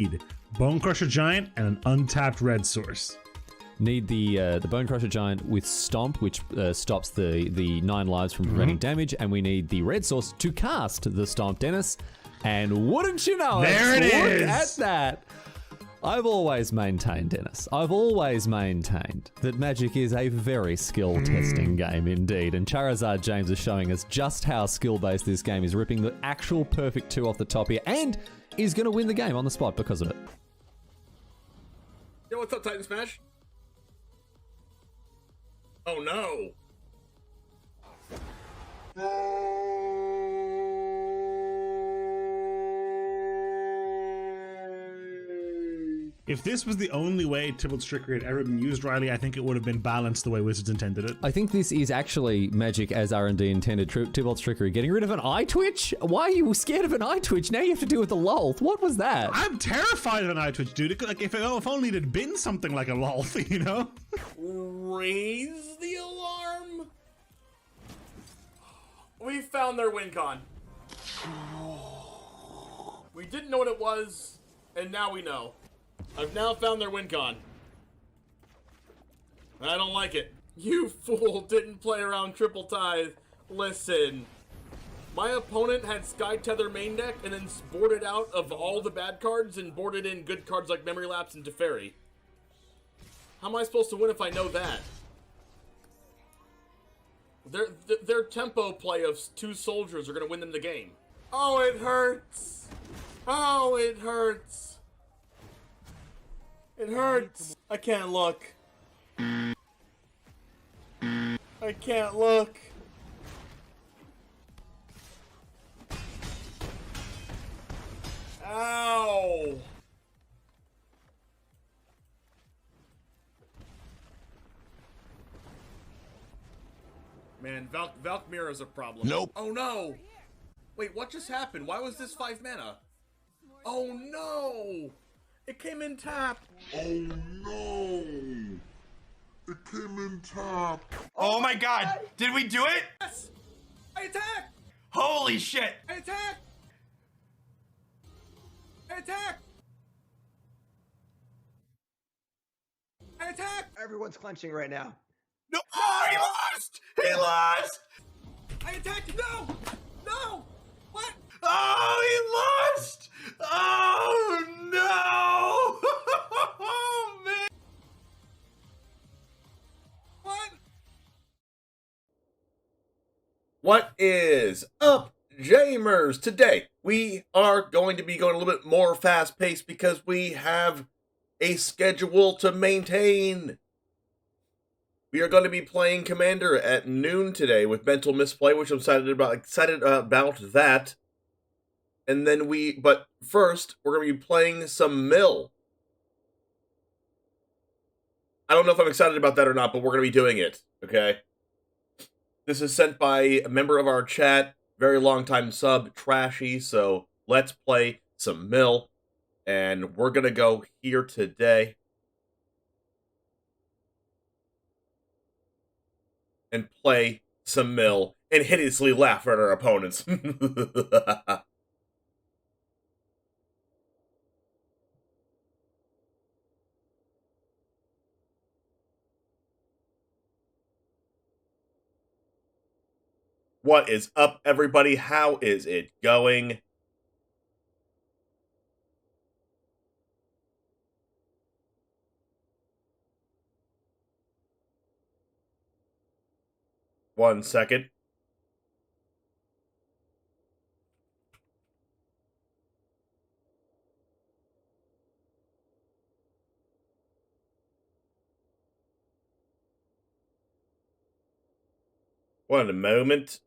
need Bone Crusher Giant and an untapped red source. Need the Bone Crusher Giant with Stomp, which stops the 9 lives from preventing damage, and we need the red source to cast the Stomp, Dennis. And wouldn't you know there it is! Look at that! I've always maintained, Dennis, I've always maintained that Magic is a very skill-testing game indeed, and Charizard James is showing us just how skill-based this game is, ripping the actual perfect 2 off the top here, and is going to win the game on the spot because of it. Yo, what's up, Titan Smash? Oh no! If this was the only way Tybalt's Trickery had ever been used, Riley, I think it would have been balanced the way Wizards intended it. I think this is actually Magic as R&D intended. Tybalt's Trickery. Getting rid of an eye twitch? Why are you scared of an eye twitch? Now you have to deal with the lulth. What was that? I'm terrified of an eye twitch, dude. Like, if only it had been something like a lulth, you know? Raise the alarm! We found their win con. We didn't know what it was, and now we know. I've now found their win con. I don't like it. You fool didn't play around Triple Tithe. Listen. My opponent had Sky Tether main deck and then boarded out of all the bad cards and boarded in good cards like Memory Lapse and Teferi. How am I supposed to win if I know that? Their tempo play of 2 soldiers are going to win them the game. Oh, it hurts. Oh, it hurts. It hurts. I can't look. I can't look. Ow. Man, Valkmir is a problem. Nope. Oh no! Wait, what just happened? Why was this 5 mana? Oh no! It came in tapped. Oh no! It came in tapped. Oh my god! Did we do it? Yes! I attack! Holy shit! I attack! I attack! I attack! Everyone's clenching right now. No! Oh, he lost! He lost! I attacked! No! No! What? Oh, he lost! Oh no! Oh man! What? What is up, Jamers? Today, we are going to be going a little bit more fast-paced because we have a schedule to maintain. We are going to be playing Commander at noon today with Mental Misplay, which I'm excited about that. And then but first, we're going to be playing some Mill. I don't know if I'm excited about that or not, but we're going to be doing it, okay? This is sent by a member of our chat, very long time sub, Trashy, so let's play some Mill. And we're going to go here today. And play some Mill and hideously laugh at our opponents. What is up, everybody? How is it going? One second. One moment.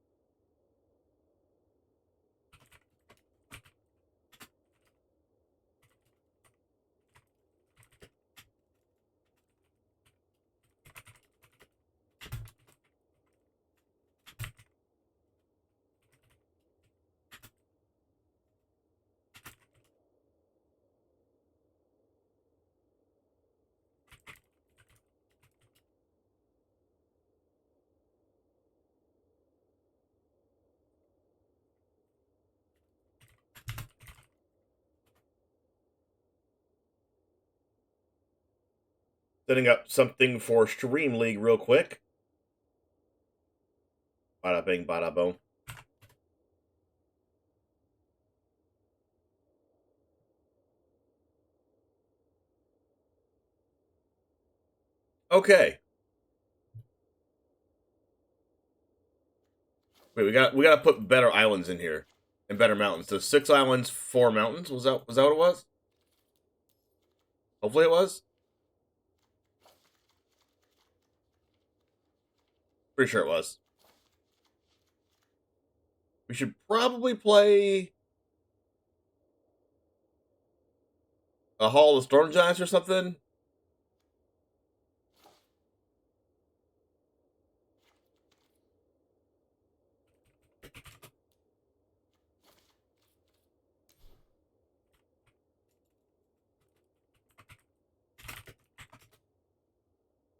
Setting up something for Stream League real quick. Bada bing, bada boom. Okay. Wait, we gotta put better islands in here and better mountains. So 6 islands, 4 mountains. Was that what it was? Hopefully it was. Pretty sure it was. We should probably play a Hall of Storm Giants or something.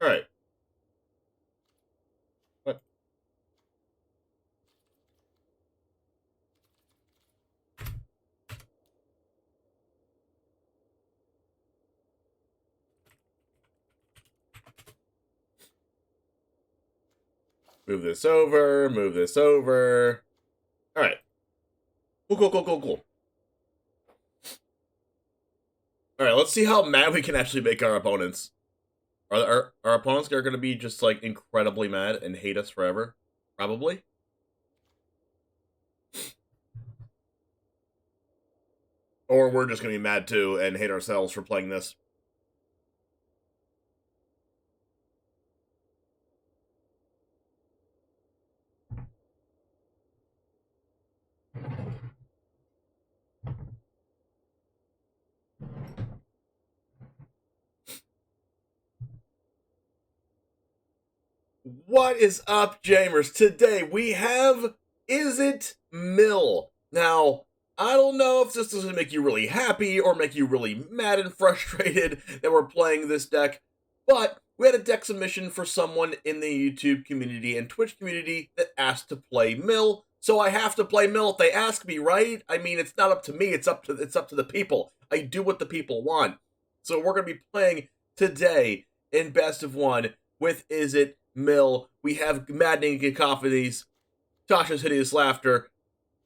All right. What? Move this over, move this over. All right. Cool. All right, let's see how mad we can actually make our opponents. Our opponents are going to be just, like, incredibly mad and hate us forever. Probably. Or we're just going to be mad, too, and hate ourselves for playing this. What is up, Jamers? Today we have Is It Mill. Now, I don't know if this is going to make you really happy or make you really mad and frustrated that we're playing this deck, but we had a deck submission for someone in the YouTube community and Twitch community that asked to play Mill, so I have to play Mill if they ask me, right? I mean, it's not up to me, it's up to the people. I do what the people want. So we're going to be playing today in Best of One with Is It Mill. We have maddening cacophonies, Tasha's hideous laughter,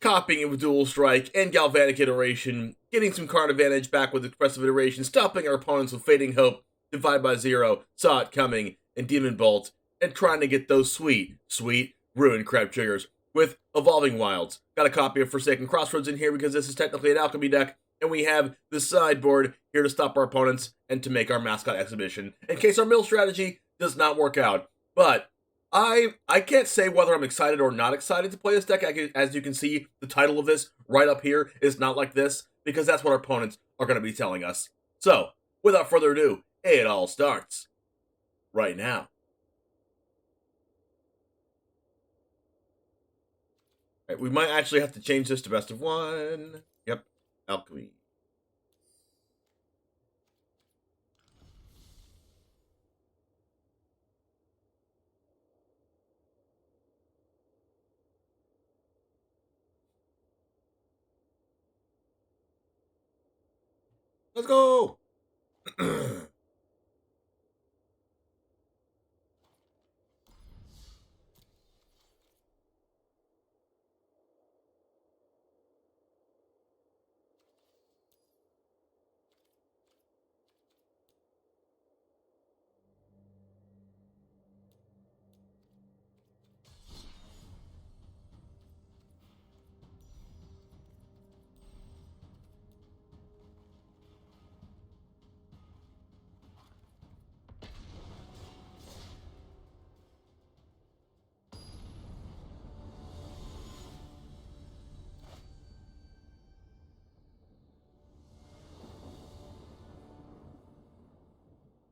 copying it with dual strike, and galvanic iteration, getting some card advantage back with expressive iteration, stopping our opponents with fading hope, divide by zero, saw it coming, and demon bolt, and trying to get those sweet ruin crab triggers with evolving wilds. Got a copy of Forsaken Crossroads in here because this is technically an alchemy deck, and we have the sideboard here to stop our opponents and to make our mascot exhibition in case our mill strategy does not work out. But I can't say whether I'm excited or not excited to play this deck. As you can see, the title of this right up here is Not Like This, because that's what our opponents are going to be telling us. So, without further ado, it all starts right now. Right, we might actually have to change this to Best of One. Yep, alchemy. Let's go!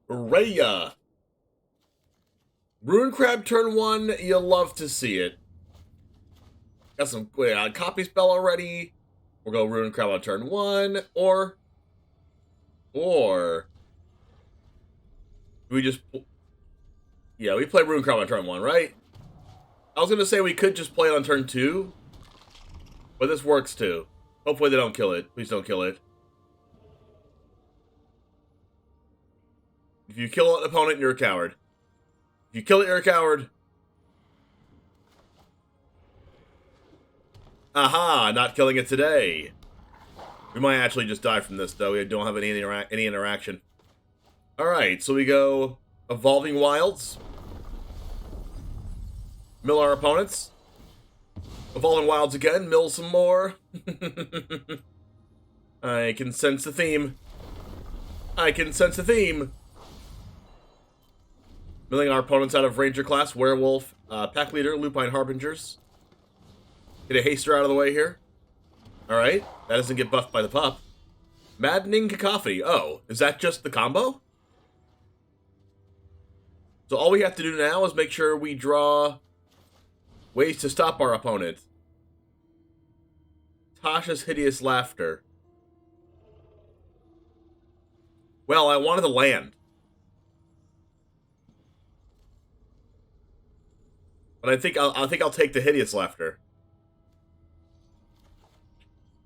Raya. Ruin Crab turn 1, you love to see it. Got some copy spell already. We'll go Ruin Crab on turn 1, or we just, yeah, we play Ruin Crab on turn 1, right? I was gonna say we could just play it on turn 2, but this works too. Hopefully they don't kill it. Please don't kill it. If you kill an opponent, you're a coward. If you kill it, you're a coward. Aha, not killing it today. We might actually just die from this, though. We don't have any interaction. Alright, so we go Evolving Wilds. Mill our opponents. Evolving Wilds again, mill some more. I can sense the theme. I can sense the theme. Milling our opponents out of Ranger class, Werewolf, Pack Leader, Lupine Harbingers. Get a Haster out of the way here. Alright, that doesn't get buffed by the pup. Maddening Cacophony. Oh, is that just the combo? So all we have to do now is make sure we draw ways to stop our opponent. Tasha's Hideous Laughter. Well, I wanted to land. But I think I'll take the Hideous Laughter.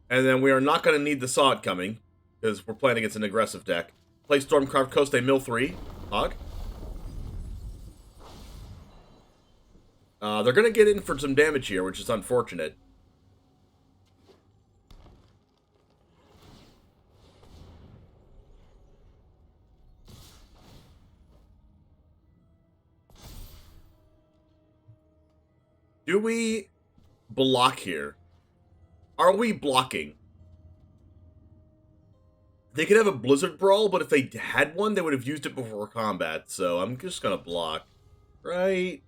And then we are not going to need the Sod coming, because we're playing against an aggressive deck. Play Stormcarved Coast, a mill 3. Hog. They're going to get in for some damage here, which is unfortunate. Do we block here? Are we blocking? They could have a Blizzard Brawl, but if they had one, they would have used it before combat, so I'm just gonna block. Right?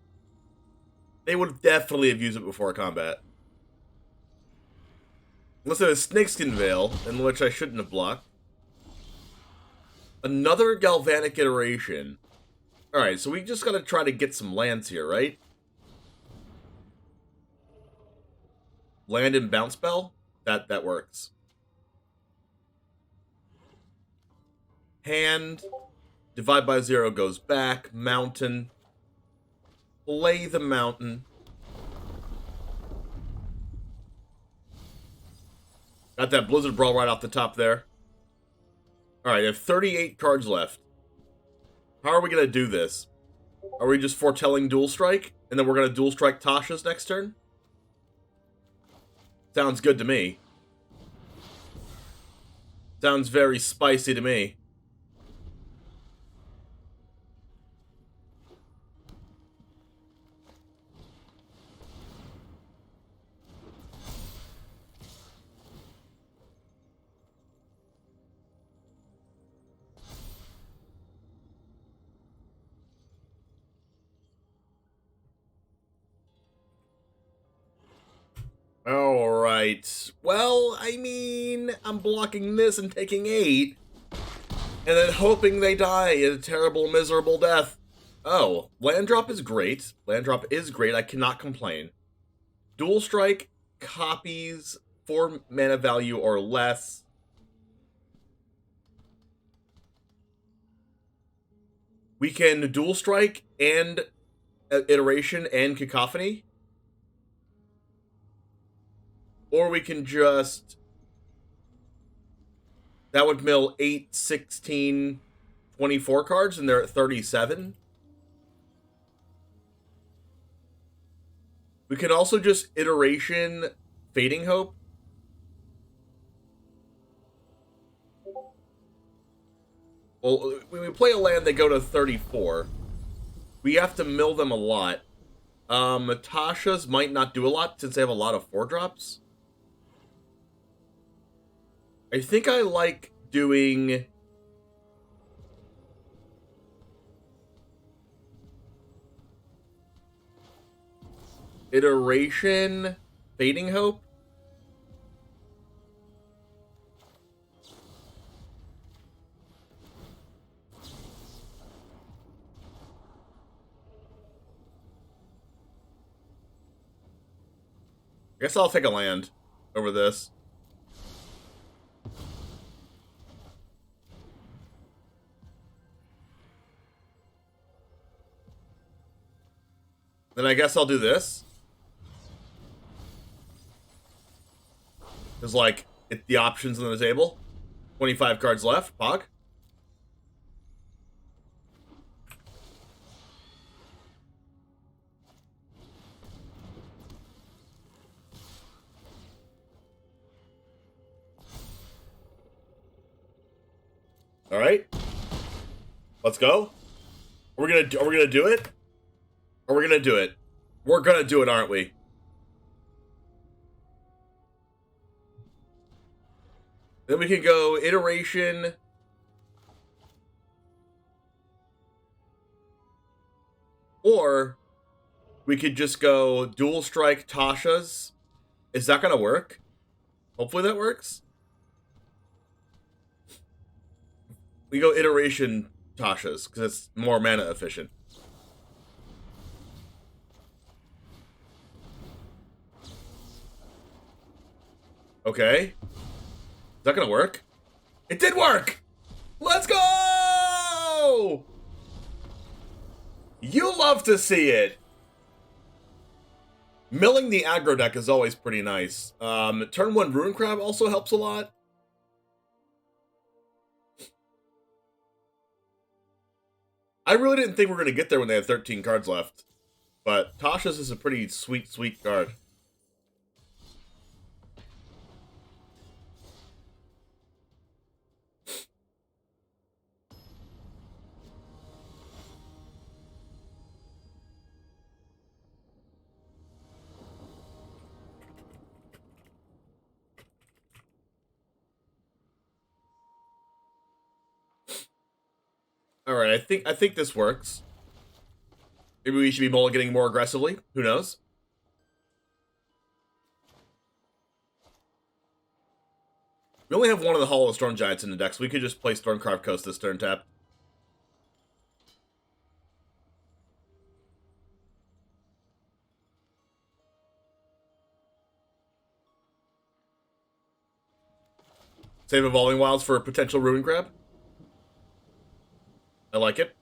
They would definitely have used it before combat. Unless it was Snakeskin Veil, in which I shouldn't have blocked. Another Galvanic Iteration. Alright, so we just gotta try to get some lands here, right? Land and Bounce Spell? That works. Hand. Divide by 0 goes back. Mountain. Play the mountain. Got that Blizzard Brawl right off the top there. Alright, I have 38 cards left. How are we going to do this? Are we just foretelling Dual Strike? And then we're going to Dual Strike Tasha's next turn? Sounds good to me. Sounds very spicy to me. Alright. Well, I mean, I'm blocking this and taking 8. And then hoping they die a terrible, miserable death. Oh, land drop is great. Land drop is great. I cannot complain. Dual Strike copies 4 mana value or less. We can Dual Strike and Iteration and Cacophony. Or we can just... That would mill 8, 16, 24 cards, and they're at 37. We can also just Iteration Fading Hope. Well, when we play a land, they go to 34. We have to mill them a lot. Tasha's might not do a lot, since they have a lot of 4-drops. I think I like doing... Iteration Fading Hope. I guess I'll take a land over this. Then I guess I'll do this. There's like the options on the table. 25 cards left. Pog. All right. Let's go. Are we gonna do it? Are we gonna do it? We're gonna do it, aren't we? Then we can go iteration. Or we could just go dual strike Tasha's. Is that gonna work? Hopefully that works. We go iteration Tasha's because it's more mana efficient. Okay. Is that gonna work? It did work! Let's go! You love to see it. Milling the aggro deck is always pretty nice. Turn 1 Ruin Crab also helps a lot. I really didn't think we were going to get there when they had 13 cards left. But Tasha's is a pretty sweet, sweet card. Alright, I think this works. Maybe we should be mulliganing more aggressively. Who knows? We only have one of the Hollow Storm Giants in the deck, so we could just play Stormcarved Coast this turn tap. Save Evolving Wilds for a potential Ruin Crab. I like it.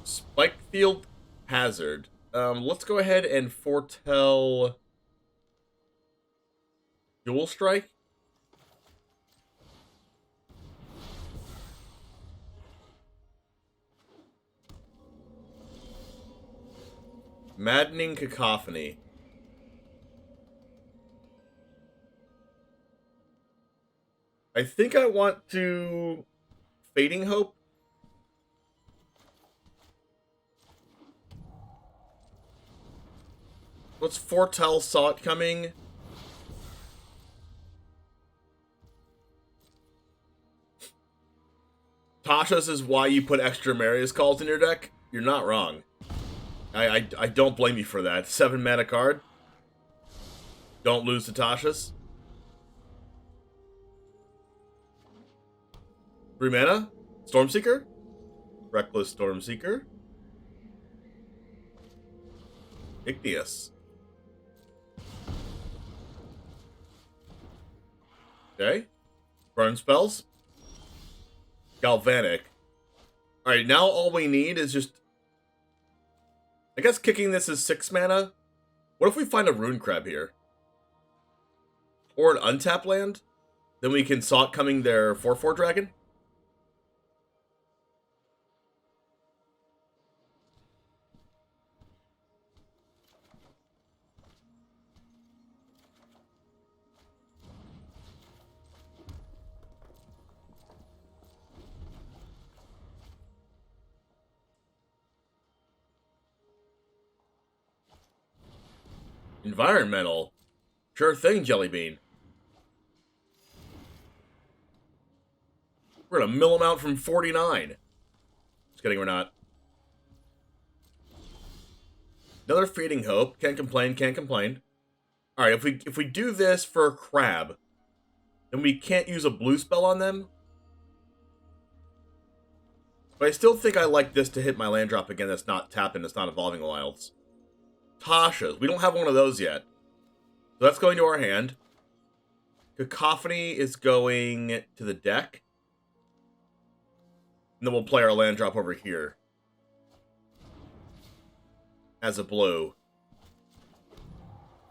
Spikefield Hazard. Let's go ahead and foretell Dual Strike. Maddening Cacophony. I think I want to Fading Hope. Let's foretell Saw It Coming. Tasha's is why you put extra Marius Calls in your deck. You're not wrong. I don't blame you for that. 7 mana card. Don't lose to Tasha's. 3 mana. Stormseeker. Reckless Stormseeker. Igneous. Okay. Burn spells. Galvanic. Alright, now all we need is just... I guess kicking this is 6 mana. What if we find a Rune Crab here? Or an untap land? Then we can Saw It Coming their 4/4 dragon? Environmental. Sure thing, Jellybean. We're gonna mill him out from 49. Just kidding, we're not. Another Fading Hope. Can't complain, can't complain. Alright, if we do this for a crab, then we can't use a blue spell on them. But I still think I like this to hit my land drop again that's not tapping, that's not Evolving Wilds. Tasha's. We don't have one of those yet. So that's going to our hand. Cacophony is going to the deck. And then we'll play our land drop over here. As a blue.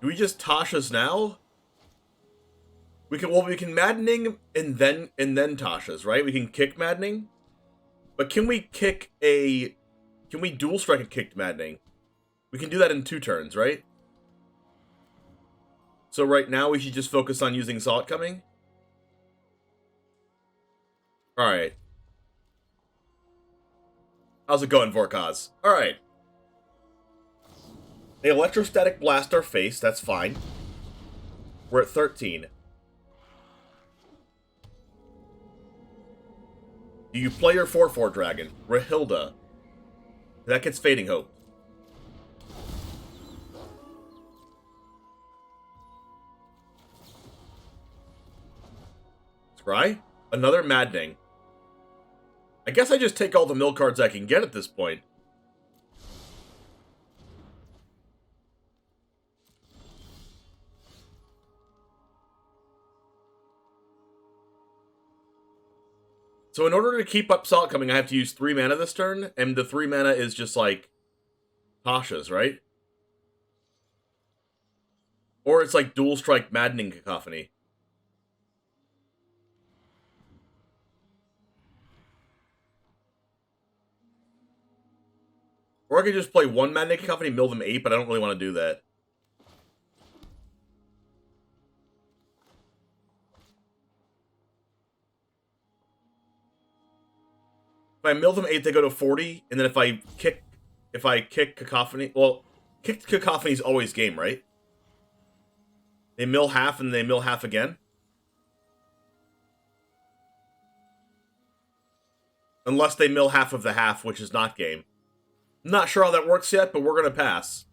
Do we just Tasha's now? We can Maddening and then Tasha's, right? We can kick Maddening. But can we Can we dual strike a kicked maddening? We can do that in 2 turns, right? So right now we should just focus on using Saw It Coming. Alright. How's it going, Vorkaz? Alright. They electrostatic blast our face, that's fine. We're at 13. Do you play your 4/4 dragon, Rahilda? That gets Fading Hope. Scry? Another Maddening. I guess I just take all the mill cards I can get at this point. So in order to keep up Salt Coming, I have to use 3 mana this turn, and the 3 mana is just like Tasha's, right? Or it's like Dual Strike Maddening Cacophony. Or I could just play 1 Maddening Cacophony, mill them 8, but I don't really want to do that. If I mill them 8, they go to 40, and then if I kick Cacophony, well, kicked Cacophony is always game, right? They mill half, and they mill half again. Unless they mill half of the half, which is not game. I'm not sure how that works yet, but we're going to pass.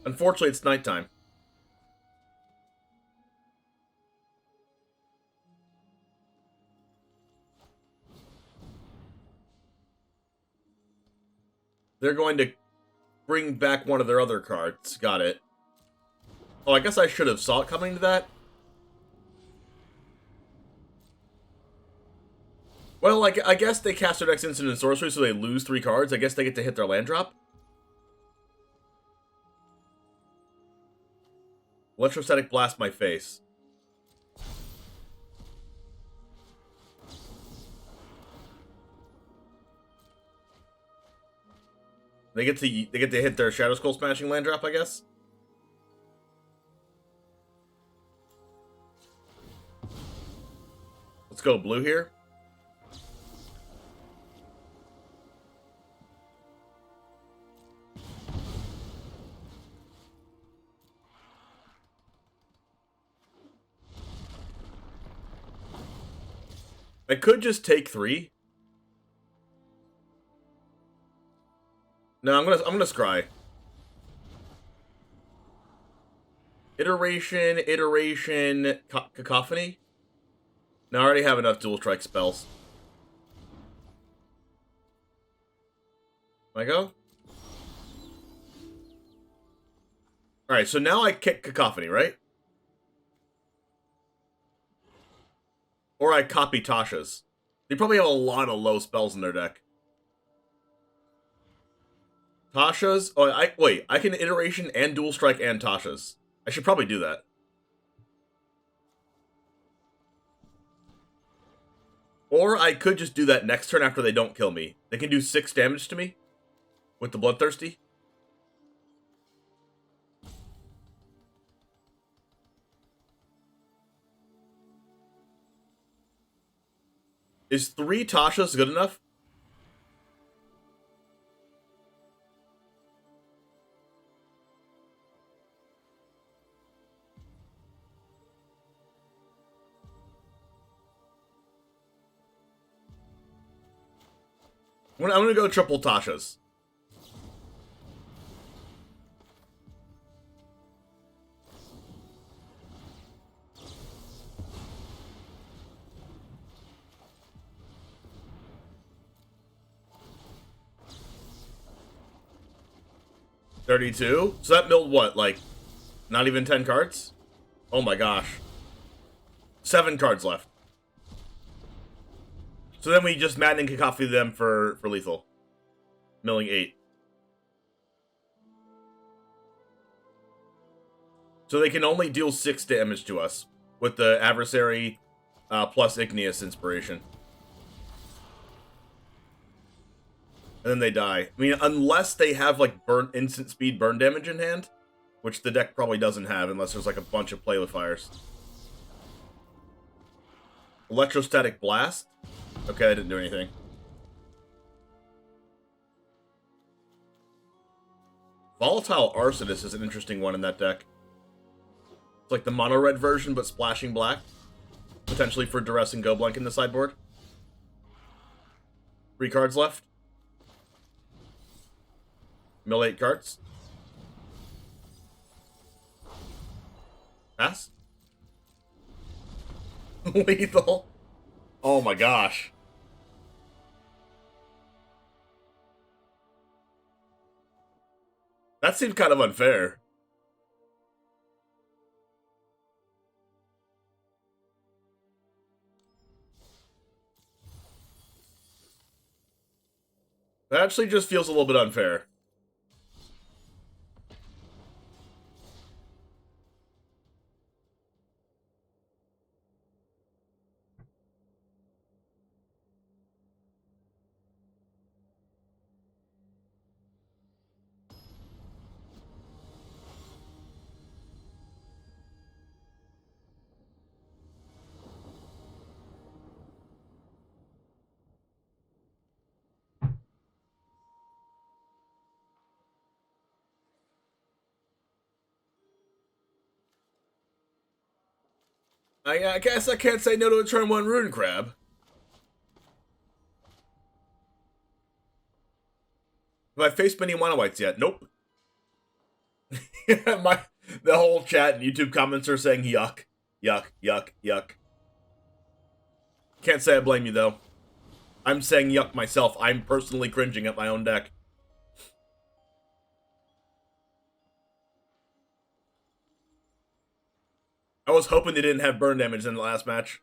Unfortunately, it's nighttime. They're going to bring back one of their other cards. Got it. Oh, I guess I should have saw it coming to that. Well, I guess they cast their next instant and sorcery, so they lose 3 cards. I guess they get to hit their land drop. Electrostatic Blast my face. They get to hit their Shadow Skull Smashing land drop, I guess. Let's go blue here. I could just take 3. No, I'm gonna scry. Iteration, Cacophony. No, I already have enough dual strike spells. Can I go? Alright, so now I kick Cacophony, right? Or I copy Tasha's. They probably have a lot of low spells in their deck. Tasha's? Oh, I can Iteration and Dual Strike and Tasha's. I should probably do that. Or I could just do that next turn after they don't kill me. They can do 6 damage to me with the Bloodthirsty. Is 3 Tasha's good enough? I'm gonna go triple Tasha's. $32? So that milled what, like, not even 10 cards? Oh my gosh. 7 cards left. So then we just Maddening Cacophony them for lethal. Milling 8. So they can only deal 6 damage to us with the Adversary plus Igneous Inspiration. And then they die. I mean, unless they have, like, instant speed burn damage in hand, which the deck probably doesn't have unless there's, like, a bunch of Playlifiers. Electrostatic Blast? Okay, that didn't do anything. Volatile Arsonist is an interesting one in that deck. It's like the mono-red version, but splashing black. Potentially for duressing Goblank in the sideboard. 3 cards left. Mill 8 cards. Pass. Lethal. Oh my gosh. That seemed kind of unfair. That actually just feels a little bit unfair. I guess I can't say no to a turn 1 Rune Crab. Have I faced many Mono Whites yet? Nope. The whole chat and YouTube comments are saying yuck. Yuck, yuck, yuck. Can't say I blame you, though. I'm saying yuck myself. I'm personally cringing at my own deck. I was hoping they didn't have burn damage in the last match.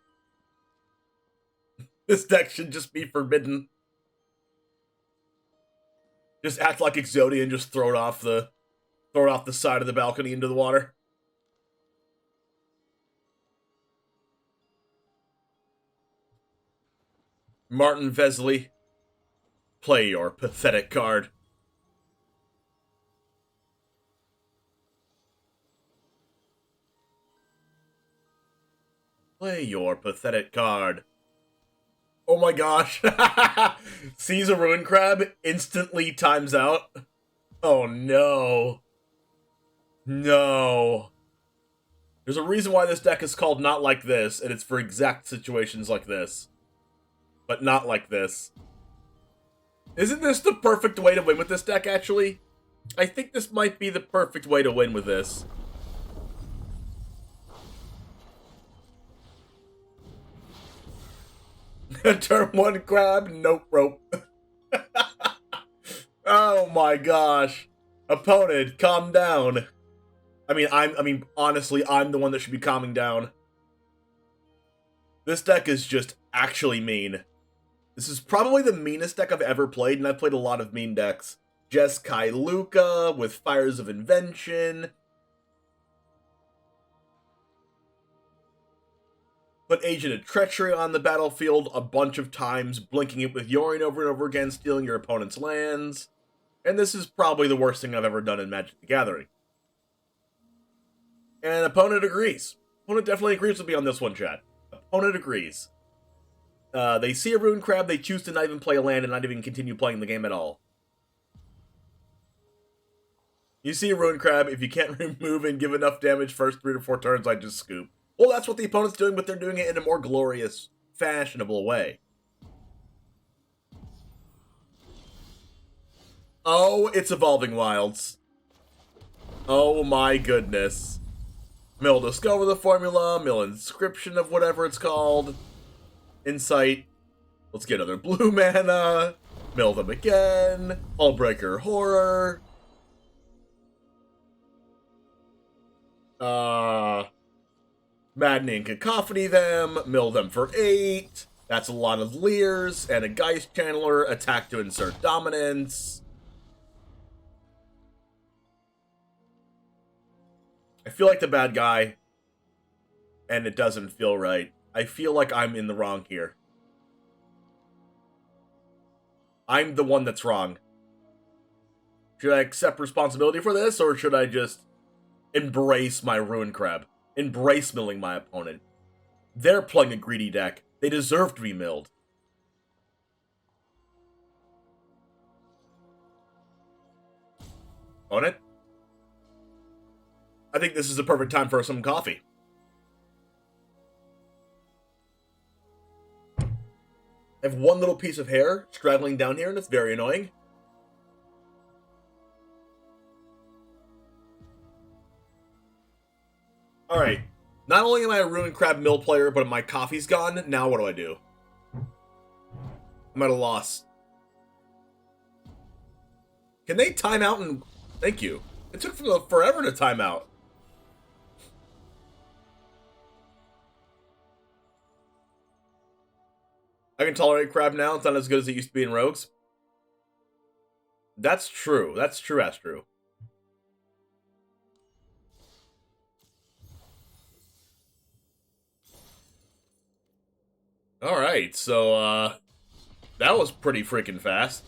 This deck should just be forbidden. Just act like Exodia and just throw it off the side of the balcony into the water. Martin Vesley, play your pathetic card. Play your pathetic card. Oh my gosh. Sees a Ruin Crab, instantly times out. Oh no. No. There's a reason why this deck is called Not Like This, and it's for exact situations like this. But not like this. Isn't this the perfect way to win with this deck, actually? I think this might be the perfect way to win with this. Turn 1 Crab, nope rope. Oh my gosh. Opponent, calm down. I mean, honestly, I'm the one that should be calming down. This deck is just actually mean. This is probably the meanest deck I've ever played, and I've played a lot of mean decks. Jeskai Luca with Fires of Invention. Put Agent of Treachery on the battlefield a bunch of times, blinking it with Yorion over and over again, stealing your opponent's lands. And this is probably the worst thing I've ever done in Magic the Gathering. And opponent agrees. Opponent definitely agrees with me on this one, chat. Opponent agrees. They see a Rune Crab, they choose to not even play a land and not even continue playing the game at all. You see a Rune Crab, if you can't remove and give enough damage first 3 to 4 turns, I just scoop. Well, that's what the opponent's doing, but they're doing it in a more glorious, fashionable way. Oh, it's Evolving Wilds. Oh my goodness. Mill Discover the Formula, Mill Inscription of whatever it's called. Insight. Let's get another blue mana. Mill them again. Hullbreaker Horror. Maddening Cacophony them. Mill them for 8. That's a lot of Leers. And a Geist Channeler. Attack to insert Dominance. I feel like the bad guy. And it doesn't feel right. I feel like I'm in the wrong here. I'm the one that's wrong. Should I accept responsibility for this, or should I just embrace my Ruin Crab? Embrace milling my opponent. They're playing a greedy deck. They deserve to be milled. Own it? I think this is the perfect time for some coffee. I have one little piece of hair straggling down here, and it's very annoying. Alright. Not only am I a Ruined Crab mill player, but my coffee's gone. Now what do I do? I'm at a loss. Can they time out and... Thank you. It took forever to time out. I can tolerate crab now. It's not as good as it used to be in Rogues. That's true. That's true. That's true. Alright, so, that was pretty freaking fast.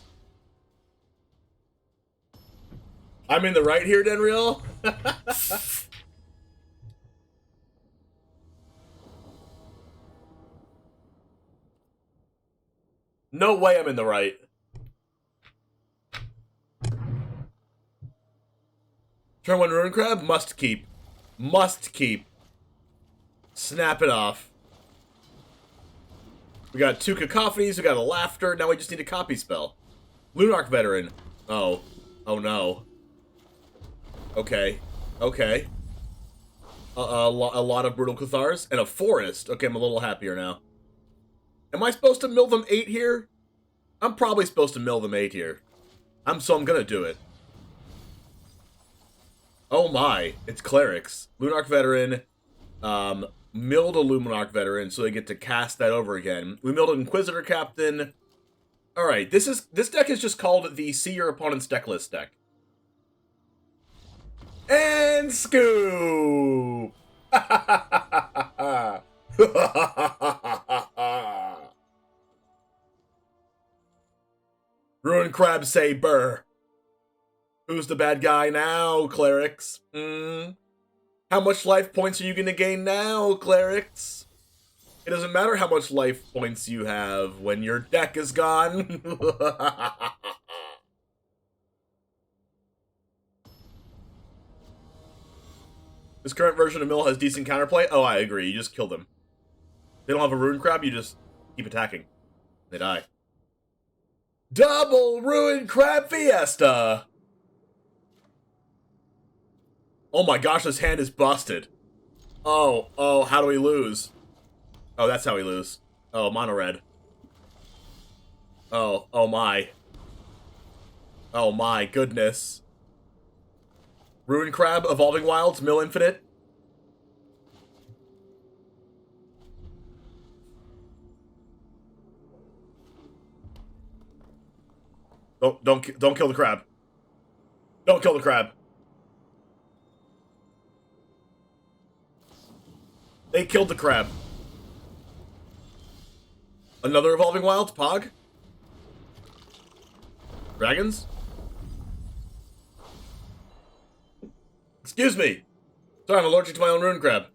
I'm in the right here, Denreal? No way I'm in the right. Turn 1 Ruin Crab? Must keep. Must keep. Snap it off. We got 2 Cacophonies, we got a Laughter, now we just need a copy spell. Lunarch Veteran. Oh. Oh no. Okay. Okay. A lot of Brutal Cathars, and a Forest. Okay, I'm a little happier now. Am I supposed to mill them 8 here? I'm probably supposed to mill them 8 here. So I'm gonna do it. Oh my, it's Clerics. Lunarch Veteran, milled a Luminarch Veteran, so they get to cast that over again. We milled an Inquisitor Captain. Alright, this deck is just called the See Your Opponent's Deck List deck. And scoop! Ruin Crab say burr. Who's the bad guy now, Clerics? How much life points are you gonna gain now, Clerics? It doesn't matter how much life points you have when your deck is gone. This current version of Mill has decent counterplay. Oh, I agree. You just kill them. They don't have a Ruin Crab, you just keep attacking. They die. Double Ruin Crab Fiesta! Oh my gosh, this hand is busted. Oh, how do we lose? Oh, that's how we lose. Oh, mono red. Oh my. Oh my goodness. Ruin Crab, Evolving Wilds, Mill Infinite. Don't kill the crab. Don't kill the crab. They killed the crab. Another Evolving Wilds, Pog? Dragons? Excuse me! Sorry, I'm allergic to my own Ruin Crab.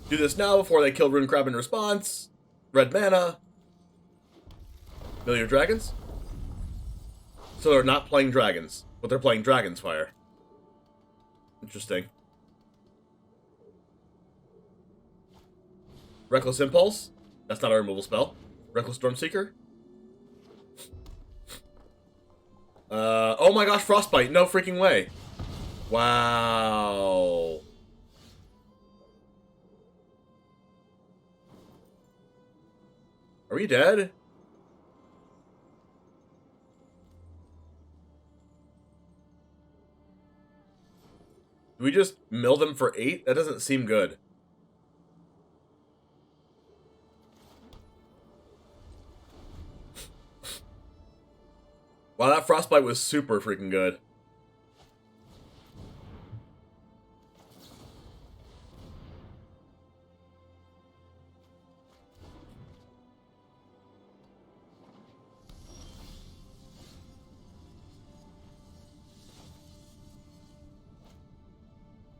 Do this now before they kill Ruin Crab in response. Red mana. Mill your dragons? So they're not playing dragons, but they're playing Dragon's Fire. Interesting. Reckless Impulse? That's not a removal spell. Reckless Stormseeker? Oh my gosh, Frostbite! No freaking way! Wow. Are we dead? Do we just mill them for 8? That doesn't seem good. Wow, that Frostbite was super freaking good.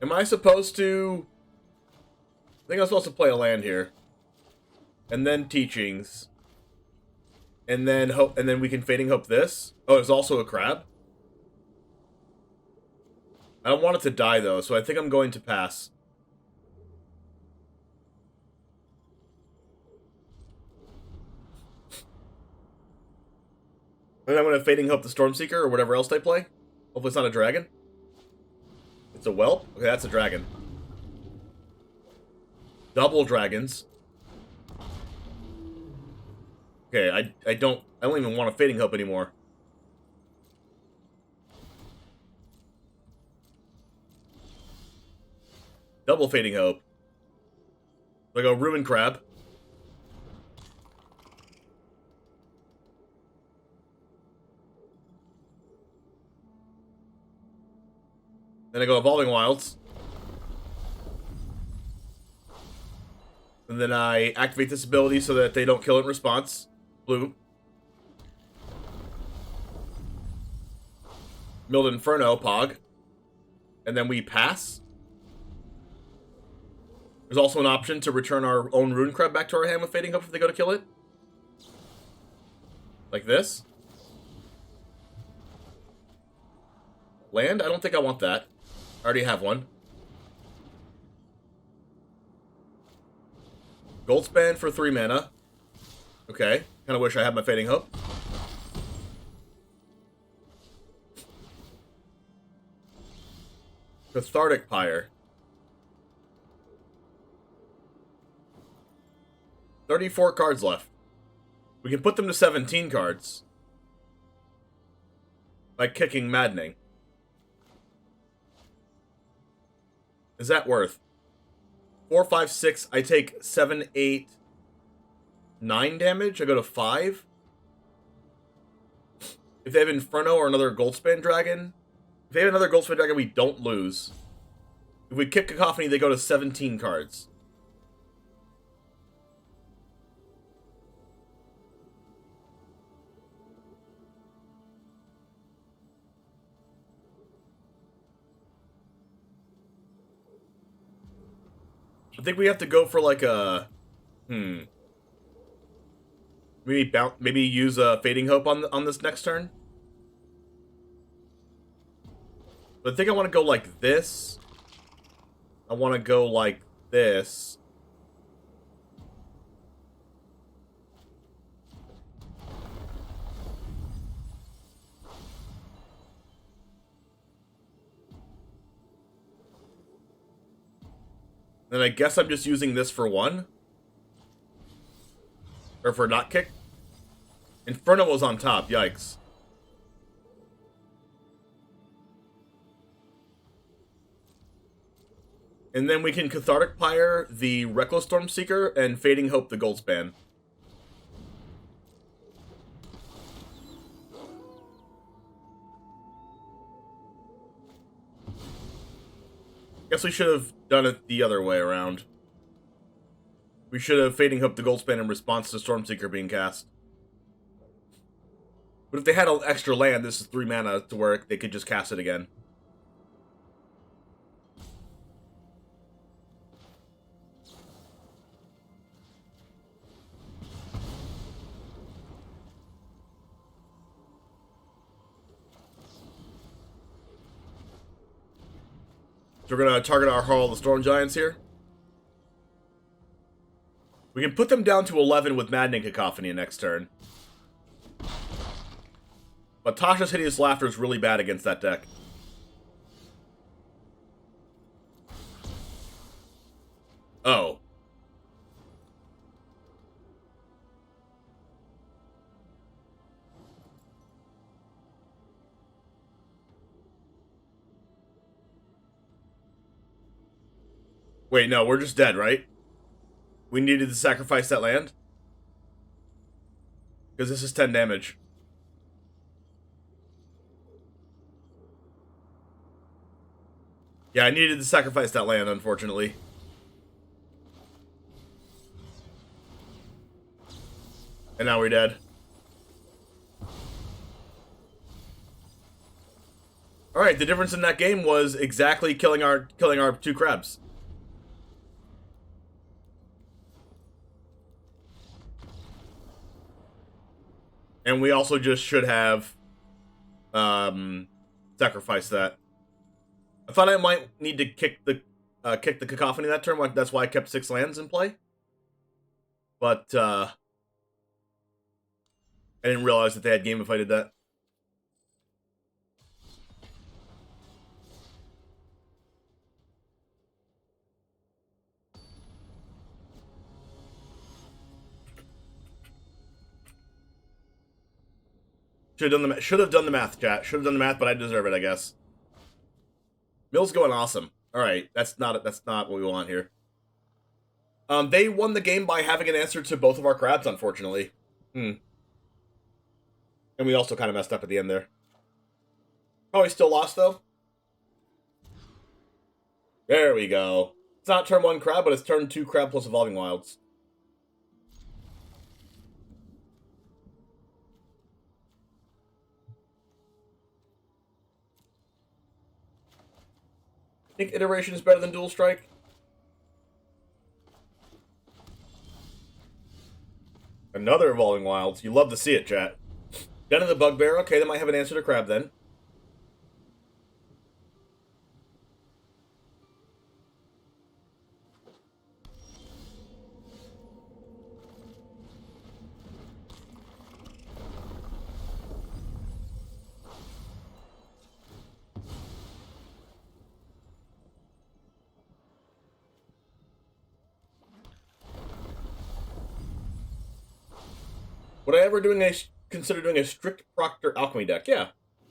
Am I supposed to... I think I'm supposed to play a land here. And then Teachings. And then hope, and then we can Fading Hope this. Oh, there's also a crab. I don't want it to die though, so I think I'm going to pass. And I'm going to Fading Hope the Stormseeker or whatever else they play. Hopefully it's not a dragon. It's a whelp? Okay, that's a dragon. Double dragons. Okay, I don't even want a Fading Hope anymore. Double Fading Hope. I go Ruin Crab. Then I go Evolving Wilds. And then I activate this ability so that they don't kill it in response. Blue. Milled Inferno, Pog. And then we pass. There's also an option to return our own Rune Crab back to our hand with Fading Hope if they go to kill it. Like this. Land? I don't think I want that. I already have one. Goldspan for 3 mana. Okay. Kind of wish I had my Fading Hope. Cathartic Pyre. 34 cards left. We can put them to 17 cards. By kicking Maddening. Is that worth? 4, 5, 6. I take 7, 8, 9 damage. I go to 5. If they have Inferno or another Goldspan Dragon. If they have another Goldspan Dragon, we don't lose. If we kick Cacophony, they go to 17 cards. I think we have to go for like a... Maybe use a Fading Hope on this next turn? But I think I want to go like this. I want to go like this. Then I guess I'm just using this for 1. Or for not kick. Inferno was on top, yikes. And then we can Cathartic Pyre the Reckless Stormseeker and Fading Hope the Goldspan. Guess we should have done it the other way around. We should have Fading Hope the Goldspan in response to Stormseeker being cast. But if they had an extra land, this is 3 mana to where they could just cast it again. So we're going to target our Hall of the Storm Giants here. We can put them down to 11 with Maddening Cacophony next turn. But Tasha's Hideous Laughter is really bad against that deck. Oh. Wait, no, we're just dead, right? We needed to sacrifice that land? Because this is 10 damage. Yeah, I needed to sacrifice that land, unfortunately. And now we're dead. All right, the difference in that game was exactly killing our 2 crabs. And we also just should have sacrificed that. I thought I might need to kick the cacophony that turn. That's why I kept 6 lands in play. But I didn't realize that they had game if I did that. Should have done the math, chat. Should have done the math, but I deserve it, I guess. Mill's going awesome. All right, that's not what we want here. They won the game by having an answer to both of our crabs, unfortunately. And we also kind of messed up at the end there. Probably still lost though. There we go. It's not turn 1 crab, but it's turn 2 crab plus Evolving Wilds. Think iteration is better than dual strike? Another Evolving Wilds. You love to see it, chat. Den of the Bugbear. Okay, they might have an answer to crab then. Would I ever consider doing a strict Proctor Alchemy deck? Yeah,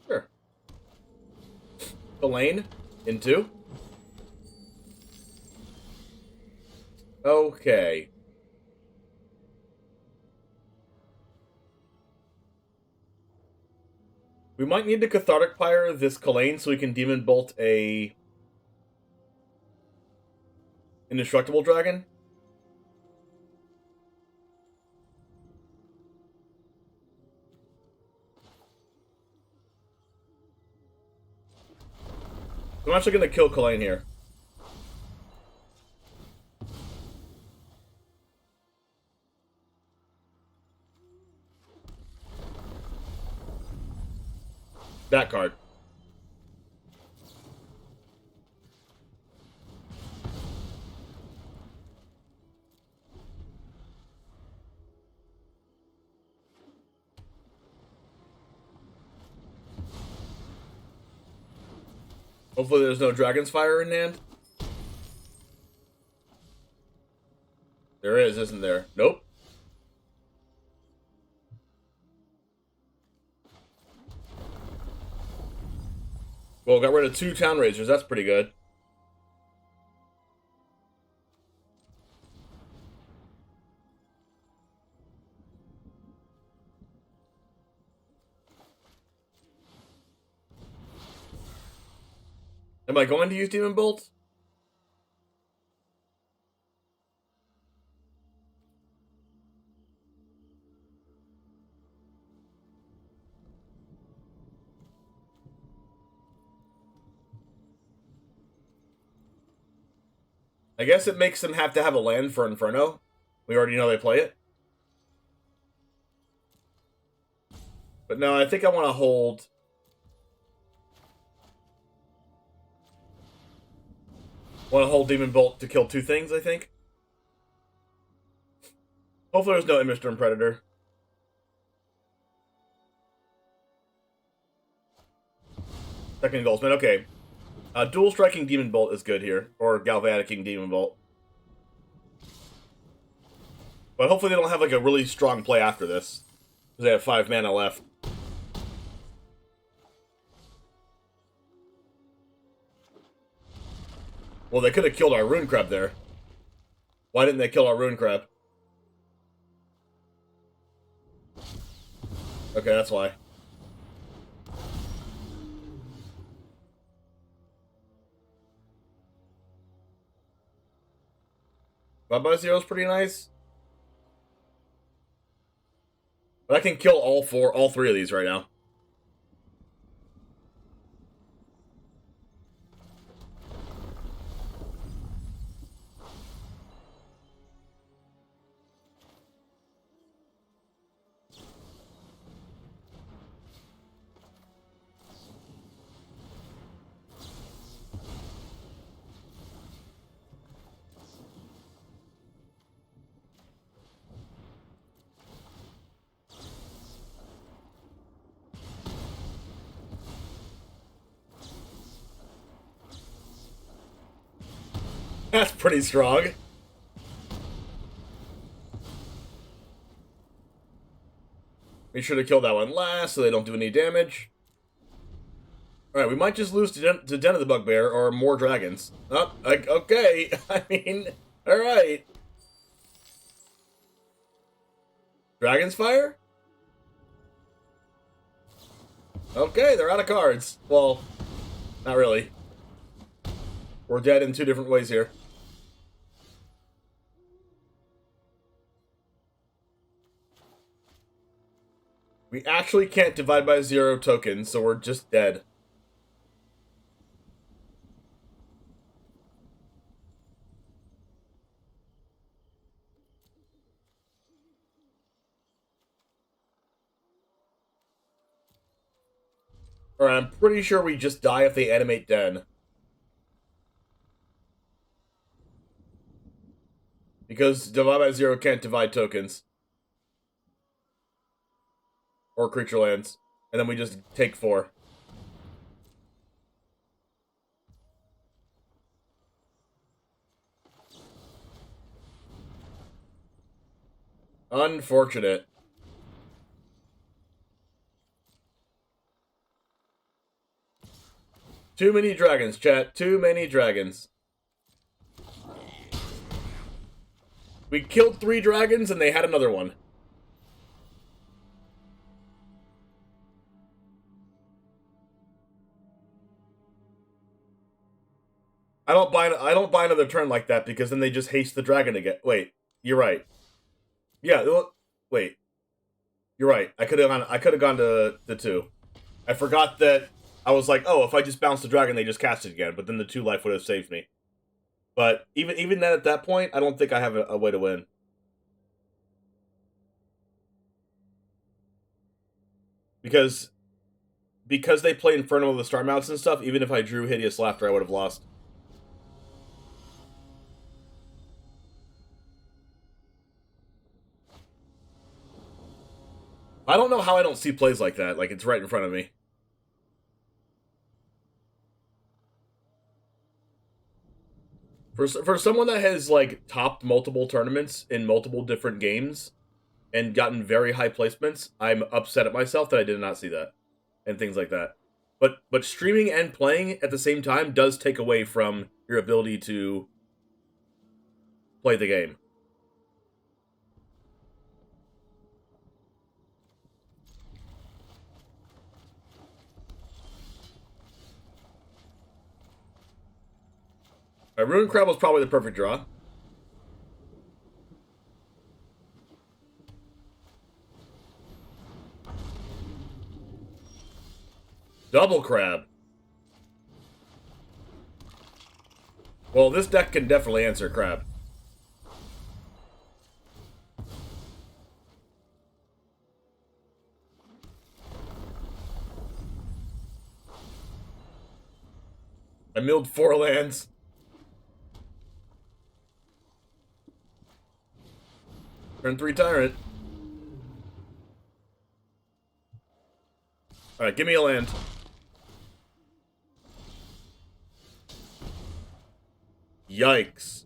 sure. Elaine in 2. Okay. We might need to Cathartic Pyre this Kalain so we can Demon Bolt a Indestructible Dragon. I'm actually going to kill Kalain here. That card. Hopefully there's no Dragon's Fire in hand. There is, isn't there? Nope. Well, got rid of 2 Town Razors. That's pretty good. Am I going to use Demon Bolt? I guess it makes them have to have a land for Inferno. We already know they play it. But no, I think I want to hold... Demon Bolt to kill 2 things, I think. Hopefully there's no Immistorm Predator. Second Goldsmith, okay. Dual Striking Demon Bolt is good here. Or Galvanicing Demon Bolt. But hopefully they don't have like a really strong play after this. Because they have 5 mana left. Well, they could have killed our Rune Crab there. Why didn't they kill our Rune Crab? Okay, that's why. Bye-bye Zero's pretty nice. But I can kill all 3 of these right now. That's pretty strong. Make sure to kill that one last so they don't do any damage. Alright, we might just lose to Den of the Bugbear or more dragons. Oh, okay. I mean, alright. Dragon's Fire? Okay, they're out of cards. Well, not really. We're dead in two different ways here. We actually can't divide by 0 tokens, so we're just dead. Alright, I'm pretty sure we just die if they animate Den. Because divide by 0 can't divide tokens. Or creature lands. And then we just take 4. Unfortunate. Too many dragons, chat. Too many dragons. We killed 3 dragons and they had another one. I don't buy another turn like that because then they just haste the dragon again. Wait, you're right. Yeah, wait. You're right. I could have gone to the 2. I forgot that I was like, oh, if I just bounce the dragon, they just cast it again. But then the 2 life would have saved me. But even then, at that point, I don't think I have a way to win. Because they play Inferno with the star mounts and stuff, even if I drew Hideous Laughter, I would have lost. I don't know how I don't see plays like that. Like, it's right in front of me. For someone that has, like, topped multiple tournaments in multiple different games and gotten very high placements, I'm upset at myself that I did not see that. And things like that. But streaming and playing at the same time does take away from your ability to play the game. Ruined Crab was probably the perfect draw. Double Crab. Well, this deck can definitely answer Crab. I milled 4 lands. Turn 3 Tyrant. Alright, give me a land. Yikes.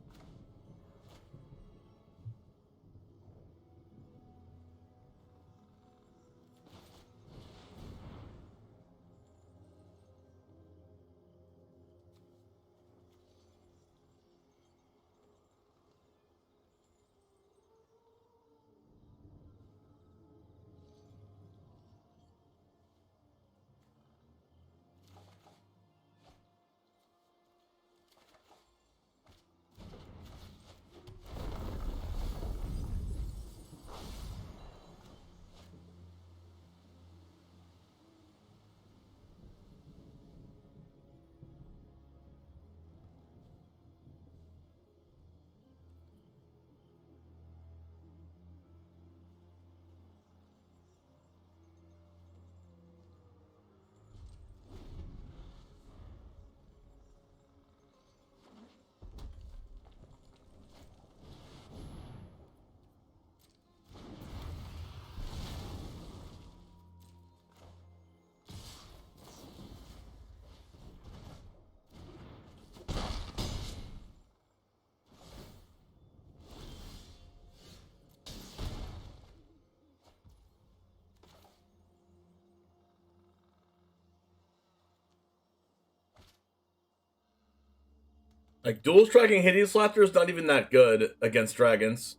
Like, dual striking Hideous Laughter is not even that good against dragons.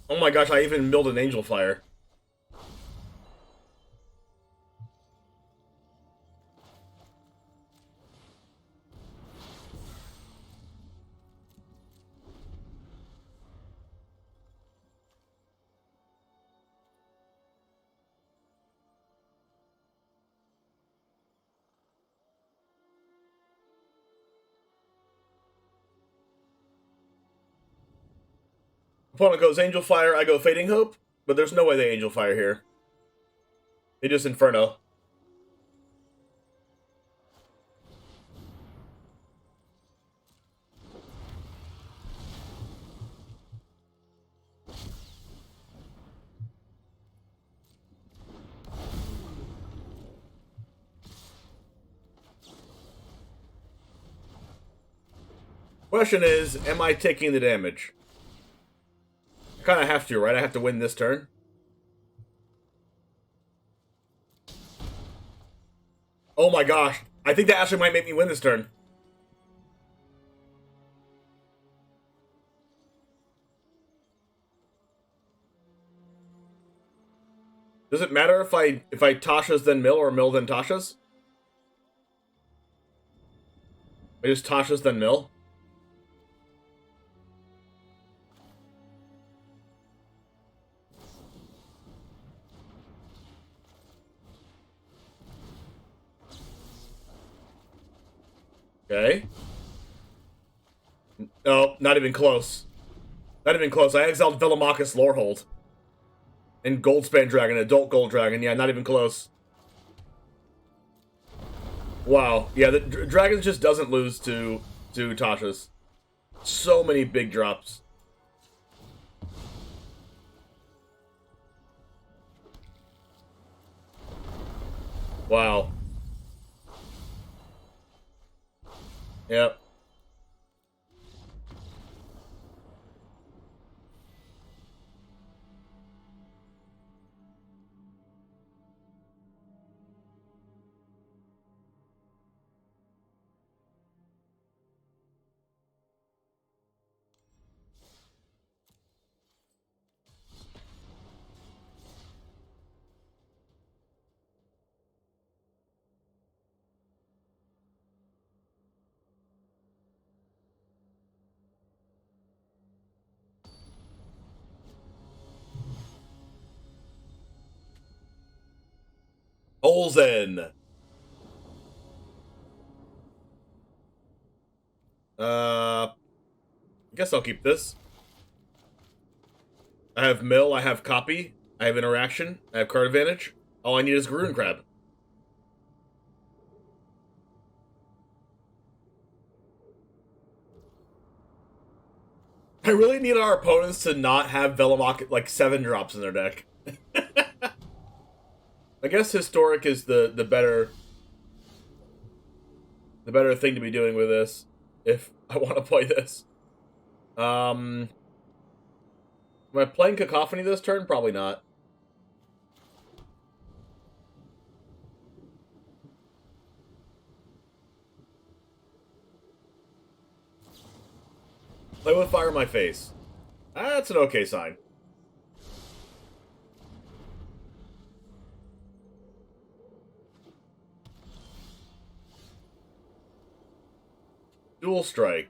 Oh my gosh, I even milled an Angel Fire. Opponent goes Angel Fire, I go Fading Hope, but there's no way they Angel Fire here. They just Inferno. Question is, am I taking the damage? I kind of have to, right? I have to win this turn. Oh my gosh. I think that actually might make me win this turn. Does it matter if I Tasha's then Mill or Mill then Tasha's? I just Tasha's then Mill? Okay. No, not even close. Not even close. I exiled Velomachus Lorehold. And Goldspan Dragon, Adult Gold Dragon. Yeah, not even close. Wow. Yeah, the Dragons just doesn't lose to Tasha's. So many big drops. Wow. Yep. Olsen. I guess I'll keep this. I have Mill, I have Copy, I have Interaction, I have Card Advantage. All I need is Garun Crab. I really need our opponents to not have Velomach like 7 drops in their deck. I guess Historic is the better thing to be doing with this if I want to play this. Am I playing Cacophony this turn? Probably not. Play with Fire in my face. That's an okay sign. Dual Strike.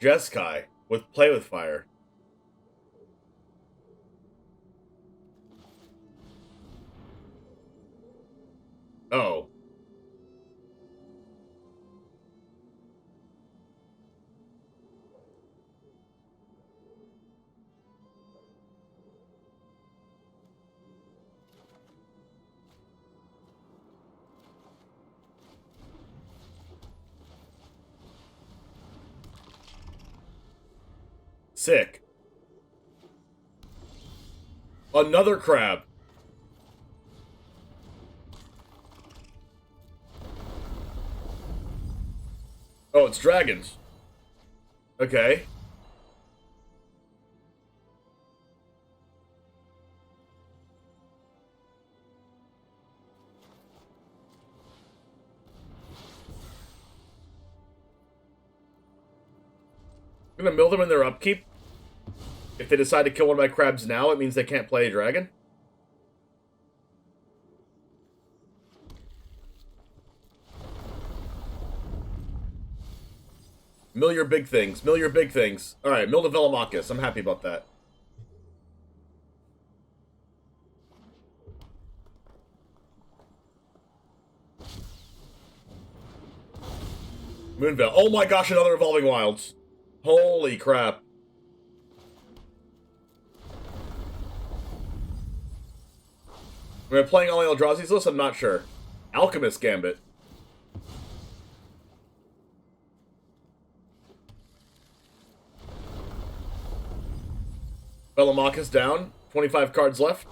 Jeskai with Play with Fire. Oh. Sick. Another crab. Oh, it's dragons. Okay. I'm gonna mill them in their upkeep. If they decide to kill one of my crabs now, it means they can't play a dragon. Mill your big things. Mill your big things. Alright, mill the Velomachus. I'm happy about that. Moonveil. Oh my gosh, another Evolving Wilds. Holy crap. Am I playing all Eldrazi's list? I'm not sure. Alchemist Gambit. Velomachus down. 25 cards left.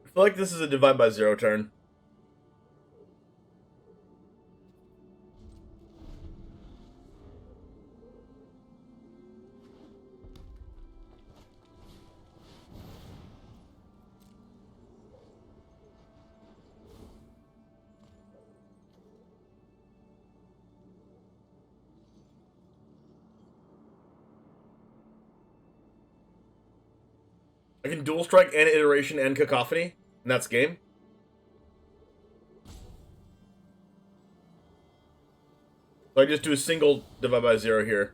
I feel like this is a divide by zero turn. I can dual strike and iteration and cacophony, and that's game. So I just do a single divide by zero here.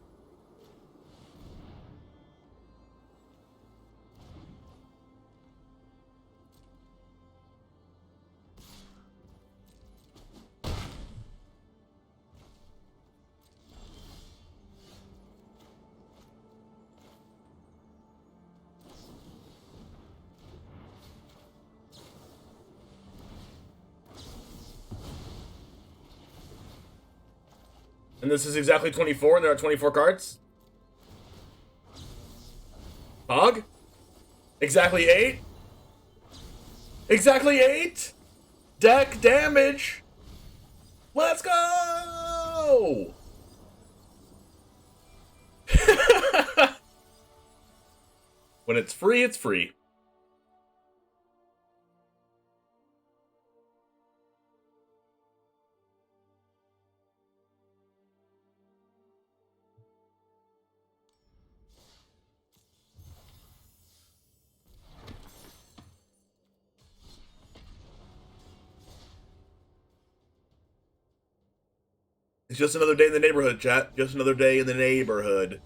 And this is exactly 24, and there are 24 cards. Hog? Exactly 8? Exactly 8? Deck damage! Let's go! When it's free, it's free. It's just another day in the neighborhood, chat. Just another day in the neighborhood.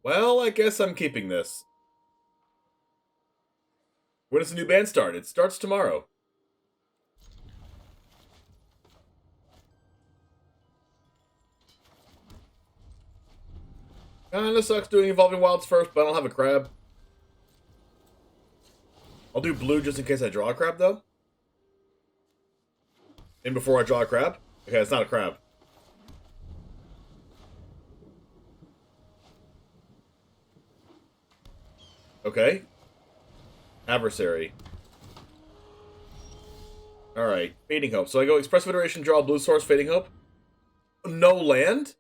Well, I guess I'm keeping this. When does the new band start? It starts tomorrow. Kinda sucks doing Evolving Wilds first, but I don't have a crab. I'll do blue just in case I draw a crab, though. And before I draw a crab? Okay, it's not a crab. Okay. Adversary. Alright, Fading Hope. So I go Express Iteration, draw blue source, Fading Hope. No land?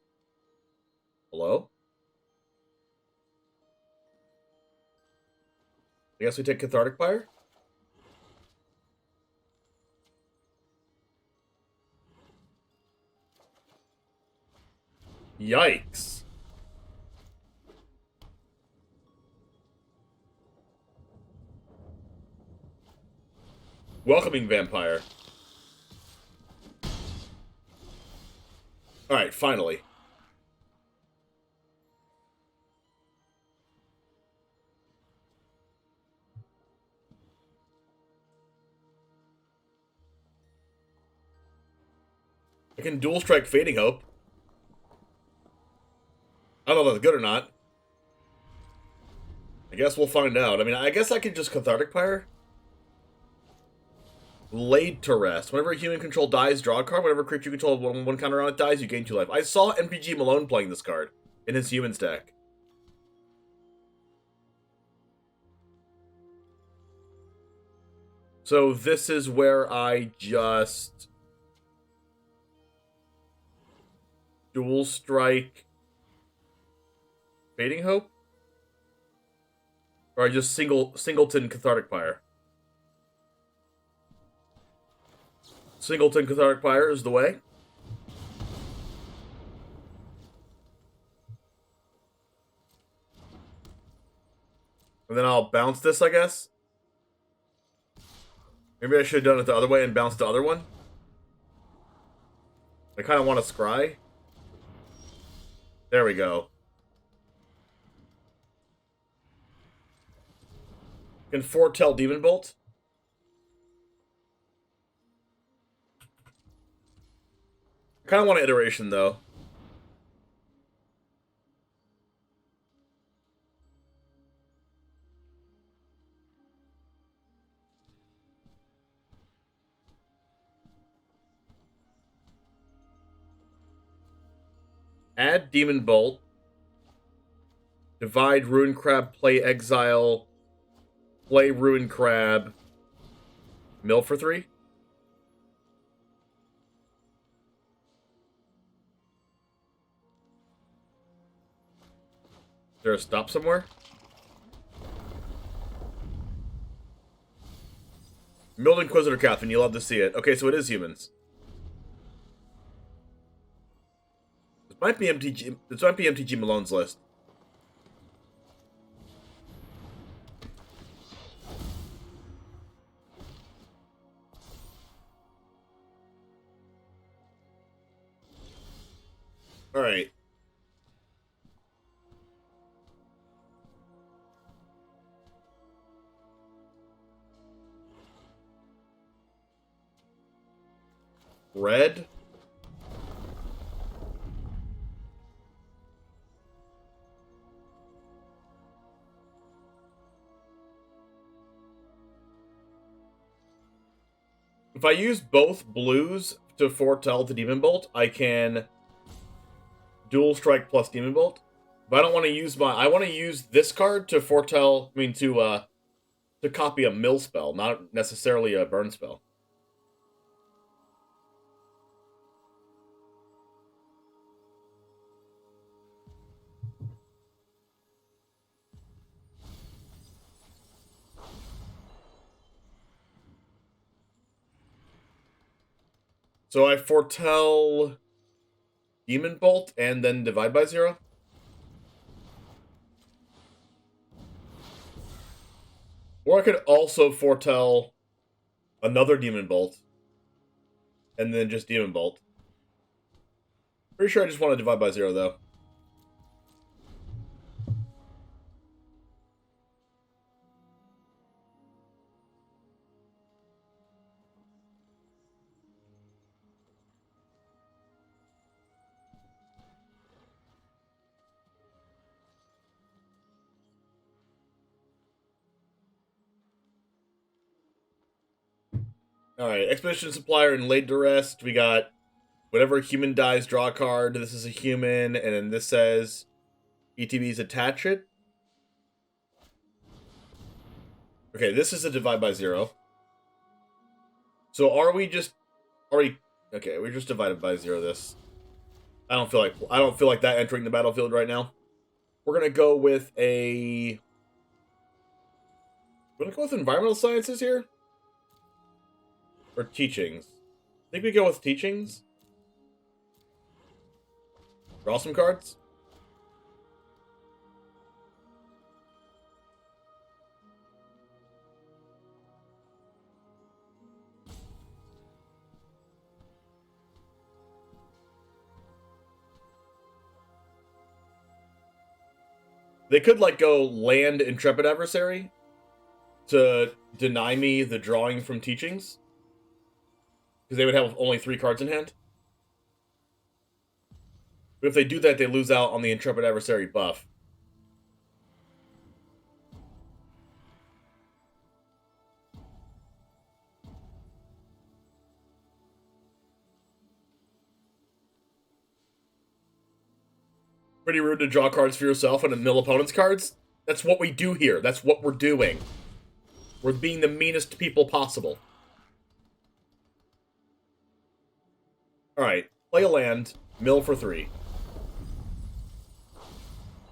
Hello? I guess we take Cathartic Pyre? Yikes. Welcoming Vampire. Alright, finally. I can dual strike Fading Hope. I don't know if that's good or not. I guess we'll find out. I mean, I guess I could just Cathartic Pyre. Laid to Rest. Whenever a human control dies, draw a card. Whenever a creature you control one counter on it dies, you gain 2 life. I saw MPG Malone playing this card in his humans deck. So this is where I just dual strike Fading Hope? Or I just singleton Cathartic Pyre? Singleton Cathartic Pyre is the way. And then I'll bounce this, I guess. Maybe I should have done it the other way and bounced the other one. I kind of want to scry. There we go. Can foretell Demon Bolt. I kind of want an iteration, though. Add Demon Bolt. Divide Ruin Crab, play Exile. Play Ruin Crab. Mill for 3. Is there a stop somewhere? Milled Inquisitor Captain, you love to see it. Okay, so it is humans. This might be MTG Malone's list. All right. Red. If I use both blues to foretell the Demon Bolt, I can dual strike plus Demon Bolt. But I don't want to use I want to use this card to foretell, to copy a mill spell, not necessarily a burn spell. So I foretell Demon Bolt and then divide by 0. Or I could also foretell another Demon Bolt and then just Demon Bolt. Pretty sure I just want to divide by 0 though. Alright, Expedition Supplier and Laid to Rest. We got whenever a human dies, draw a card. This is a human, and then this says ETBs attach it. Okay, this is a divide by 0. So we're just divided by 0 this. I don't feel like that entering the battlefield right now. We're gonna go with environmental sciences here? Or teachings? I think we go with teachings. Draw some cards. They could, go land Intrepid Adversary to deny me the drawing from teachings. Because they would have only 3 cards in hand. But if they do that, they lose out on the Intrepid Adversary buff. Pretty rude to draw cards for yourself and mill opponent's cards. That's what we do here. That's what we're doing. We're being the meanest people possible. Alright, play a land, mill for 3.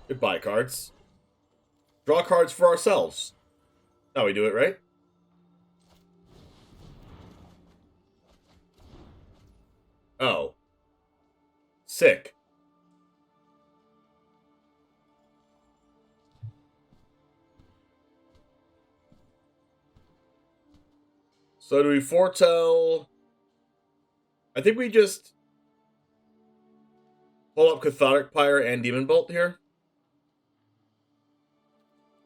Goodbye cards. Draw cards for ourselves. How we do it, right? Oh. Sick. So do we foretell... I think we just pull up Cathartic Pyre and Demon Bolt here.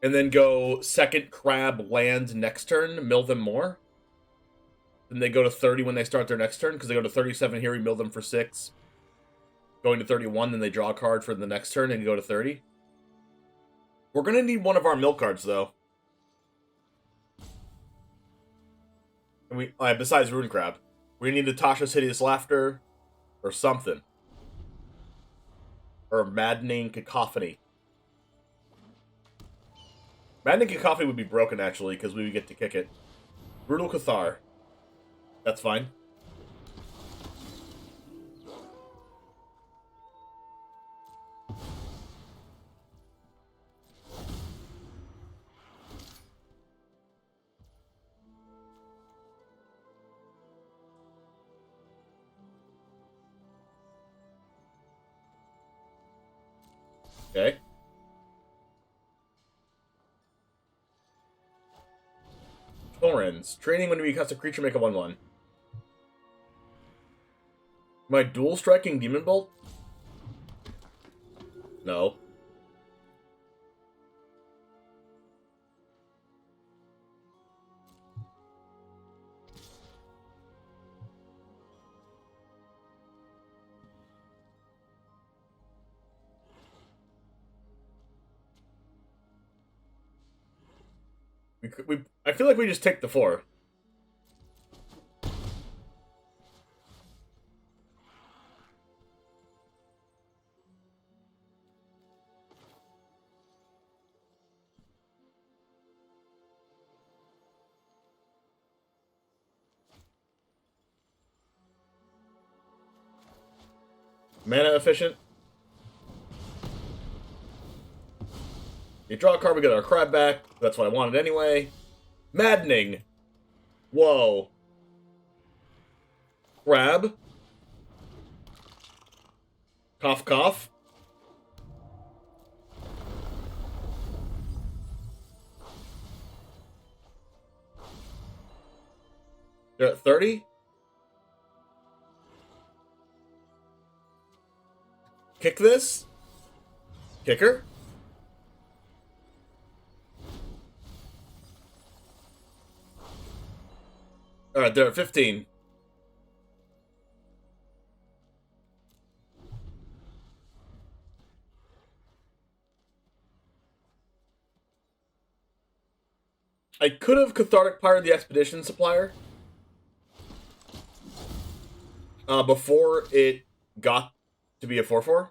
And then go second crab land next turn, mill them more. Then they go to 30 when they start their next turn, because they go to 37 here, we mill them for 6. Going to 31, then they draw a card for the next turn and go to 30. We're going to need one of our mill cards, though. And we, besides Rune Crab. We need Natasha's Hideous Laughter, or something. Or Maddening Cacophony. Maddening Cacophony would be broken, actually, because we would get to kick it. Brutal Cathar. That's fine. Okay. Torrens. Training when we cast a creature, make a 1/1. Am I dual striking Demon Bolt? No. I feel like we just take the 4. Mana efficient. You draw a card, we get our crab back. That's what I wanted anyway. Maddening. Whoa. Crab. Cough, cough. They're at 30? Kick this? Kicker? Alright, they're at 15. I could have Cathartic Pyre the Expedition Supplier. Before it got to be a 4/4.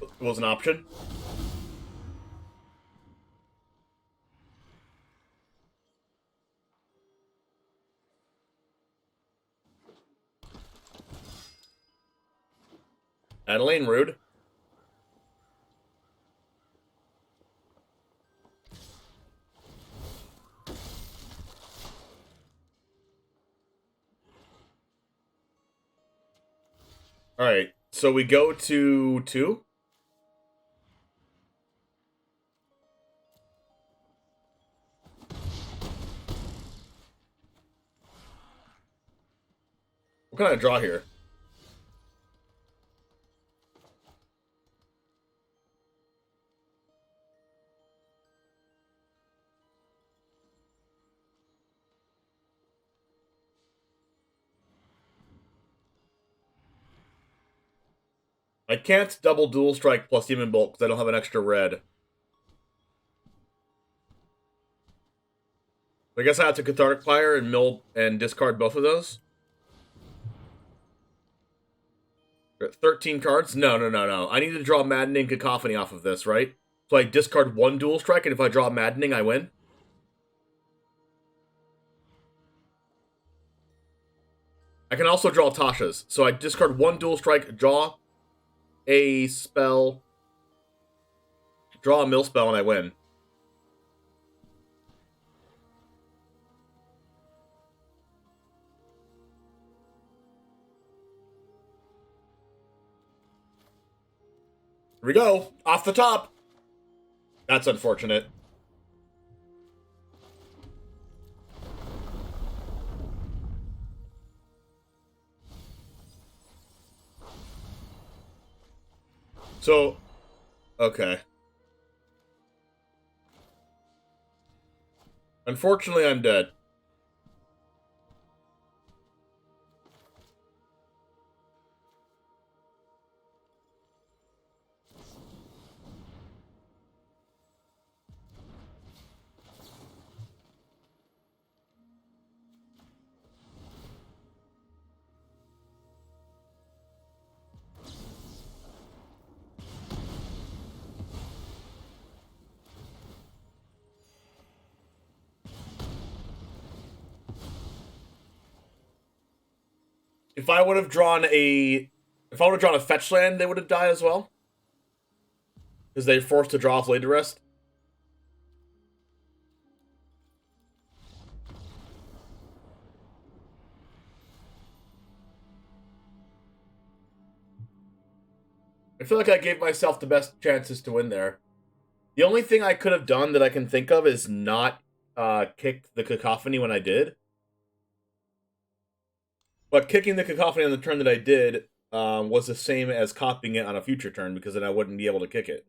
It was an option. Adeline, rude. Alright, so we go to 2. What can I draw here? I can't double dual strike plus Demon Bolt because I don't have an extra red. I guess I have to Cathartic Fire and mill and discard both of those. 13 cards? No. I need to draw Maddening Cacophony off of this, right? So I discard one dual strike, and if I draw Maddening, I win. I can also draw Tasha's. So I discard one dual strike, draw a spell, draw a mill spell, and I win. Here we go. Off the top. That's unfortunate. So, okay. Unfortunately, I'm dead. If I would have drawn a fetch land, they would have died as well. Because they're forced to draw off Laid to Rest. I feel like I gave myself the best chances to win there. The only thing I could have done that I can think of is not kick the Cacophony when I did. But kicking the Cacophony on the turn that I did was the same as copying it on a future turn, because then I wouldn't be able to kick it.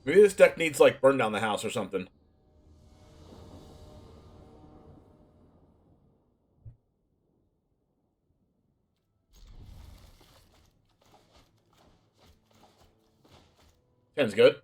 Maybe this deck needs, like, Burn Down the House or something. Sounds good.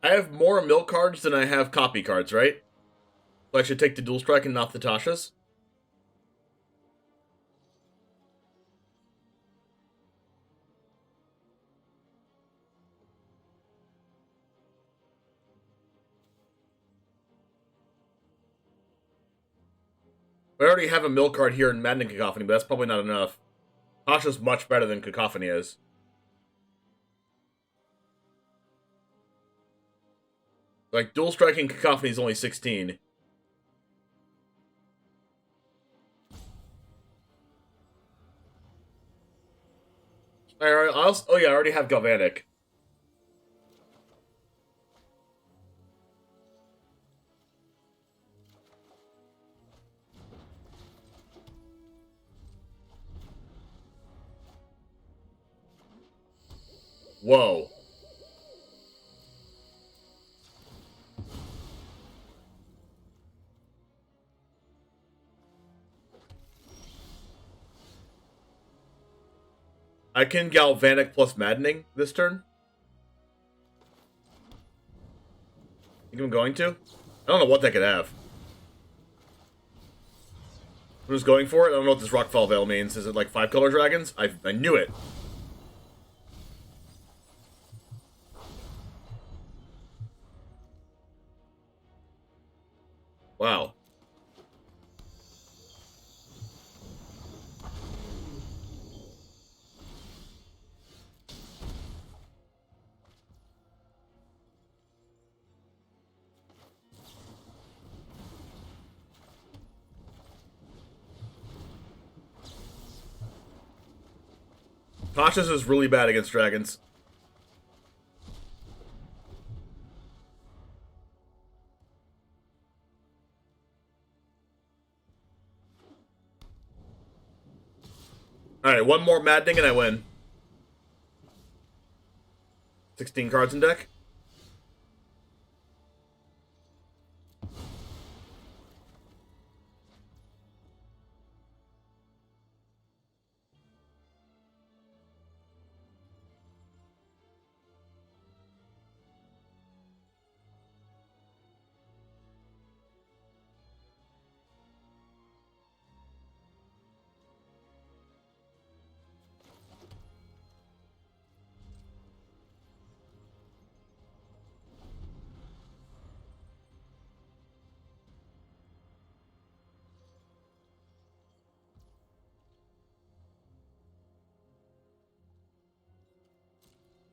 I have more mill cards than I have copy cards, right? So I should take the dual strike and not the Tasha's. I already have a mill card here in Maddening Cacophony, but that's probably not enough. Tasha's much better than Cacophony is. Like, dual striking Cacophony is only 16. Oh yeah, I already have Galvanic. Whoa. I can Galvanic plus Maddening this turn. Think I'm going to? I don't know what that could have. I'm just going for it. I don't know what this Rockfall Veil means. Is it like 5-color dragons? I knew it. Wow. Cautious is really bad against dragons. Alright, one more maddening and I win. 16 cards in deck.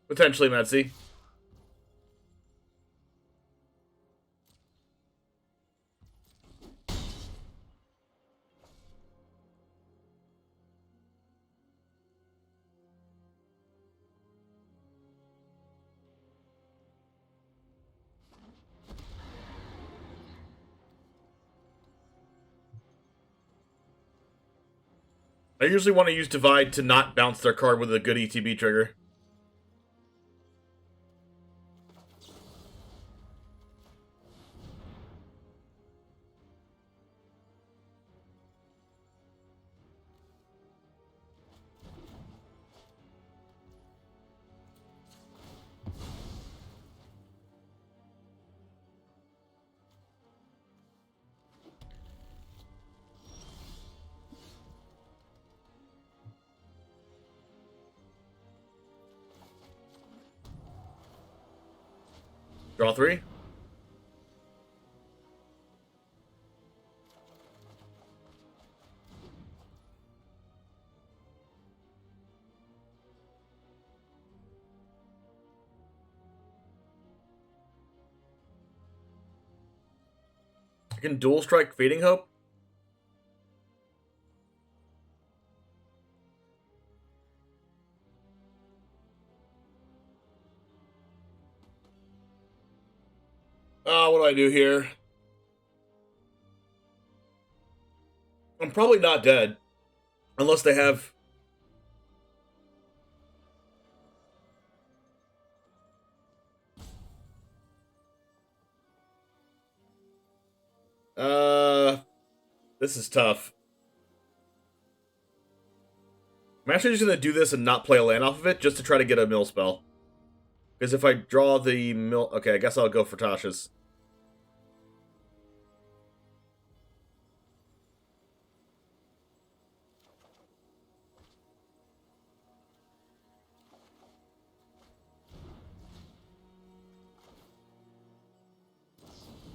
Potentially, Metzi. I usually want to use Divide to not bounce their card with a good ETB trigger. Draw 3. I can dual strike Fading Hope. What do I do here? I'm probably not dead. Unless they have... This is tough. I'm actually just going to do this and not play a land off of it, just to try to get a mill spell. Because if I draw the mill... Okay, I guess I'll go for Tasha's.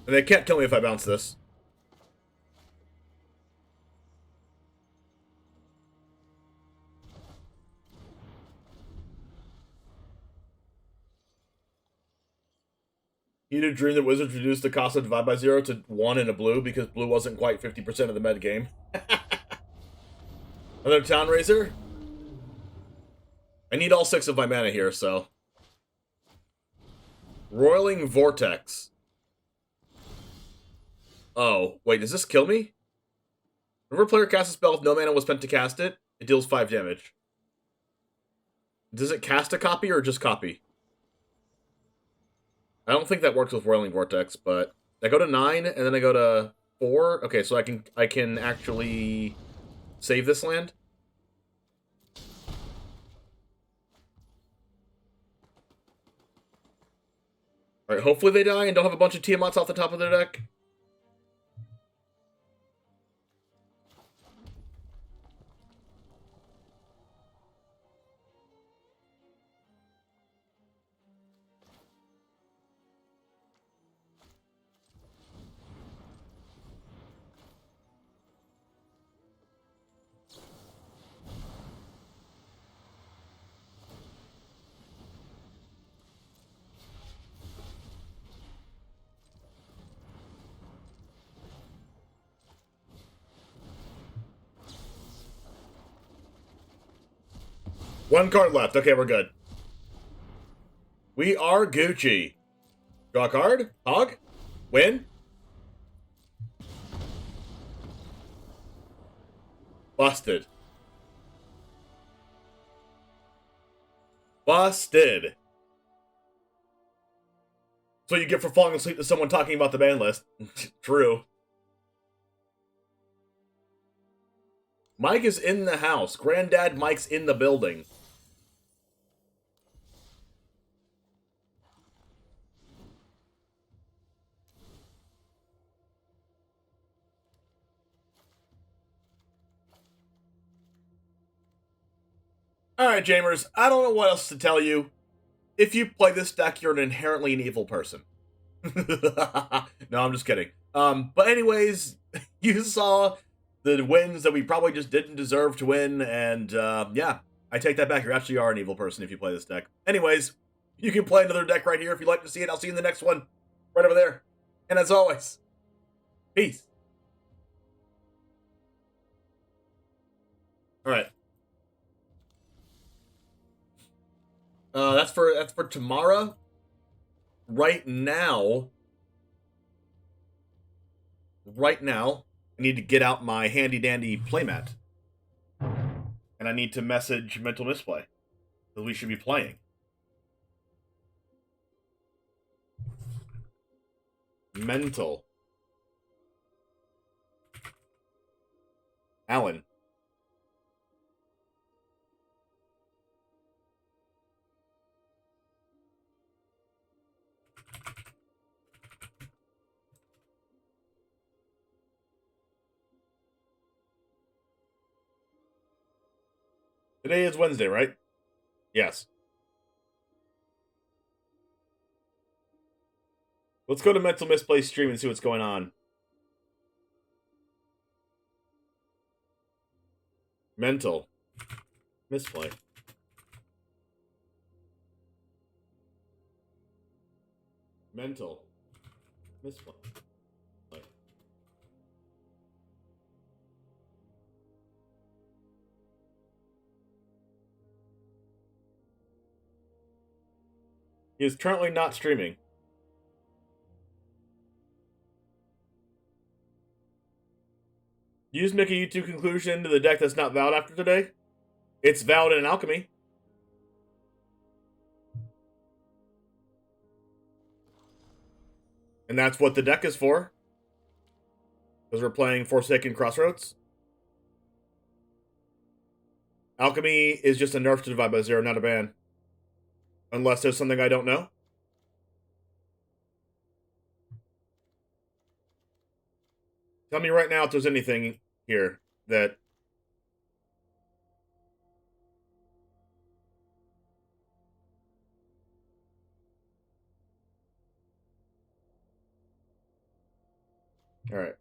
And they can't tell me if I bounce this. You need a dream that Wizards reduced the cost of Divide by 0 to 1 in a blue because blue wasn't quite 50% of the meta game. Another Town Raiser? I need all 6 of my mana here, so... Roiling Vortex. Oh, wait, does this kill me? Whenever a player casts a spell if no mana was spent to cast it, it deals 5 damage. Does it cast a copy or just copy? I don't think that works with Roiling Vortex, but I go to 9 and then I go to 4. Okay, so I can actually save this land. All right, hopefully they die and don't have a bunch of Tiamats off the top of their deck. One card left. Okay, we're good. We are Gucci. Draw a card. Hog. Win. Busted. Busted. That's what you get for falling asleep to someone talking about the ban list. True. Mike is in the house. Granddad Mike's in the building. Alright, Jamers, I don't know what else to tell you. If you play this deck, you're inherently an evil person. No, I'm just kidding. But anyways, you saw the wins that we probably just didn't deserve to win, and yeah, I take that back. You actually are an evil person if you play this deck. Anyways, you can play another deck right here if you'd like to see it. I'll see you in the next one, right over there. And as always, peace. Alright. That's for tomorrow. Right now, I need to get out my handy dandy playmat. And I need to message Mental Misplay. Because we should be playing. Mental. Alan. Today is Wednesday, right? Yes. Let's go to Mental Misplay stream and see what's going on. Mental Misplay. Mental Misplay. He is currently not streaming. You just make a YouTube conclusion to the deck that's not valid after today? It's valid in Alchemy. And that's what the deck is for. Because we're playing Forsaken Crossroads. Alchemy is just a nerf to Divide by Zero, not a ban. Unless there's something I don't know. Tell me right now if there's anything here that... Alright.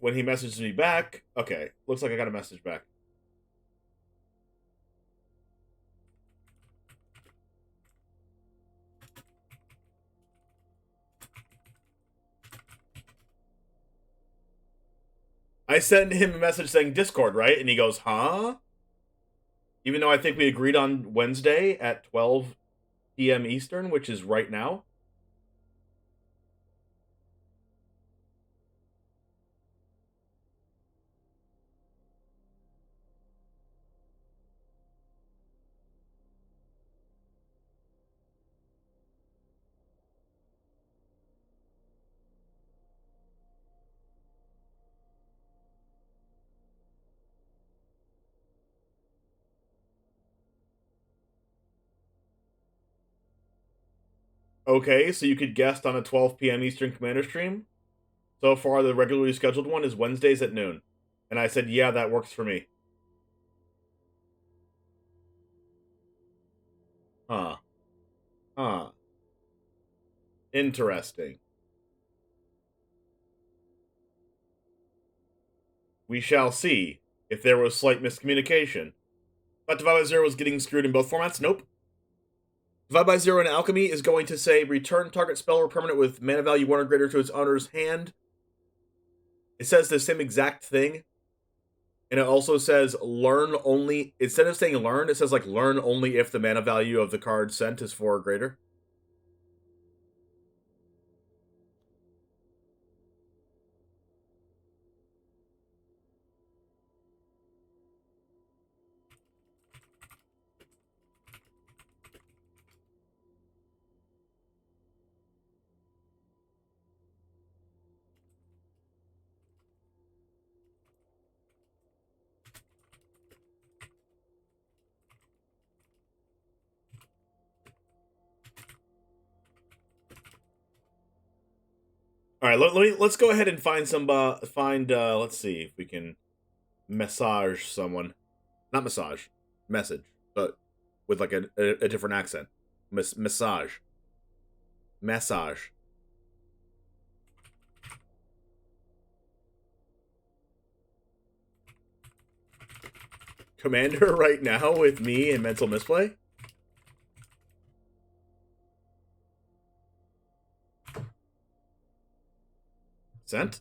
When he messages me back, okay, looks like I got a message back. I sent him a message saying Discord, right? And he goes, huh? Even though I think we agreed on Wednesday at 12 p.m. Eastern, which is right now. Okay, so you could guest on a 12 p.m. Eastern Commander stream? So far, the regularly scheduled one is Wednesdays at noon. And I said, yeah, that works for me. Huh. Huh. Interesting. We shall see if there was slight miscommunication. But Divide by Zero was getting screwed in both formats? Nope. Divide by Zero in Alchemy is going to say return target spell or permanent with mana value 1 or greater to its owner's hand. It says the same exact thing. And it also says learn only. Instead of saying learn, it says like learn only if the mana value of the card sent is 4 or greater. All right, let's go ahead and find some. Let's see if we can massage someone. Not massage, message, but with like a different accent. Massage. Commander right now with me in mental misplay. Sent.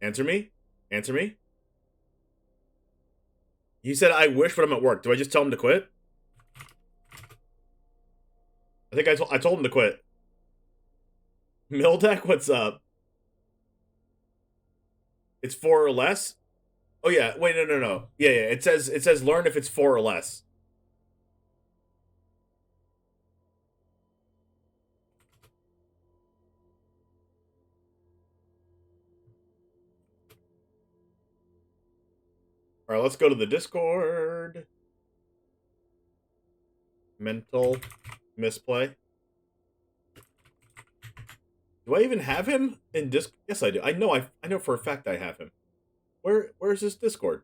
Answer me. Answer me. He said, I wish, but I'm at work. Do I just tell him to quit? I think I told him to quit. Mildeck, what's up? It's 4 or less? Oh yeah, wait, no. Yeah, it says learn if it's 4 or less. Alright, let's go to the Discord. Mental misplay. Do I even have him in Discord? Yes, I do. I know for a fact I have him. Where's this Discord?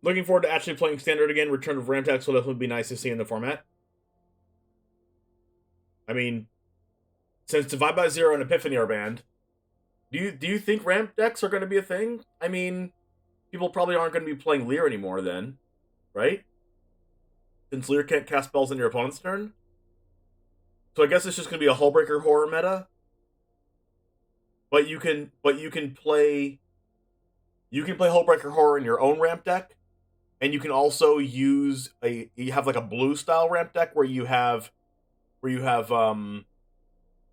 Looking forward to actually playing Standard again. Return of Ramp decks will definitely be nice to see in the format. I mean, since Divide by Zero and Epiphany are banned, do you think ramp decks are going to be a thing? I mean, people probably aren't going to be playing Lear anymore then, right? Since Lear can't cast spells on your opponent's turn. So I guess it's just going to be a Hullbreaker horror meta. But you can play Hullbreaker horror in your own ramp deck, and you can also use you have like a blue style ramp deck where you have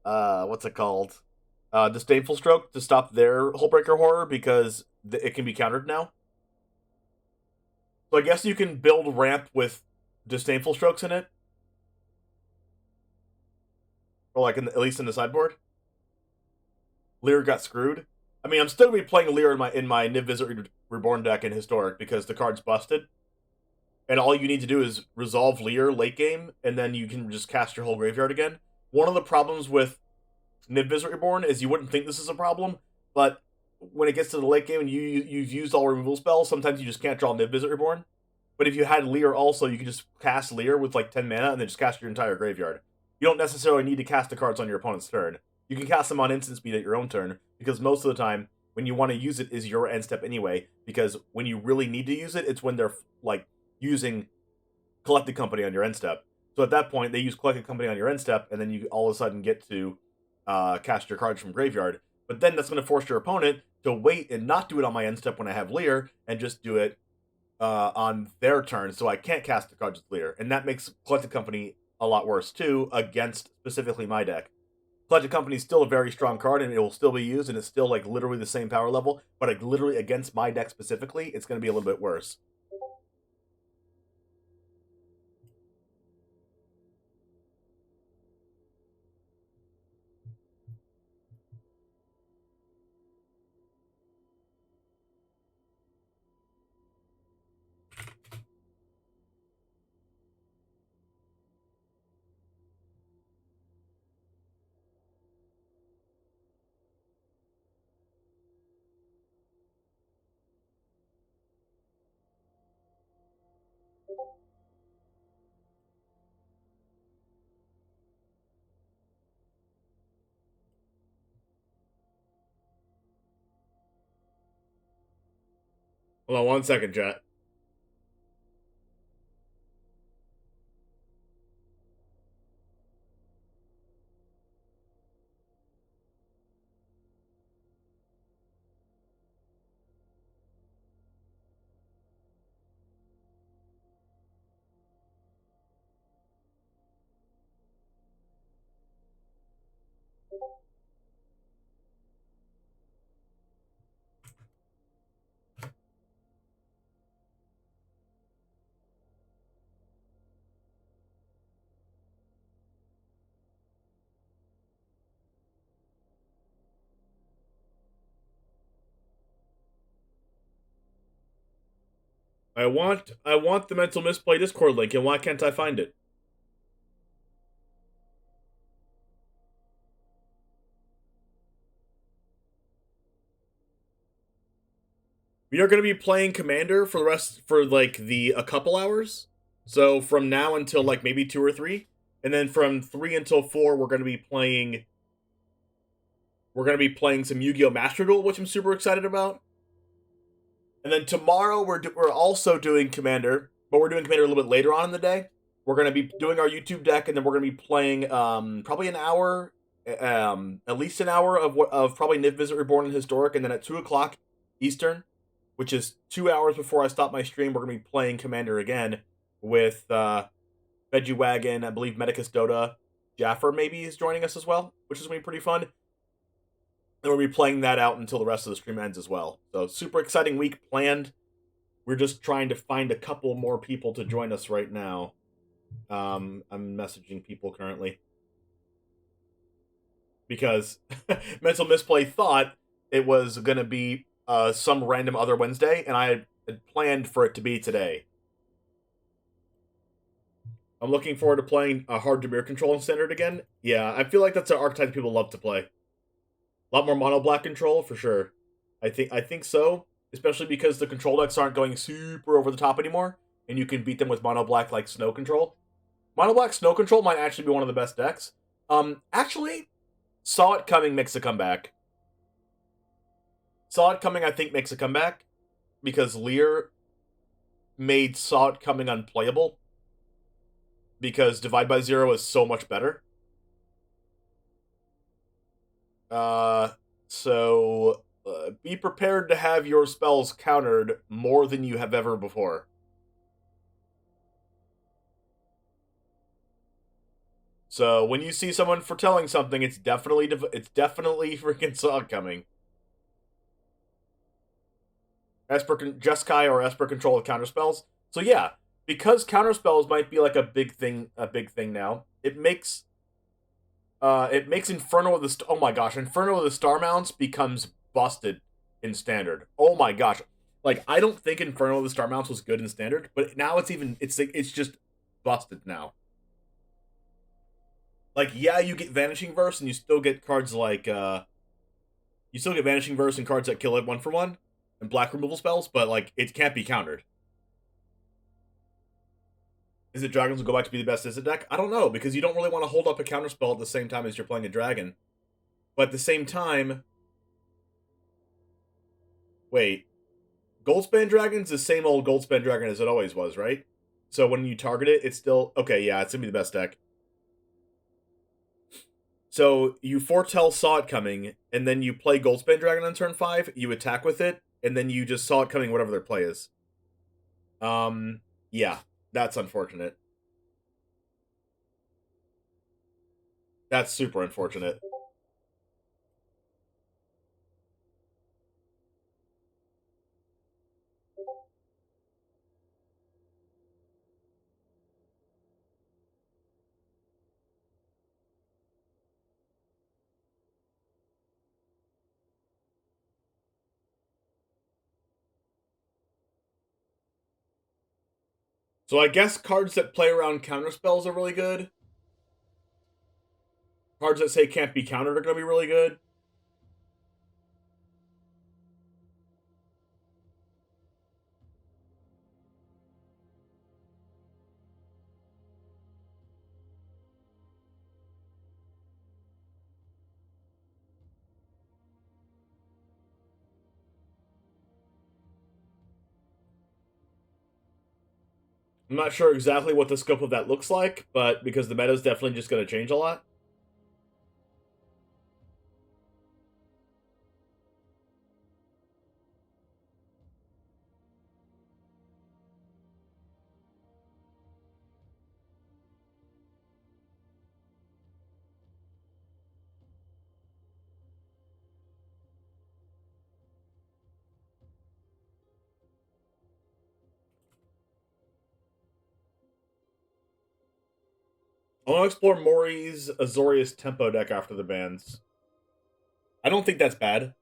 what's it called? Disdainful Stroke to stop their Hullbreaker horror because it can be countered now. So I guess you can build ramp with Disdainful Strokes in it. Or like at least in the sideboard. Lear got screwed. I mean, I'm still gonna be playing Lear in my Niv Visit Reborn deck in Historic because the card's busted. And all you need to do is resolve Lear late game, and then you can just cast your whole graveyard again. One of the problems with Niv Visit Reborn is you wouldn't think this is a problem, but when it gets to the late game and you've used all removal spells, sometimes you just can't draw Niv Visit Reborn. But if you had Lear also, you could just cast Lear with like 10 mana and then just cast your entire graveyard. You don't necessarily need to cast the cards on your opponent's turn. You can cast them on instant speed at your own turn, because most of the time, when you want to use it is your end step anyway, because when you really need to use it, it's when they're like using Collected Company on your end step. So at that point, they use Collected Company on your end step, and then you all of a sudden get to cast your cards from graveyard. But then that's going to force your opponent to wait and not do it on my end step when I have Lear, and just do it on their turn, so I can't cast the cards with Leer, and that makes Collected Company a lot worse too against specifically my deck. Collected Company is still a very strong card, and it will still be used, and it's still like literally the same power level, but like literally against my deck specifically, it's going to be a little bit worse. Hold on 1 second, chat. I want the Mental Misplay Discord link, and why can't I find it? We are going to be playing Commander for a couple hours. So from now until like maybe 2 or 3, and then from 3 until 4 we're going to be playing some Yu-Gi-Oh! Master Duel, which I'm super excited about. And then tomorrow we're also doing Commander, but we're doing Commander a little bit later on in the day. We're going to be doing our YouTube deck, and then we're going to be playing probably an hour, at least an hour of probably Niv Visit Reborn and Historic, and then at 2 o'clock Eastern, which is 2 hours before I stop my stream, we're going to be playing Commander again with Veggie Wagon, I believe Medicus Dota, Jaffer maybe is joining us as well, which is going to be pretty fun. And we'll be playing that out until the rest of the stream ends as well. So super exciting week planned. We're just trying to find a couple more people to join us right now. I'm messaging people currently. Because Mental Misplay thought it was going to be some random other Wednesday, and I had planned for it to be today. I'm looking forward to playing Hard Dimir Control in Standard again. Yeah, I feel like that's an archetype people love to play. A lot more mono black control for sure. I think so, especially because the control decks aren't going super over the top anymore, and you can beat them with mono black like Snow Control. Mono black Snow Control might actually be one of the best decks. Actually, Saw It Coming makes a comeback. Saw It Coming, I think, makes a comeback because Lear made Saw It Coming unplayable because Divide by Zero is so much better. So be prepared to have your spells countered more than you have ever before. So when you see someone foretelling something, it's definitely freaking Saw It Coming. Jeskai or Esper control of counterspells. So yeah, because counterspells might be like a big thing now. It makes Inferno of the oh my gosh, Inferno of the Star Mounts becomes busted in Standard. Oh my gosh, like I don't think Inferno of the Star Mounts was good in Standard, but now it's just busted now. Like yeah, you get Vanishing Verse and you still get cards like Vanishing Verse and cards that kill it 1-for-1 and black removal spells, but like it can't be countered. Is it Dragons will go back to be the best Izzet deck? I don't know, because you don't really want to hold up a counterspell at the same time as you're playing a dragon. But at the same time... Wait. Goldspan Dragon's the same old Goldspan Dragon as it always was, right? So when you target it, it's still... Okay, yeah, it's going to be the best deck. So you foretell Saw It Coming, and then you play Goldspan Dragon on turn 5, you attack with it, and then you just Saw It Coming whatever their play is. Yeah, that's unfortunate. That's super unfortunate. So I guess cards that play around counterspells are really good. Cards that say can't be countered are going to be really good. I'm not sure exactly what the scope of that looks like, but because the meta is definitely just going to change a lot. I want to explore Mori's Azorius Tempo deck after the bans. I don't think that's bad.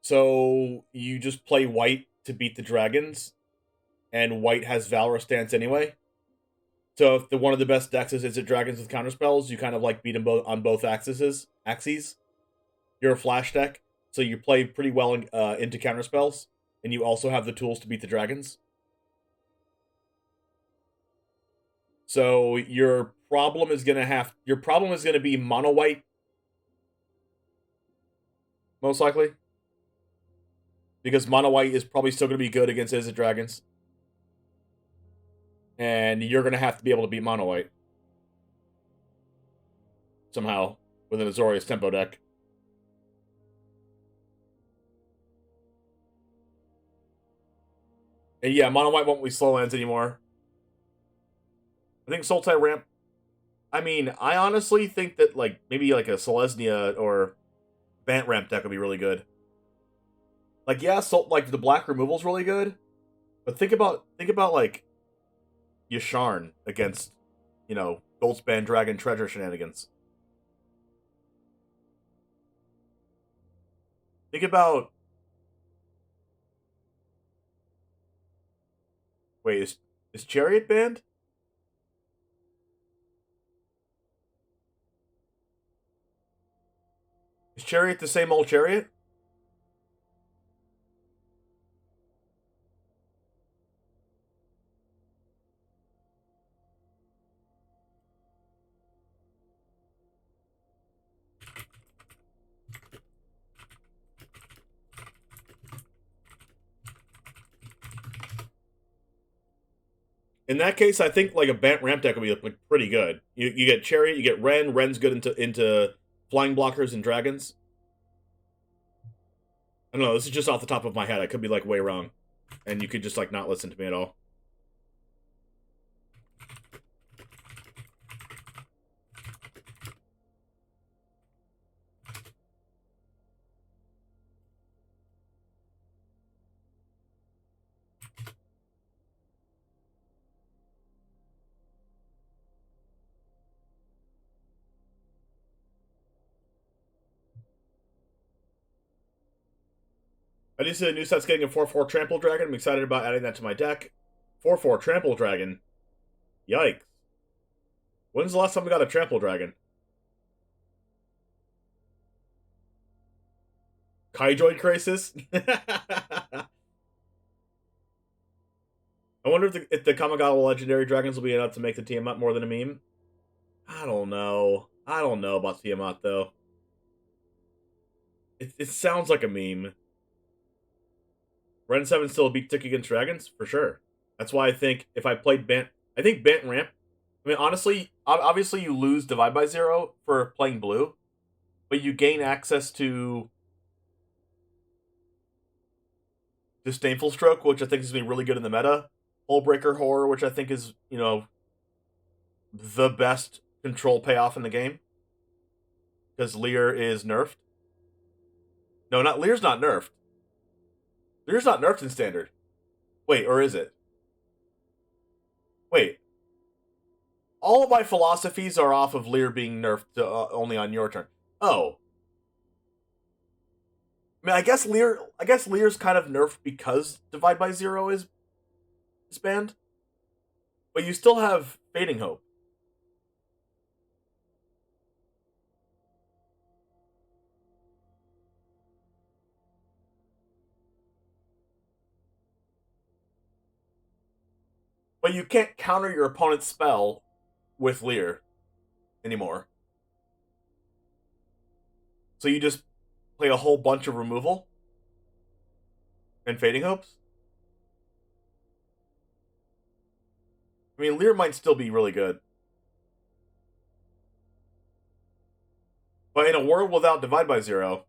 So you just play white to beat the dragons, and white has Valorous Stance anyway. So if one of the best decks is it dragons with counterspells, you kind of like beat them both on both axes. You're a flash deck, so you play pretty well into counterspells, and you also have the tools to beat the dragons. So your problem is gonna be mono white, most likely, because mono white is probably still gonna be good against Izzet dragons, and you're gonna have to be able to beat mono white somehow with an Azorius Tempo deck. And yeah, mono white won't be slow lands anymore. I think Sultai Ramp. I mean, I honestly think that like maybe like a Selesnya or Bant Ramp deck would be really good. Like yeah, like the black removal's really good, but think about like Yasharn against, you know, Goldspan Dragon Treasure shenanigans. Think about. Wait, is Chariot banned? Is Chariot the same old Chariot? In that case, I think like a Bant Ramp deck would be like, pretty good. You get Chariot, you get Ren. Ren's good into flying blockers and dragons. I don't know. This is just off the top of my head. I could be like way wrong, and you could just like not listen to me at all. I just see the new set's getting a 4/4 Trample Dragon. I'm excited about adding that to my deck. 4/4 Trample Dragon. Yikes. When's the last time we got a Trample Dragon? Kaidroid Crisis? I wonder if the Kamigawa Legendary Dragons will be enough to make the Tiamat more than a meme. I don't know. I don't know about Tiamat, though. It sounds like a meme. Ren 7 still a beat tick against dragons? For sure. That's why I think if I played Bant... I think Bant Ramp... I mean, honestly, obviously you lose Divide by Zero for playing blue, but you gain access to Disdainful Stroke, which I think is going to be really good in the meta. Hullbreaker Horror, which I think is, you know, the best control payoff in the game. Because Lear is nerfed. No, Lear's not nerfed. Lear's not nerfed in Standard. Wait, or is it? Wait. All of my philosophies are off of Lear being nerfed only on your turn. Oh. I mean, I guess Lear's kind of nerfed because Divide by Zero is banned. But you still have Fading Hope. But you can't counter your opponent's spell with Lear anymore. So you just play a whole bunch of removal and Fading Hopes? I mean, Lear might still be really good. But in a world without Divide by Zero,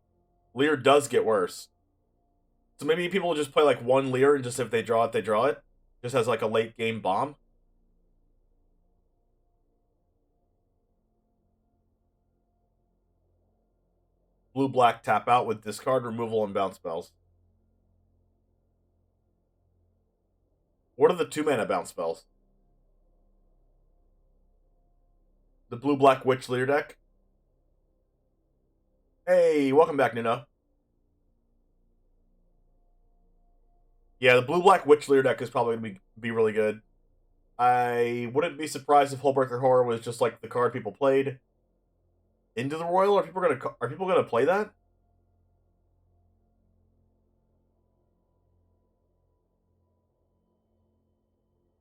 Lear does get worse. So maybe people will just play like one Lear and just if they draw it, they draw it. Just as like a late game bomb. Blue-black tap out with discard, removal, and bounce spells. What are the 2-mana bounce spells? The blue-black Witch Leader deck? Hey, welcome back, Nuno. Yeah, the blue-black Witch Leader deck is probably going to be really good. I wouldn't be surprised if Hullbreaker Horror was just like the card people played into the Royal. Are people gonna play that?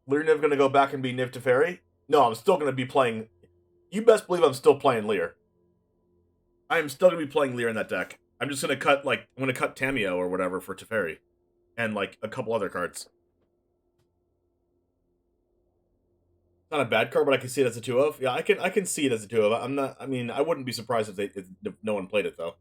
Lear Niv gonna go back and be Niv Teferi? No, I'm still gonna be playing. You best believe I'm still playing Lear. I am still gonna be playing Lear in that deck. I'm just gonna cut Tamio or whatever for Teferi. And like a couple other cards. Not a bad card, but I can see it as a 2-of. Yeah, I can see it as a 2-of. I mean, I wouldn't be surprised if no one played it though.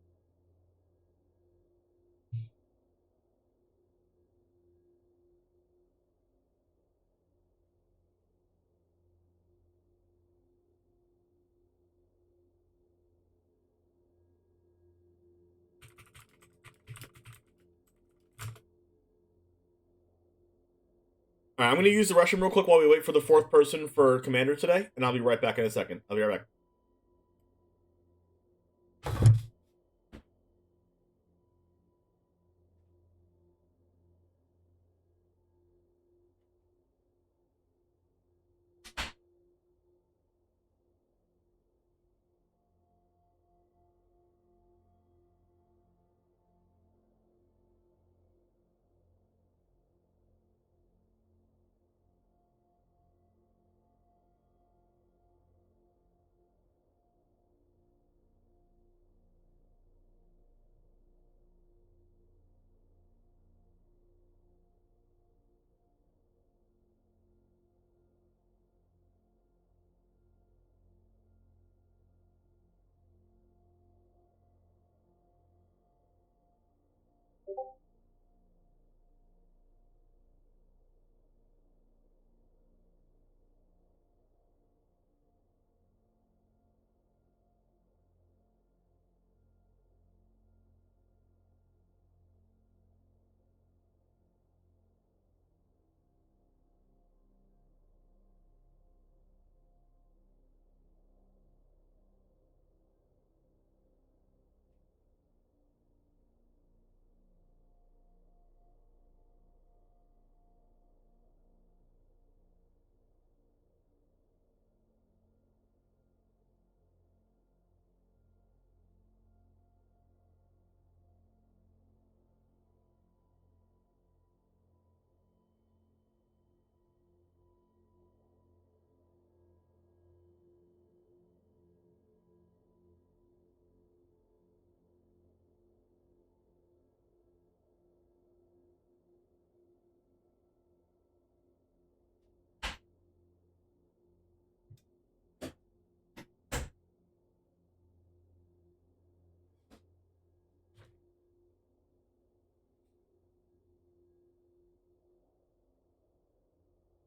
Alright, I'm going to use the Russian real quick while we wait for the 4th person for Commander today, and I'll be right back in a second. I'll be right back.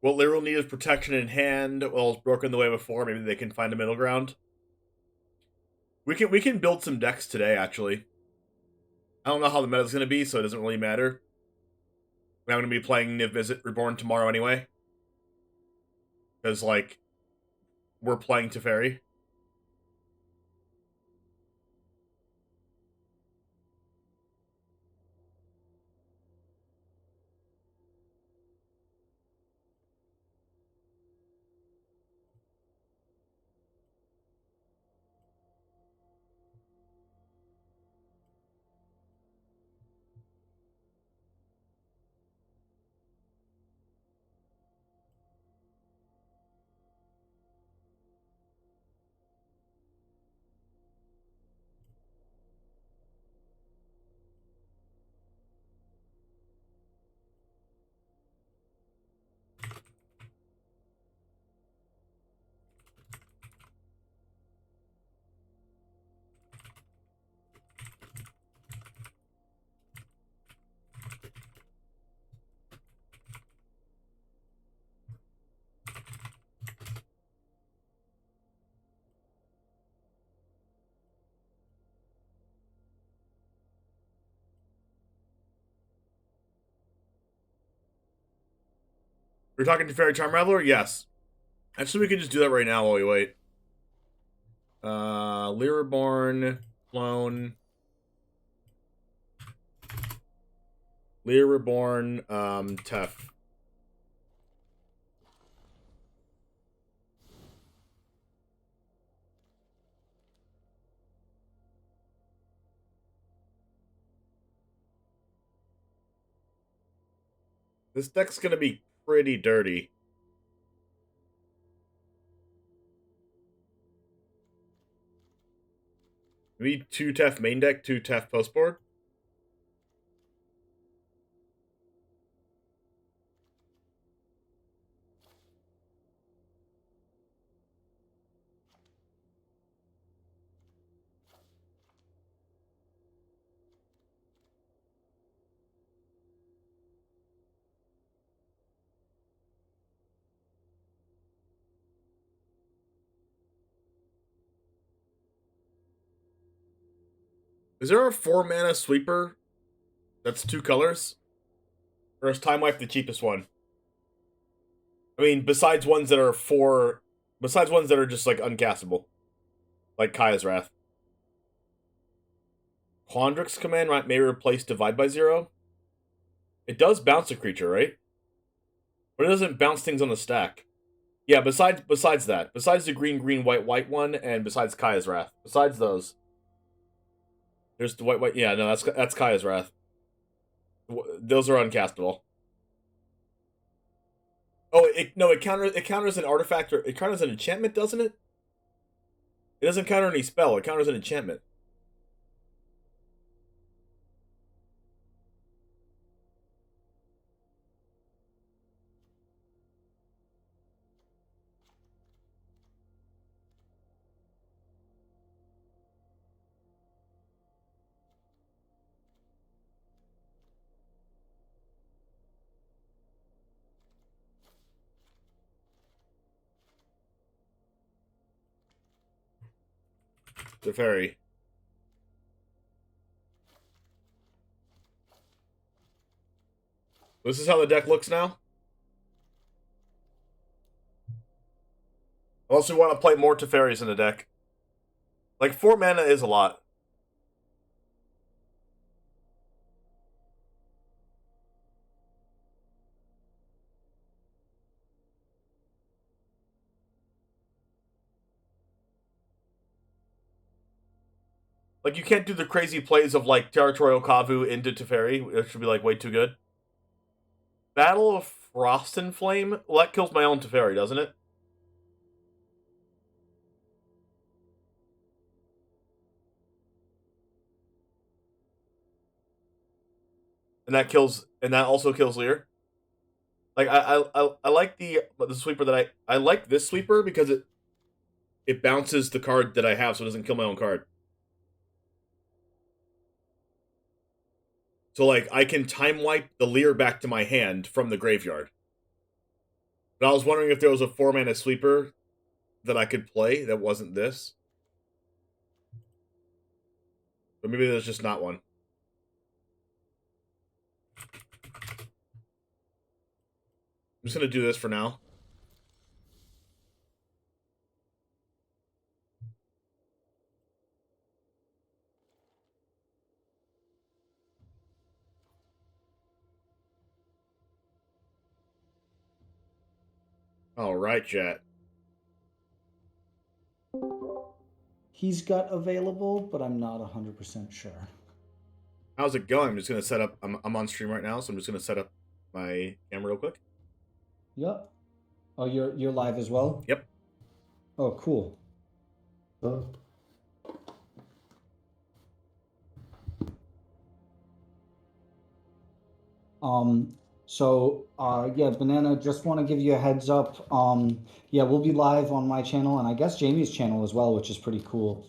What Lyra will need is protection in hand. Well, it's broken the way before. Maybe they can find a middle ground. We can build some decks today, actually. I don't know how the meta's going to be, so it doesn't really matter. I'm going to be playing Niv Visit Reborn tomorrow anyway. Because, like, we're playing Teferi. We're talking to Fairy Charm Raveler? Yes. Actually, we can just do that right now while we wait. Lyraborn, clone. Lyraborn, Tef. This deck's gonna be pretty dirty. Maybe 2 Tef main deck, 2 Tef post board. Is there a 4 mana sweeper that's 2 colors? Or is Time Wipe the cheapest one? I mean, besides ones that are just like uncastable. Like Kaya's Wrath. Quandrix command may replace Divide by 0. It does bounce a creature, right? But it doesn't bounce things on the stack. Yeah, besides that. Besides the green, white one, and besides Kaya's Wrath. Besides those. There's the white. Yeah, no, that's Kaya's Wrath. Those are uncastable. Oh, it counters an artifact, or it counters an enchantment, doesn't it? It doesn't counter any spell. It counters an enchantment. Teferi. This is how the deck looks now. Unless we want to play more Teferis in the deck. Like, 4 mana is a lot. Like, you can't do the crazy plays of, like, Territorial Kavu into Teferi. It should be, like, way too good. Battle of Frost and Flame? Well, that kills my own Teferi, doesn't it? And that also kills Lear. Like, I like the sweeper that I like this sweeper because it bounces the card that I have so it doesn't kill my own card. So, like, I can time wipe the Lear back to my hand from the graveyard. But I was wondering if there was a 4-mana sweeper that I could play that wasn't this. But maybe there's just not one. I'm just going to do this for now. All right, chat. He's got available, but I'm not 100% sure. How's it going? I'm just going to set up... I'm on stream right now, so I'm just going to set up my camera real quick. Yep. Oh, you're live as well? Yep. Oh, cool. Yeah, Banana, just want to give you a heads up. Yeah, we'll be live on my channel and I guess Jamie's channel as well, which is pretty cool.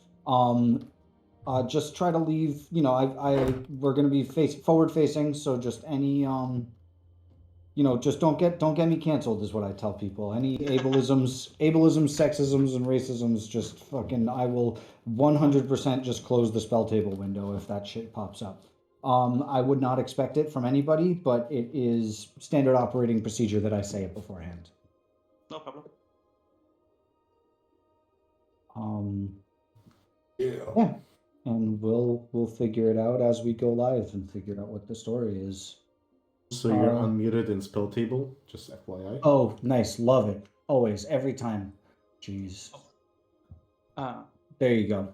Just try to leave, you know, we're going to be forward facing, so just any, you know, just don't get me canceled is what I tell people. Any ableisms, sexisms, and racisms, just fucking, I will 100% just close the spell table window if that shit pops up. I would not expect it from anybody, but it is standard operating procedure that I say it beforehand. No problem. Yeah, and we'll figure it out as we go live and figure out what the story is. So you're unmuted in spell table, just FYI. Oh, nice, love it. Always, every time. Jeez. There you go.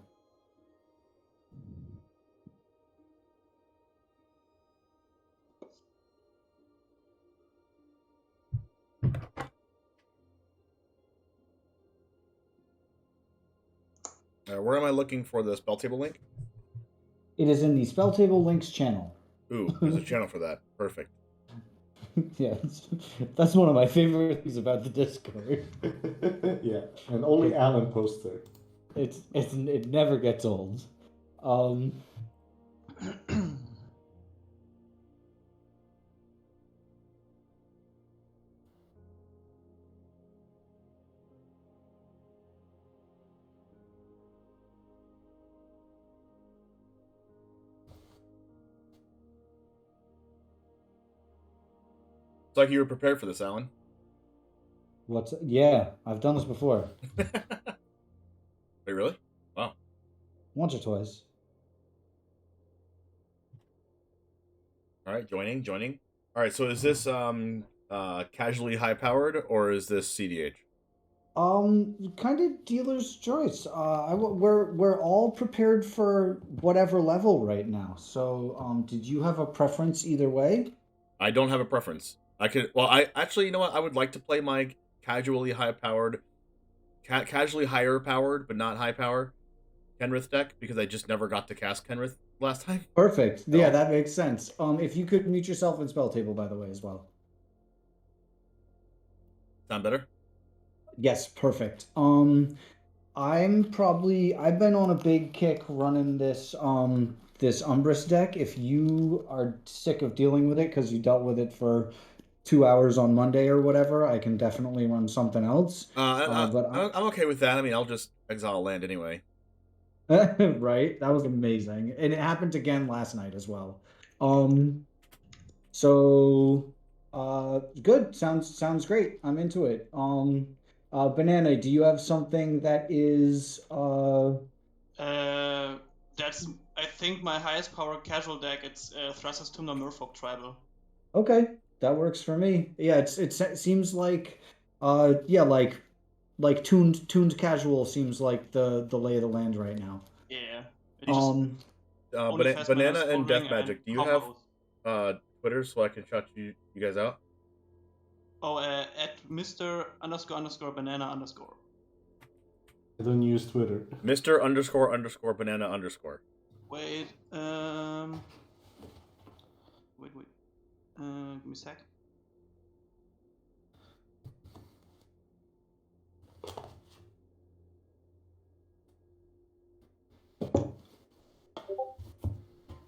Where am I looking for the spell table link? It is in the spell table links channel. Ooh, there's a channel for that. Perfect. Yeah, that's one of my favorite things about the Discord. Yeah, and only Alan posts it. It never gets old. It's like you were prepared for this, Alan. Yeah, I've done this before. Wait, really? Wow. Once or twice. All right, joining. All right, so is this casually high powered or is this CDH? Kind of dealer's choice. We're all prepared for whatever level right now. So, did you have a preference either way? I don't have a preference. I actually, you know what? I would like to play my casually high powered, casually higher powered, but not high power Kenrith deck because I just never got to cast Kenrith last time. Perfect. Yeah, that makes sense. If you could mute yourself in spell table, by the way, as well. Sound better? Yes, perfect. I've been on a big kick running this this Umbris deck. If you are sick of dealing with it because you dealt with it for 2 hours on Monday or whatever, I can definitely run something else. I'm okay with that. I mean, I'll just exile land anyway. Right? That was amazing. And it happened again last night as well. Good. Sounds great. I'm into it. Banana, do you have something that is That's I think my highest power casual deck. It's Thrusters Tumnor Merfolk Tribal. Okay, that works for me. Yeah, it seems like like tuned casual seems like the lay of the land right now. Yeah. Banana and Death Magic. Do you have Twitter so I can shout you guys out? Oh, at Mr__banana_. I don't use Twitter. Mr__banana_. Wait. Wait. Give me a sec.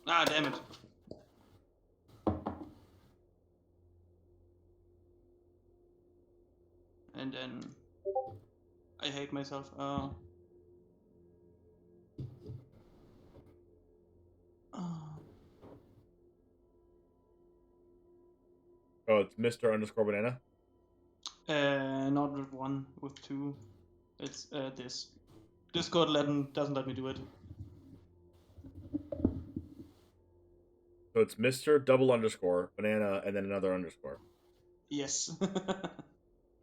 Ah, damn it. then I hate myself. Oh, it's Mr. _banana. Not with 1, with 2. It's this. Discord doesn't let me do it. So it's Mr. _banana and then another underscore. Yes.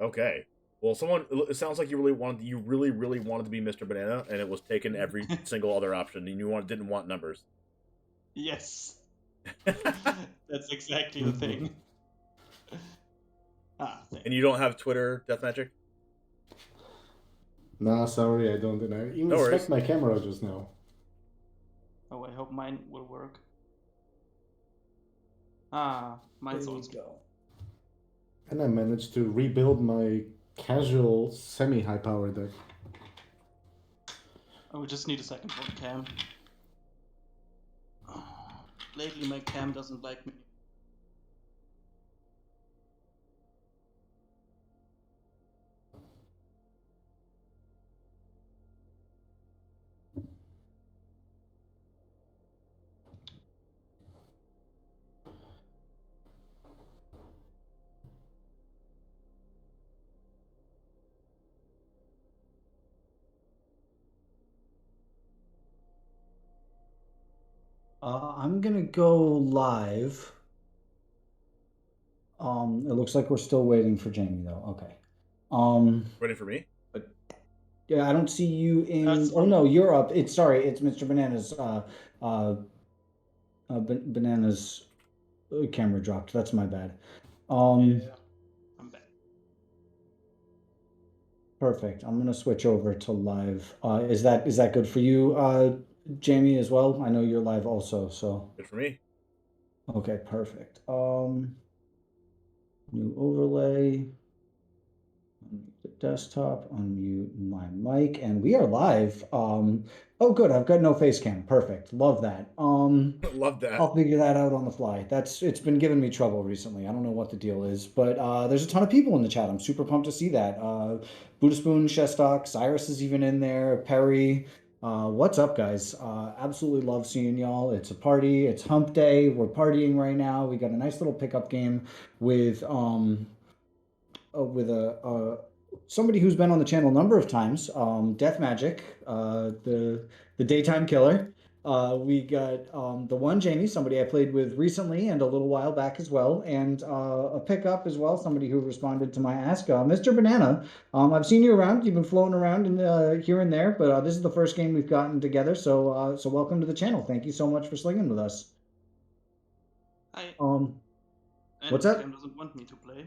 Okay. Well, it sounds like you really wanted to be Mr. Banana, and it was taken every single other option, and you didn't want numbers. Yes. That's exactly the thing. And you don't have Twitter, Death Magic? Nah, sorry, I don't. And I even No worries. inspect my camera just now. Oh, I hope mine will work. Mine's There we also. go. And I managed to rebuild my casual semi-high power deck. Oh, we just need a second for the cam. Lately, my cam doesn't like me. I'm gonna go live. It looks like we're still waiting for Jamie though. Okay. Ready for me? Yeah, I don't see you in. That's Oh no, you're up. It's Mr. Banana's. Banana's camera dropped. That's my bad. Yeah, I'm back. Perfect. I'm gonna switch over to live. Is that good for you, Jamie, as well? I know you're live also, so. Good for me. Okay, perfect. New overlay. Unmute the desktop, unmute my mic, and we are live. Oh good, I've got no face cam. Perfect. Love that. Love that. I'll figure that out on the fly. It's been giving me trouble recently. I don't know what the deal is, but there's a ton of people in the chat. I'm super pumped to see that. Buddha Spoon, Shestock, Cyrus is even in there, Perry. What's up, guys? Absolutely love seeing y'all. It's a party. It's hump day. We're partying right now. We got a nice little pickup game with somebody who's been on the channel a number of times, Death Magic, the daytime killer. We got the one Jamie, somebody I played with recently and a little while back as well, and a pickup as well, somebody who responded to my ask, Mr. Banana. I've seen you around. You've been floating around here and there, but this is the first game we've gotten together. So so welcome to the channel. Thank you so much for slinging with us. Hi. And what's the up? cam doesn't want me to play.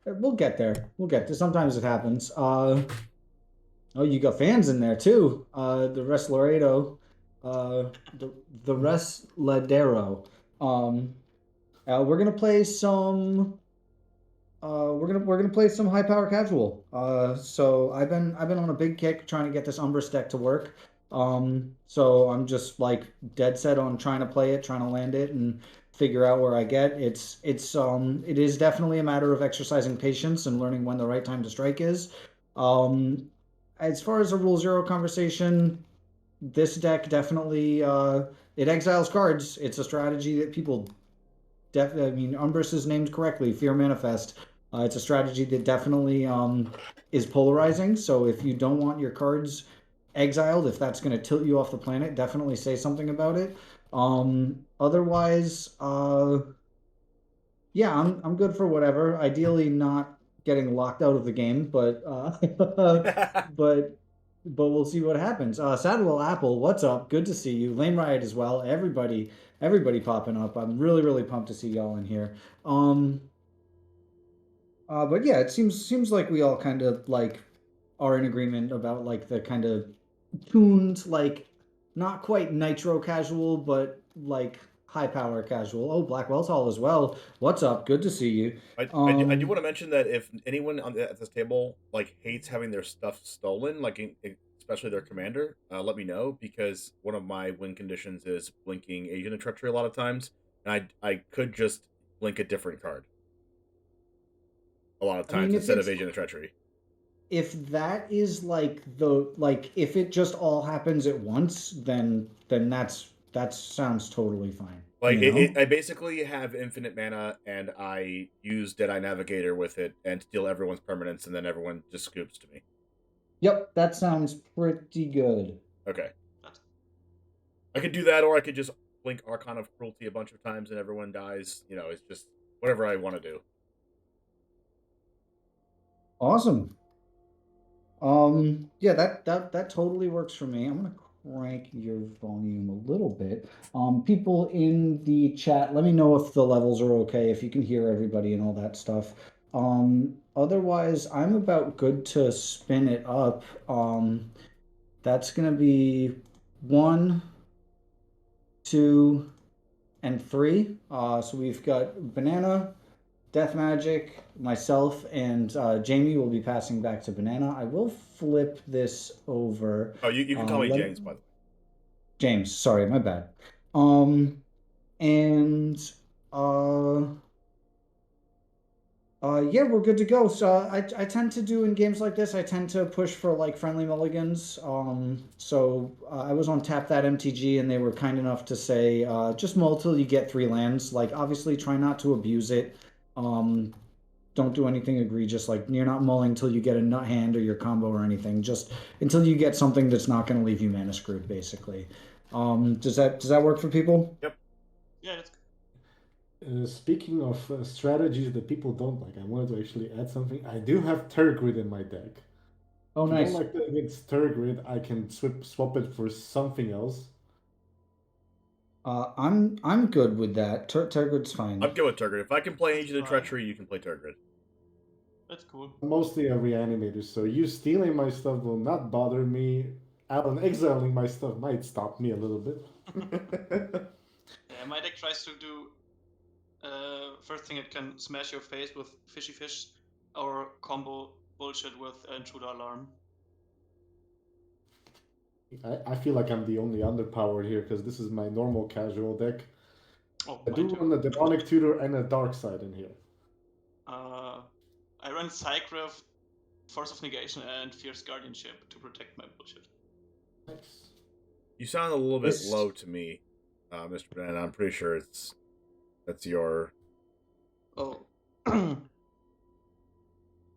We'll get there. We'll get there. Sometimes it happens. Oh, you got fans in there too. The Res Laredo, the Res Ladero. We're gonna play some. We're gonna play some high power casual. So I've been on a big kick trying to get this Umbrus deck to work. So I'm just like dead set on trying to play it, trying to land it, and figure out where I get. It is definitely a matter of exercising patience and learning when the right time to strike is. As far as a rule zero conversation, this deck definitely it exiles cards. It's a strategy that people Umbrus is named correctly, Fear Manifest. It's a strategy that definitely is polarizing. So if you don't want your cards exiled, if that's going to tilt you off the planet, definitely say something about it. Otherwise, yeah, I'm good for whatever. Ideally, not getting locked out of the game, but but we'll see what happens. Saddle Apple, what's up? Good to see you. Lame Riot as well. Everybody popping up. I'm really pumped to see y'all in here. But yeah, it seems like we all kind of like are in agreement about like the kind of tuned, like not quite nitro casual, but like high power casual. Oh, Blackwell's Hall as well. What's up? Good to see you. I do want to mention that if anyone at this table like hates having their stuff stolen, like especially their commander, let me know, because one of my win conditions is blinking Agent of Treachery a lot of times, and I could just blink a different card a lot of times instead of Agent of Treachery. if that is like if it just all happens at once, then that sounds totally fine. Like, you know? I basically have infinite mana, and I use Deadeye Navigator with it and steal everyone's permanents, and then everyone just scoops to me. Yep, that sounds pretty good. Okay. I could do that, or I could just blink Archon of Cruelty a bunch of times and everyone dies. You know, it's just whatever I want to do. Awesome. Yeah, that totally works for me. I'm gonna crank your volume a little bit. People in the chat, let me know if the levels are okay, if you can hear everybody and all that stuff. Otherwise, I'm about good to spin it up. That's gonna be 1, 2, and 3. So we've got Banana, Death Magic, myself, and Jamie will be passing back to Banana. I will flip this over. Oh, you can call me James, by the way. James, sorry, my bad. Yeah, we're good to go. So I tend to do in games like this, I tend to push for like friendly mulligans. So I was on Tap That MTG and they were kind enough to say, just mull till you get 3 lands. Like, obviously try not to abuse it. Don't do anything egregious. Like, you're not mulling till you get a nut hand or your combo or anything. Just until you get something that's not going to leave you mana screwed, basically. Does that work for people? Yep. Yeah, that's Speaking of strategies that people don't like, I wanted to actually add something. I do have Tergrid in my deck. Oh, If I nice. don't like playing against Tergrid, I can swap it for something else. I'm good with that. Tergrid's fine. I'm good with Turgid. If I can play Ancient of Treachery, you can play Turgid. That's cool. I'm mostly a reanimator, so you stealing my stuff will not bother me. Alan exiling my stuff might stop me a little bit. Yeah, my deck tries to do first thing, it can smash your face with Fishy Fish, or combo bullshit with Intruder Alarm. I feel like I'm the only underpowered here because this is my normal casual deck. Oh, I do run a Demonic Tutor and a Dark Side in here. I run Cycrev, Force of Negation, and Fierce Guardianship to protect my bullshit. Nice. You sound a little bit low to me, Mr. Banana. I'm pretty sure that's your... Oh.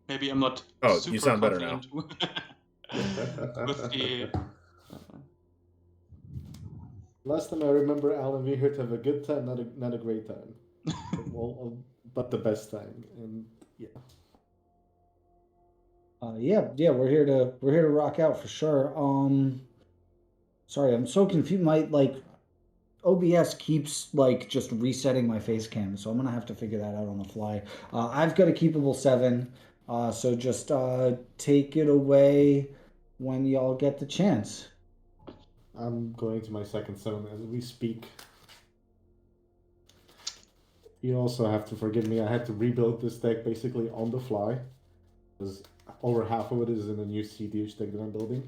Maybe I'm not super you sound better now. With the... Last time I remember, Alan, we here to have a good time, not a great time. But the best time, and yeah. Yeah, we're here to rock out for sure. Sorry, I'm so confused. My OBS keeps just resetting my face cam, so I'm gonna have to figure that out on the fly. I've got a keepable 7, so just take it away when y'all get the chance. I'm going to my second 7 as we speak. You also have to forgive me, I had to rebuild this deck basically on the fly, because over half of it is in a new CDH deck that I'm building.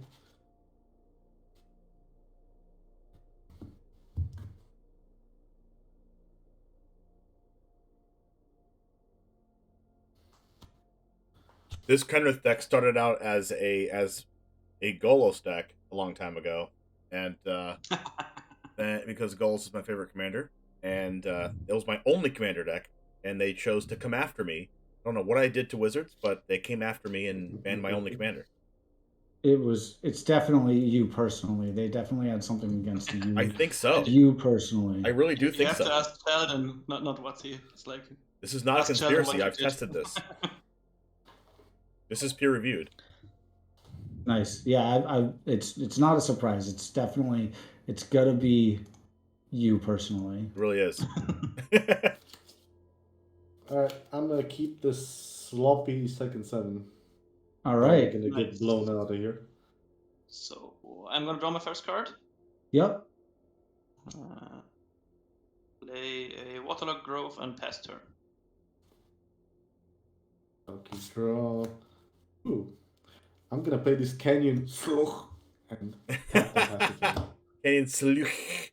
This kind of deck started out as a Golos deck a long time ago, and because Golos is my favorite commander, and it was my only commander deck, and they chose to come after me. I don't know what I did to Wizards, but they came after me and banned my only commander. It's definitely you personally. They definitely had something against you. I think so. You personally. I really do think you have so. to ask Sheldon, not Watsy. It's like... This is not a conspiracy. I've tested this. This is peer reviewed. Nice. Yeah, it's not a surprise. It's definitely, it's gotta be you personally. It really is. Alright, I'm gonna keep this sloppy second 7. Alright. I'm gonna get blown out of here. So, I'm gonna draw my first card. Yep. Play a Waterlogged Grove and pass turn. Okay, draw. Ooh. I'm gonna play this Canyon Sluch and tap the pass it. Canyon Sluch.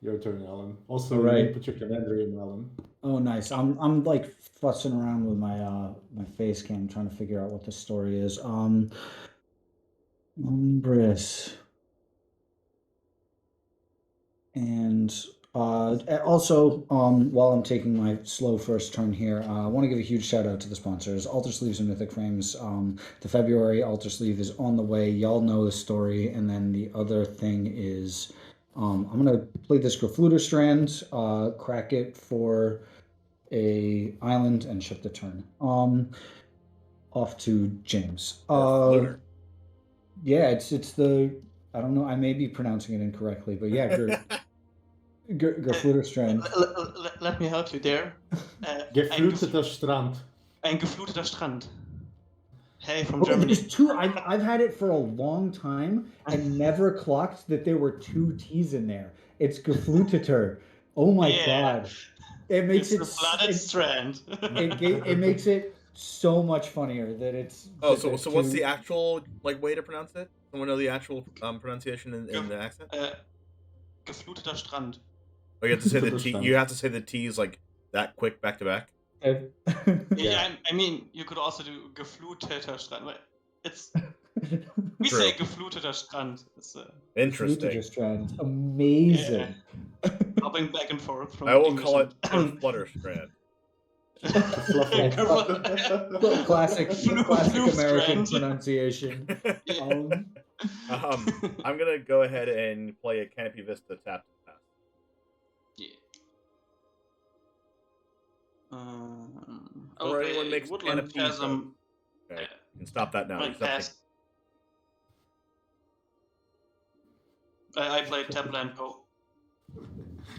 Your turn, Alan. Also, All you right. can put your commander in, Alan. Oh, nice. I'm like fussing around with my face cam, trying to figure out what the story is. Umbris. And also, while I'm taking my slow first turn here, I want to give a huge shout out to the sponsors, Alter Sleeves and Mythic Frames. The February Alter Sleeve is on the way. Y'all know the story. And then the other thing is, I'm gonna play this Grafluter Strand, crack it for a island, and ship the turn. Off to James. Grafluter. Yeah, it's the, I don't know. I may be pronouncing it incorrectly, but yeah, Grafluter Strand. Let me help you there. Gefluteter Strand. Ein gefluteter Strand. Hey, from Oh, Germany. there's two. I've had it for a long time and never clocked that there were two T's in there. It's Gefluteter. Oh my God. It makes It's the flooded strand. It makes it so much funnier that it's. Oh, that so there's what's two- the actual way to pronounce it? Someone know the actual pronunciation in the accent? Gefluteter Strand. Oh, you have to say the T. Strand. You have to say the T's like that quick back to back. Yeah, I mean, you could also do gefluteter Strand. But it's we True. say gefluteter Strand. It's Interesting. Gefluteter Strand. Amazing. hopping back and forth from I will English call it and- Flutter Strand. Classic Flu American Strand. pronunciation. I'm gonna go ahead and play a Canopy Vista tap to pass. Yeah. Or anyone makes Woodland Canopy. Chasm. Okay, you can stop that now. Went There's nothing- past. I played Tapland Go.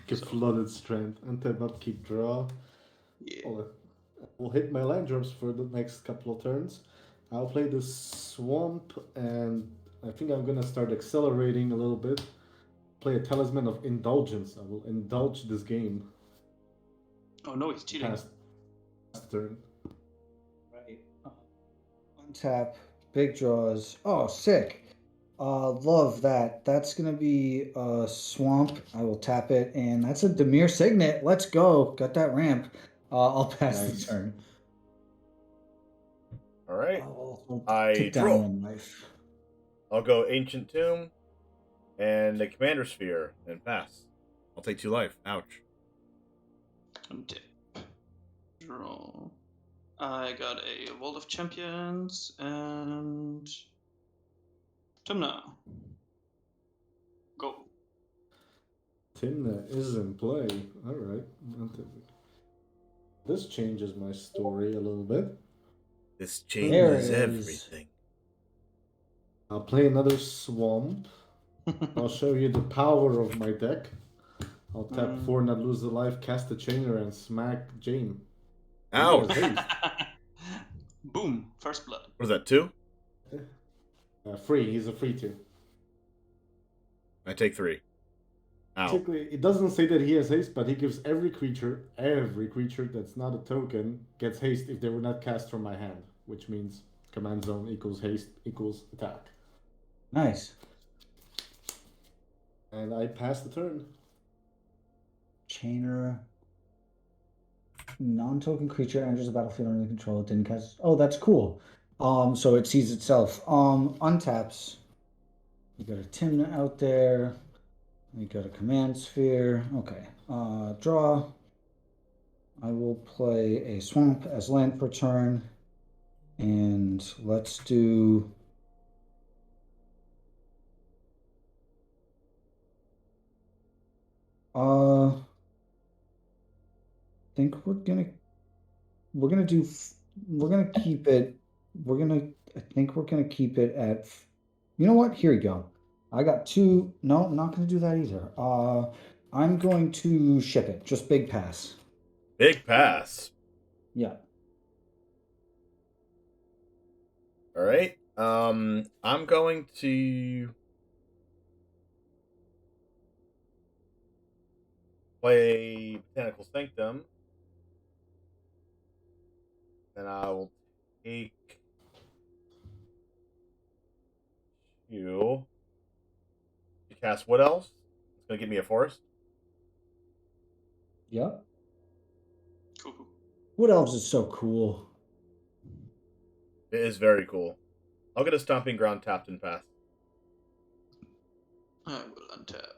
Geflooded Strand. Untap upkeep draw. Yeah. We'll hit my land drops for the next couple of turns. I'll play the Swamp, and I think I'm gonna start accelerating a little bit. Play a Talisman of Indulgence. I will indulge this game. Oh no, he's cheating. Past turn. Right. Untap, big draws. Oh, sick. Love that. That's gonna be a Swamp. I will tap it, and that's a Demir Signet. Let's go. Got that ramp. I'll pass Nice. the turn. All right. I'll I take down draw. one life. I'll go Ancient Tomb and the Commander Sphere and pass. I'll take 2 life. Ouch. Untap. Draw. I got a Vault of Champions and Timna. Go. Timna is in play. Alright. This changes my story a little bit. This There changes it is. everything. I'll play another Swamp. I'll show you the power of my deck. I'll tap 4, not lose a life, cast a Chainer, and smack Jane. Ow! Hey, Boom. First blood. What is that, 2? free. He's a free 2. I take 3. Ow. Basically, it doesn't say that he has haste, but he gives every creature that's not a token gets haste if they were not cast from my hand, which means command zone equals haste equals attack. Nice. And I pass the turn. Chainer. Non-token creature enters the battlefield under control. It didn't cast. Oh, that's cool. So it sees itself. Untaps. You got a Timna out there. You got a command sphere. Okay. Draw. I will play a Swamp as land per turn. And let's do. I think we're gonna keep it. I think we're gonna keep it at. You know what? Here we go. I got 2. No, I'm not gonna do that either. I'm going to ship it. Just big pass. Big pass. Yeah. All right. I'm going to play Botanical Sanctum. Then I will take 2 to cast what else? It's going to give me a forest. Yep. Cool. What else is so cool? It is very cool. I'll get a Stomping Ground tapped and pass. I will untap.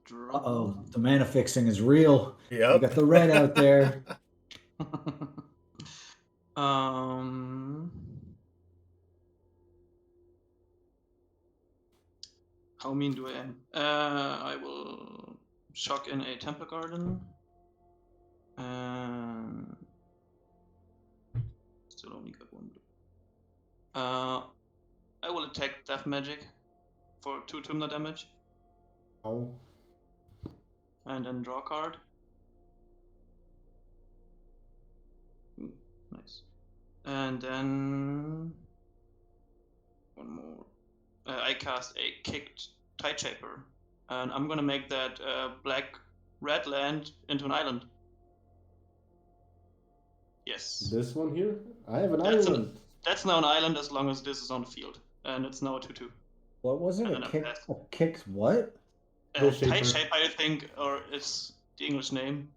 Draw. Uh-oh, the mana fixing is real. Yep. You got the red out there. How mean do I am? I will shock in a Temple Garden. Still only got one blue. I will attack Death Magic for 2 Tumna damage. Oh. And then draw a card. Ooh, nice. And then one more. I cast a Kicked Tide Shaper, and I'm gonna make that black-red land into an island. Yes. This one here? I have an That's island. That's now an island as long as this is on the field, and it's now a 2/2. What was it? And A then I kick? pass. A kick? What? Tide Shaper. Tide Shaper, I think, or it's the English name.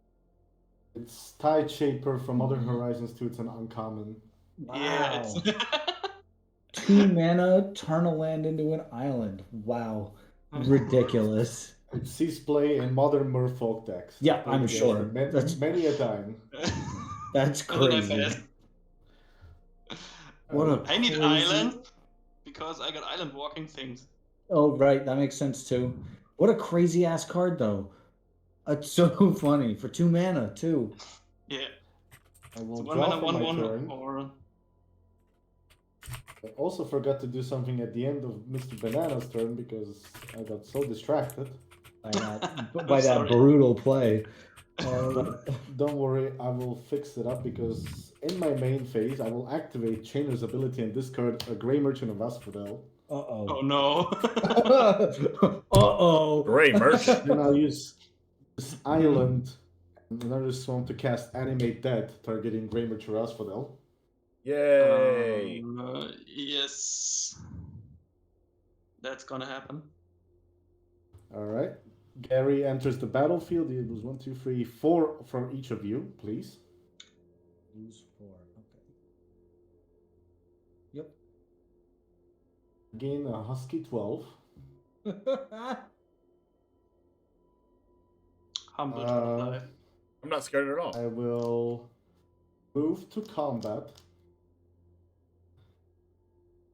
It's Tide Shaper from Modern Horizons 2. It's an uncommon. Wow. Yeah, it's 2 mana, turn a land into an island. Wow. Ridiculous. It sees play in modern Merfolk decks. Yeah, I'm sure. That's many a time. That's crazy. What a I need crazy... island because I got island walking things. Oh, right. That makes sense, too. What a crazy-ass card, though. It's so funny. For 2 mana, too. Yeah. I will So 1 draw mana, for my 1/1, turn. or I also forgot to do something at the end of Mr. Banana's turn because I got so distracted. By that sorry. brutal play. Don't worry, I will fix it up because in my main phase, I will activate Chainer's ability and discard a Grey Merchant of Asphodel. Uh-oh. oh no. Uh-oh. Gray Merchant. Then I'll use this island and another swamp to cast Animate Dead, targeting Grey Merchant of Asphodel. Yay. Yes. That's gonna happen. Alright. Gary enters the battlefield. It was 1, 2, 3, 4 from each of you, please. Lose 4. Okay. Yep. Gain a Husky 12. Humble to life. I'm not scared at all. I will move to combat.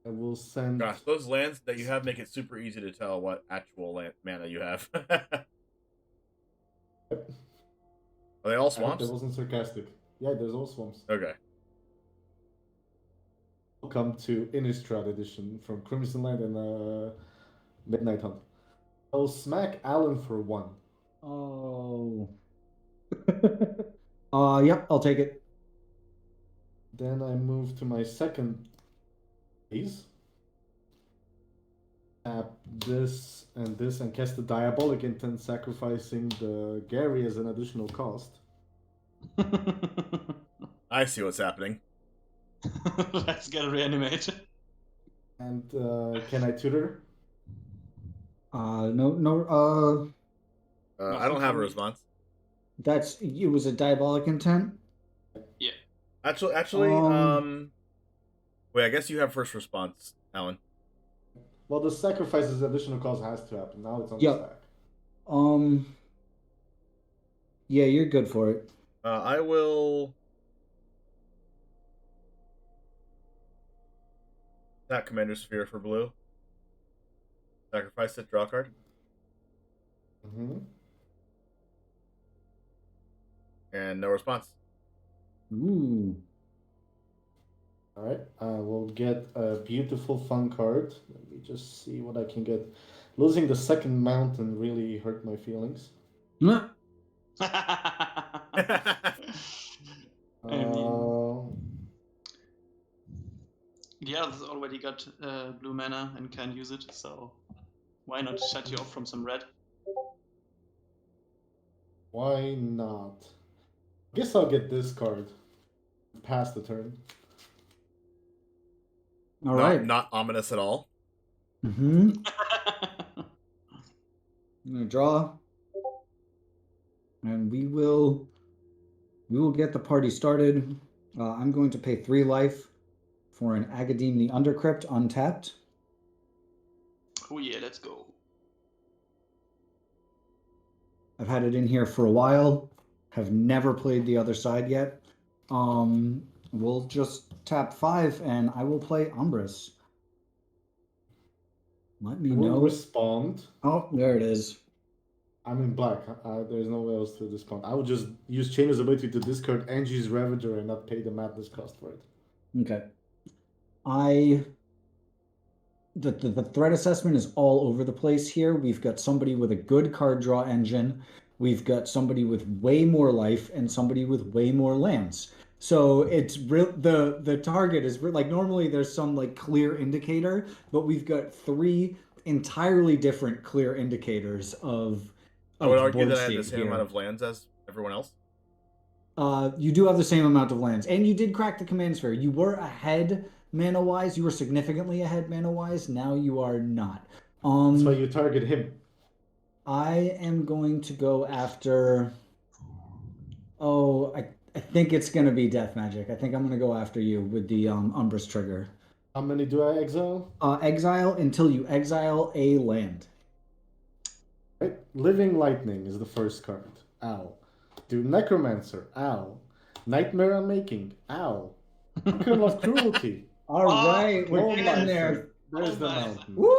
I will send. Gosh, those lands that you have make it super easy to tell what actual mana you have. Are they all swamps? That wasn't sarcastic. Yeah, there's all swamps. Okay. Welcome to Innistrad edition from Crimson Land and Midnight Hunt. I'll smack Alan for 1. Oh. Yep, I'll take it. Then I move to my second phase. Tap this and cast the Diabolic Intent, sacrificing the Gary as an additional cost. I see what's happening. Let's get a reanimate. And can I tutor? No, I don't have a response. it was a diabolic intent? Yeah. Actually, wait, I guess you have first response, Alan. Well, the sacrifice as additional cost has to happen. Now it's on the Yep. stack. Yeah, you're good for it. I will. That Commander Sphere for blue. Sacrifice it, draw a card. Mm-hmm. And no response. Ooh. Alright, I will get a beautiful fun card. Let me just see what I can get. Losing the second mountain really hurt my feelings. Nah. The others already got blue mana and can use it, so why not shut you off from some red? Why not? Guess I'll get this card. Pass the turn. All right. Not ominous at all. Mm-hmm. I'm gonna draw. and we will get the party started. I'm going to pay 3 life for an Agadim the Undercrypt untapped. Oh yeah, let's go. I've had it in here for a while. Have never played the other side yet. We'll just tap 5 and I will play Umbris. Let me We'll know. respond. Oh, there it is. I'm in black. There's no way else to respond. I would just use Chainer's ability to discard Angie's Ravager and not pay the madness cost for it. Okay. The threat assessment is all over the place here. We've got somebody with a good card draw engine. We've got somebody with way more life and somebody with way more lands. So it's real. The target is like normally there's some like clear indicator, but we've got 3 entirely different clear indicators of. I would argue board that I had the state same here. amount of lands as everyone else. You do have the same amount of lands, and you did crack the command sphere. You were ahead mana-wise. You were significantly ahead mana-wise. Now you are not. That's why you target him. I am going to go after. Oh, I think it's gonna be Death Magic. I think I'm gonna go after you with the Umbris trigger. How many do I exile? Exile until you exile a land. Right. Living Lightning is the first card. Ow. Do Necromancer. Ow. Nightmare Unmaking. Ow. Beacon of Cruelty. All right, we're Oh getting my there. There's Oh the my. mountain. Woo!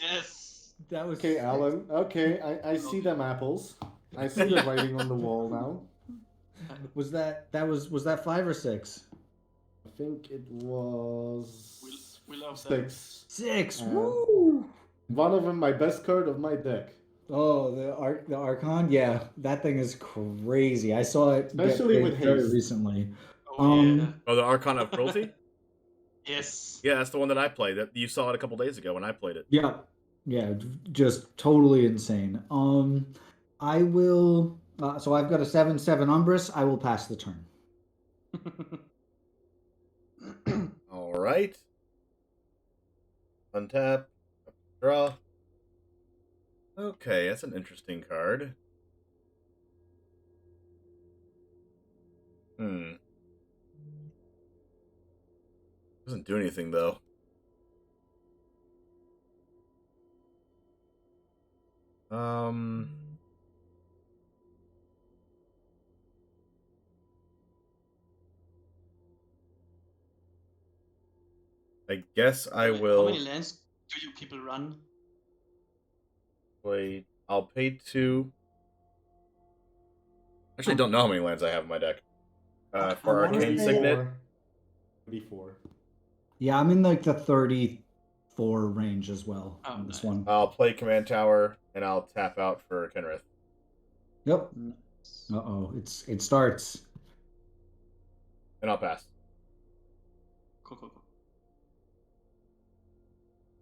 Yes. That was Okay, sick. Alan. Okay, I see them apples. I see the writing on the wall now. Was that 5 or 6? I think it was We love that. 6. 6. Um, Woo! One of them, my best card of my deck. Oh, the Archon, yeah, that thing is crazy. I saw it Especially get with played very haste. recently. Oh yeah. Oh, the Archon of Cruelty? Yes. Yeah, that's the one that I played. That you saw it a couple days ago when I played it. Yeah, just totally insane. I will. So I've got a 7/7 Umbris. I will pass the turn. All right. Untap. Draw. Okay, that's an interesting card. Doesn't do anything though. I guess I will How many lands do you people run? play. I'll pay 2. Actually, don't know how many lands I have in my deck. For I wanna Arcane say- Signet, 34. Yeah, I'm in like the 34 range as well Oh, on this nice. one. I'll play Command Tower, and I'll tap out for Kenrith. Yep. Nice. Uh-oh, it starts. And I'll pass. Cool.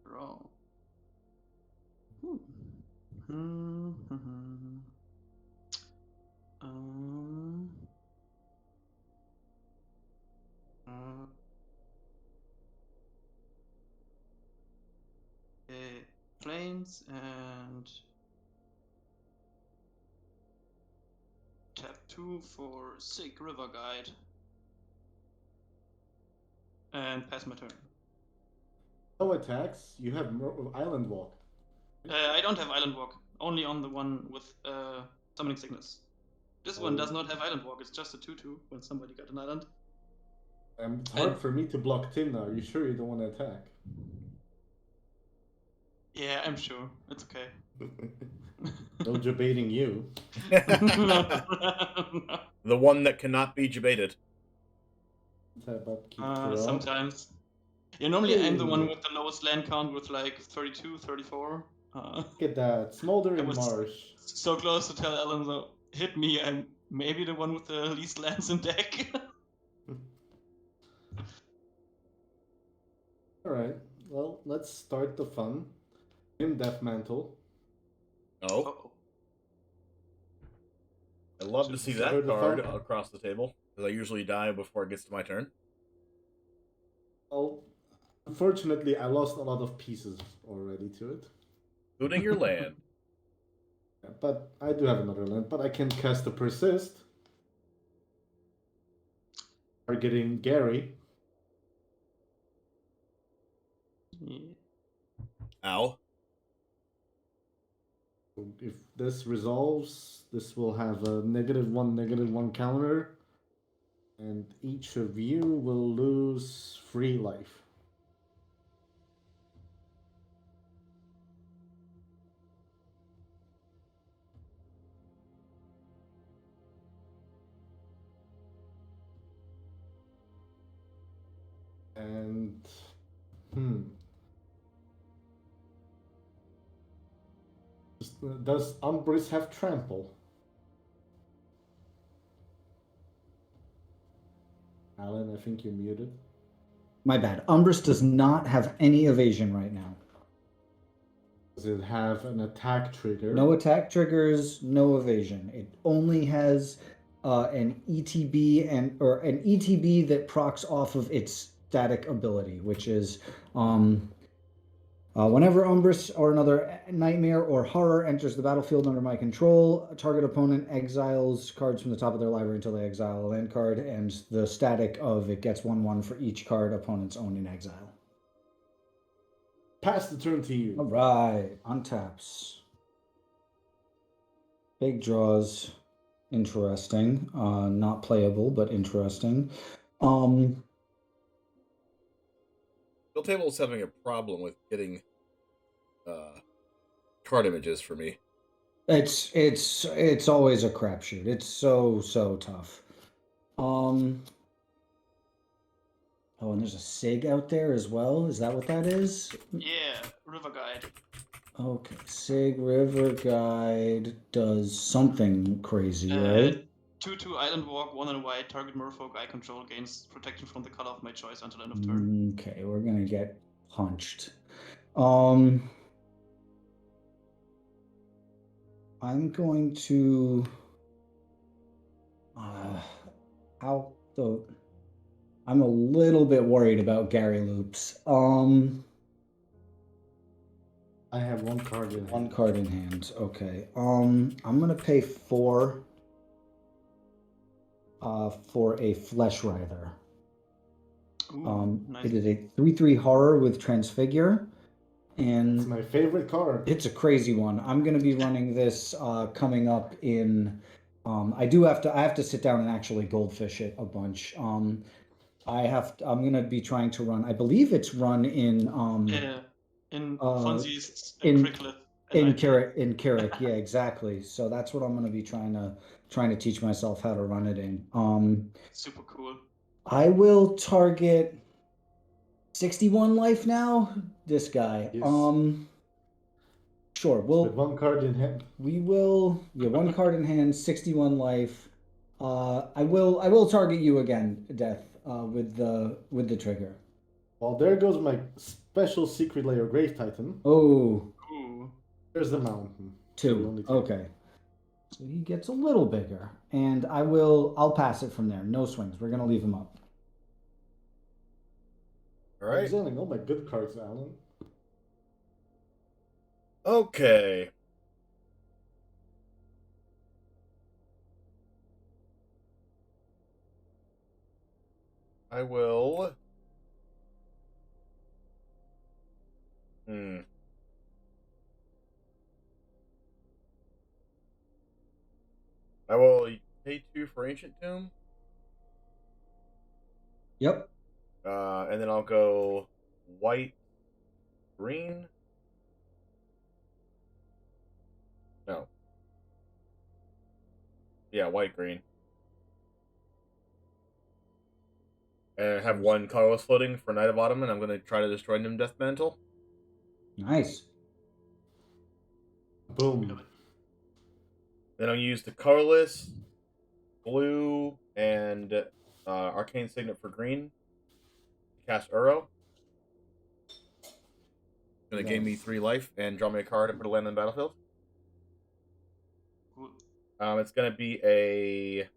Draw. Planes and tap 2 for Sick River Guide and pass my turn. No attacks. You have Island Walk. I don't have Island Walk, only on the one with Summoning Sickness. This one does not have Island Walk, it's just a 2/2 when somebody got an island. It's hard for me to block Tim now. Are you sure you don't want to attack? Yeah, I'm sure. It's okay. No debating you. The one that cannot be debated. Tap up, keep draw. Sometimes. Yeah, normally I'm the one with the lowest land count with like 32, 34. Look at that. Smoldering was- Marsh. So close to tell Ellen, so hit me, I'm maybe the one with the least lands in deck. Alright, well, let's start the fun. In Death Mantle. Oh, Uh-oh. I love to see Start that the card fun. across the table, because I usually die before it gets to my turn. Well, unfortunately, I lost a lot of pieces already to it. Including your land. But I do have another land, but I can cast a Persist. Targeting Gary. Yeah. Ow. If this resolves, this will have a -1/-1 counter. And each of you will lose 3 life. And does Umbris have trample? Alan, I think you're muted. My bad. Umbrus does not have any evasion right now. Does it have an attack trigger? No attack triggers, no evasion. It only has an ETB or an ETB that procs off of its static ability, which is whenever Umbrus or another nightmare or horror enters the battlefield under my control, a target opponent exiles cards from the top of their library until they exile a land card, and the static of it gets 1/1 for each card opponents own in exile. Pass the turn to you. All right, untaps. Big draws. Interesting. Not playable, but interesting. Bill Table is having a problem with getting card images for me. It's always a crapshoot. It's so tough. Oh, and there's a SIG out there as well. Is that what that is? Yeah, River Guide. Okay, SIG River Guide does something crazy, right? 2/2 Island Walk, 1 and white, target merfolk I control gains protection from the color of my choice until end of turn. Okay, we're gonna get punched. I'm going to I'm a little bit worried about Gary Loops. I have 1 card in hand. 1 card in hand. Okay. I'm gonna pay 4 for a Flesh Writher. Nice. It is a 3/3 horror with Transfigure, and It's my favorite card. it's a crazy one. I'm gonna be running this coming up in. I have to sit down and actually goldfish it a bunch. I'm gonna be trying to run. I believe it's run in Fonzie's in Cricklet. in Carrick, yeah, exactly. So that's what I'm gonna be trying to teach myself how to run it in. Super cool. I will target 61 life now. This guy. Yes. Sure. With 1 card in hand. We will. Yeah, 1 card in hand, 61 life. I will target you again, Death. With the trigger. Well, there goes my special secret layer Grave Titan. Oh. Ooh. There's the mountain. 2. Only 2. Okay. So he gets a little bigger, and I'll pass it from there. No swings. We're gonna leave him up. All right. I'm selling all my good cards, Alan. Okay. I will. I will pay 2 for Ancient Tomb. Yep. And then I'll go white, green. No. Yeah, white, green. And I have 1 colorless floating for Knight of Autumn, and I'm going to try to destroy Nim Death Mantle. Nice. Boom. Then I'll use the colorless, blue, and Arcane Signet for green to cast Uro. Gonna gain me 3 life and draw me a card and put a land on the battlefield. Cool. It's gonna be a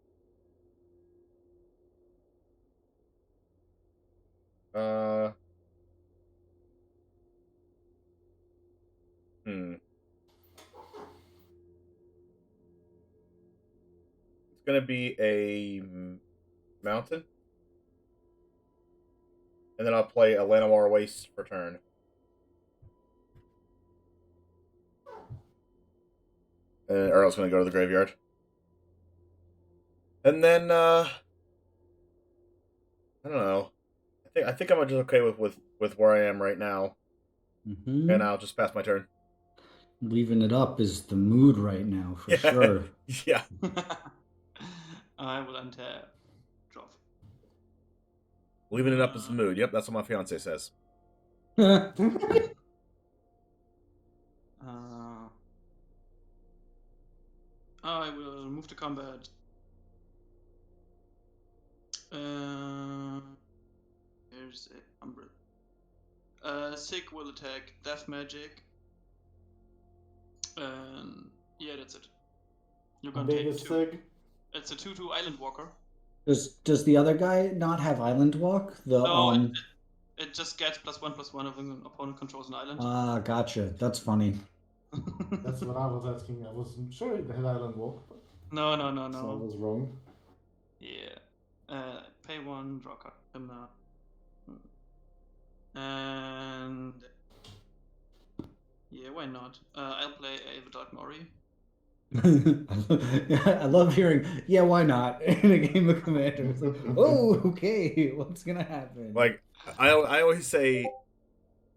going to be a mountain. And then I'll play a Llanowar Waste for turn. And Earl's going to go to the graveyard. And then, I don't know. I think I'm just okay with where I am right now. Mm-hmm. And I'll just pass my turn. Leaving it up is the mood right now, for sure. Yeah. I will untap. Draw. Leaving it up is the mood. Yep, that's what my fiance says. I will move to combat. Here's a umbrella. Sig will attack Death Magic. Yeah, that's it. You're gonna take 2. Sig. It's a 2/2 Island Walker. Does the other guy not have Island Walk? No, it just gets +1/+1 if an opponent controls an island. Ah, gotcha. That's funny. That's what I was asking. I wasn't sure it had Island Walk. No. So I was wrong. Yeah. Pay 1, draw card. And yeah, why not? I'll play a Dark Mori. I love hearing, yeah, why not? In a game of Commander. It's like, oh, okay, what's gonna happen? Like, I always say,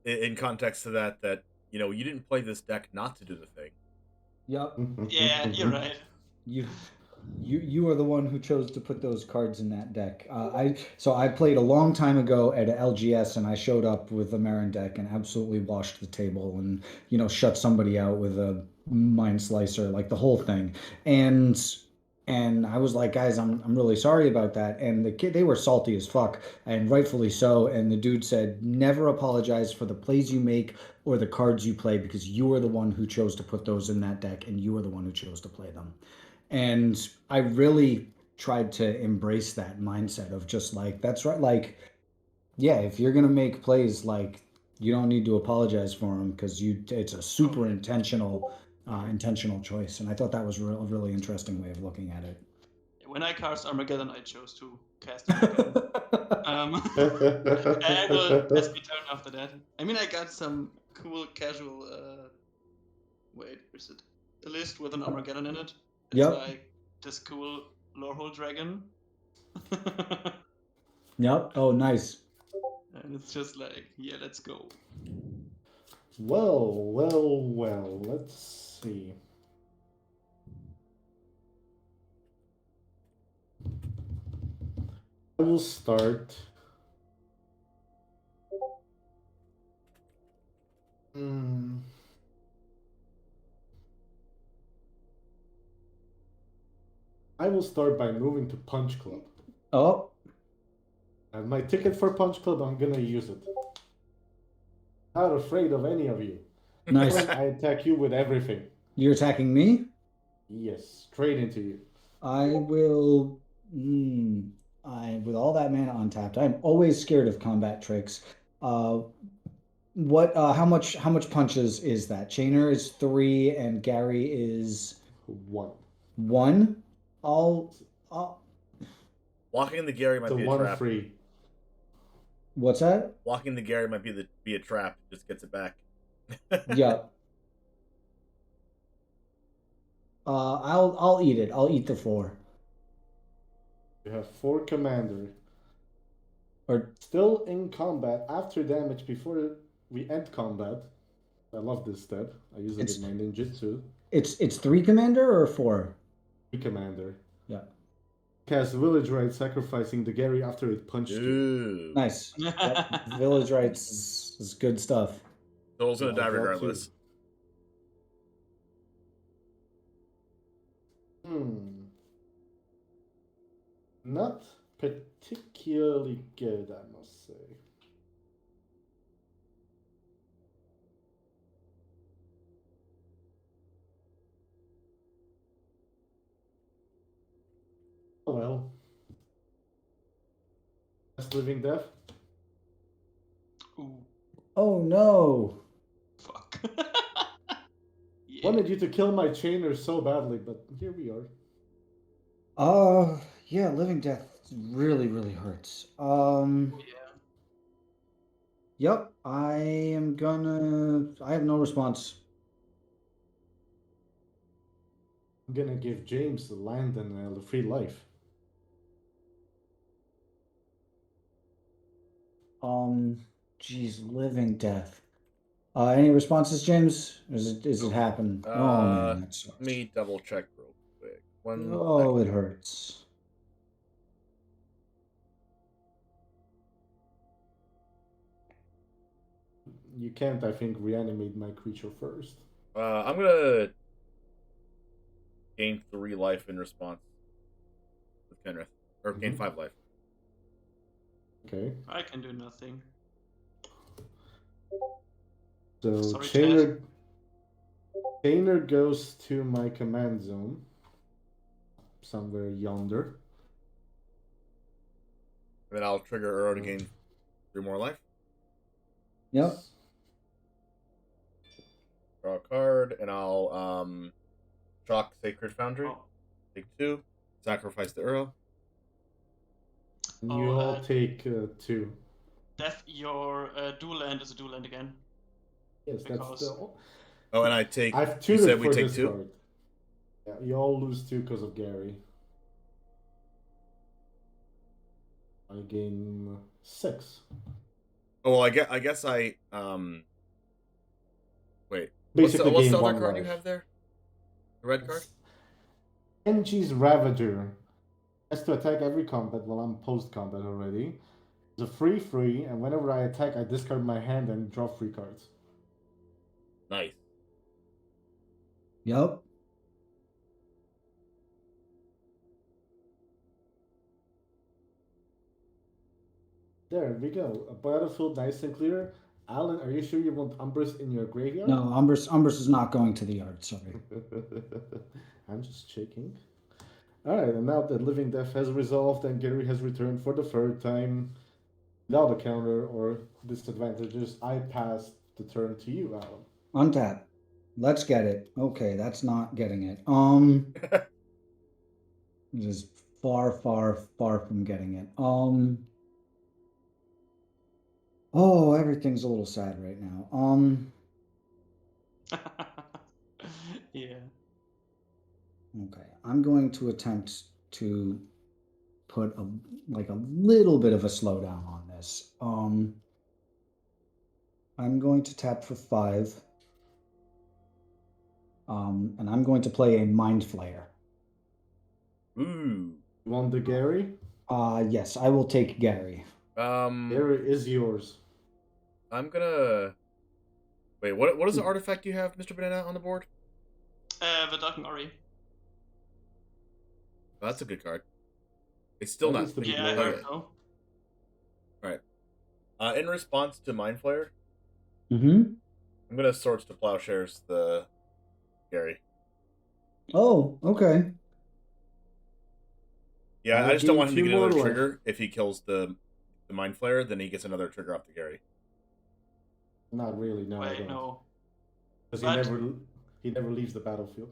in context to that, you know, you didn't play this deck not to do the thing. Yep. Yeah, you're right. You are the one who chose to put those cards in that deck. I played a long time ago at a LGS, and I showed up with a Marin deck and absolutely washed the table and, you know, shut somebody out with a Mind Slicer, like the whole thing. And I was like, guys, I'm really sorry about that. And they were salty as fuck, and rightfully so. And the dude said, never apologize for the plays you make or the cards you play, because you are the one who chose to put those in that deck, and you are the one who chose to play them. And I really tried to embrace that mindset of just like, that's right. Like, yeah, if you're going to make plays, like, you don't need to apologize for them, because it's a super intentional choice. And I thought that was a really interesting way of looking at it. When I cast Armageddon, I chose to cast Armageddon. And I will pass my turn after that. I mean, I got some cool casual. Wait, where's it? A list with an Armageddon in it. It's Yep. like this cool Lorehole dragon. Yep. Oh, nice. And it's just like, yeah, let's go. Well. Let's see. I will start. I will start by moving to Punch Club. Oh. I have my ticket for Punch Club. I'm gonna use it. Not afraid of any of you. Nice. I attack you with everything. You're attacking me? Yes, straight into you. I will. With all that mana untapped, I'm always scared of combat tricks. What? How much punches is that? Chainer is 3, and Gary is 1. 1. I'll. Walking the Gary might So be a 1 trap. free. What's that? Walking the Gary might be a trap. Just gets it back. Yeah. I'll eat it. I'll eat the 4. You have 4 commander. Or Still in combat after damage before we end combat. I love this step. I use it in my ninjutsu. it's 3 commander or 4? 3 commander. Yeah. Cast Village Rite, sacrificing the Gary after it punched you. Ooh. Nice. Yep. Village Rites is good stuff. Soul's gonna die I'll draw regardless. 2. Not particularly good, I must say. Oh well. Best living death. Ooh, Oh no. fuck. Yeah. Wanted you to kill my chainer so badly, but here we are. Yeah, living death really, really hurts. Yeah. Yep, I have no response. I'm gonna give James the land and the free life. Geez, living death. Any responses, James? Is it happen? Oh man, that Let sucks. me double check real quick. One Oh, second. it hurts. You can't, I think, reanimate my creature first. I'm gonna gain 3 life in response with Kenrith, or gain 5 life. Okay. I can do nothing. So Sorry, Chainer goes to my command zone. Somewhere yonder. And then I'll trigger Uro to gain 3 more life. Yep. Draw a card, and I'll shock Sacred Foundry. Oh. Take 2. Sacrifice the Uro. And you all take 2. Def, your dual land is a dual land again. Yes, that's Because- the. Oh, and I take. I've You tutored said we for take this 2? card. Yeah, you all lose 2 because of Gary. I gain 6. Oh, well, I guess I wait. Basically, what's gain the other 1 card life. you have there? The red card? Enji's Ravager has to attack every combat while I'm post combat already. It's a free, and whenever I attack, I discard my hand and draw 3 cards. Nice. Yep. There we go. A battlefield nice and clear. Alan, are you sure you want Umbris in your graveyard? No, Umbrus is not going to the yard. Sorry. I'm just checking. Alright, and now that Living Death has resolved and Gary has returned for the 3rd time without a counter or disadvantages, I pass the turn to you, Alan. Untap. Let's get it. Okay, that's not getting it. It is far, far, far from getting it. Oh, everything's a little sad right now. Yeah. Okay, I'm going to attempt to put a little bit of a slowdown on this. I'm going to tap for 5. And I'm going to play a Mind Flayer. Ooh. You want the Gary? Yes, I will take Gary. Gary is yours. I'm gonna wait. What is the artifact you have, Mr. Banana, on the board? The Dark Ori. Oh, that's a good card. It's still That not. needs to be Yeah, I lower. heard so. Alright. In response to Mind Flayer, Mm-hmm. I'm gonna Swords to Plowshares the Gary. Oh, okay. Yeah, I I just don't gain want him to 2 get another more trigger. If he kills the Mind Flayer, then he gets another trigger off the Gary. Not really, no, I Wait, don't. no. Because But- he never leaves the battlefield.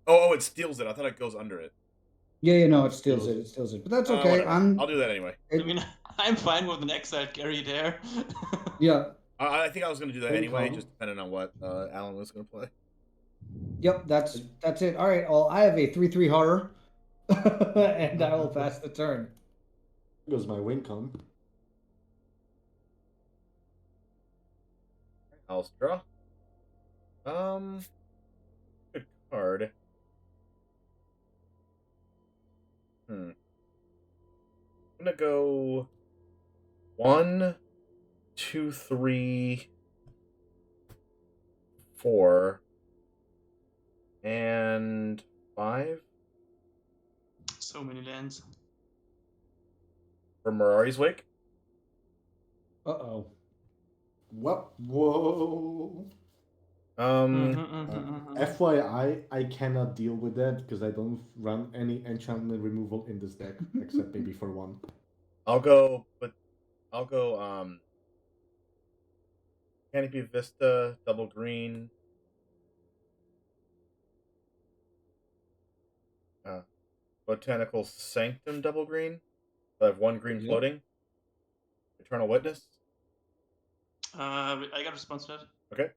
Oh, it steals it. I thought it goes under it. Yeah, no, it steals it. It steals it. But that's okay. Whatever. I'll do that anyway. I mean, I'm fine with an exiled Gary there. Yeah. I think I was gonna do that Very anyway, calm. just depending on what Alan was gonna play. Yep, that's it. All right. Well, I have a 3/3 horror, and I will pass the turn. Here goes my Wincon. I'll draw. Good card. I'm gonna go 1, 2, 3, 4, and 5 So many lands. for Mirari's Wake. Uh-oh. Well, whoa. Mm-hmm. FYI, I cannot deal with that because I don't run any enchantment removal in this deck, except maybe for 1. I'll go Canopy Vista, double green. Botanical Sanctum double green. I have 1 green Yep. floating. Eternal Witness. I got a response to that. Okay.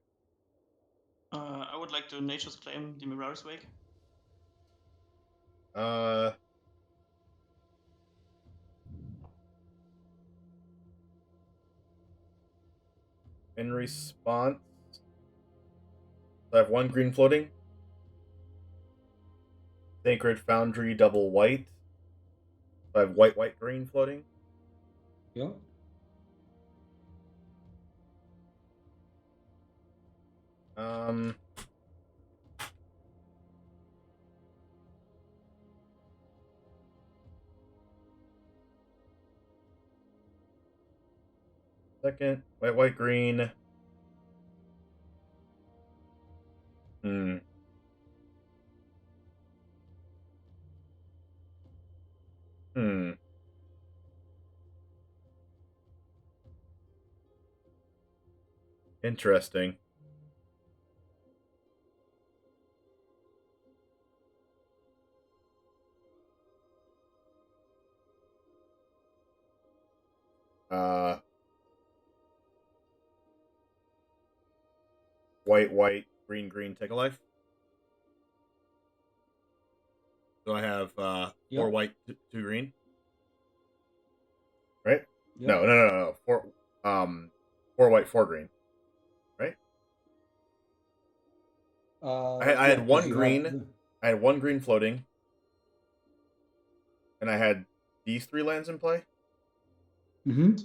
I would like to Nature's Claim the Mirari's Wake. In response, I have 1 green floating. Sacred Foundry double white. I have white, green floating. Yep. Second, white, green. Interesting. White, green, take a life. So I have 4 Yep. white, 2 green. Right? Yep. No. 4 white, 4 green. Right? I had 1 green. I had 1 green floating. And I had these 3 lands in play. Mm-hmm.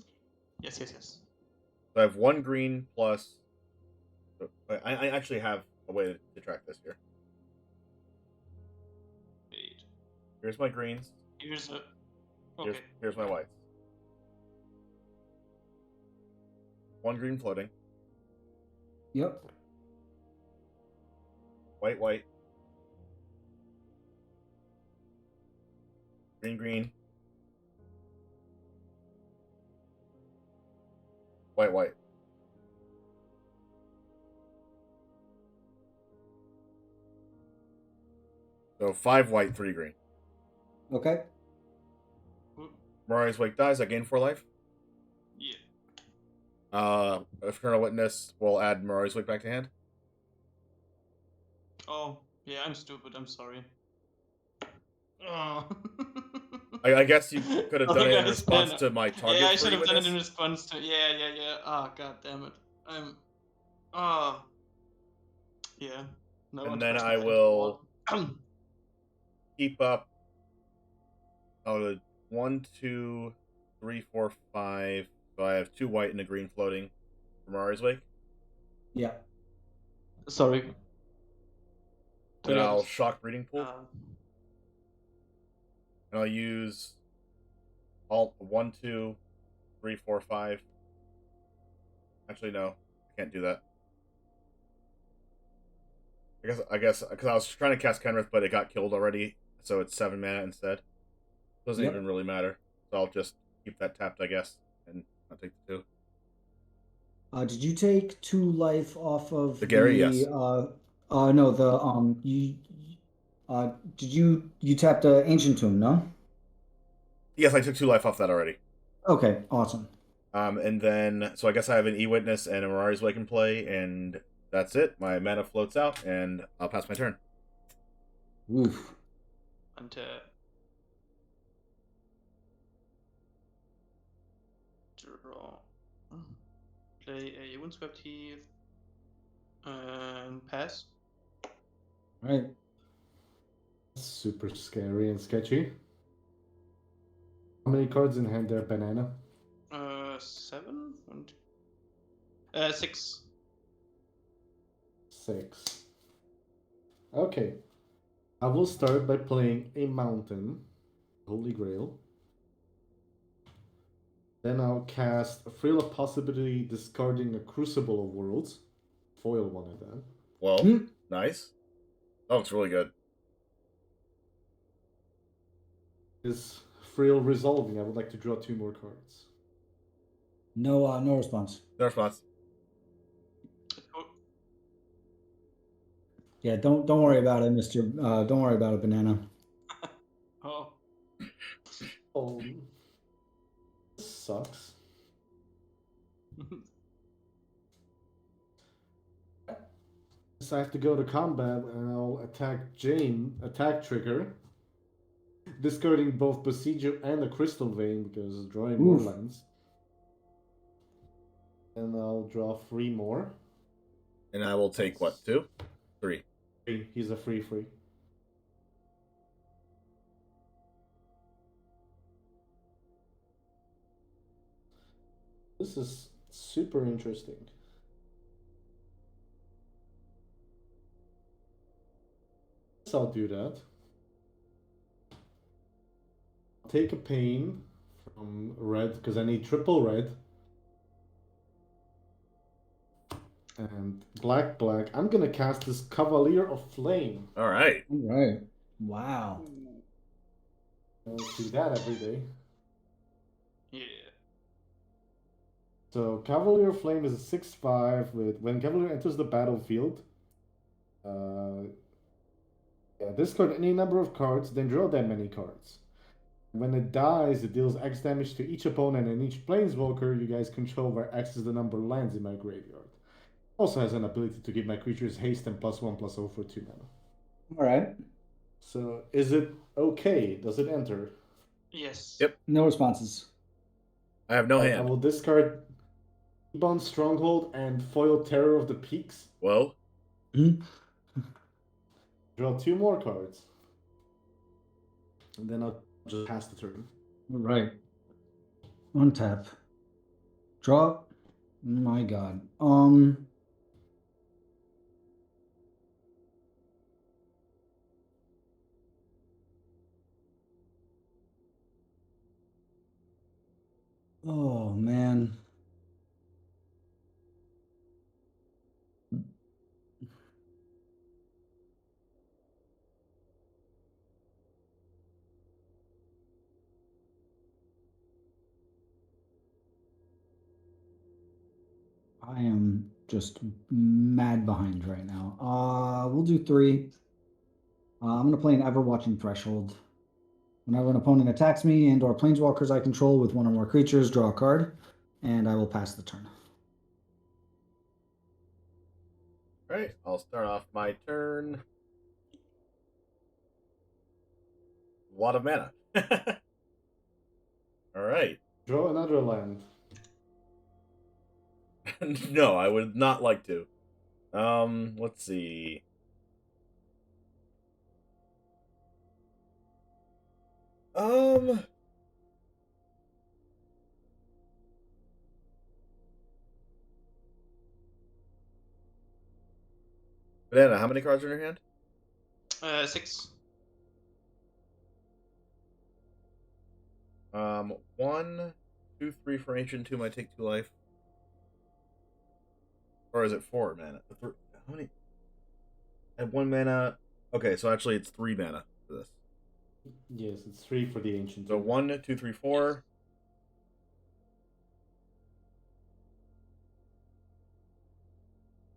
Yes. So I have 1 green plus. I actually have a way to track this here. Wait. Here's my greens. Here's a. Okay. Here's my whites. 1 green floating. Yep. White. Green. White. So 5 white, 3 green. Okay. Mirari's Wake dies, I gain 4 life. Yeah. Eternal Witness will add Mirari's Wake back to hand. Oh, yeah, I'm stupid. I'm sorry. Oh. I guess you could have done it in guys, response then- to my target. Yeah, I should have done it in witness. response to. Yeah. Ah, god damn it. Oh. Yeah. No. And then I will keep up. 1, 2, 3, 4, 5. So I have 2 white and a green floating for Mirari's Wake. Yeah. Sorry. Then I'll shock Breeding Pool. And I'll use all 1, 2, 3, 4, 5. Actually, no, I can't do that. I guess because I was trying to cast Kenrith, but it got killed already, so it's 7 mana instead. Doesn't even really matter. So I'll just keep that tapped, I guess, and I'll take the 2. Did you take 2 life off of The Gary? Yes. No, the did you tapped the Ancient Tomb? No. Yes, I took 2 life off that already. Okay, awesome. And then so I guess I have an E-Witness and a Mirari's Wake in play, and that's it. My mana floats out, and I'll pass my turn. Oof. Draw. Play a Windswept Heath. And pass. Right. Super scary and sketchy. How many cards in hand there, Banana? 7? 1, 2. 6. 6. Okay. I will start by playing a Mountain, Holy Grail. Then I'll cast Frail of Possibility, discarding a Crucible of Worlds. Foil one of them. Well, nice. That looks really good. Is Frail resolving? I would like to draw 2 more cards. No, no response. No response. Yeah, don't worry about it, Mister. Don't worry about it, Banana. Oh. I have to go to combat, and I'll attack attack trigger, discarding both Besieger and a Crystal Vein because drawing more Oof. lands. And I'll draw 3 more. And I will take what, 2? 3. 3. He's a free. This is super interesting. So I'll do that. I'll take a pain from red because I need triple red. And black. I'm gonna cast this Cavalier of Flame. All right. All right. Wow. I'll do that every day. Yeah. So Cavalier of Flame is a 6/5 with when Cavalier enters the battlefield. Discard any number of cards, then draw that many cards. When it dies, it deals X damage to each opponent and each planeswalker you guys control, where X is the number of lands in my graveyard. Also has an ability to give my creatures haste and +1/+0 for 2 mana. All right. So is it okay? Does it enter? Yes. Yep. No responses. I have no I hand. will discard Bone Stronghold and foil Terror of the Peaks. Whoa. Draw 2 more cards. And then I'll just pass the turn. All right. Untap. Draw. My God. Oh man. I am just mad behind right now. We'll do 3. I'm gonna play an Ever-Watching Threshold. Whenever an opponent attacks me and or planeswalkers I control with 1 or more creatures, draw a card, and I will pass the turn. All right. I'll start off my turn. A lot of mana. All right. Draw another land. No, I would not like to. Let's see. Banana, how many cards are in your hand? 6. 1, 2, 3 for Ancient Tomb. I take 2 life. Or is it 4 mana? How many? I have 1 mana. Okay, so actually it's 3 mana for this. Yes, it's 3 for the Ancient. So 1, 2, 3, 4.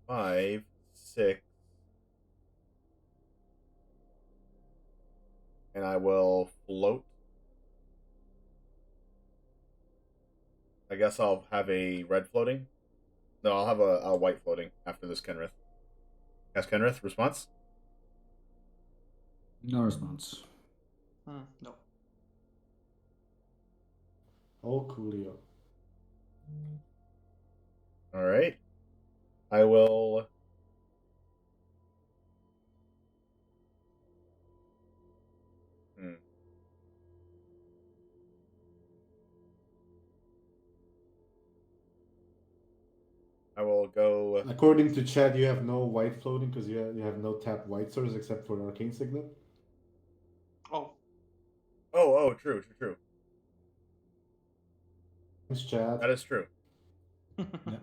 Five, 6. And I will float. I guess I'll have a red floating. No, I'll have a white floating after this Kenrith. Yes, Kenrith, response? No response. No. Oh, coolio. Alright. I will... I will go... According to Chad, you have no white floating because you have no tapped white source except for Arcane Signet. Oh. Oh, true. Thanks, Chad. That is true. Yeah.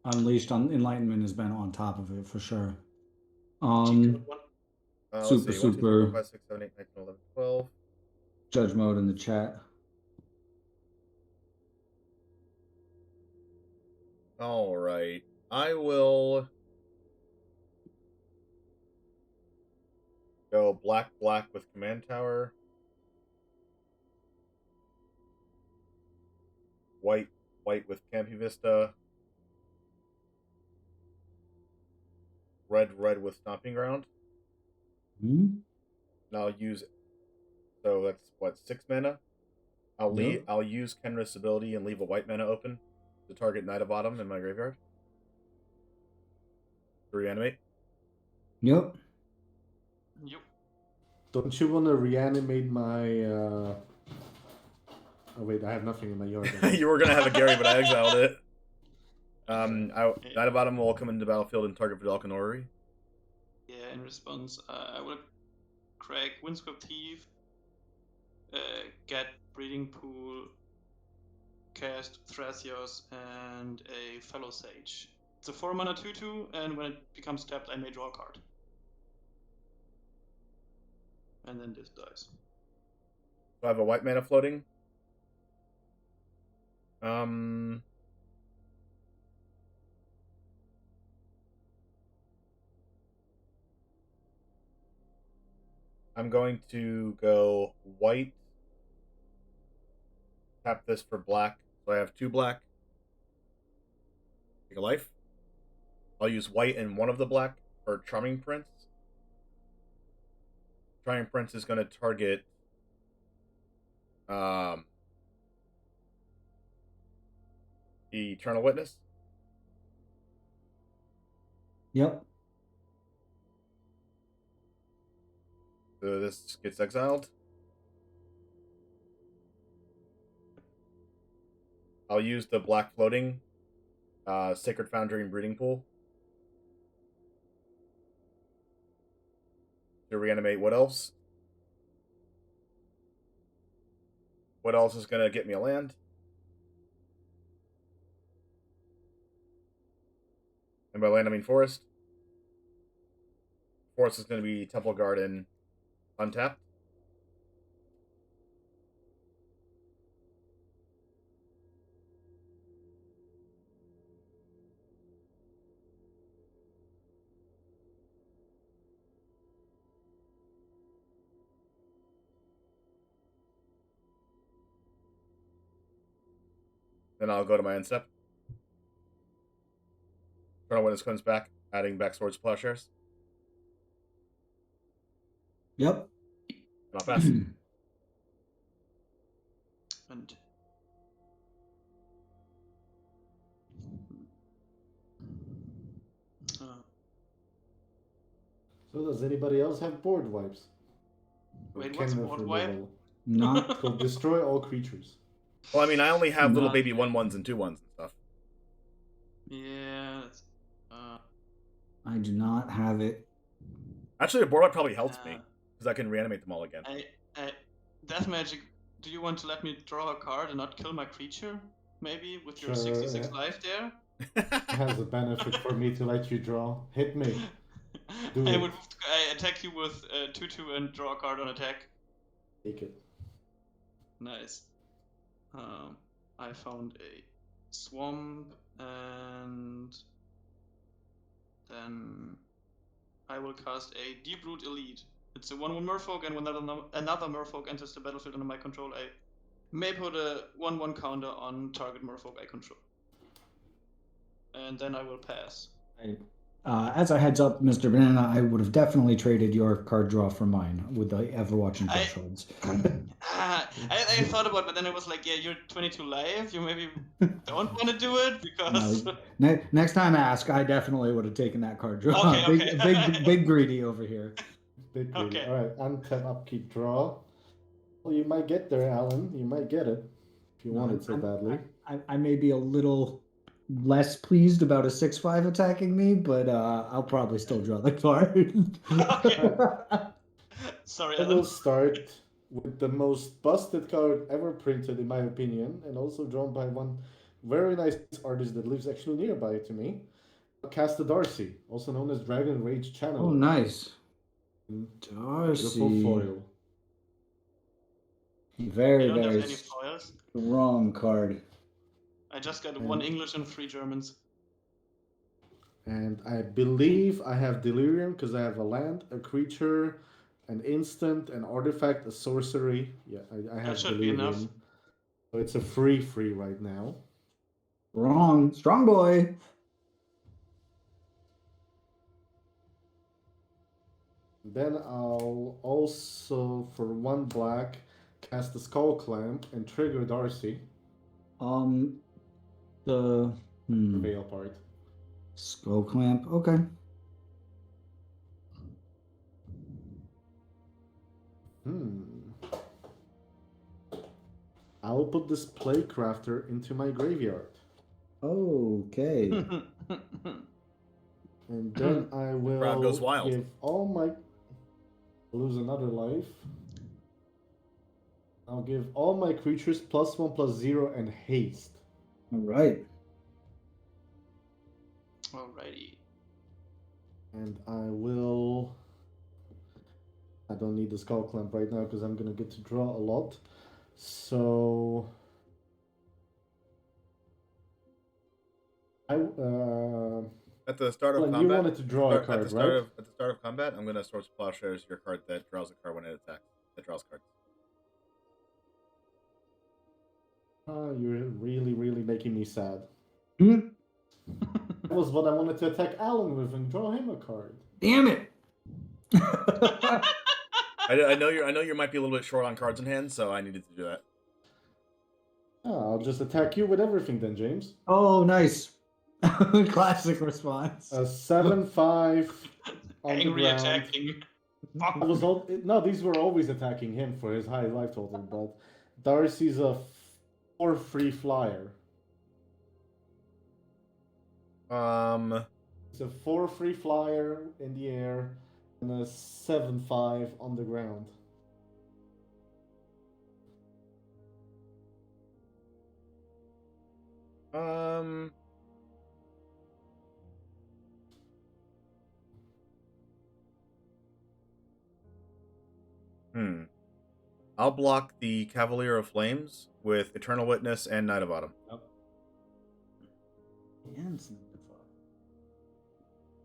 Unleashed on Enlightenment has been on top of it for sure. Let's Super, see. 1, 2, 3, 4, super. 5, 6, 7, 8, 9, 10, 11, 12. Judge mode in the chat. Alright. I will go black with Command Tower. White, white with Campy Vista. red with Stomping Ground. Hmm? And I'll use, so that's what, 6 mana? I'll use Kenrith's ability and leave a white mana open to target Knight of Autumn in my graveyard. To reanimate. Yep. Yep. Don't you want to reanimate my? Oh wait, I have nothing in my yard. You were gonna have a Gary, but I exiled it. Knight of Autumn will come into the battlefield and target Vidalcan Orrery. Yeah, in response, I will crack Windswept Thief, get Breeding Pool, cast Thrasios, and a Fellow Sage. It's a 4-mana 2/2, and when it becomes tapped, I may draw a card. And then this dies. So I have a white mana floating. I'm going to go white. Tap this for black. So I have 2 black. Take a life. I'll use white and 1 of the black for Charming Prince. Charming Prince is going to target the Eternal Witness. Yep. So this gets exiled. I'll use the black floating Sacred Foundry and Breeding Pool to reanimate Wood Elves. Wood Elves is going to get me a land. And by land, I mean forest. Forest is going to be Temple Garden untapped. Then I'll go to my end step. Eternal Witness comes back, adding back Swords Plowshares. Yep. Not pass. And So does anybody else have board wipes? wait, what's board wipe? Not. It'll destroy all creatures. Well, I mean, I only have little Not baby yet. 1/1s and 2/1s and stuff. Yeah. I do not have it. Actually, a board wipe probably helps me, because I can reanimate them all again. Death Magic, do you want to let me draw a card and not kill my creature? Maybe with your Sure, 66 yeah. life there? It has a benefit for me to let you draw. Hit me. Do it. I attack you with 2/2 and draw a card on attack. Take it. Nice. I found a swamp, and then I will cast a Deep Root Elite. It's a 1/1 Merfolk, and when another Merfolk enters the battlefield under my control, I may put a 1/1 counter on target Merfolk I control. And then I will pass. As a heads up, Mr. Banana, I would have definitely traded your card draw for mine with the ever-watching thresholds. I thought about it, but then I was like, yeah, you're 22 life. You maybe don't want to do it because. No, next time ask, I definitely would have taken that card draw. Okay. Big greedy over here. Big greedy. Okay. Alright, untap, upkeep, draw. Well, you might get there, Alan. You might get it. If you want it so badly. I may be a little less pleased about a 6/5 attacking me, but I'll probably still draw the card. Okay. Sorry, I Alan. will start with the most busted card ever printed, in my opinion, and also drawn by one very nice artist that lives actually nearby to me. Casta Darcy, also known as Dragon Rage Channel. Oh, nice. Beautiful Darcy. foil. Very, I don't have very any foils. strong card. I just got 1 English and 3 Germans. And I believe I have Delirium because I have a land, a creature, an instant, an artifact, a sorcery. Yeah, I have That should be Delirium. enough. So it's a free right now. Strong boy. Then I'll also, for 1 black, cast the Skull Clamp and trigger Darcy. The Veil part. Skull Clamp. Okay. I'll put this Playcrafter into my graveyard. Okay. And then I will Crowd goes wild. give all my... Lose another life. I'll give all my creatures +1/+0 and haste. All right. Alrighty. And I will... I don't need the Skull Clamp right now because I'm going to get to draw a lot. So... At the start of Well, combat, you wanted to draw a card, at the start right? At the start of combat, I'm gonna Swords to Plowshares your card that draws a card when it attacks. That draws cards. You're really, really making me sad. Hmm? That was what I wanted to attack Alan with and draw him a card. Damn it. I know you might be a little bit short on cards in hand, so I needed to do that. I'll just attack you with everything then, James. Oh, nice. Classic response. A 7/5 on the Angry ground. attacking. It was no, these were always attacking him for his high life total, but Darcy's a 4/3 flyer. It's a 4/3 flyer in the air and a 7/5 on the ground. I'll block the Cavalier of Flames with Eternal Witness and Knight of Autumn.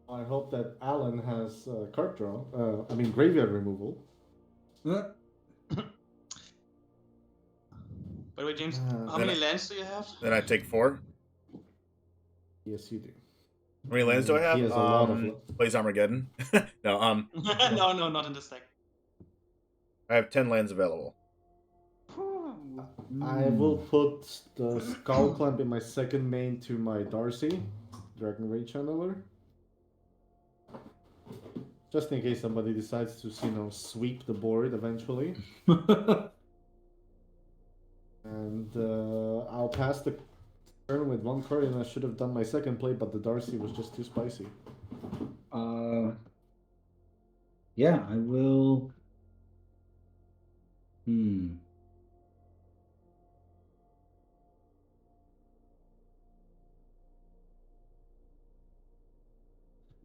I hope that Alan has card draw. Graveyard removal. By the way, James, how Then many lands do you have? Then I take 4. Yes, you do. How many lands do I have? He has a lot of... Blaze Armageddon. No, no, not in this deck. I have 10 lands available. I will put the Skull Clamp in my second main to my Darcy, Dragon Ray Channeler. Just in case somebody decides to, sweep the board eventually. And I'll pass the turn with 1 card, and I should have done my second play, but the Darcy was just too spicy. Yeah, I will.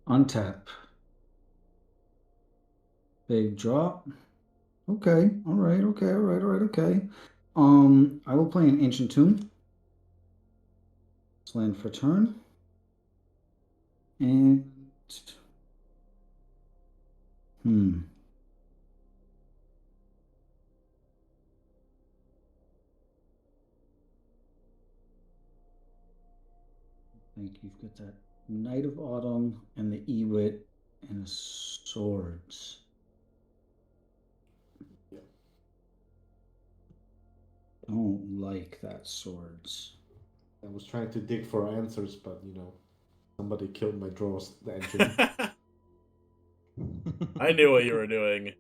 Untap. Big drop. Okay. All right. Okay. I will play an Ancient Tomb. Land for turn. And I think you've got that Knight of Autumn and the Ewit and the swords. Yeah. Don't like that swords. I was trying to dig for answers, but somebody killed my draws engine. I knew what you were doing.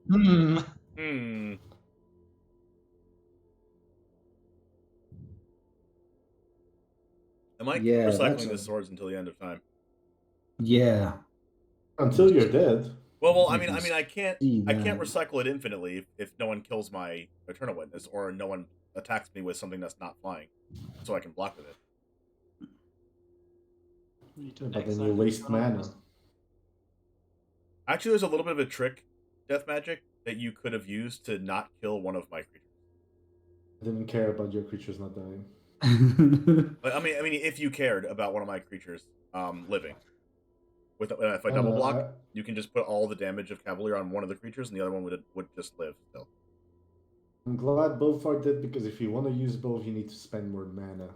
I might keep recycling the swords until the end of time. Yeah. Until you're dead. Well, I can't recycle it infinitely if no one kills my Eternal Witness or no one attacks me with something that's not flying, so I can block with it. But then you waste mana. Actually, there's a little bit of a trick, Death Magic, that you could have used to not kill one of my creatures. I didn't care about your creatures not dying. But if you cared about one of my creatures living, if I double block, you can just put all the damage of Cavalier on one of the creatures, and the other one would just live still. I'm glad both are dead, because if you want to use both, you need to spend more mana.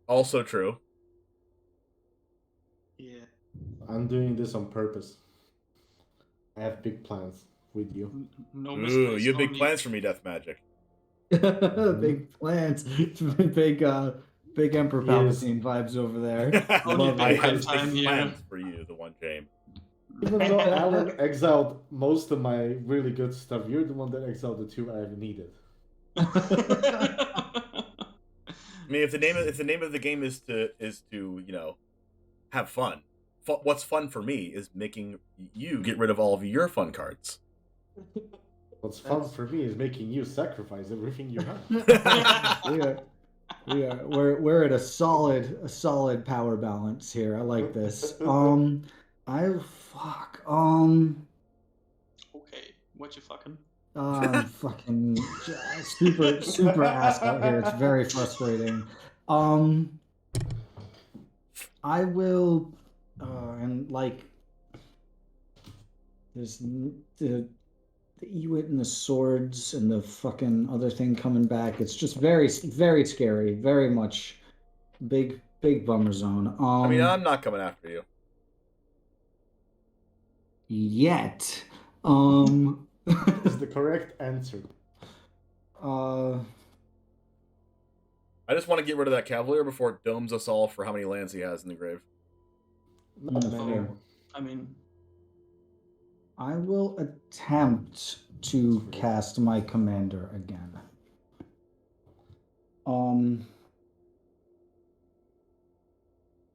Also true. Yeah. I'm doing this on purpose. I have big plans with you. No Ooh, mistakes. you have big only- plans for me, Death Magic. Big plans. Big Emperor Yes. Palpatine vibes over there. Only Love I big it. have time big here. plans for you, the one James. Even though Alan exiled most of my really good stuff, you're the one that exiled the two I've needed. I mean, if the name of the game is to have fun, what's fun for me is making you get rid of all of your fun cards. What's fun for me is making you sacrifice everything you have. We're at a solid power balance here. I like this. Okay, what you fucking? Fucking super ass out here. It's very frustrating. I will, and like, there's the Ewit and the swords and the fucking other thing coming back. It's just very scary. Very much big bummer zone. I mean, I'm not coming after you. Yet. Is the correct answer. I just want to get rid of that Cavalier before it domes us all for how many lands he has in the grave. Not many. fair. I mean, I will attempt to cast my commander again.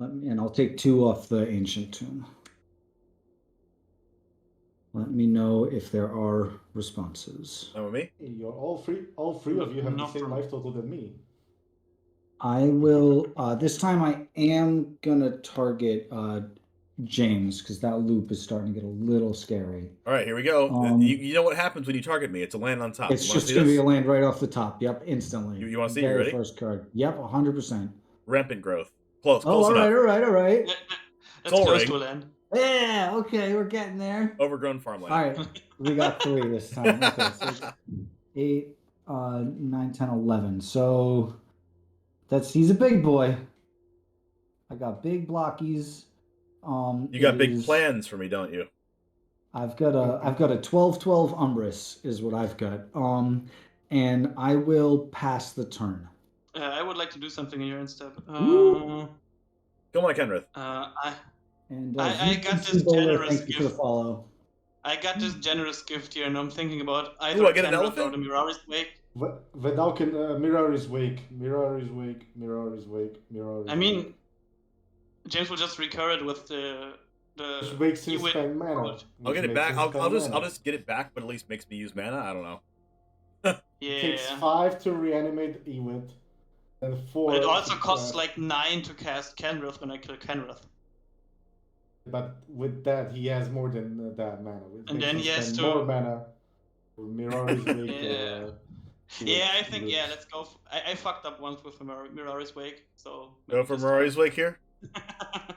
And I'll take 2 off the Ancient Tomb. Let me know if there are responses. That with me? You're all three of you have the Not same from- life total than me. I will, this time I am gonna target James, because that loop is starting to get a little scary. All right, here we go. Um, you know what happens when you target me? It's a land on top. It's You wanna just see gonna be this? a land right off the top. Yep, instantly. You wanna see? You Very ready? first card. Yep, 100%. Rampant growth. Close Oh, all enough. right, all right. that's Soul close Ring. to a land. Yeah, okay, we're getting there. Overgrown farmland. All right, we got 3 this time. Okay, so it's 8, 9, 10, 11. So he's a big boy. I got big blockies. You got it big is- plans for me, don't you? I've got a 12/12 Umbris is what I've got. And I will pass the turn. I would like to do something here instead. Ooh. Come on, Kenrith. And I got VTC this Bowler, generous thank you for the gift. follow. I got this generous gift here, and I'm thinking about Ooh, either I get an Kenrith or elephant? the Mirari's Wake. Vedalken, Mirror is wake, Mirror is wake, Mirror is wake, Mirror is I mean, James will just recur it with the Which makes him Ewit spend mana. code. I'll Which get it makes back. him I'll spend just mana. get it back, but at least makes me use mana. I don't know. It takes Yeah. 5 to reanimate Ewit, and 4. But it also costs to, like 9 to cast Kenrith when I kill Kenrith. But with that, he has more than that mana. It And makes then him he has spend to- more mana. For Mirror's Wake. Yeah. Yeah, I think let's go. I fucked up once with Mirari's Wake, so Go maybe for this Mirari's Wake here. time.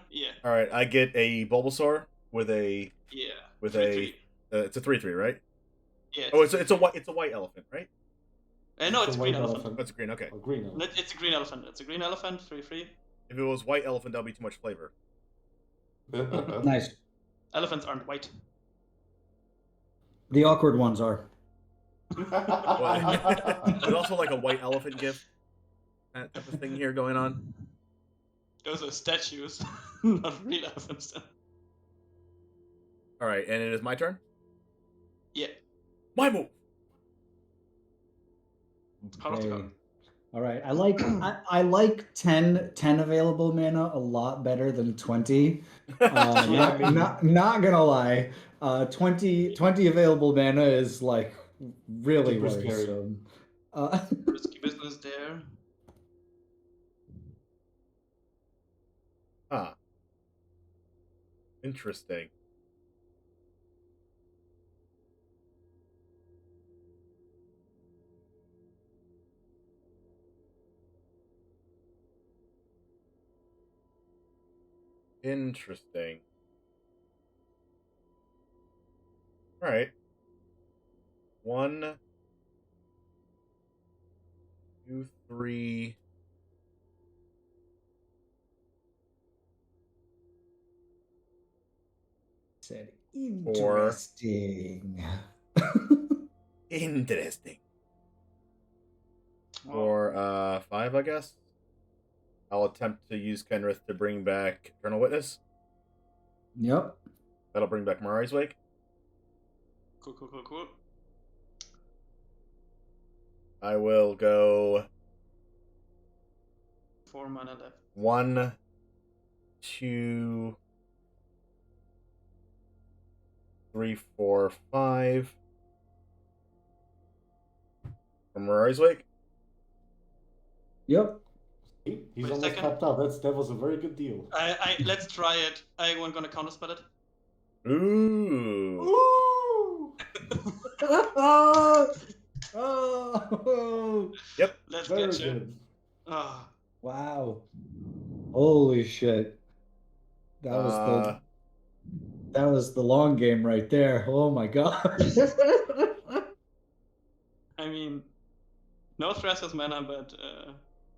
Yeah, All right, I get a Bulbasaur with a yeah. with 3/3. it's a 3/3, right? Yeah. Oh, it's a white elephant, right? No, it's a green elephant. That's green. Okay. Oh, green elephant. It's a green elephant. It's a green elephant. 3/3. If it was white elephant, that'd be too much flavor. Nice. Elephants aren't white. The awkward ones are. There's also like a white elephant gift, that type of thing here going on. Those are statues, not real elephants. All right, and it is my turn. Yeah. My move. Call of the Okay. Code. All right. I like 10 available mana a lot better than 20. Not gonna lie. 20 available mana is like really Super scary. worrisome. Risky business there. Ah. Interesting. Interesting. All right. 1, 2, 3. Said Or- interesting. Interesting. Wow. For 5, I guess. I'll attempt to use Kenrith to bring back Eternal Witness. Yep. That'll bring back Mirari's Wake. Cool. I will go 4 mana left. 1, 2, 3, 4, 5. For Mirari's Wake. Yep. He's Wait a almost second. tapped out. That was a very good deal. Let's try it. I'm gonna counterspell it. Ooh. Woo! Oh, Yep. Let's Very get you. good. Ah, wow. Holy shit. That was the long game right there. Oh my god. I mean, no Thresher's mana, but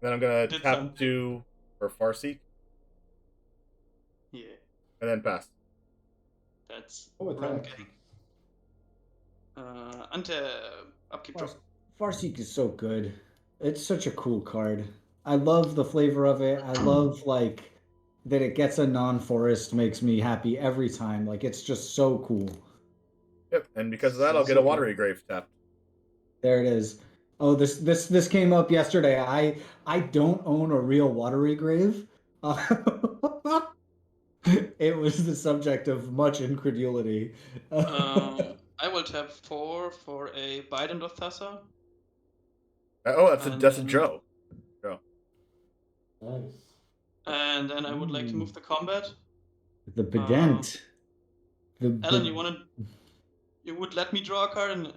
Then I'm gonna Did tap some. 2 for Farseek, yeah, and then pass. that's Oh, run attack. cake. Ante upkeep drop. Farseek is so good. It's such a cool card. I love the flavor of it. I love like that it gets a non-forest makes me happy every time. Like it's just so cool. Yep, and because of that, I'll get a Watery Grave tapped. There it is. Oh, this came up yesterday. I don't own a real Watery Grave. It was the subject of much incredulity. I will tap 4 for a Bident of Thassa. Oh, And that's a then- Joe. Nice. And then I would like to move the combat. The pedant. Alan, you would let me draw a card and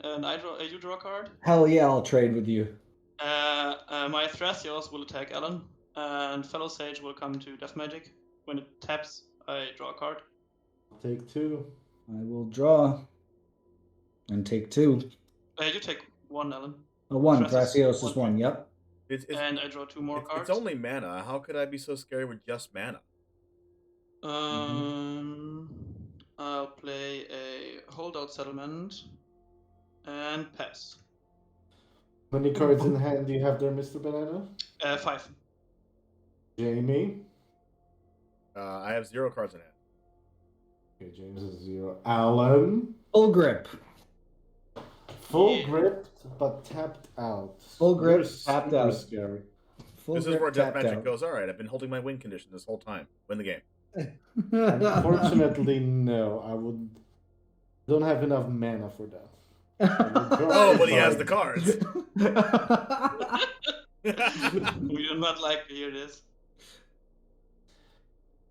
you draw a card? Hell yeah, I'll trade with you. My Thrasios will attack Alan, and Fellow Sage will come to Death Magic. When it taps, I draw a card. Take 2. I will draw and take 2. You take 1, Alan. A 1. Thrasios, Thrasios is 1. 1. Yep. It's And I draw 2 more cards. it's only mana. How could I be so scary with just mana? I'll play a Holdout Settlement and pass. How many cards in hand do you have there, Mr. Banana? 5. Jamie. I have 0 cards in hand. Okay, James is 0. Alan. Full grip. Full Yeah. grip, but tapped out. Full grip, You're tapped super out. Scary. Full This is grip where Death tapped Magic out. goes. All right, I've been holding my win condition this whole time. Win the game. Unfortunately, no. Don't have enough mana for that. Oh, but he has the cards. We do not like to hear this.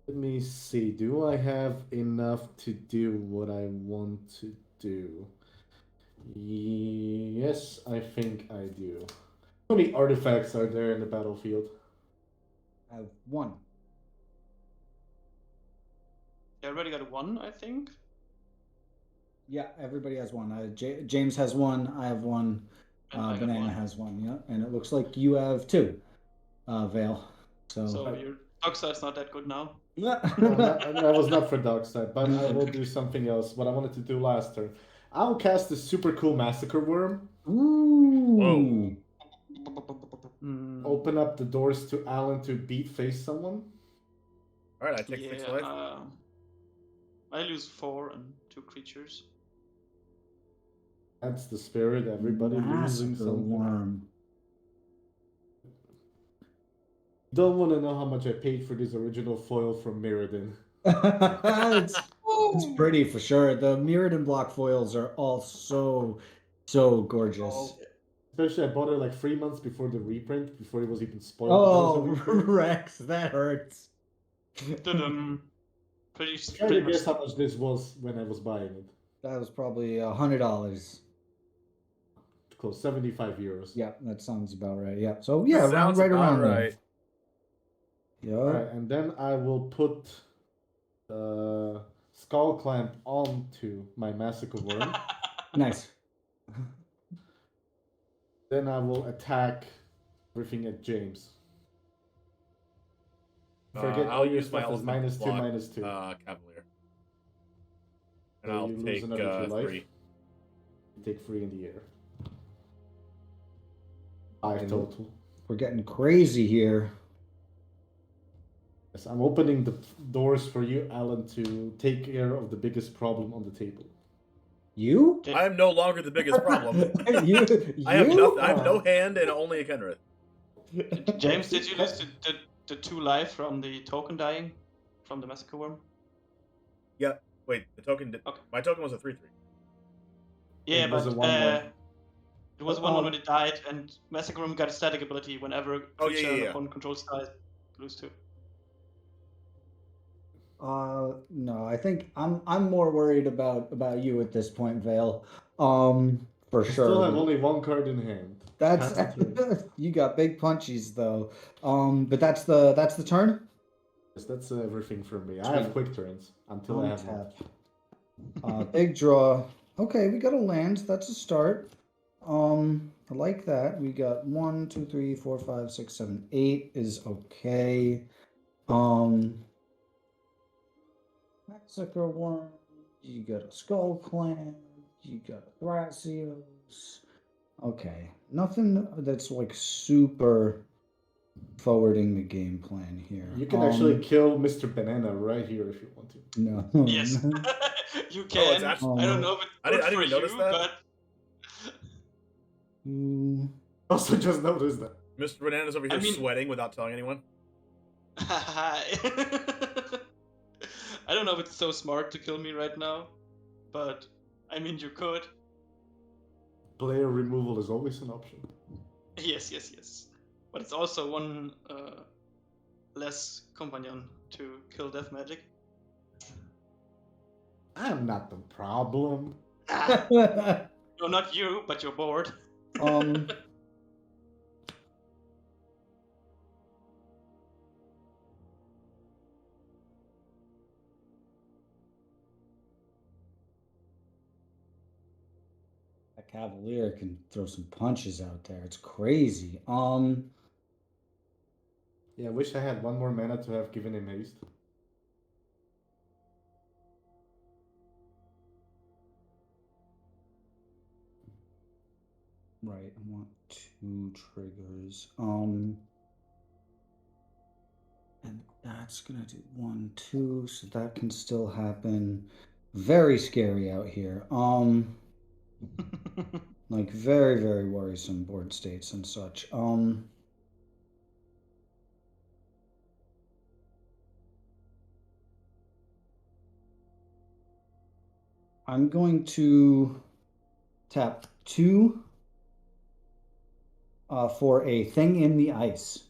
Let me see. Do I have enough to do what I want to do? Yes, I think I do. How many artifacts are there in the battlefield? I have 1. You already got 1, I think. Yeah, everybody has 1. James has 1. I have 1. And I got Banana 1. has 1. Yeah, and it looks like you have 2. Vale. So. So your Doxide's not that good now. No, that was not for Darkside, but I will do something else. What I wanted to do last turn. I'll cast the super cool Massacre Worm. Ooh. Hmm. Open up the doors to Alan to beat face someone. All right, I take 6 life. I lose 4 and 2 creatures. That's the spirit. Everybody losing Massacre something. Worm. Don't want to know how much I paid for this original foil from Mirrodin. it's pretty for sure. The Mirrodin block foils are all so gorgeous. Especially, I bought it like 3 months before the reprint, before it was even spoiled. Oh, Rex, that hurts. Pretty Try to pretty much. guess how much this was when I was buying it. That was probably $100. Close, 75 euros. Yeah, that sounds about right. Yeah. So yeah, Sounds right about around there. right. Yeah. Alright, and then I will put Skull Clamp onto my Massacre Worm. Nice. Then I will attack everything at James. Forget I'll all your use my stuff is ultimate -2, block, -2. Cavalier. And I'll you lose take another 2 life. 3. You take 3 in the air. 5 total. We're getting crazy here. Yes, I'm opening the doors for you, Alan, to take care of the biggest problem on the table. You? I am no longer the biggest problem. you? I have nothing. I have no hand and only a Kenrith. James, did you lose the 2 life from the token dying from the massacre worm? Yeah. Wait, the token. Okay. My token was a 3/3. Yeah, It was but a 1/1. it was one when it died, and massacre worm got a static ability whenever a Oh, yeah, creature yeah, an yeah. opponent controls dies, lose 2. No, I think I'm more worried about you at this point, Vale. For I sure. still have only 1 card in hand. That's Pass the turn. you got big punchies though. But that's the turn. Yes, that's everything from me. I have quick turns until I have one. Big draw. Okay, we got a land. That's a start. I like that. We got 1, 2, 3, 4, 5, 6, 7, 8 is okay. Massacre Worm. You got a Skull Clan. You got a Thrasios. Okay, nothing that's like super forwarding the game plan here. You can actually kill Mr. Banana right here if you want to. No. Yes, you can. it's actually- I don't know if it's I good didn't for even notice you, that. Mm, Also, just noticed that. Mr. Banana's over here sweating without telling anyone. I don't know if it's so smart to kill me right now, but I mean you could. Player removal is always an option. Yes. But it's also one less companion to kill death magic. I'm not the problem. No, not you, but your board. That Cavalier can throw some punches out there. It's crazy. Yeah, I wish I had 1 more mana to have given him haste. Right, I want 2 triggers. And that's gonna do 1, 2, so that can still happen. Very scary out here. Like very, very worrisome board states and such. I'm going to tap 2 for a thing in the ice.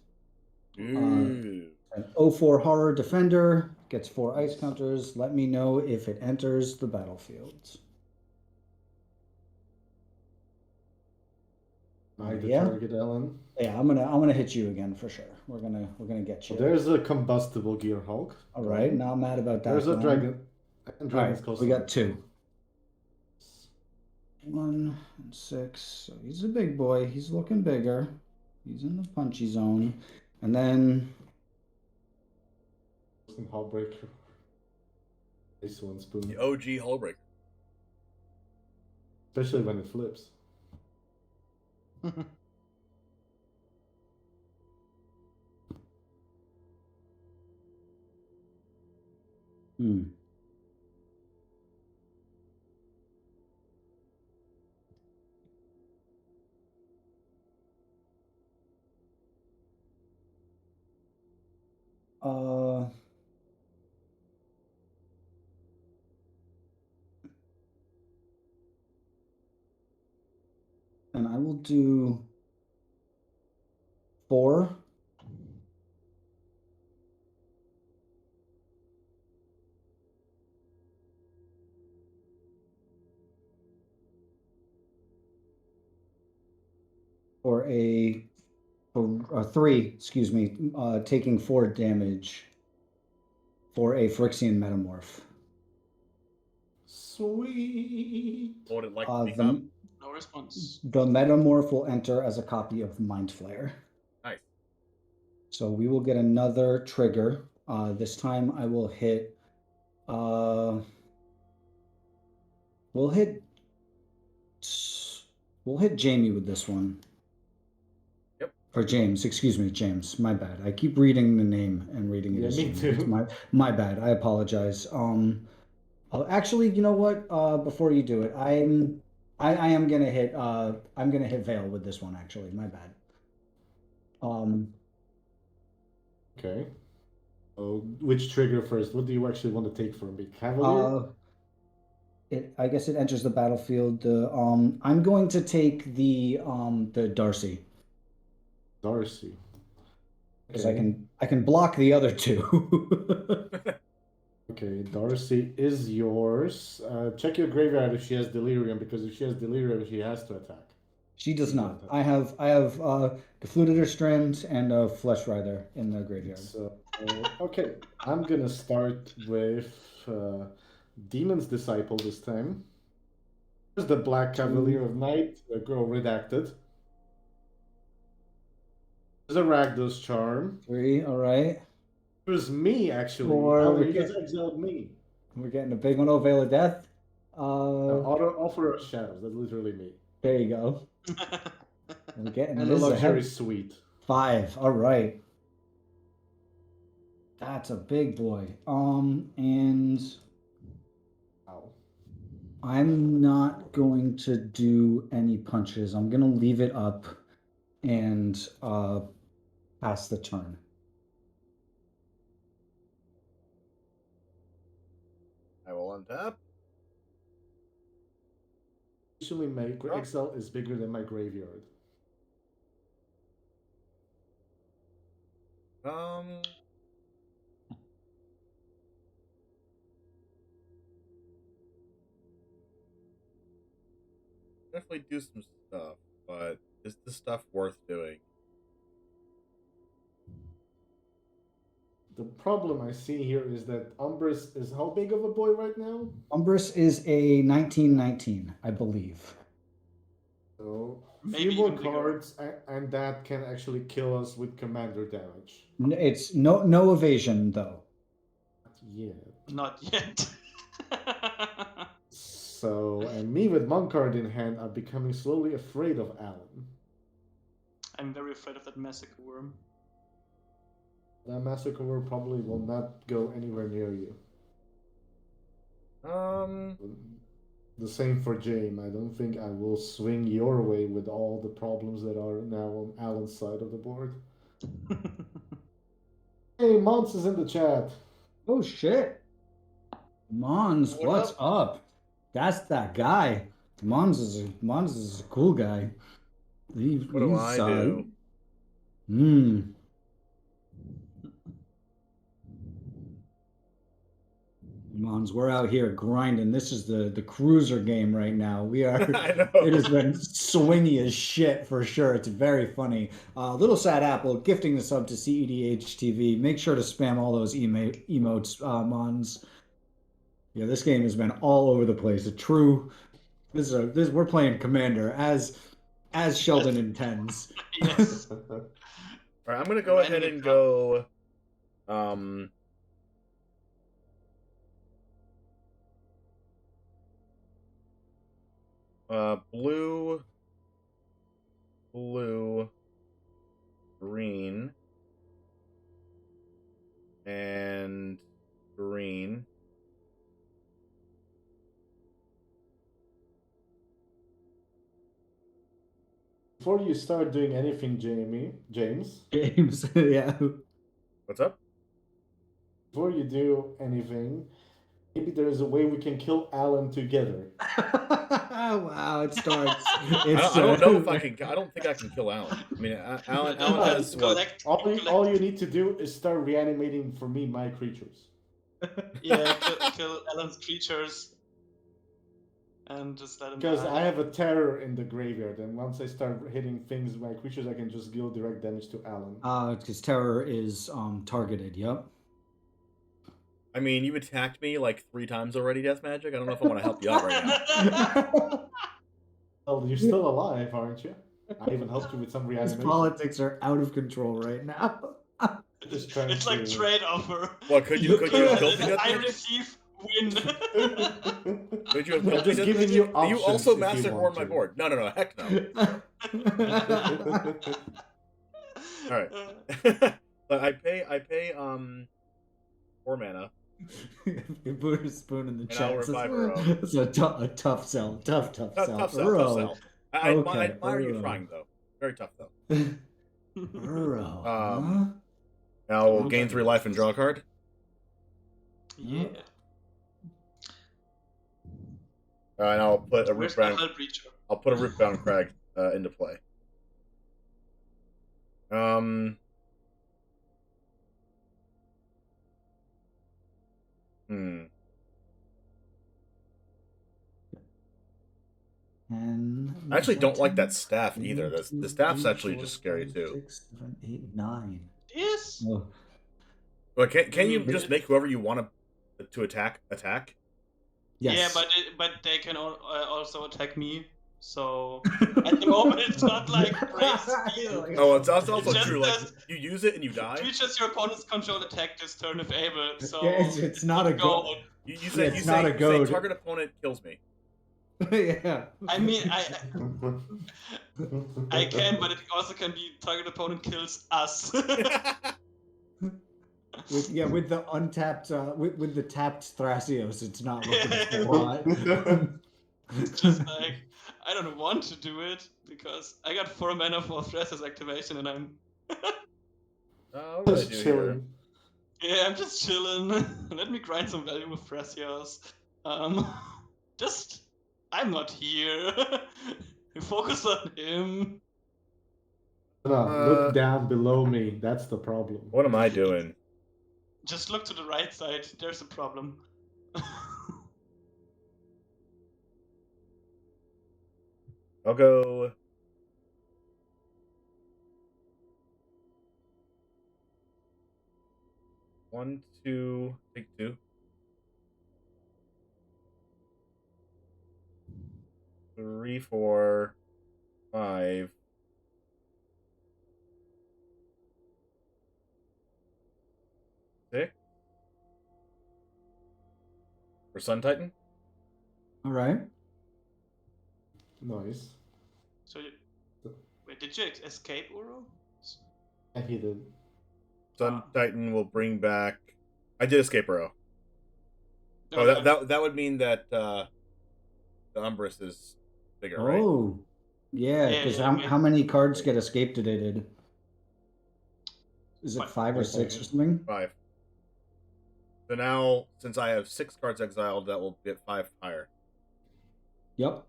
An 0/4 horror defender gets 4 ice counters. Let me know if it enters the battlefield. The target, Alan. Yeah, I'm gonna hit you again for sure. We're gonna get you. Well, there's a combustible Gear Hulk. All right, not mad about that. There's a dragon. And Dragon's All right, we got 2. 1 and 6. So he's a big boy. He's looking bigger. He's in the punchy zone. And then some Hullbreaker. This one spoon. The OG Hullbreaker. Especially when it flips. And I will do 4. For a 3, excuse me, taking 4 damage for a Phyrexian Metamorph. Sweet. What would it like to No response. The Metamorph will enter as a copy of Mind Flayer. Nice. So we will get another trigger. This time I will hit We'll hit Jamie with this one. Yep. Or James, excuse me, James. My bad. I keep reading the name and reading it Yeah, as me James. too. It's my bad. I apologize. Actually, you know what? Before you do it, I am gonna hit I'm gonna hit Vale with this one. Actually, my bad. Okay. Oh, which trigger first? What do you actually want to take from me? Cavalier? I guess it enters the battlefield. I'm going to take the Darcy Darcy. because I can block the other two. Okay, Darcy is yours. Check your graveyard if she has Delirium, because if she has Delirium, she has to attack. She does not. I have Defluted Strand and a Flesh Rider in the graveyard. So, okay, I'm gonna start with Demon's Disciple this time. Here's the Black Cavalier of Night, the girl redacted. There's a Rakdos Charm. 3, all right. There's me, actually. 4, You just exiled me. we're getting a big one. Oh, Veil of Death. Offer of Shadows, that's literally me. There you go. We're getting And a this Luxury ahead. Suite. 5, all right. That's a big boy. And Ow. I'm not going to do any punches. I'm gonna leave it up and pass the turn. I will untap. Usually my Excel is bigger than my graveyard. Definitely do some stuff, but is the stuff worth doing? The problem I see here is that Umbris is how big of a boy right now? Umbris is a 1919, I believe. So a Maybe few more even bigger. cards, and that can actually kill us with commander damage. It's no evasion though. Yeah. Not yet. So, and me with Monk card in hand, I'm becoming slowly afraid of Alan. I'm very afraid of that massacre worm. That massacre probably will not go anywhere near you. The same for James. I don't think I will swing your way with all the problems that are now on Alan's side of the board. Hey, Mons is in the chat. Oh shit. Mons, what's up? That's that guy. Mons is a cool guy. What do I do? Mons, we're out here grinding. This is the cruiser game right now. We are. I know. It has been swingy as shit for sure. It's very funny. Little Sad Apple gifting the sub to CEDH TV. Make sure to spam all those emotes, Mons. Yeah, this game has been all over the place. We're playing Commander as Sheldon intends. Yes. All right, I'm gonna go ahead and go. Blue, green, and green. Before you start doing anything, James. Yeah. What's up? Before you do anything, maybe there is a way we can kill Alan together. Wow, it starts. I don't know if I can. I don't think I can kill Alan. I mean, Alan has what? All you need to do is start reanimating for me my creatures. Yeah, kill Alan's creatures. And just let him Because die. I have a terror in the graveyard, and once I start hitting things, my creatures, I can just deal direct damage to Alan. Because terror is targeted. Yep. I mean, you've attacked me like 3 times already, Death Magic. I don't know if I want to help you out right now. Well, you're still alive, aren't you? I even helped you with some These reanimation. politics are out of control right now. Just trying It's like to- trade offer. What could you have killed me, Death I Magic? receive win. Would you have I'm just giving you you options also if you master want on my to. board? No, heck no. All right. But I pay 4 mana. You put a spoon in the And I'll chat. revive Uro. It's a tough sell. Tough sell. Tough sell. Uro. I Okay, admire you Uro. trying though. Very tough though. Uro. Now we'll gain 3 life and draw a card. Yeah. And I'll put a Where's root the bound. Hull Breacher? I'll put a rootbound crag into play. And I actually don't like that staff either. The staff's actually just scary too. 6, 7, 8, 9. Yes. Oh. But can you just make whoever you want to attack? Yes. Yeah, but they can also attack me. So at the moment it's not like crazy. Oh, it's also It just true. Like says- you use it and you die. Creatures your opponent's control attack this turn if able. So Yeah, it's not a go. goat. You Yeah, say it's not a you say goad. target opponent kills me. Yeah. I mean, I can, but it also can be target opponent kills us. With the untapped, with the tapped Thrasios, it's not looking a lot. Just like I don't want to do it because I got 4 mana for Thrasis activation and I'm What do I Just do here? chilling. yeah, I'm just chilling. Let me grind some value with Thrasios. Just I'm not here. Focus on him. No, look down below me. That's the problem. What am I doing? Just look to the right side. There's a problem. I'll go. One, two, take 2. 3, 4, 5. 6. For Sun Titan. All right. Nice. So, wait, did you escape Uro? And he did. Sun Titan will bring back. I did escape Uro. Oh, Okay. that would mean that the Umbrus is bigger, right? Oh, yeah. Yeah, Because yeah, how many cards get escaped today? Is it 5 or 6 or something? 5. So now, since I have 6 cards exiled, that will get 5 higher. Yep.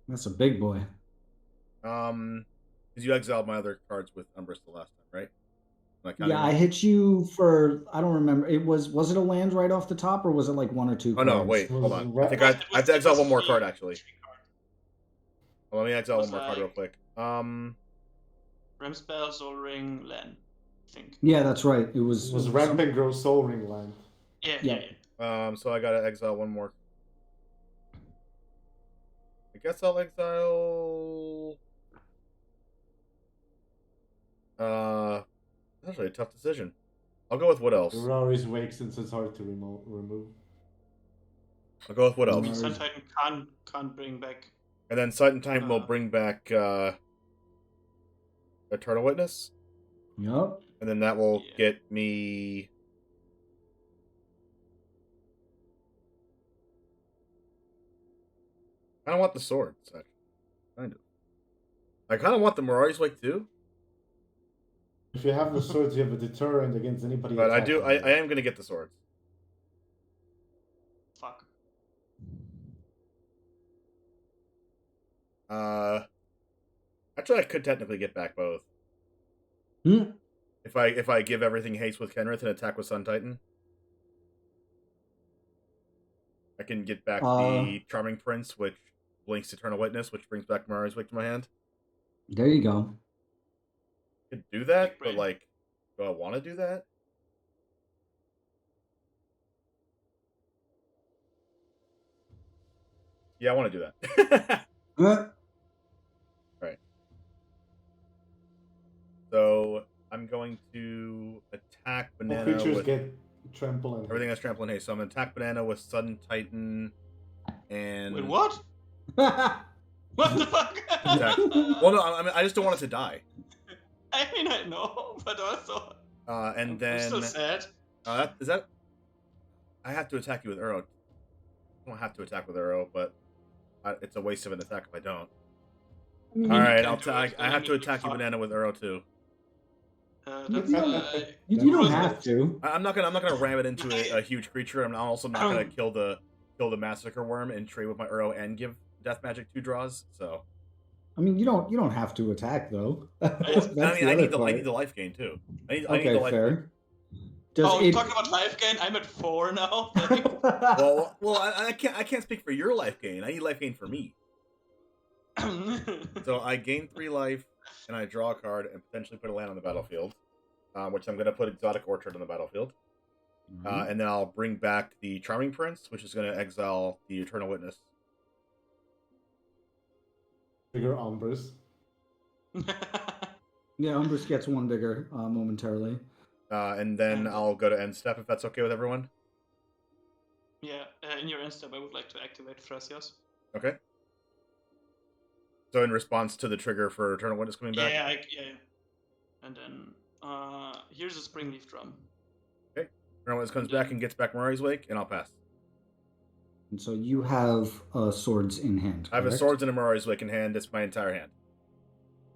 That's a big boy. Because you exiled my other cards with Umbrus the last time, right? Yeah, I hit you for, I don't remember. Was it a land right off the top, or was it like 1 or 2 Oh cards? no, wait, hold on. I think It I have to exile one more 3 card actually. 3 cards. Well, let me exile Was one more card real like- quick. Ramspell, Soul Ring, Len. I think. Yeah, that's right. It was. It was Rampant Grow Soul Ring land. Yeah, Yeah. yeah. So I gotta exile one more. I guess I'll exile. That's really a tough decision. I'll go with what else? Rari's Wake since it's hard to remove. I'll go with what I else? mean, Sun Titan can't bring back. And then Sight and Time will bring back Eternal Witness. Yep. And then that will Yeah. get me. I don't want the swords, actually. Kind of. I kind of want the Mirari's Wake too. If you have the swords, you have a deterrent against anybody. But I attacking do. I you. am going to get the swords. Fuck. Actually, I could technically get back both. Hmm. If I give everything haste with Kenrith and attack with Sun Titan, I can get back the Charming Prince, which blinks Eternal Witness, which brings back Mirari's Wake to my hand. There you go. I could do that, Big but brain. like, do I want to do that? Yeah, I want to do that. Right. So I'm going to attack All Banana creatures with. get trample, and Everything has trample and haste. So I'm gonna attack Banana with Sudden Titan and Wait, what? What the fuck? attack. Well, no, I mean I just don't want it to die. I mean, I know, but also. And I'm then so sad. is that? I have to attack you with arrow. I don't have to attack with arrow, but it's a waste of an attack if I don't. I mean, All right, can I'll do it, attack. I but have I to mean, attack you, fuck. Banana, with arrow too. That's, you don't have to. I'm not gonna ram it into a huge creature. I'm also not gonna kill the massacre worm and trade with my arrow and give death magic 2 draws. So I mean, you don't have to attack though. I need the life gain too. I need the life fair. Does oh, it... talking about life gain, I'm at 4 now. Well, I can't speak for your life gain. I need life gain for me. So I gain 3 life, and I draw a card and potentially put a land on the battlefield, which I'm going to put Exotic Orchard on the battlefield. And then I'll bring back the Charming Prince, which is going to exile the Eternal Witness. Bigger Umbris. Yeah, Umbris gets 1 bigger momentarily. And then I'll go to end step if that's okay with everyone. Yeah, in your end step, I would like to activate Thrasios. Okay. So in response to the trigger for Eternal Witness coming back? Yeah. And then here's a Springleaf Drum. Okay. Eternal Witness comes back and gets back Mirari's Wake, and I'll pass. And so you have swords in hand. I have a correct? Swords and a Mirari's Wake in hand. It's my entire hand.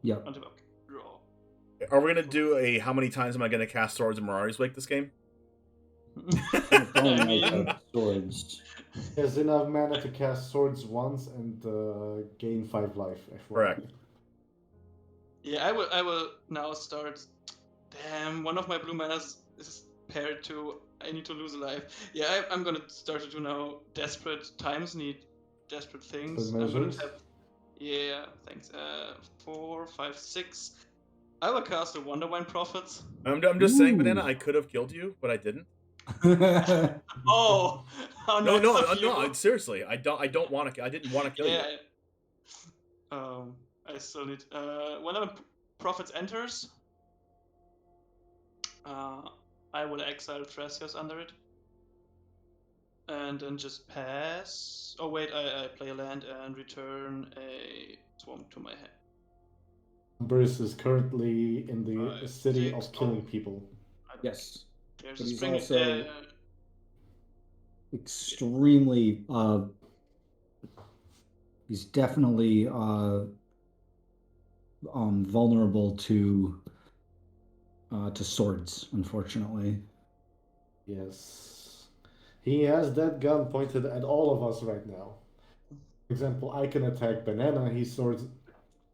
Yep. On the back. Draw. Are we going to do a how many times am I going to cast Swords and Mirari's Wake this game? Don't I know mean- about swords. There's enough mana to cast swords once and gain 5 life. Correct. Yeah, I will now start. Damn, one of my blue manas is paired to. I need to lose a life. Yeah, I'm gonna start to do now. Desperate times need desperate things. Good I'm gonna measures. tap. Yeah, thanks. 4, 5, 6. I will cast a Wonderwine Prophets. I'm just saying, Ooh. Banana, I could have killed you, but I didn't. Oh, how No, nice of you. no, seriously, I didn't want to kill you. Yeah. I still need. Whenever Prophets enters, I will exile Thrasios under it. And then just pass. Oh, wait, I play a land and return a swamp to my hand. Umbris is currently in the 5, city 6, of killing people. Yes. There's But a he's spring. also- Extremely. He's definitely vulnerable to swords, unfortunately. Yes. He has that gun pointed at all of us right now. For example, I can attack Banana, he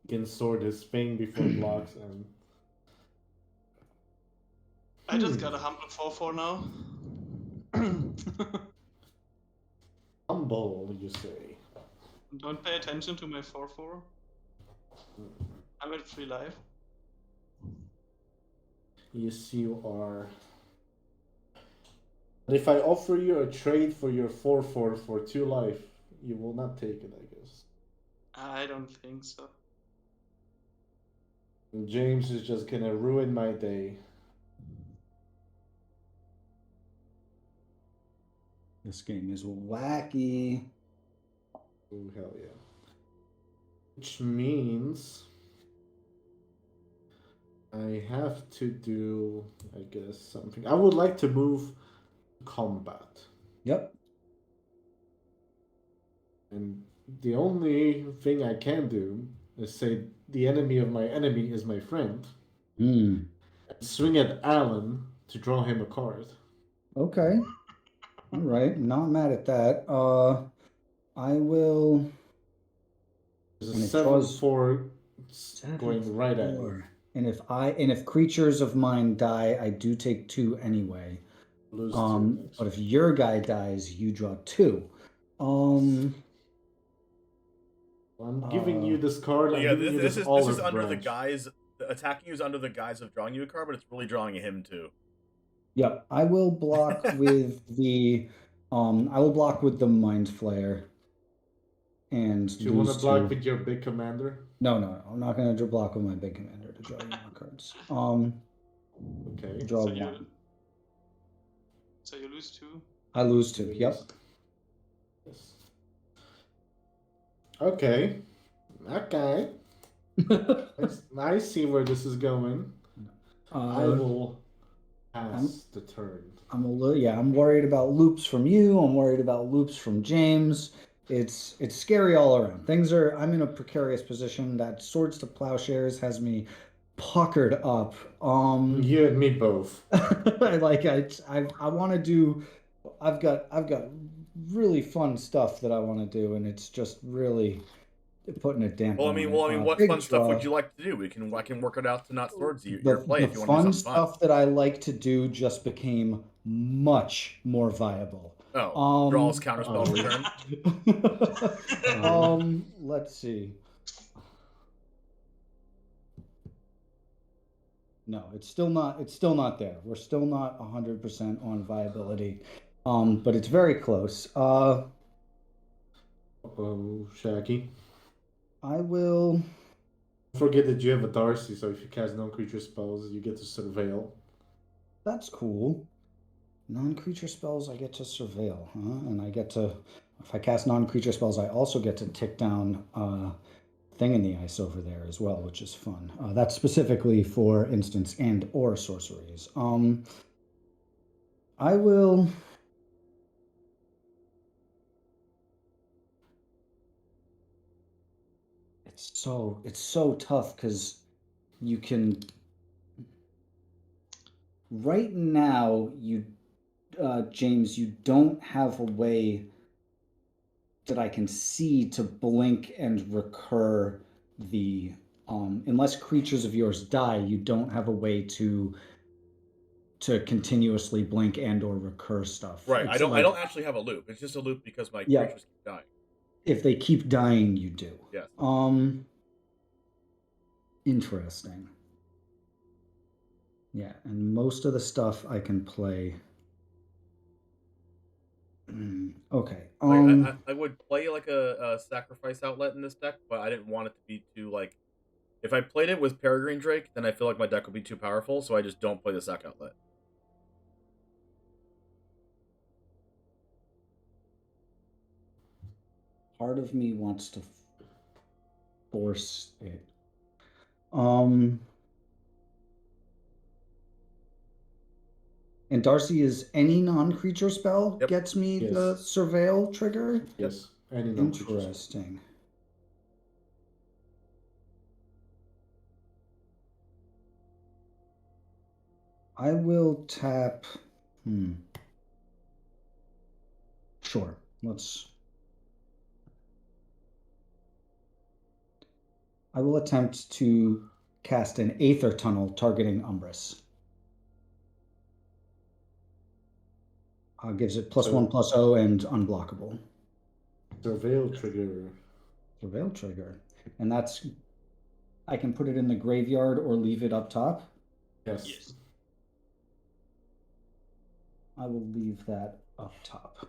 can sword his Fang before it blocks, and I just got a humble 4/4 now. humble, you say. Don't pay attention to my 4/4. I'm at 3 life. Yes, you are. But if I offer you a trade for your 4/4 for 2 life, you will not take it, I guess. I don't think so. And James is just gonna ruin my day. This game is wacky. Oh, hell yeah. Which means I have to do, I guess, something. I would like to move combat. Yep. And the only thing I can do is say the enemy of my enemy is my friend. Hmm. And swing at Alan to draw him a card. Okay. All right. Not mad at that. I will. There's And a it 7/4 going right at you. 4. And if creatures of mine die, I do take 2 anyway. Lose 2. But if your guy dies, you draw 2. I'm giving you this card. I'm Yeah, giving you this is olive under the branch. guise. Attacking you is under the guise of drawing you a card, but it's really drawing him too. Yep. I will block with the Mind Flayer. And Do you want to lose block 2. with your big commander? No. I'm not going to block with my big commander to draw you more cards. Okay. Draw So you- 1. So you lose 2. I lose 2. Yep. Yes. Okay. Okay. I see where this is going. I will pass the turn. I'm worried about loops from you. I'm worried about loops from James. It's scary all around. I'm in a precarious position. That Swords to Plowshares has me puckered up. You and me both. I want to do. I've got really fun stuff that I want to do, and it's just really putting a damper. Well, I mean, what fun stuff would you like to do? I can work it out to not towards you. Your play if you want to do something fun. The fun stuff that I like to do just became much more viable. Oh, draws, counterspell, return. Let's see. No, it's still not there. We're still not 100% on viability. But it's very close. Shaggy. I will. Don't forget that you have a Darcy, so if you cast non-creature spells, you get to surveil. That's cool. Non-creature spells, I get to surveil, huh? And I get to, if I cast non-creature spells, I also get to tick down thing in the ice over there as well, which is fun. That's specifically for instance and or sorceries. I will. It's so tough because you can. Right now, James, you don't have a way that I can see to blink and recur the unless creatures of yours die, you don't have a way to continuously blink and or recur stuff. Right. I don't actually have a loop. It's just a loop because my creatures keep dying. If they keep dying, you do. Yes. Interesting. Yeah, and most of the stuff I can play. Okay. I would play like a sacrifice outlet in this deck, but I didn't want it to be too like. If I played it with Peregrine Drake, then I feel like my deck would be too powerful, so I just don't play the sac outlet. Part of me wants to force it. And Darcy is any non-creature spell gets me the surveil trigger? Yes. Any non-creature. Interesting. I will tap. Sure. I will attempt to cast an Aether Tunnel targeting Umbris. Gives it +1/+0 and unblockable. Surveil trigger. Surveil trigger. And that's. I can put it in the graveyard or leave it up top? Yes. I will leave that up top.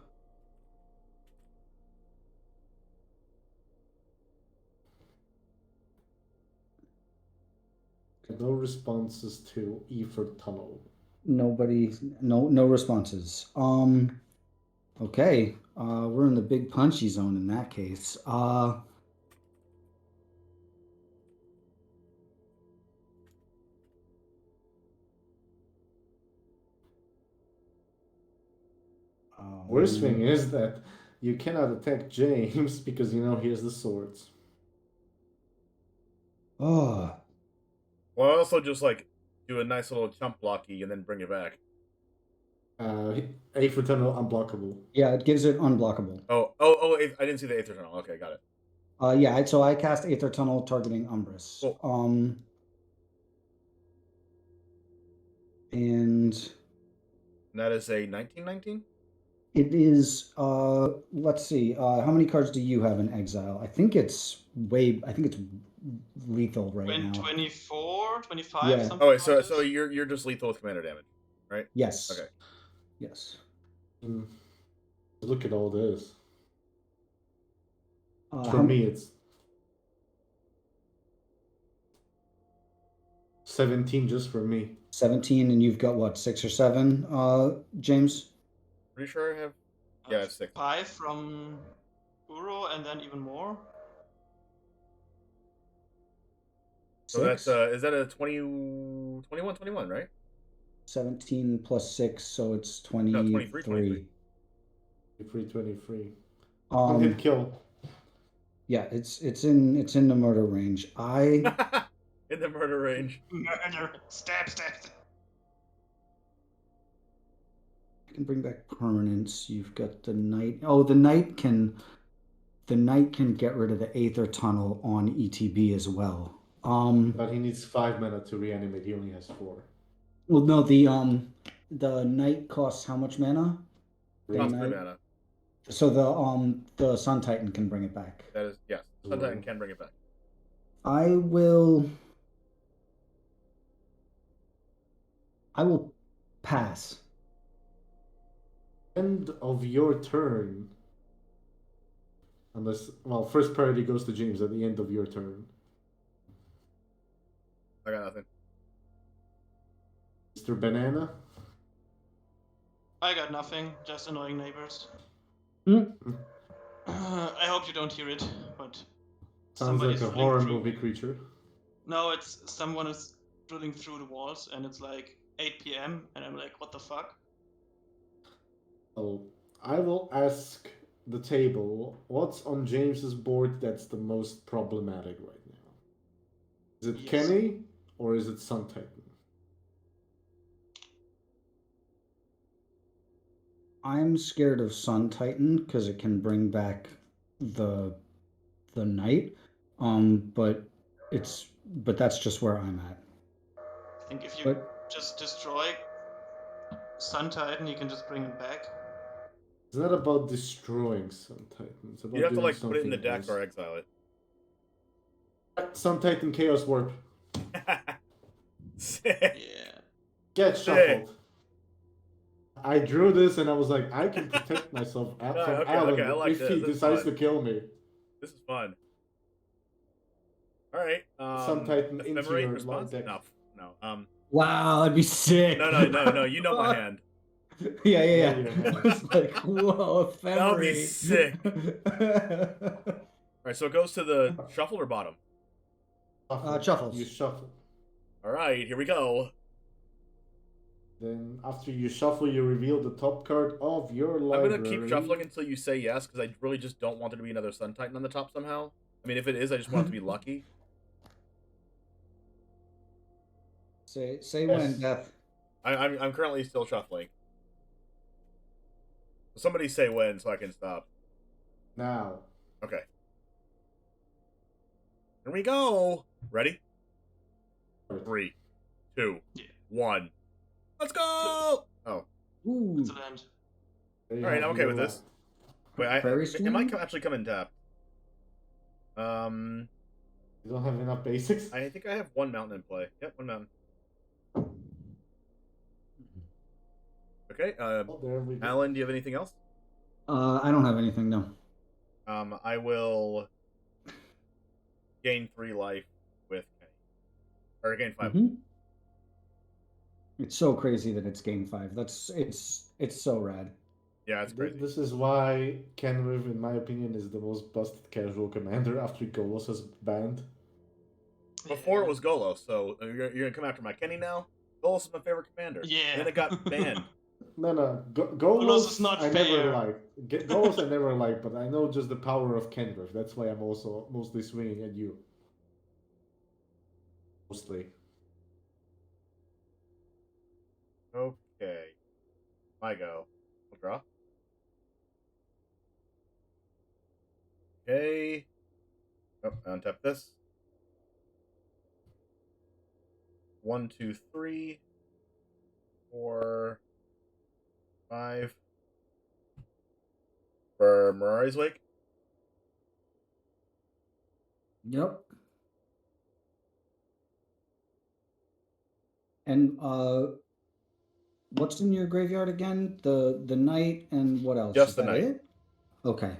No responses to Aether Tunnel. No responses. Okay. We're in the big punchy zone in that case. Worst thing is that you cannot attack James because he has the swords. Oh. Well, I also just like do a nice little chump blocky and then bring it back. Aether Tunnel unblockable. Yeah, it gives it unblockable. Oh! I didn't see the Aether Tunnel. Okay, got it. Yeah. So I cast Aether Tunnel targeting Umbris. Cool. And that is a 1919. It is. Let's see. How many cards do you have in exile? I think it's lethal right now. 24, 25. Yeah. Something so you're just lethal with commander damage, right? Yes. Okay. Yes. Look at all this. For me, it's 17 just for me. 17, and you've got what, 6 or 7, James? Pretty sure I have. Yeah, I have 6. 5 from Uro, and then even more. So that's Six? is that a 21, right? 17 plus 6, so it's No, 23. 23. 23. One hit kill. Yeah, it's in the murder range. I In the murder range. Murder. Stab. can bring back permanents. You've got the knight. Oh, the knight can get rid of the Aether Tunnel on ETB as well. But he needs 5 mana to reanimate. He only has 4. Well, no, the knight costs how much mana? The Cost 3 knight- mana. So the Sun Titan can bring it back. That is, yes. Sun Titan can bring it back. I will pass. End of your turn. Unless, well, first priority goes to James at the end of your turn. I got nothing. Mr. Banana? I got nothing. Just annoying neighbors. Hmm? I hope you don't hear it, but Sounds like somebody's a drilling horror through. movie creature. No, it's someone is drilling through the walls, and it's like 8 p.m. and I'm like, what the fuck? Oh, I will ask the table what's on James's board that's the most problematic right now. Is it Yes. Kenny or is it Sun Titan? I'm scared of Sun Titan because it can bring back the knight. But that's just where I'm at. I think if you But just destroy Sun Titan, you can just bring it back. It's not about destroying Sun Titan. It's about You have to doing like put it in the something deck else. or exile Sun Titan Chaos Warp. it. Sick. Yeah. Get Sick. shuffled. I drew this and I was like, I can protect myself from okay, Alan okay, I like if this. he This is decides fun. to kill me. This is fun. All right. Sun Titan into Ephemerate your response? deck. No. wow, that'd be sick. No. You know my hand. Yeah. Yeah. It's like, whoa, That would be ephemerate. sick. All right, so it goes to the shuffle or bottom. Shuffles. You shuffle. All right, here we go. Then after you shuffle, you reveal the top card of your library. I'm gonna keep shuffling until you say yes, because I really just don't want there to be another Sun Titan on the top somehow. I mean, if it is, I just want it to be lucky. Say Yes. when, Beth. I'm currently still shuffling. Somebody say when so I can stop. Now. Okay. Here we go. Ready? 3, 2, Yeah. 1. Let's go! Oh. Ooh. It's a land. There you All right, have I'm okay your with this. Wait, Prairie it might Storm? actually come in tap. You don't have enough basics? I think I have 1 mountain in play. Yep, 1 mountain. Okay, Oh, there we go. Alan, do you have anything else? I don't have anything, no. I will gain 3 life with Kenny. Or gain 5. Mhm. It's so crazy that it's game 5. It's so rad. Yeah, it's crazy. This is why Kenriv, in my opinion, is the most busted casual commander after Golos has banned. Before it was Golos, so you're gonna come after my Kenny now? Golos is my favorite commander. Yeah. And then it got banned. No. Golos Golos is not I fair. never liked. Golos I never liked, but I know just the power of Kenriv. That's why I'm also mostly swinging at you. Mostly. Okay. My go. I'll draw. Okay. Oh, I untap this. 1, 2, 3, 4, 5. For Mirari's Wake. Yep. And what's in your graveyard again? The knight and what else? Just Is the that knight. it? Okay.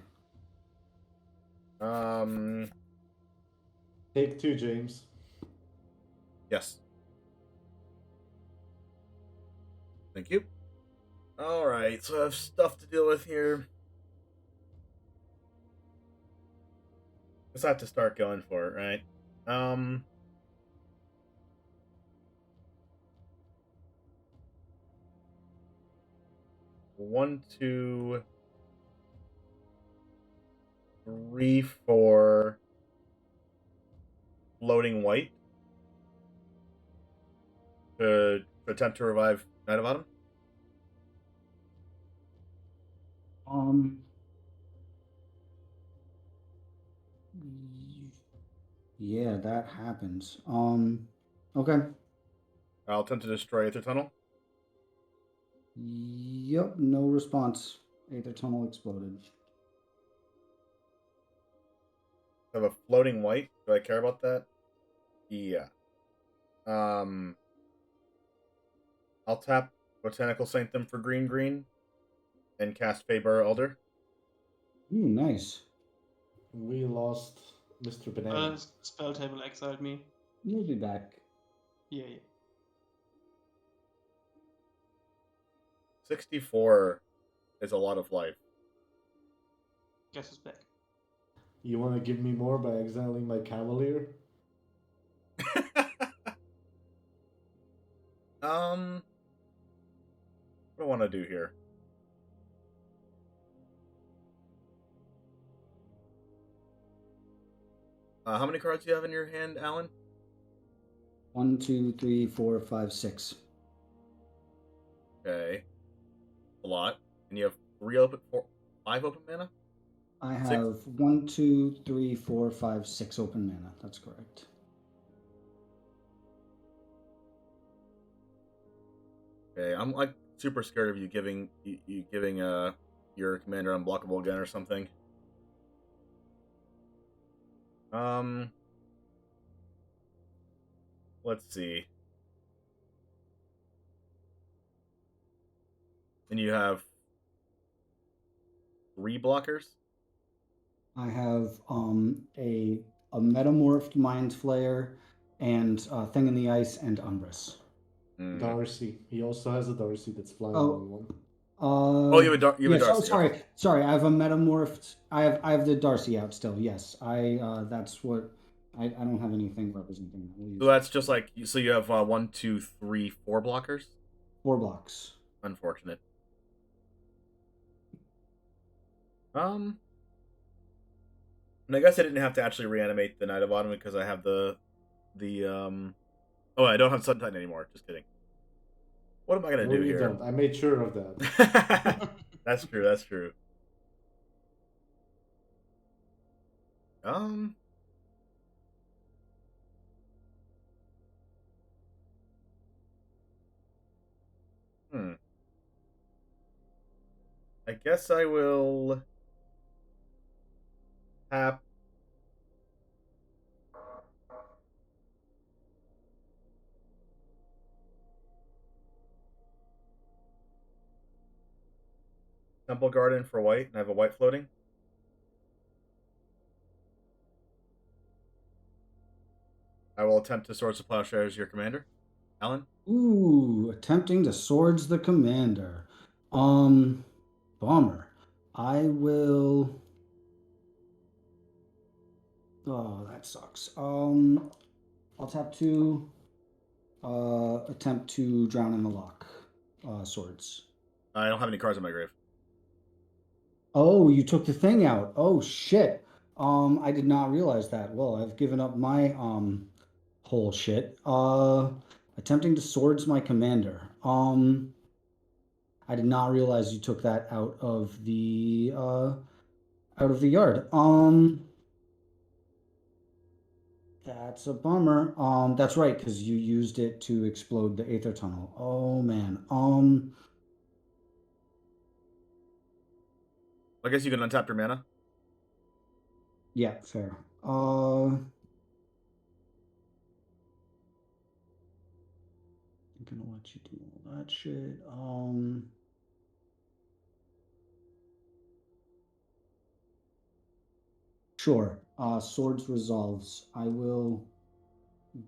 Take 2, James. Yes. Thank you. Alright, so I have stuff to deal with here. Guess I have to start going for it, right? 1, 2, 3, 4. Floating white. To attempt to revive Knight of Autumn. Yeah, that happens. Okay. I'll attempt to destroy Aether Tunnel. Yep, no response. Aether tunnel exploded. I have a floating white. Do I care about that? Yeah. I'll tap Botanical Sanctum for green, and cast Faber Elder. Ooh, nice. We lost Mr. Banana. Spell table exiled me. You'll be back. Yeah. 64 is a lot of life. Guess who's back? You want to give me more by exiling my Cavalier? What do I want to do here? How many cards do you have in your hand, Alan? 1, 2, 3, 4, 5, 6. Okay. A lot. And you have 5 open mana? I have 1, 2, 3, 4, 5, 6 open mana. That's correct. Okay, I'm like super scared of you giving your commander unblockable again or something. Let's see. And you have 3 blockers? I have a metamorphed Mind Flayer and Thing in the Ice and Umbris. Darcy. He also has a Darcy that's flying Oh. 1/1. You have a Darcy. Sorry. Sorry, I have a metamorphed. I have the Darcy out still. Yes, that's what. I don't have anything representing that. So that's just like so you have 1, 2, 3, 4 blockers. 4 blocks. Unfortunate. And I guess I didn't have to actually reanimate the Knight of Autumn because I have the Oh, I don't have Sun Titan anymore. Just kidding. What am I gonna do you here? Don't. I made sure of that. That's true. That's true. I guess I will tap Temple Garden for white, and I have a white floating. I will attempt to Swords of Plowshare as your commander. Alan? Ooh, attempting to swords the commander. Bummer. I will. Oh, that sucks. I'll tap 2. Attempt to drown in the lock. Swords. I don't have any cards in my grave. Oh, you took the thing out. Oh shit. I did not realize that. Well, I've given up my whole shit. Attempting to swords my commander. I did not realize you took that out of the yard. That's a bummer. That's right, because you used it to explode the Aether Tunnel. Oh man. I guess you can untap your mana. Yeah, fair. I'm gonna let you do all that shit. Sure. Swords resolves. I will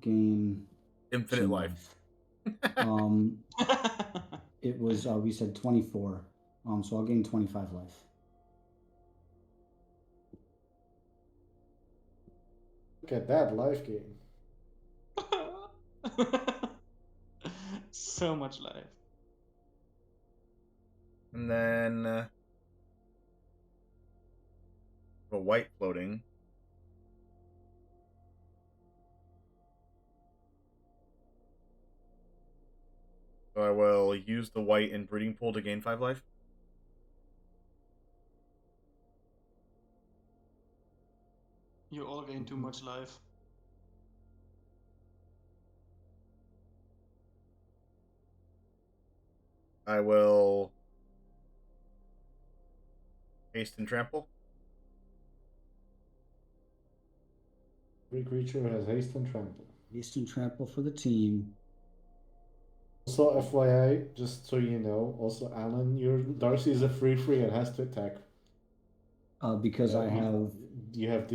gain Infinite life. it was we said 24. So I'll gain 25 life. Look at that life gain. So much life. And then a white floating. So I will use the white in breeding pool to gain 5 life. You all gain too much life. I will haste and trample. Every creature has haste and trample. Haste and trample for the team. Also, FYI, just so you know, also Alan, your Darcy is a free and has to attack. Because I have. You have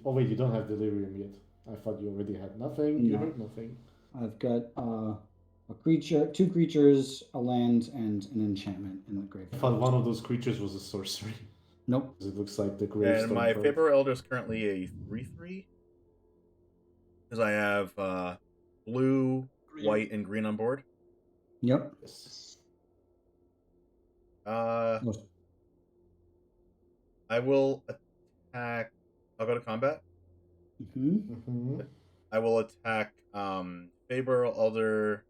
oh wait, you don't have delirium yet. I thought you already had nothing. You No. heard nothing. I've got a creature, 2 creatures, a land, and an enchantment in the I graveyard. thought one of those creatures was a sorcery. Nope. It looks like the And gravestone. my card. Faber Elder is currently a 3/3. Because I have blue, Green. white, and green on board. Yep. Yes. Oh, I will attack. I'll go to combat. Mm-hmm. I will attack Faber Elder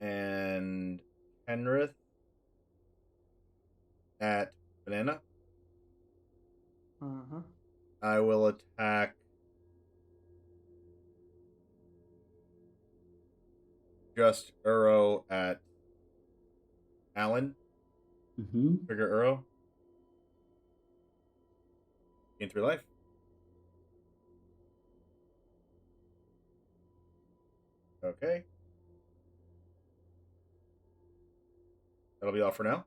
and Henrith at banana. Uh-huh. I will attack just Uro at Allen. Mm-hmm. Trigger Uro. Gain 3 life. Okay. That'll be all for now.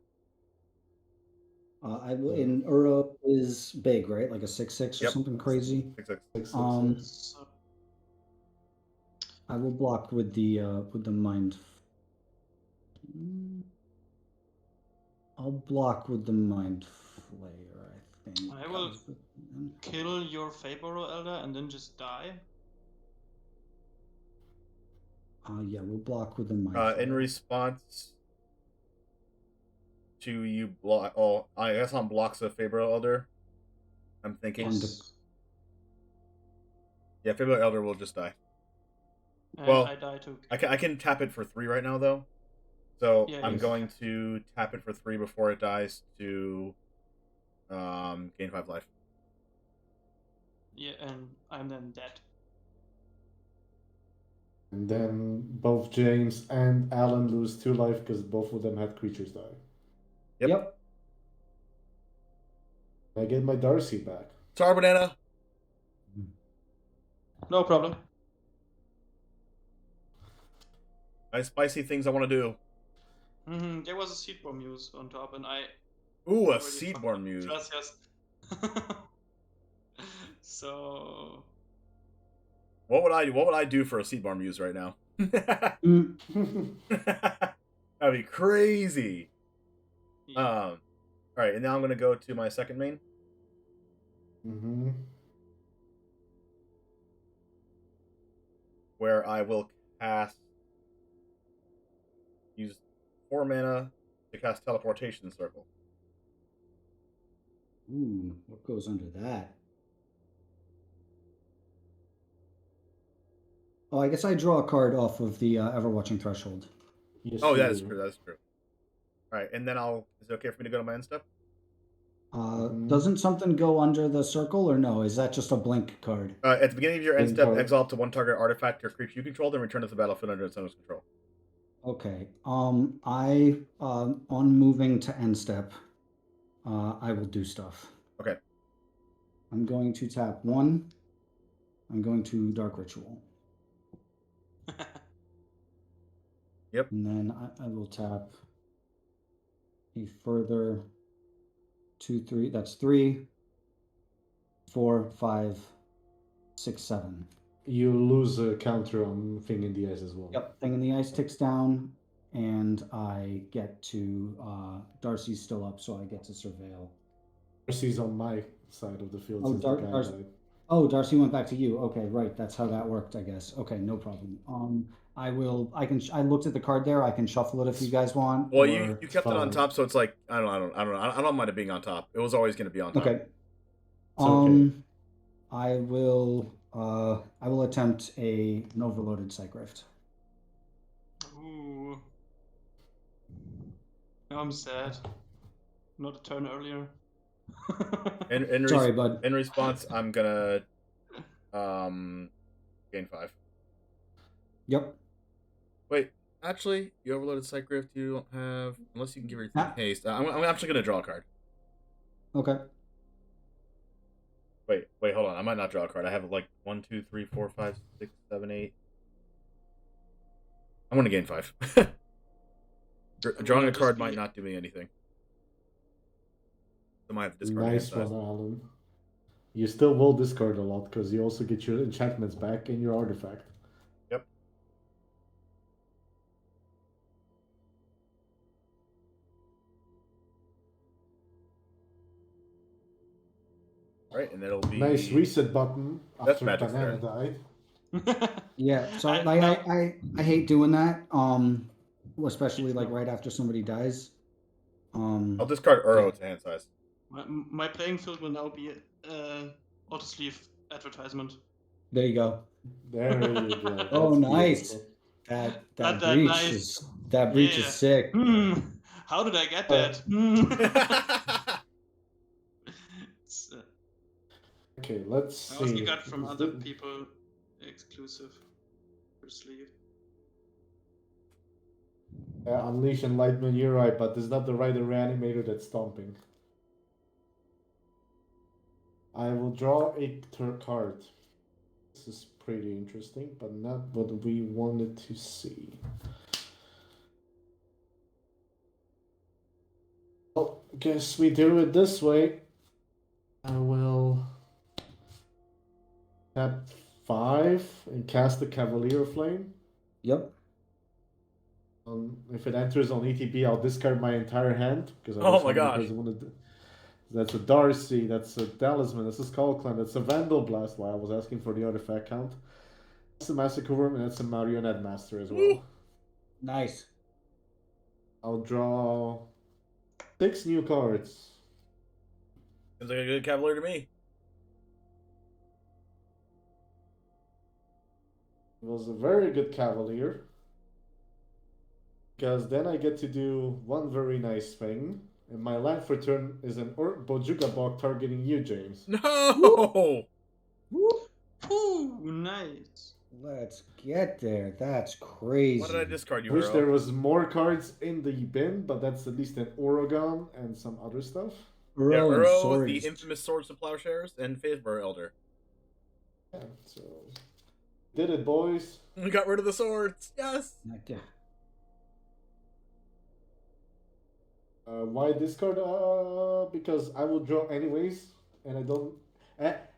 I will. In Uro is big, right? Like a 6/6 or Yep. something crazy. 6/6. So, I will block with the mind. I'll block with the mind flayer, I think. I will kill your Fabro Elder and then just die. Yeah, we'll block with the mind In flayer. response to you block. Oh, I guess on blocks of Faber Elder. I'm thinking. Yes. Yeah, Faber Elder will just die. And Well, I die too. I can tap it for 3 right now though. So Yeah, I'm yes. going to tap it for 3 before it dies to gain 5 life. Yeah, and I'm then dead. And then both James and Alan lose 2 life because both of them had creatures die. Yep. I get my Darcy back. Sorry, banana. No problem. Nice spicy things I want to do. There was a Seedborn Muse on top, and I. Ooh, a already Seedborn Muse. Gracias. So. What would I do for a Seedborn Muse right now? That'd be crazy. Yeah. All right, and now I'm gonna go to my second main. Mm-hmm. Where I will use 4 mana to cast Teleportation Circle. Ooh, what goes under that? Oh, I guess I draw a card off of the Everwatching Threshold. Yes, Oh, you that is do. true. That is true. All right, and then is it okay for me to go to my end step? Doesn't something go under the circle, or no? Is that just a blink card? At the beginning of your end Blink step, card. exile up to 1 target artifact or creature you control, then return to the battlefield under its owner's control. Okay. I on moving to end step, I will do stuff. Okay. I'm going to tap 1. I'm going to Dark Ritual. Yep. And then I will tap a further 2, 3. That's 3, 4, 5, 6, 7. You lose a counter on Thing in the Ice as well. Yep. Thing in the Ice ticks down. and I get to Darcy's still up, so I get to surveil. Darcy's on my side of the field Oh, since the guy died. Oh, Darcy went back to you. Okay, right. That's how that worked, I guess. Okay, no problem. I looked at the card there. I can shuffle it if you guys want. Well, or... you kept it on top, so it's like I don't mind it being on top. It was always going to be on top. Okay. Okay. I will attempt an overloaded Psych Rift. Ooh. Now I'm sad. Not a turn earlier. Sorry, bud. In response, I'm gonna gain 5. Yep. Wait, actually, you overloaded Psych Rift. You don't have unless you can give everything haste. I'm actually gonna draw a card. Okay. Wait, hold on. I might not draw a card. I have like 1, 2, 3, 4, 5, 6, 7, 8. I'm gonna gain 5. Drawing a card might not do me anything. I might have to discard Nice one, Alan. You still will discard a lot because you also get your enchantments back and your artifact. Yep. Right, and it'll be nice reset button That's after Magic's Banana turn. died. Yeah. So I hate doing that. Especially like right after somebody dies. I'll discard Uro to hand size. My playing field will now be autosleeve advertisement. There you go. There you go. Oh, That's nice. beautiful. That breach nice. is sick. How did I get that? It's, Okay, let's I also see. got from other people exclusive for sleeve. Unleash Enlightenment, you're right, but this is not the right reanimator that's stomping. I will draw a card. This is pretty interesting, but not what we wanted to see. Well, guess we do it this way. I will tap 5 and cast the Cavalier Flame. Yep. If it enters on ETB, I'll discard my entire hand because I Oh my gosh. That's a Darcy, that's a Talisman, that's a Skull Clan, that's a Vandal Blast. Why I was asking for the artifact count. That's a Massacre Worm, and that's a Marionette Master as well. Nice. I'll draw 6 new cards. Seems like a good Cavalier to me. It was a very good Cavalier. Because then I get to do one very nice thing. And my land for turn is an Bojuka Bog targeting you, James. No! Ooh, nice. Let's get there. That's crazy. What did I discard you, I wish Uro? there was more cards in the bin, but that's at least an Oregon and some other stuff. Yeah, Uro, the infamous Swords to Plowshares, and Faithbur Elder. Yeah, so did it, boys. We got rid of the swords. Yes. Why discard? Because I will draw anyways, and I don't.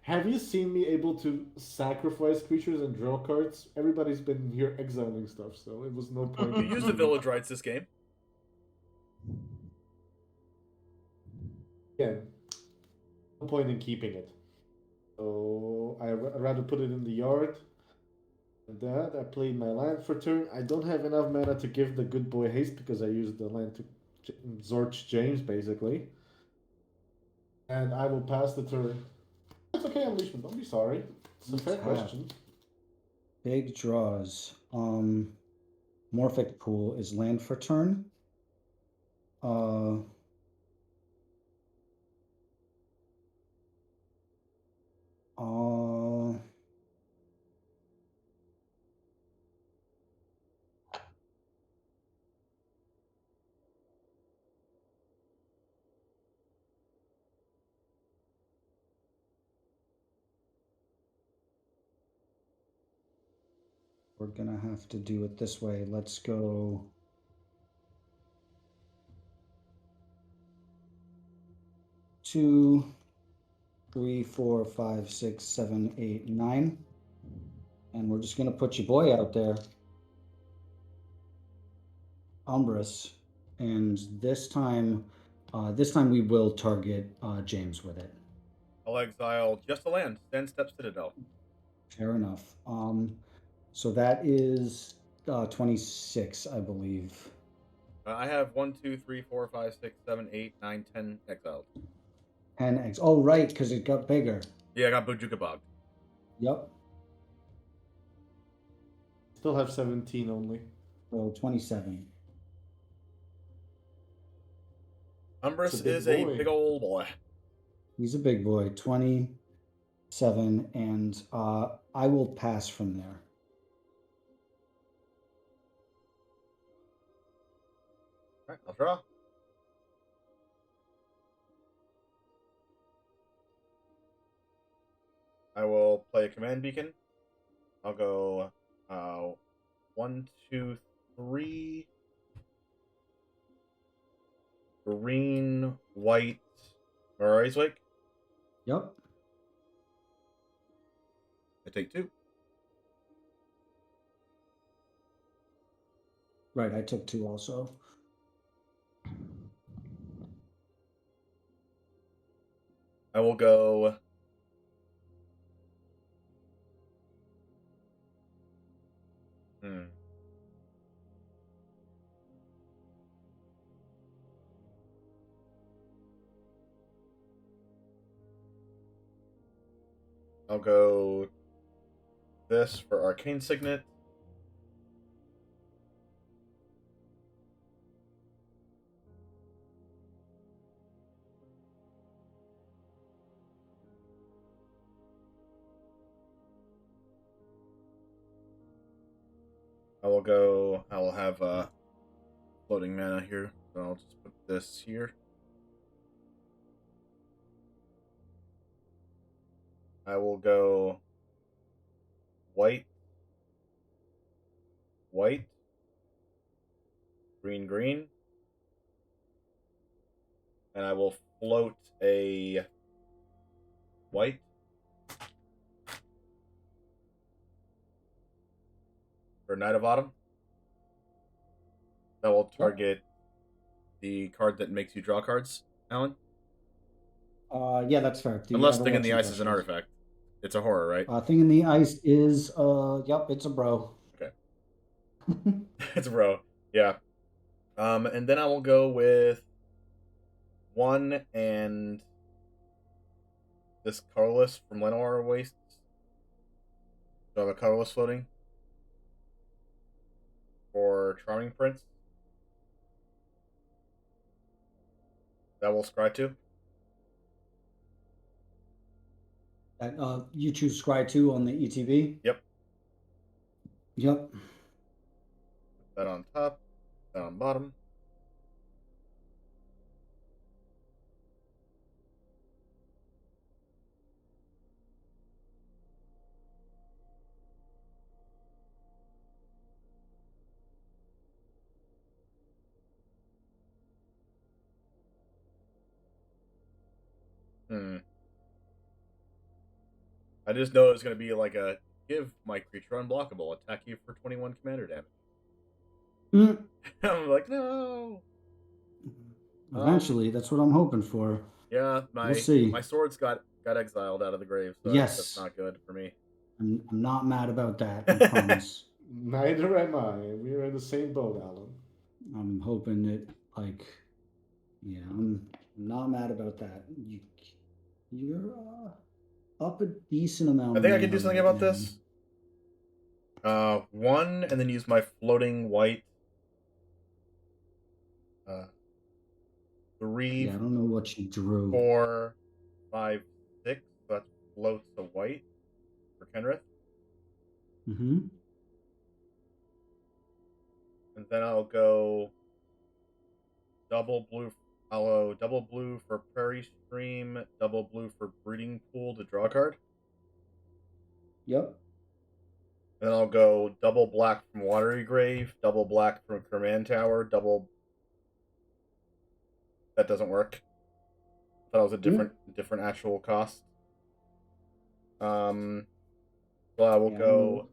Have you seen me able to sacrifice creatures and draw cards? Everybody's been here exiling stuff, so it was no point. You used the village rights this game. Yeah, no point in keeping it. So I'd rather put it in the yard. And that I played my land for turn. I don't have enough mana to give the good boy haste because I used the land to Zorch James basically. And I will pass the turn. It's okay, Unleashment. Don't be sorry. It's a fair question. Big draws. Morphic Pool is land for turn. We're gonna have to do it this way. Let's go. Two, 3, 4, 5, 6, 7, 8, 9. And we're just gonna put your boy out there. Umbrus, and this time we will target James with it. I'll exile just a land. Sandstep Citadel. Fair enough. So that is 26, I believe. I have 1, 2, 3, 4, 5, 6, 7, 8, 9, 10 exiled. 10 X. Oh, right, because it got bigger. Yeah, I got Bojuka Bog. Yep. Still have 17 only. So 27. Umbrus big is a boy. big old boy. He's a big boy. 27, and I will pass from there. All right, I'll draw. I will play a command beacon. I'll go 1, 2, 3. Green, white, Mirari's Wake. Yep. I take 2. Right, I took 2 also. I will go I'll go this for Arcane Signet. I will have floating mana here, so I'll just put this here. I will go white, white, green, green, and I will float a white for Knight of Autumn. That will target the card that makes you draw cards, Alan. Yeah, that's fair. Unless Thing in the Ice is an artifact. It's a horror, right? Thing in the Ice is, yep, it's a bro. Okay. It's a bro. Yeah. And then I will go with 1 and this colorless from Lenoir Wastes. So I have a colorless floating for Charming Prince. That will scry 2. You choose Scry 2 on the ETB? Yep. Yep. Put that on top, that on bottom. I just know it's going to be like a give my creature unblockable, attack you for 21 commander damage. I'm like, no. Eventually, that's what I'm hoping for. Yeah, we'll see. My swords got exiled out of the grave, so yes. That's not good for me. I'm not mad about that, I promise. Neither am I. We're in the same boat, Alan. I'm hoping that, like, yeah, I'm not mad about that. You're up a decent amount. I think I can do something about this. 1, and then use my floating white. 3. Yeah, I don't know what you drew. 4, 5, 6. So that floats the white for Kenrith. Mm-hmm. And then I'll go double blue. I'll go double blue for Prairie Stream, double blue for Breeding Pool to draw a card. Yep. And then I'll go double black from Watery Grave, double black from Command Tower, double. That doesn't work. I thought it was a different actual cost. So I will go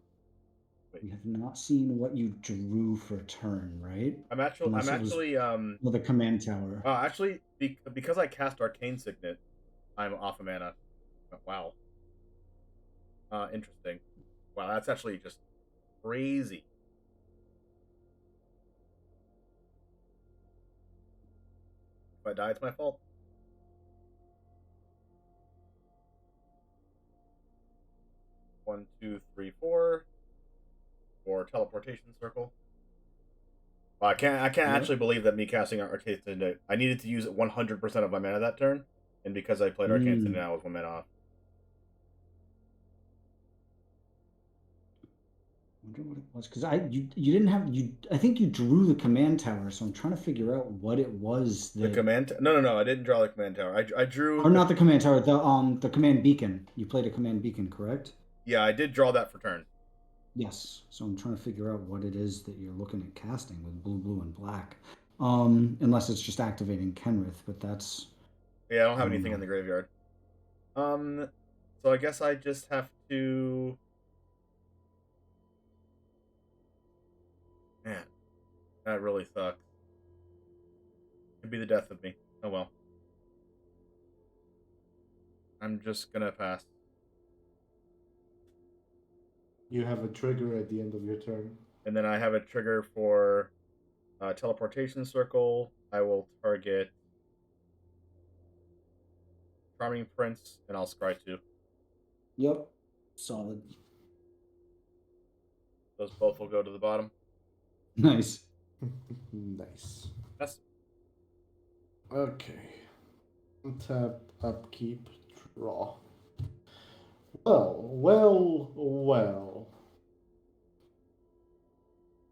We have not seen what you drew for turn, right? I'm actually Well, the command tower. actually because I cast Arcane Signet, I'm off of mana. Wow. Interesting. Wow, that's actually just crazy. If I die, it's my fault. One, two, three, four. For teleportation circle. I can't actually believe that me casting Arcane Signet, I needed to use 100% of my mana that turn, and because I played Arcane Signet, I was 1 mana off. I wonder what it was, because you didn't have I think you drew the command tower, so I'm trying to figure out what it was. The command? No, I didn't draw the command tower. I drew. Or not the command tower, the command beacon. You played a command beacon, correct? Yeah, I did draw that for turn. Yes. So I'm trying to figure out what it is that you're looking at casting with blue, blue, and black. Unless it's just activating Kenrith, but that's. Yeah, I don't have anything in the graveyard. So I guess I just have to. Man, that really sucks. Could be the death of me. Oh well. I'm just gonna pass. You have a trigger at the end of your turn. And then I have a trigger for teleportation circle. I will target Charming Prince, and I'll scry 2. Yep. Solid. Those both will go to the bottom. Nice. Nice. Yes. Okay. Tap, upkeep, draw. Well.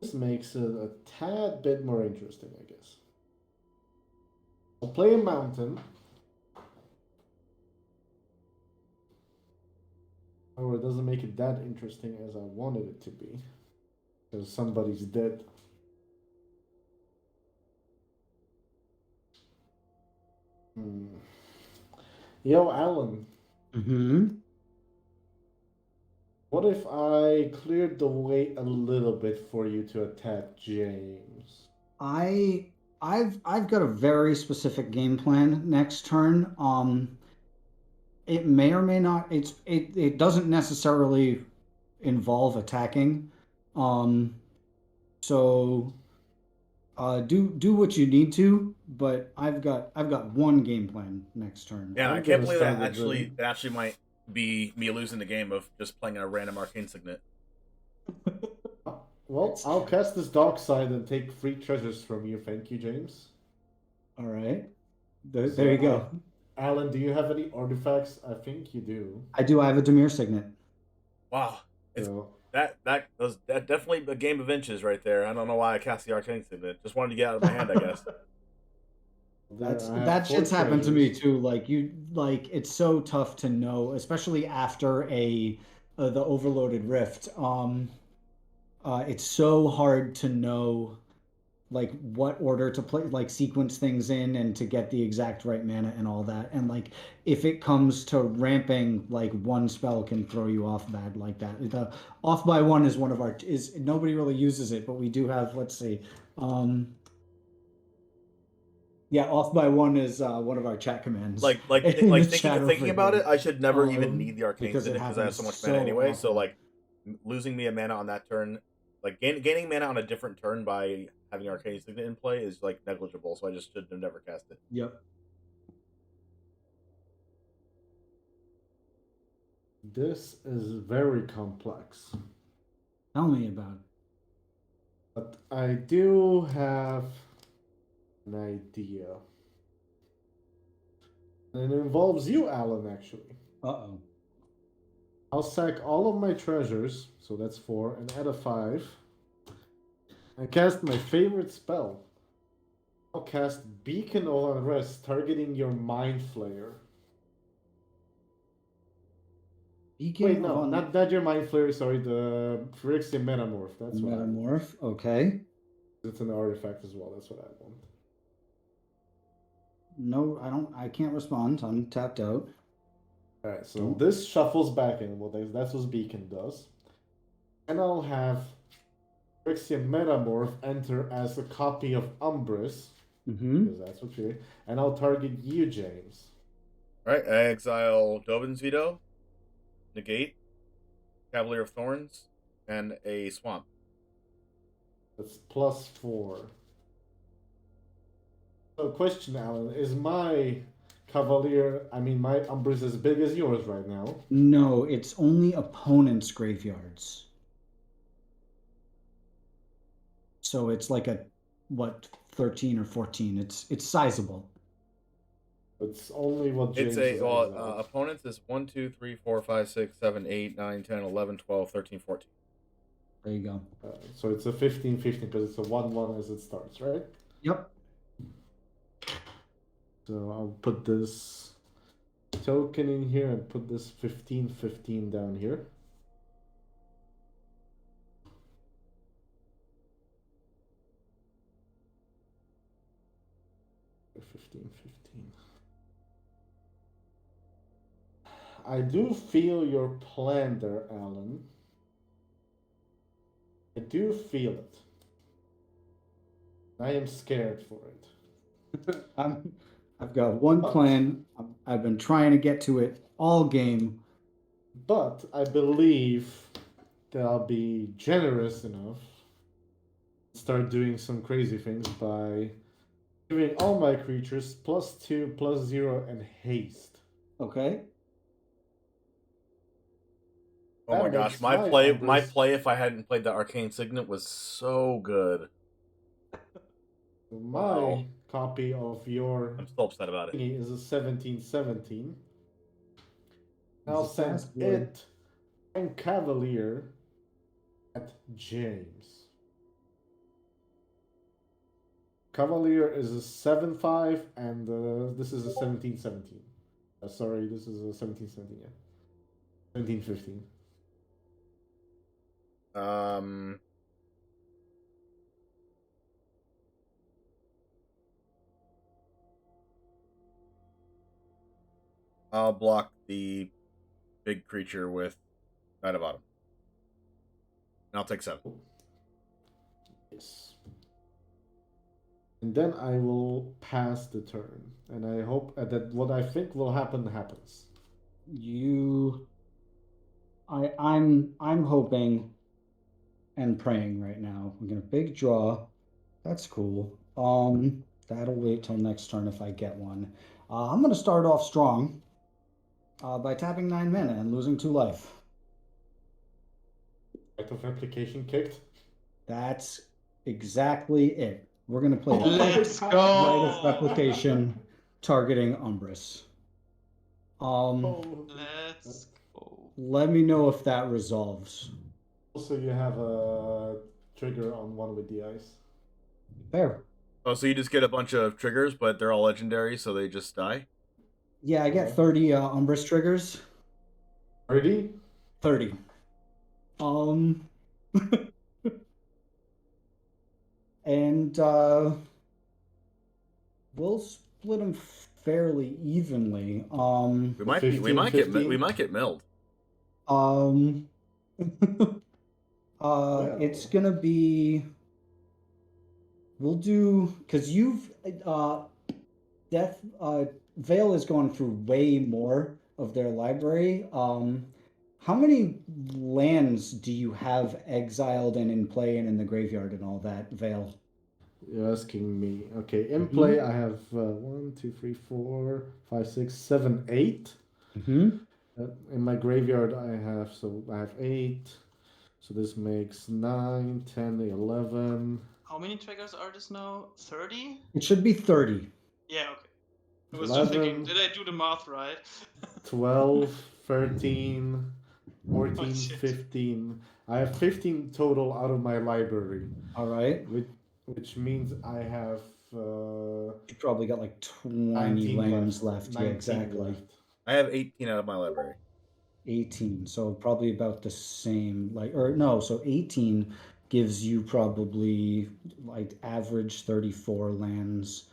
This makes it a tad bit more interesting, I guess. I'll play a mountain. However, it doesn't make it that interesting as I wanted it to be. Because somebody's dead. Yo, Alan. Mm-hmm. What if I cleared the way a little bit for you to attack James? I've got a very specific game plan next turn. It may or may not. It doesn't necessarily involve attacking. So do what you need to, but I've got one game plan next turn. Yeah, I can't believe that actually might be me losing the game of just playing a random Arcane Signet. Well, I'll cast this dark side and take 3 treasures from you. Thank you, James. All right. There you go. Alan, do you have any artifacts? I think you do. I do. I have a Dimir Signet. Wow. So, That definitely a game of inches right there. I don't know why I cast the Arcane Signet. Just wanted to get out of my hand, I guess. That shit's happened to me too. It's so tough to know, especially after the overloaded rift. It's so hard to know what order to play, sequence things in and to get the exact right mana and all that. And if it comes to ramping, one spell can throw you off bad like that. The off by one is one of our nobody really uses it, but we do have, let's see. Yeah, off by one is one of our chat commands. Thinking about it, I should never even need the Arcane Signet because I have so much mana anyway. Often. So losing me a mana on that turn, gaining mana on a different turn by having Arcane Signet in play is negligible. So I just should have never cast it. Yep. this is very complex. Tell me about it. But I do have an idea. And it involves you, Alan, actually. Uh-oh. I'll sack all of my treasures, so that's 4, and add a 5. And cast my favorite spell. I'll cast Beacon of Unrest, targeting your Mind Flayer. Beacon Wait, no, not your Mind Flayer, sorry, the Phyrexian Metamorph. That's what Metamorph, okay. It's an artifact as well, that's what I want. No, I can't respond. I'm tapped out. Alright, so this shuffles back in. Well, that's what Beacon does. And I'll have Phyrexian Metamorph enter as a copy of Umbris, because that's what you're. And I'll target you, James. Alright, I exile Dovin's Veto, negate, Cavalier of Thorns, and a Swamp. That's +4. So, question, Alan, is my Cavalier, my Umbris as big as yours right now? No, it's only opponents' graveyards. So it's like 13 or 14. It's sizable. It's only what James It's is opponents is 1, 2, 3, 4, 5, 6, 7, 8, 9, 10, 11, 12, 13, 14. There you go. So it's a 15-15 because it's a 1-1 as it starts, right? Yep. So I'll put this token in here and put this 15-15 down here. I do feel your plan there, Alan. I do feel it. I am scared for it. I've got one plan. I've been trying to get to it all game. But I believe that I'll be generous enough to start doing some crazy things by giving all my creatures +2, +0, and haste. Okay. Oh my gosh, my play if I hadn't played the Arcane Signet was so good. My copy of your I'm still upset about it. is a 17-17. I'll send it and Cavalier at James. Cavalier is a 7-5 and this is a 17-17. Sorry, this is a 17-17, yeah. 17-15. I'll block the big creature with Knight of Autumn. And I'll take 7. Yes. And then I will pass the turn. And I hope that what I think will happen happens. I'm hoping and praying right now. I'm gonna big draw. That's cool. That'll wait till next turn if I get one. I'm gonna start off strong by tapping 9 mana and losing 2 life. Right of replication kicked. That's exactly it. We're gonna play Let's Rite go. of Replication targeting Umbris. Let's go. Let me know if that resolves. Also, you have a trigger on one with the ice. Fair. Oh, so you just get a bunch of triggers, but they're all legendary, so they just die? Yeah, I get 30 Umbris triggers. 30? 30. And we'll split them fairly evenly. We might get milled. It's gonna be. We'll do because you've Vale has gone through way more of their library. How many lands do you have exiled and in play and in the graveyard and all that, Vale? You're asking me. Okay, in play I have 1, 2, 3, 4, 5, 6, 7, 8. In my graveyard I have 8. So this makes 9, 10, 11. How many triggers are this now? 30? It should be 30. Yeah, okay. I was just thinking, did I do the math right? 12, 13, 14, Oh, shit. 15. I have 15 total out of my library. All right. Which means I have You probably got like 20 19 lands left. Yeah, 19 exactly. left. I have 18 out of my library. 18. So probably about the same. So 18 gives you probably like average 34 lands.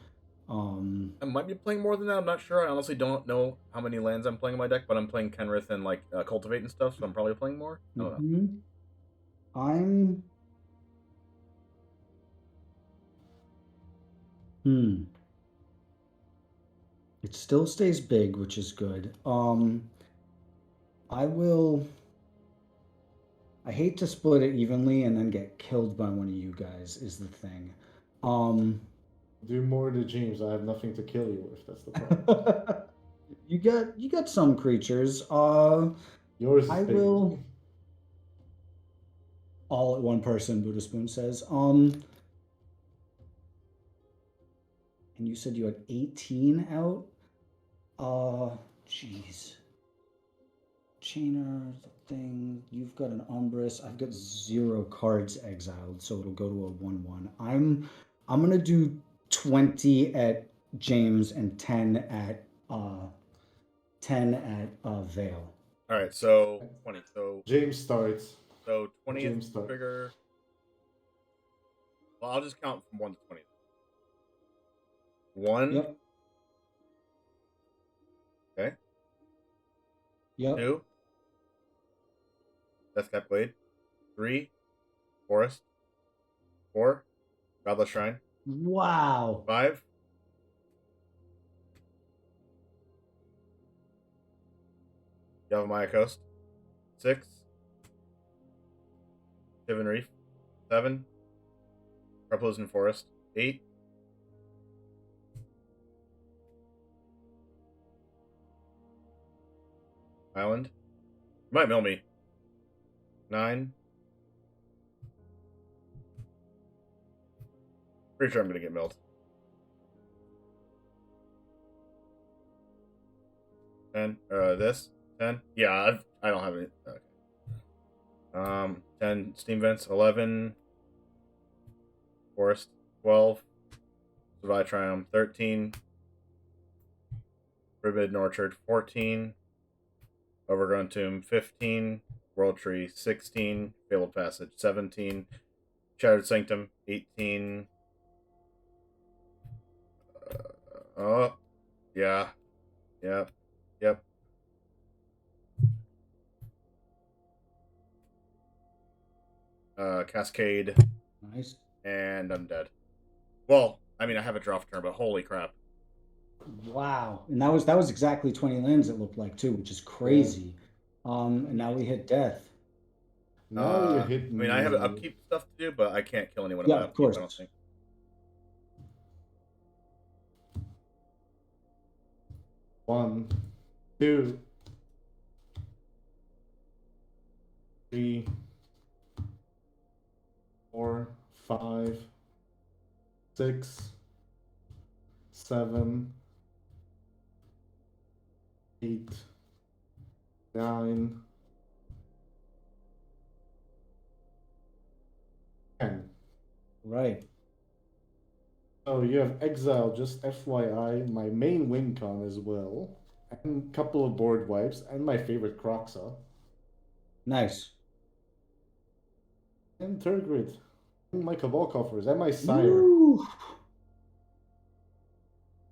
I might be playing more than that. I'm not sure. I honestly don't know how many lands I'm playing in my deck, but I'm playing Kenrith and Cultivate and stuff, so I'm probably playing more. I don't know. I'm. Hmm. It still stays big, which is good. I will. I hate to split it evenly and then get killed by one of you guys, is the thing. Um, Do more to James. I have nothing to kill you with. That's the problem. you got some creatures. Yours is I bigger. will. All at one person, Buddha Spoon says. And you said you had 18 out? Jeez. Chainer, the thing. You've got an Umbrus. I've got 0 cards exiled, so it'll go to a 1/1. I'm gonna do 20 at James and 10 at Vale. All right, so 20. So James starts. 20 James is start. trigger. Well, I'll just count from 1 to 20. 1. Yep. Okay. Yep. 2. Deathcap Blade. 3. Forest. 4. Godless Shrine. Wow. 5. Yavimaya Coast. 6. Shivan Reef. 7. Replusen Forest. 8. Island. You might mill me. 9. Pretty sure I'm gonna get milled. 10. This. 10. Yeah, I don't have it. Okay. 10 steam vents. 11. Forest. 12. Survive Triumph. 13. Forbidden Orchard. 14. Overgrown Tomb. 15. World Tree. 16. Fabled Passage. 17. Shattered Sanctum. 18. Oh, yeah. Yep. Yep. Cascade. Nice. And I'm dead. Well, I mean, I have a draw turn, but holy crap. Wow. And that was exactly 20 lands it looked like too, which is crazy. And now we hit death. Now you hit I mean, I have upkeep stuff to do, but I can't kill anyone in Yeah, my of upkeep, course. I don't think. One, 2, 3, 4, 5, 6, 7, 8, 9, 10. Right. So you have exile, just FYI, my main win con as well, and a couple of board wipes, and my favorite Crokeyz. Nice. And Turgrid, and my Cabal Coffers, and my Sire. Woo!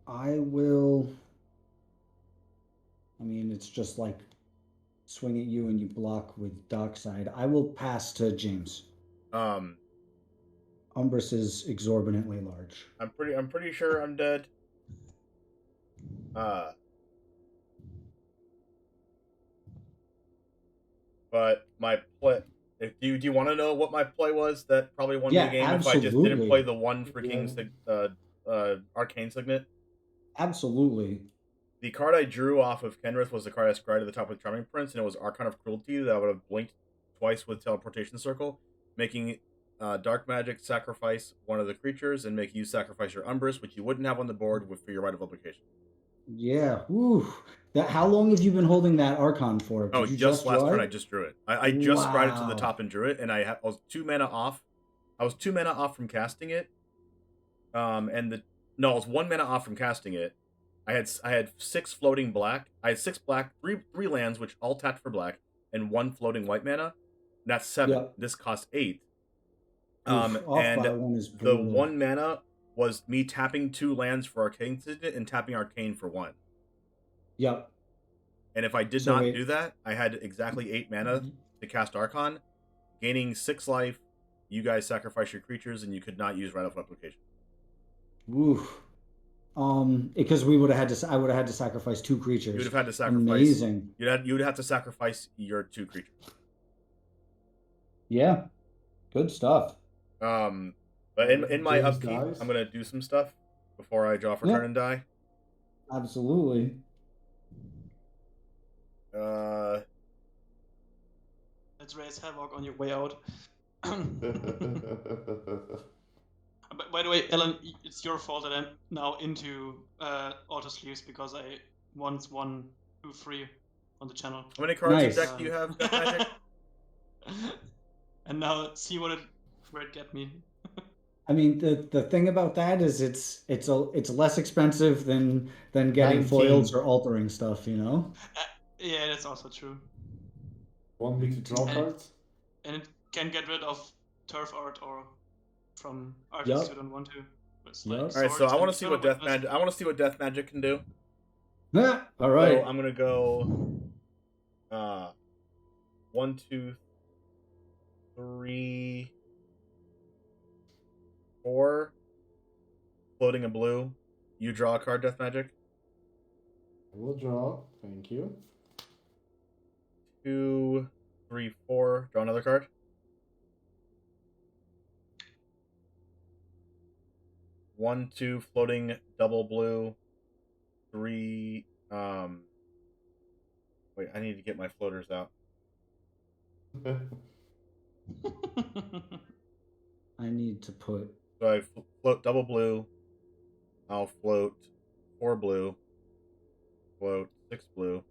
I will. I mean, it's just like swing at you and you block with Dockside. I will pass to James. Umbrus is exorbitantly large. I'm pretty sure I'm dead. But my play. Do you want to know what my play was that probably won Yeah, the game if I just absolutely. didn't play the one for Yeah. King's Arcane Signet? Absolutely. The card I drew off of Kenrith was the card I scryed at the top with Charming Prince, and it was Archon of Cruelty that I would have blinked twice with Teleportation Circle, making Dark Magic sacrifice one of the creatures and make you sacrifice your Umbrus, which you wouldn't have on the board for your Right of Obligation. Yeah. Woo. How long have you been holding that Archon for? Did Oh, you just last draw turn it? I just drew it. I just scryed it to the Wow. top and drew it, and I was 2 mana off. I was 2 mana off from casting it. I was 1 mana off from casting it. I had 6 floating black. I had 6 black, three lands, which all tapped for black, and 1 floating white mana. That's 7. Yep. This cost 8. Oof, off and by one is the brutal. 1 mana was me tapping 2 lands for Arcane Signet and tapping Arcane for 1. Yep. And if I did So not wait. do that, I had exactly 8 mana to cast Archon. gaining 6 life. You guys sacrifice your creatures, and you could not use right-of application. Oof. Because we would have had to. I would have had to sacrifice 2 creatures. You would have had to sacrifice. Amazing. You would have to sacrifice your 2 creatures. Yeah. Good stuff. But in my James upkeep, dies? I'm gonna do some stuff before I draw for Yeah. turn and die. Absolutely. Let's raise havoc on your way out. By the way, Ellen, it's your fault that I'm now into auto sleeves because I once won 2-3 on the channel. How many cards Nice. in deck do you have, Death Magic? And now see where it get me. I mean, the thing about that is it's less expensive than getting 19. foils or altering stuff, you know? Yeah, that's also true. Want me to draw And- cards? And it can get rid of turf art or from Yup. artists who don't want to. It's like Yup. All right, so swords I want and to see what eternal Death weapons. Magic. I want to see what Death Magic can do. All right. So I'm gonna go. 1, 2, 3, 4. Floating a blue. You draw a card, Death Magic. I will draw. Thank you. 2, 3, 4. Draw another card. 1, 2. Floating double blue. 3. Wait, I need to get my floaters out. I need to put. So I float double blue. I'll float 4 blue. Float 6 blue.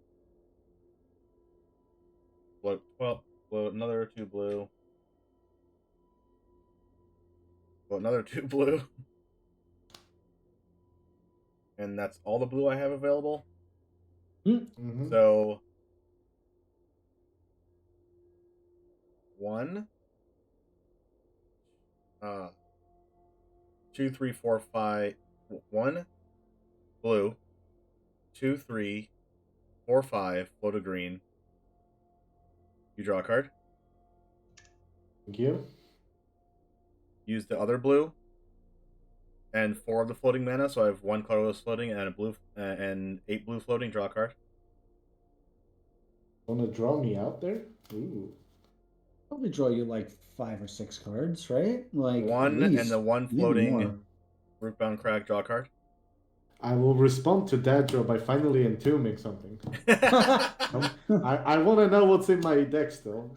Float 12. Float another 2 blue. Float another 2 blue. And that's all the blue I have available. Mhm. So 1, 2, 3, 4, 5. 1 blue, 2, 3, 4, 5. Float a green. You draw a card. Thank you. Use the other blue. And 4 of the floating mana, so I have 1 colorless floating and a blue and 8 blue floating. Draw a card. Want to draw me out there? Ooh. Probably draw you like 5 or 6 cards, right? Like 1 at and least, the 1 maybe floating more. Rootbound Crag. Draw a card. I will respond to that draw by finally entombing something. I want to know what's in my deck still.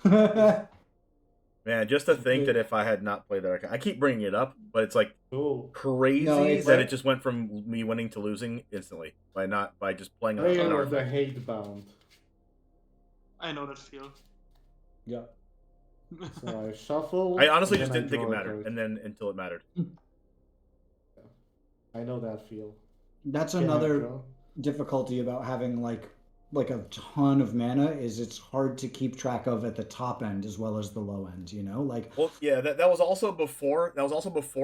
Man, just to think that if I had not played that, I keep bringing it up, but it's like Cool. crazy No, it's that like- it just went from me winning to losing instantly by just playing an Player of the artifact. hate bound. I know that feel. Yeah. So I shuffle. I honestly and just then didn't think it draw a mattered, card. and then until it mattered. I know that feel. That's Can't another draw. difficulty about having like a ton of mana is it's hard to keep track of at the top end as well as the low end, you know? Like Well, yeah, that was also before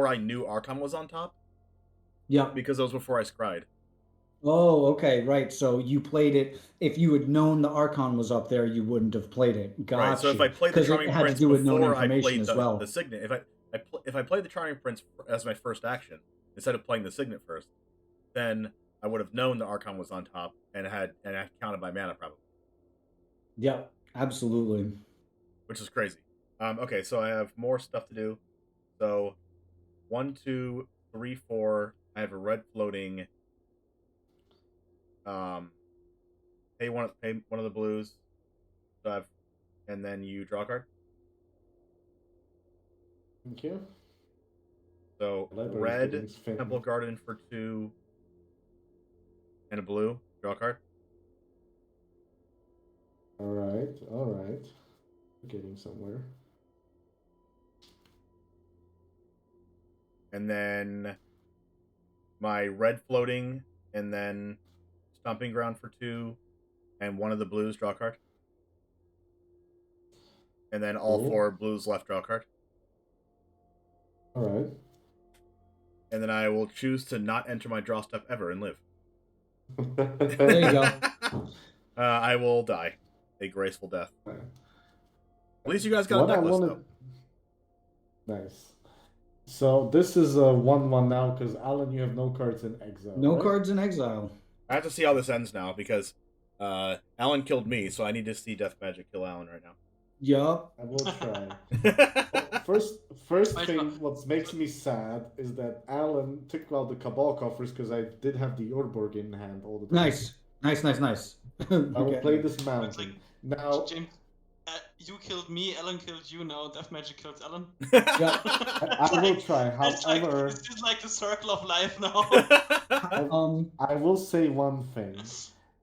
I knew Archon was on top, yeah. because that was before I scried. Oh, okay, right. So you played it. If you had known the Archon was up there, you wouldn't have played it. Gotcha. Right. So if I played the 'Cause it Charming had to Prince do with known before I information played as the, well. the Signet, if I played the Charming Prince as my first action instead of playing the Signet first, then I would have known the Archon was on top and I counted my mana probably, Yeah, absolutely. which is crazy. Okay, so I have more stuff to do. So 1, 2, 3, 4. I have a red floating. Pay one of the blues. So and then you draw a card. Thank you. So Library red buildings fit me. Temple Garden for 2 and a blue. Draw a card. All right. Getting somewhere. And then my red floating, and then Stomping Ground for 2, and 1 of the blues. Draw a card. And then all Cool. 4 blues left. Draw a card. All right. And then I will choose to not enter my draw step ever and live. There you go. I will die a graceful death. At least you guys got a What I necklace, wanted. though. Nice. So this is a 1-1 now because Alan, you have no cards in exile. No right? cards in exile. I have to see how this ends now because Alan killed me, so I need to see Death Magic kill Alan right now. Yup. I will try. First Wait, thing, what makes me sad is that Alan took out the Cabal coffers because I did have the Urborg in hand all the time. Nice. Nice. I will Okay. play this It's mountain. like, Now, James, you killed me, Alan killed you, now Death Magic kills Alan. I will try. It's like, However, it's just like the circle of life now. I will say one thing.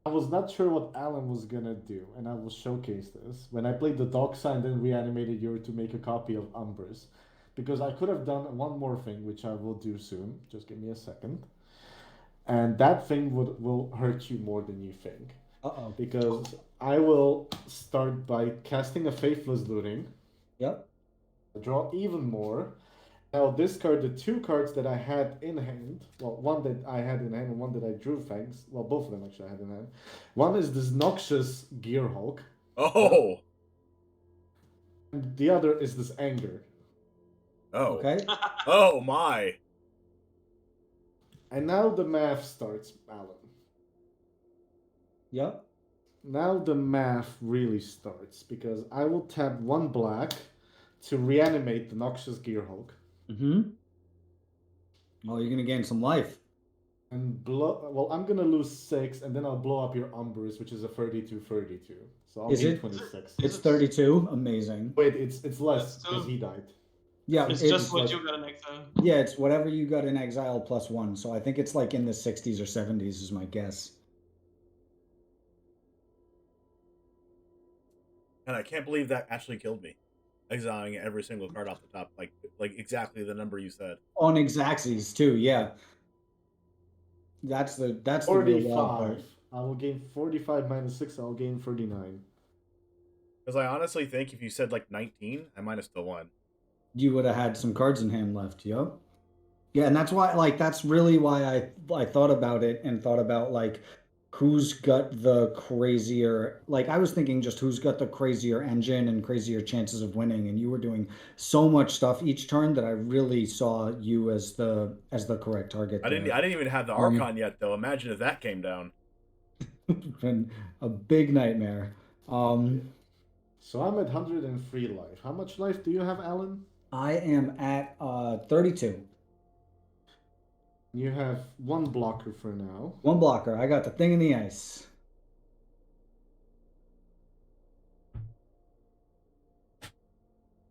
I was not sure what Alan was gonna do, and I will showcase this. When I played the dog sign, then reanimated Yuri to make a copy of Umbris. Because I could have done one more thing, which I will do soon. Just give me a second. And that thing will hurt you more than you think. Uh-oh. Because I will start by casting a Faithless Looting. Yep. Draw even more. Now discard the 2 cards that I had in hand. Well, one that I had in hand and one that I drew, thanks. Well, both of them actually I had in hand. One is this noxious Gearhulk. Oh. And the other is this Anger. Oh. Okay. Oh my. And now the math starts, Alan. Yep. Now the math really starts, because I will tap 1 black to reanimate the noxious Gearhulk. Mm-hmm. Oh, you're gonna gain some life. And well, I'm gonna lose 6, and then I'll blow up your Umbris, which is a 32-32. So I'll Is gain it? 26. It's 32. Amazing. Wait, it's less Still- because he died. Yeah, It's it's just what like- you got in exile. yeah, it's whatever you got in exile plus 1. So I think it's like in the 60s or 70s is my guess. And I can't believe that actually killed me. Exiling every single card off the top, like exactly the number you said. On Xaxes too, yeah. That's the real wild part. 45. I will gain 45 minus 6. I'll gain 39. Because I honestly think if you said like 19, I might have still won. You would have had some cards in hand left, yep. Yeah, and that's why, like, that's really why I thought about it and thought about like who's got the crazier. Like, I was thinking just who's got the crazier engine and crazier chances of winning, and you were doing so much stuff each turn that I really saw you as the correct target. I didn't even have the Archon yet though. Imagine if that came down. Been a big nightmare. So I'm at 103 life. How much life do you have, Alan? I am at 32. You have 1 blocker for now. 1 blocker. I got the thing in the ice.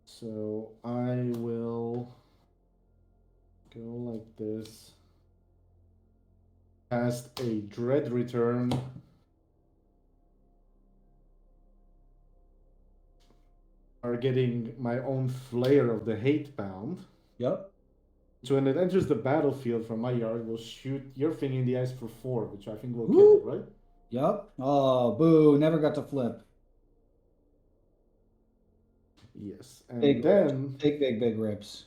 So I will go like this. Cast a Dread Return. Targeting my own Flayer of the Hatebound. Yep. So when it enters the battlefield from my yard, will shoot your thing in the ice for 4, which I think will kill it, right? Yep. Oh, boo. Never got to flip. Yes. And Big then big rips.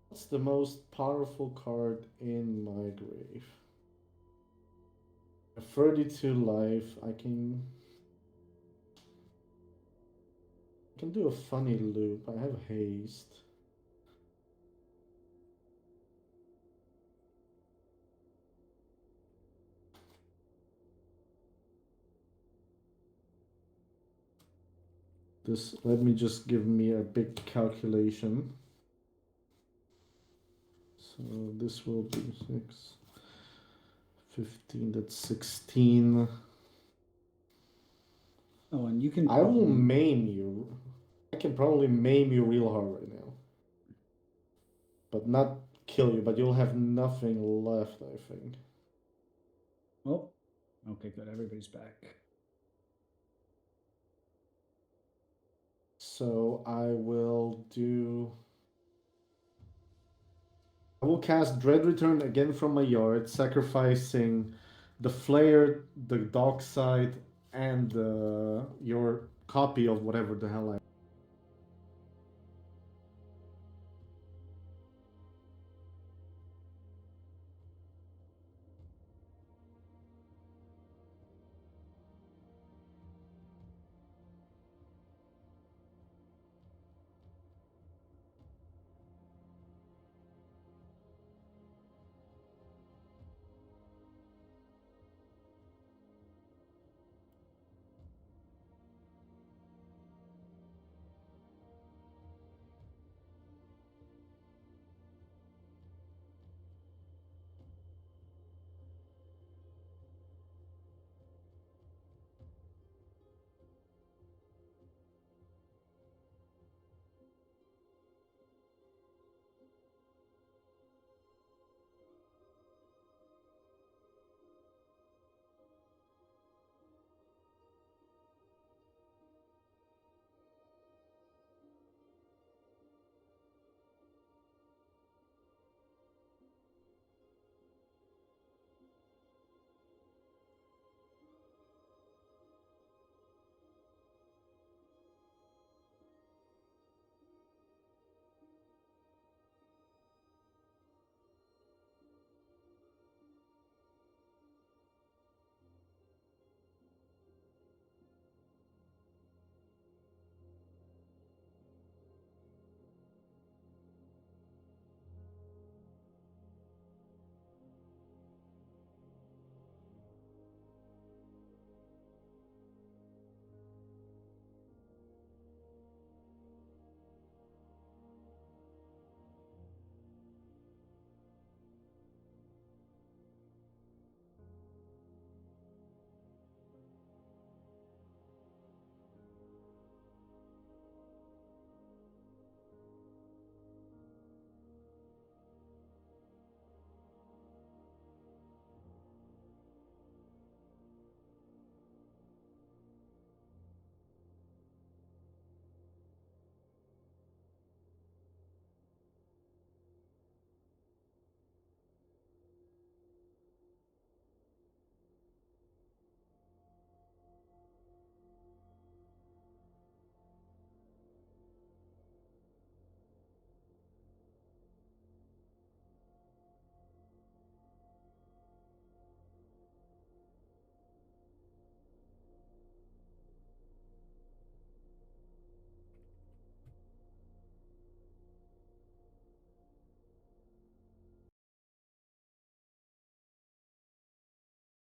what's the most powerful card in my grave? A 32 life. I can do a funny loop. I have haste. Let me just give me a big calculation. So this will be 6, 15, that's 16. Oh, and you can. I will maim you. I can probably maim you real hard right now. But not kill you, but you'll have nothing left, I think. Oh, okay, good. Everybody's back. So I will cast Dread Return again from my yard, sacrificing the Flayer, the Dockside, and your copy of whatever the hell I.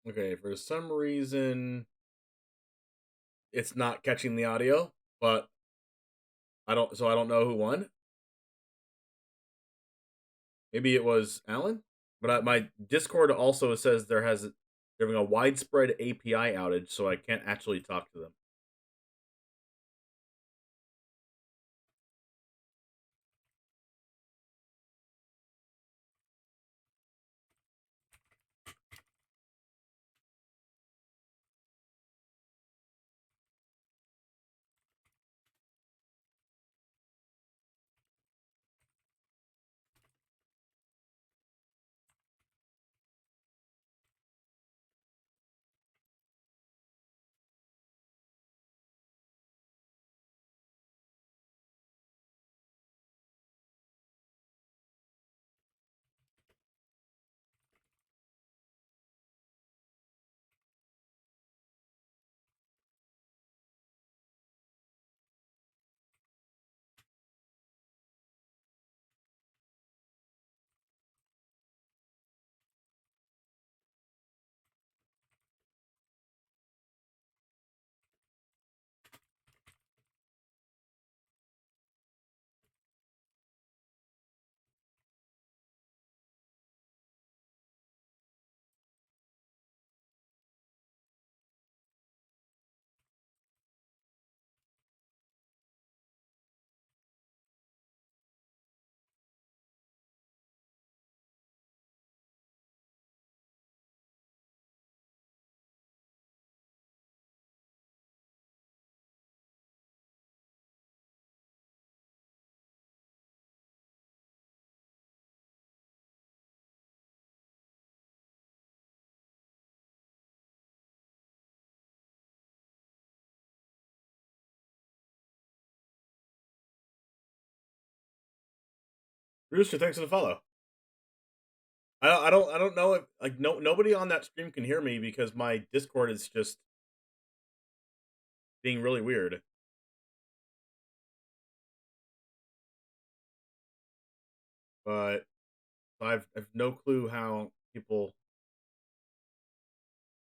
Okay, for some reason, it's not catching the audio, but I don't know who won. Maybe it was Alan, but my Discord also says they're having a widespread API outage, so I can't actually talk to them. Rooster, thanks for the follow. I don't know if nobody on that stream can hear me because my Discord is just being really weird. But I've no clue how people.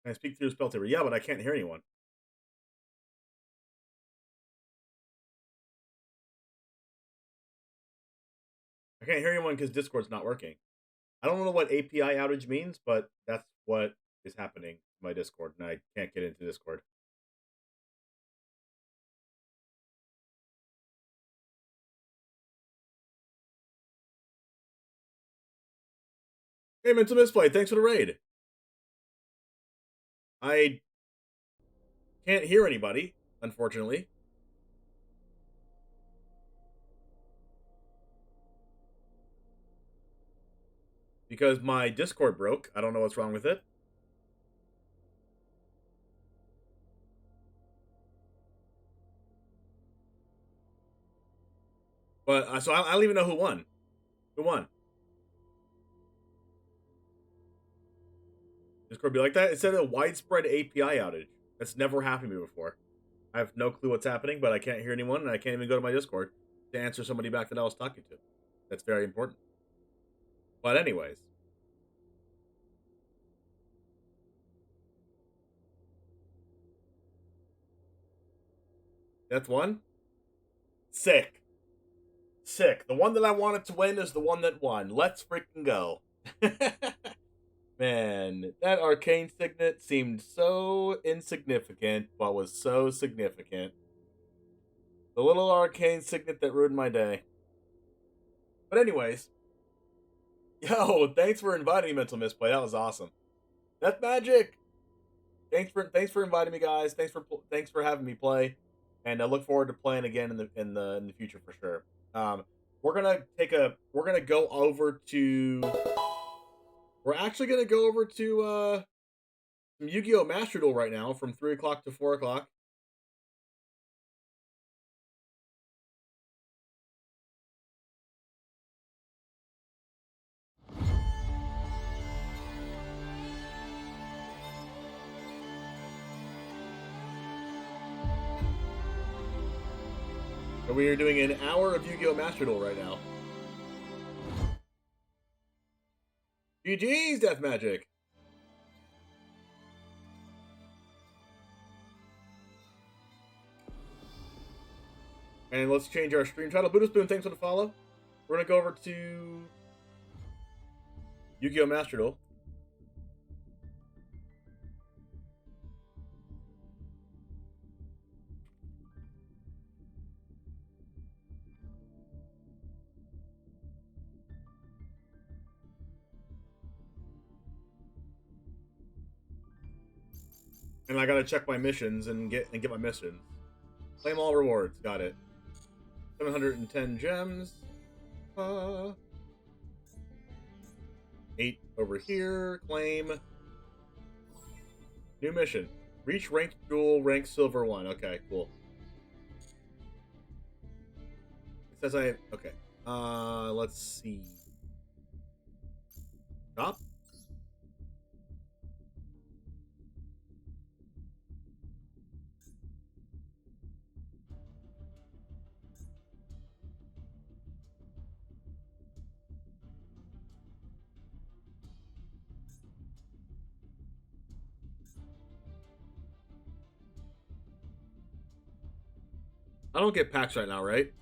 Can I speak through the spell table? Yeah, but I can't hear anyone. I can't hear anyone because Discord's not working. I don't know what API outage means, but that's what is happening in my Discord, and I can't get into Discord. Hey, Mental Misplay, thanks for the raid. I can't hear anybody, unfortunately. Because my Discord broke. I don't know what's wrong with it. But, so I don't even know who won. Who won? Discord be like that? It said a widespread API outage. That's never happened to me before. I have no clue what's happening, but I can't hear anyone, and I can't even go to my Discord to answer somebody back that I was talking to. That's very important. But anyways. That's one? Sick. Sick. The one that I wanted to win is the one that won. Let's freaking go. Man, that arcane signet seemed so insignificant, but was so significant. The little arcane signet that ruined my day. But anyways. Yo, thanks for inviting me, Mental Misplay. That was awesome. That's magic. Thanks for inviting me, guys. Thanks for having me play. And I look forward to playing again in the future for sure. We're actually gonna go over to some Yu-Gi-Oh! Master Duel right now from 3 o'clock to 4 o'clock. So we are doing an hour of Yu-Gi-Oh! Master Duel right now. GG's, Death Magic! And let's change our stream title. Buddha Spoon, thanks for the follow. We're going to go over to Yu-Gi-Oh! Master Duel. And I gotta check my missions and get my missions. Claim all rewards. Got it. 710 gems. 8 over here. Claim. New mission. Reach ranked duel, rank silver 1. Okay, cool. It says I... Okay. Let's see. Stop. I don't get packs right now, right?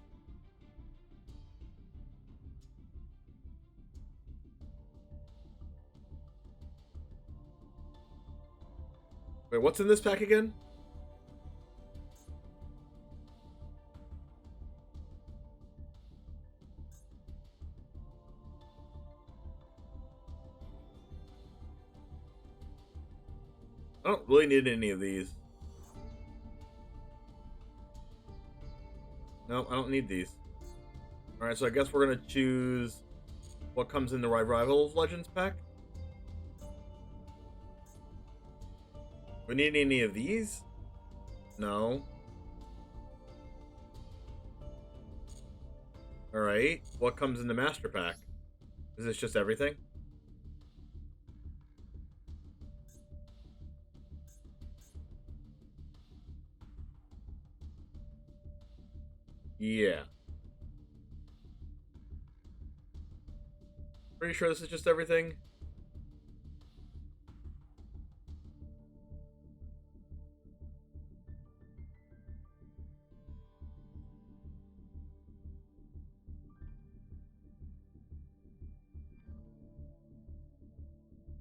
Wait, what's in this pack again? I don't really need any of these. No, I don't need these. Alright, so I guess we're gonna choose what comes in the Rival of Legends pack. We need any of these? No. Alright, what comes in the Master pack? Is this just everything? Yeah. Pretty sure this is just everything.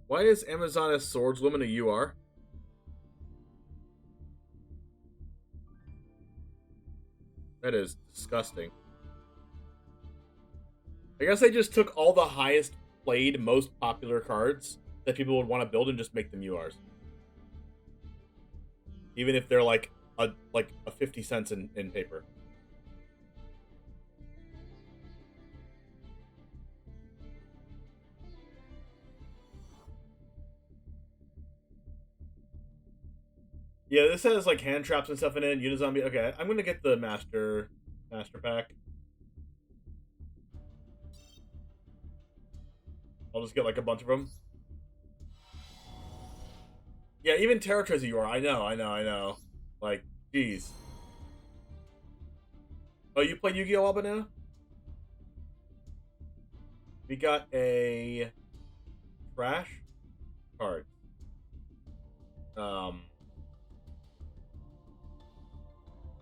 Why is Amazoness Swords Woman a UR? That is disgusting. I guess they just took all the highest played, most popular cards that people would want to build and just make them URs. Even if they're like a 50 cents in paper. Yeah, this has like hand traps and stuff in it. Unizombie. Okay, I'm gonna get the master pack. I'll just get like a bunch of them. Yeah, even Terra Trays you are. I know. Like, jeez. Oh, you played Yu-Gi-Oh! Albanana? We got a trash card.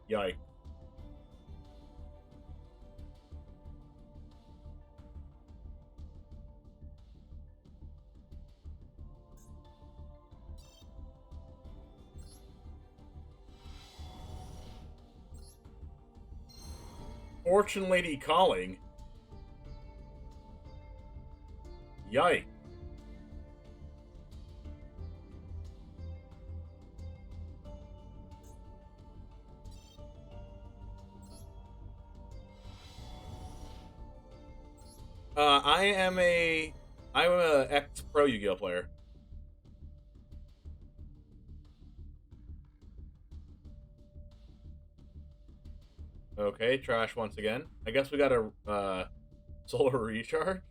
Yikes. Fortune Lady Calling. Yikes. I'm a ex-pro Yu-Gi-Oh player. Okay, trash once again. I guess we got a solar recharge.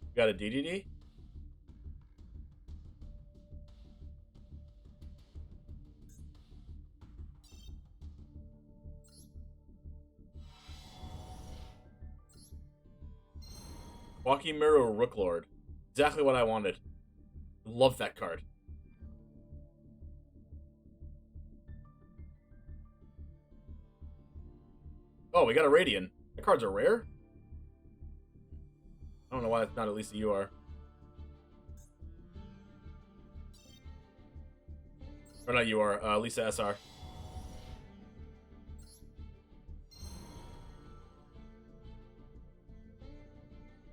We got a DDD. Walking Mirror Rooklord. Exactly what I wanted. Love that card. Oh, we got a Radiant. The cards are rare? I don't know why it's not at least a UR. Or not UR, Lisa SR.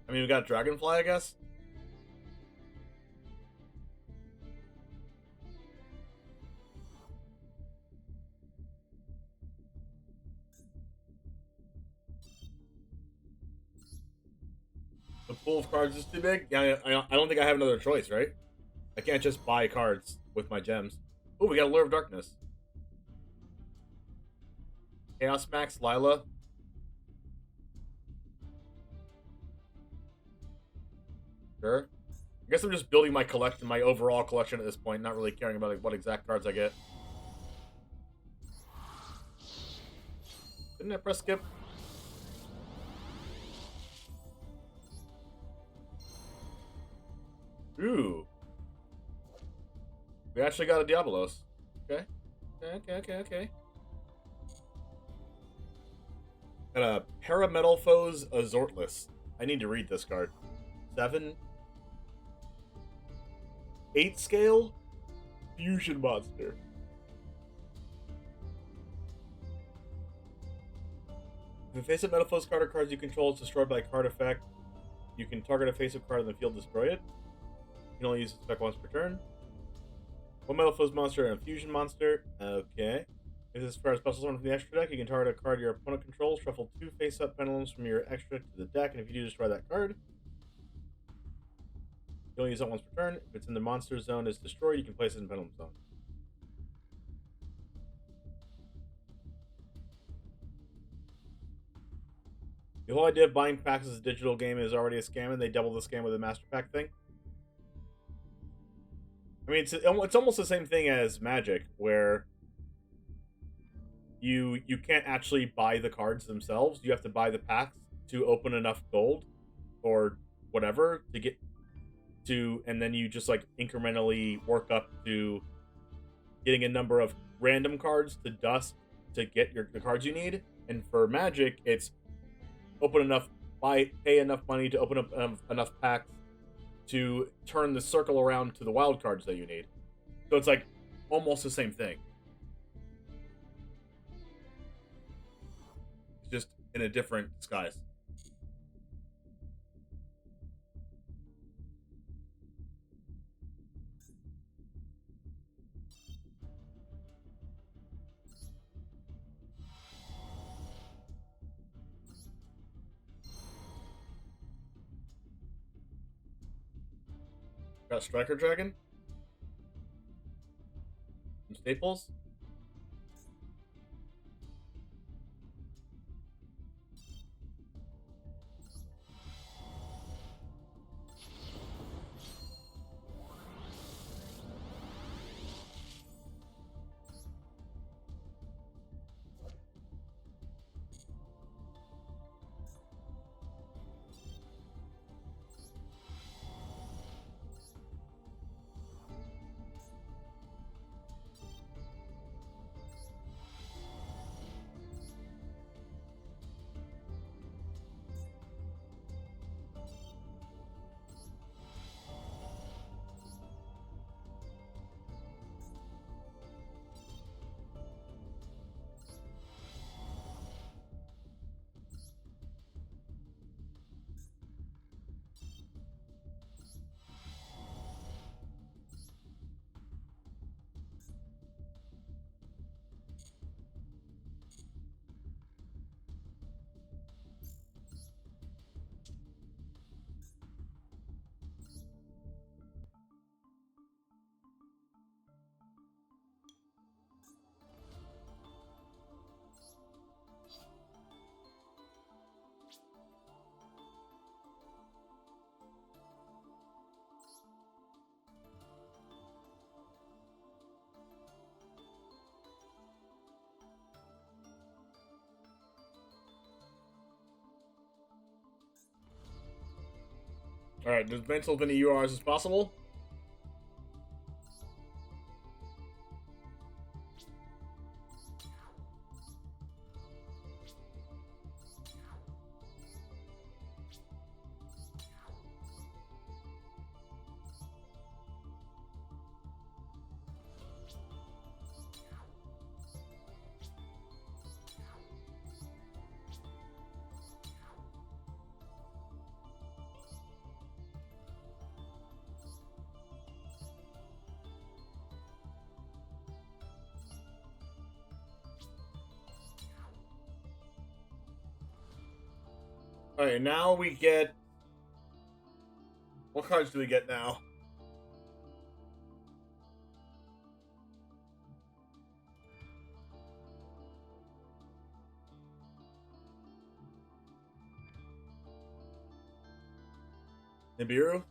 I mean, we got Dragonfly, I guess? The pool of cards is too big? Yeah, I don't think I have another choice, right? I can't just buy cards with my gems. Oh, we got a Lure of Darkness. Chaos Max, Lila. Sure. I guess I'm just building my collection, my overall collection at this point, not really caring about like, what exact cards I get. Didn't I press skip? Ooh. We actually got a Diabolos. Okay. Okay. Got a Parametalphos Azortless. I need to read this card. 7. 8 scale? Fusion monster. If a face-up Metaphos card or cards you control is destroyed by a card effect, you can target a face-up card in the field, destroy it. You can only use this effect once per turn. One Metaphos monster and a fusion monster. Okay. If this card is special summon from the extra deck, you can target a card your opponent controls, shuffle 2 face-up pendulums from your extra to the deck, and if you do, destroy that card. You only use it once per turn. If it's in the monster zone is destroyed, you can place it in pendulum zone. The whole idea of buying packs as a digital game is already a scam, and they double the scam with a master pack thing. I mean, it's almost the same thing as Magic, where you can't actually buy the cards themselves. You have to buy the packs to open enough gold or whatever to get to, and then you just like incrementally work up to getting a number of random cards to dust to get the cards you need. And for Magic, it's open enough, pay enough money to open up enough packs to turn the circle around to the wild cards that you need. So it's like almost the same thing. It's just in a different disguise. Got Striker Dragon? Some staples? Alright, as mental as many URs as possible. Alright, now we get... What cards do we get now? Nibiru?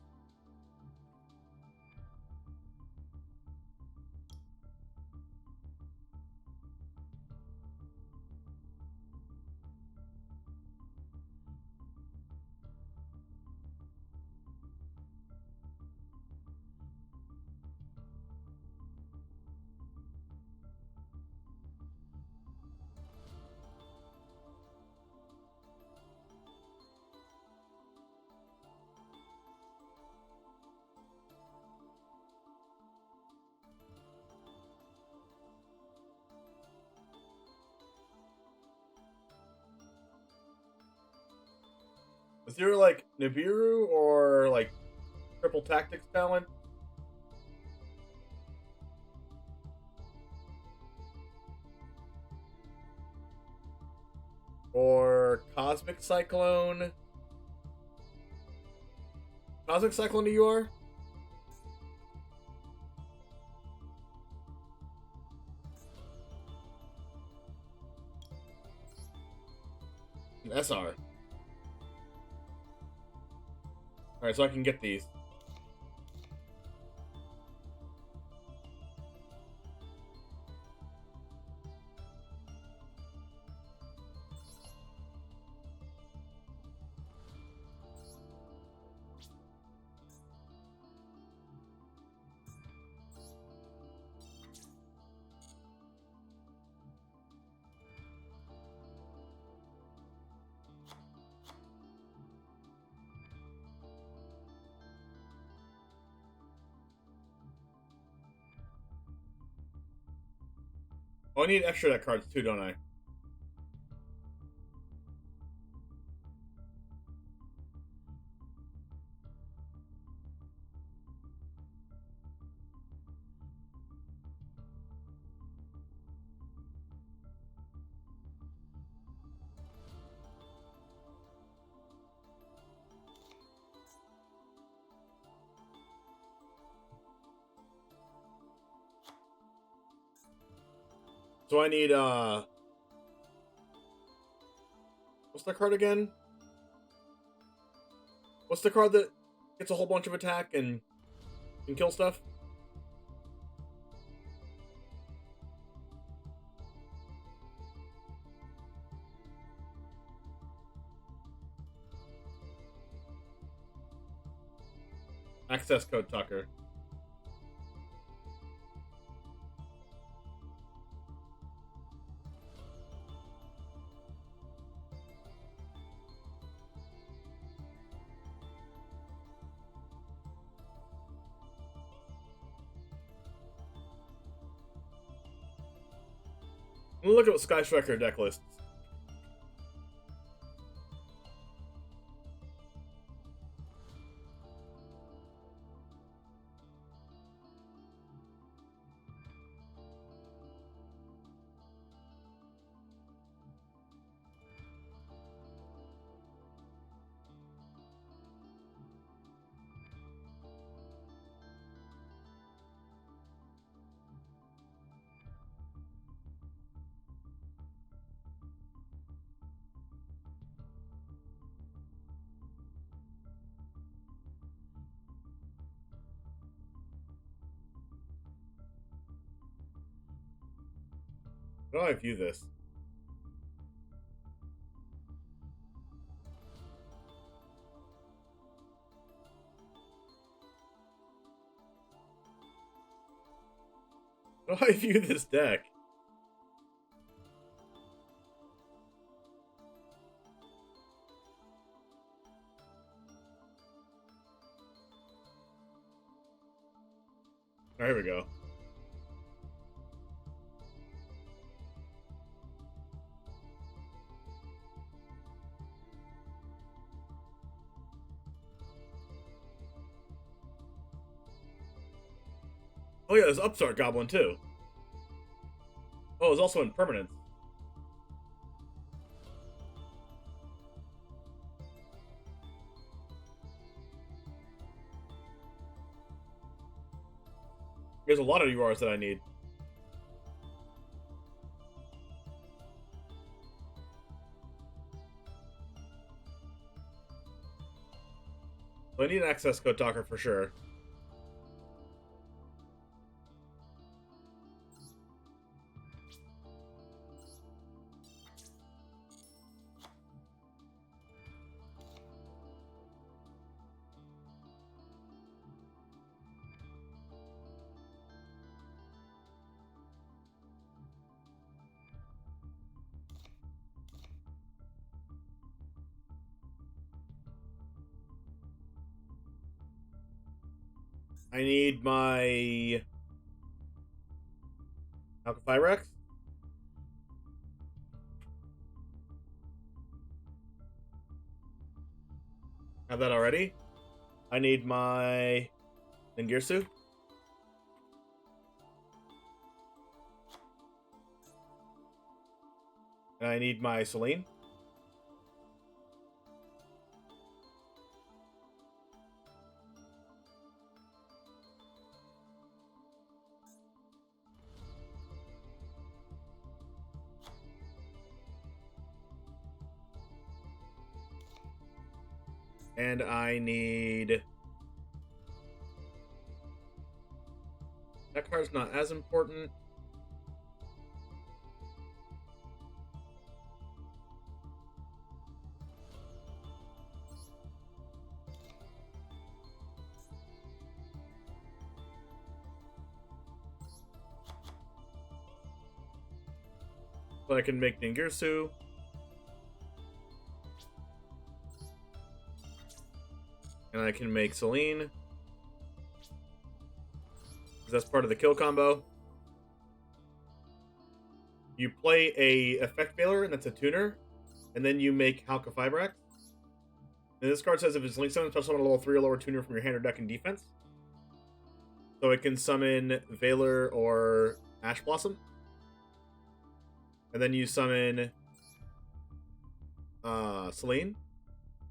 Is there like Nibiru or like triple tactics talent? Or Cosmic Cyclone? Cosmic Cyclone you are? An SR. Alright, so I can get these. Oh, I need extra deck cards too, don't I? So I need, what's that card again? What's the card that gets a whole bunch of attack and can kill stuff? Access code Tucker. Look at what Sky Striker deck lists. How do I view this? How do I view this deck? Oh, here we go. Oh yeah, there's Upstart Goblin too. Oh, it's also in Permanence. There's a lot of URs that I need. So I need an access code talker for sure. I need my Alka-Pyrex. Have that already. I need my Ningirsu. And I need my Selene. And I need... That card's not as important. So I can make Ningirsu. And I can make Selene. Because that's part of the kill combo. You play a effect veiler, and that's a tuner. And then you make Alka-Pyrex. And this card says if it's linked summon, special summon a level 3 or lower tuner from your hand or deck in defense. So it can summon Veiler or Ash Blossom. And then you summon Selene.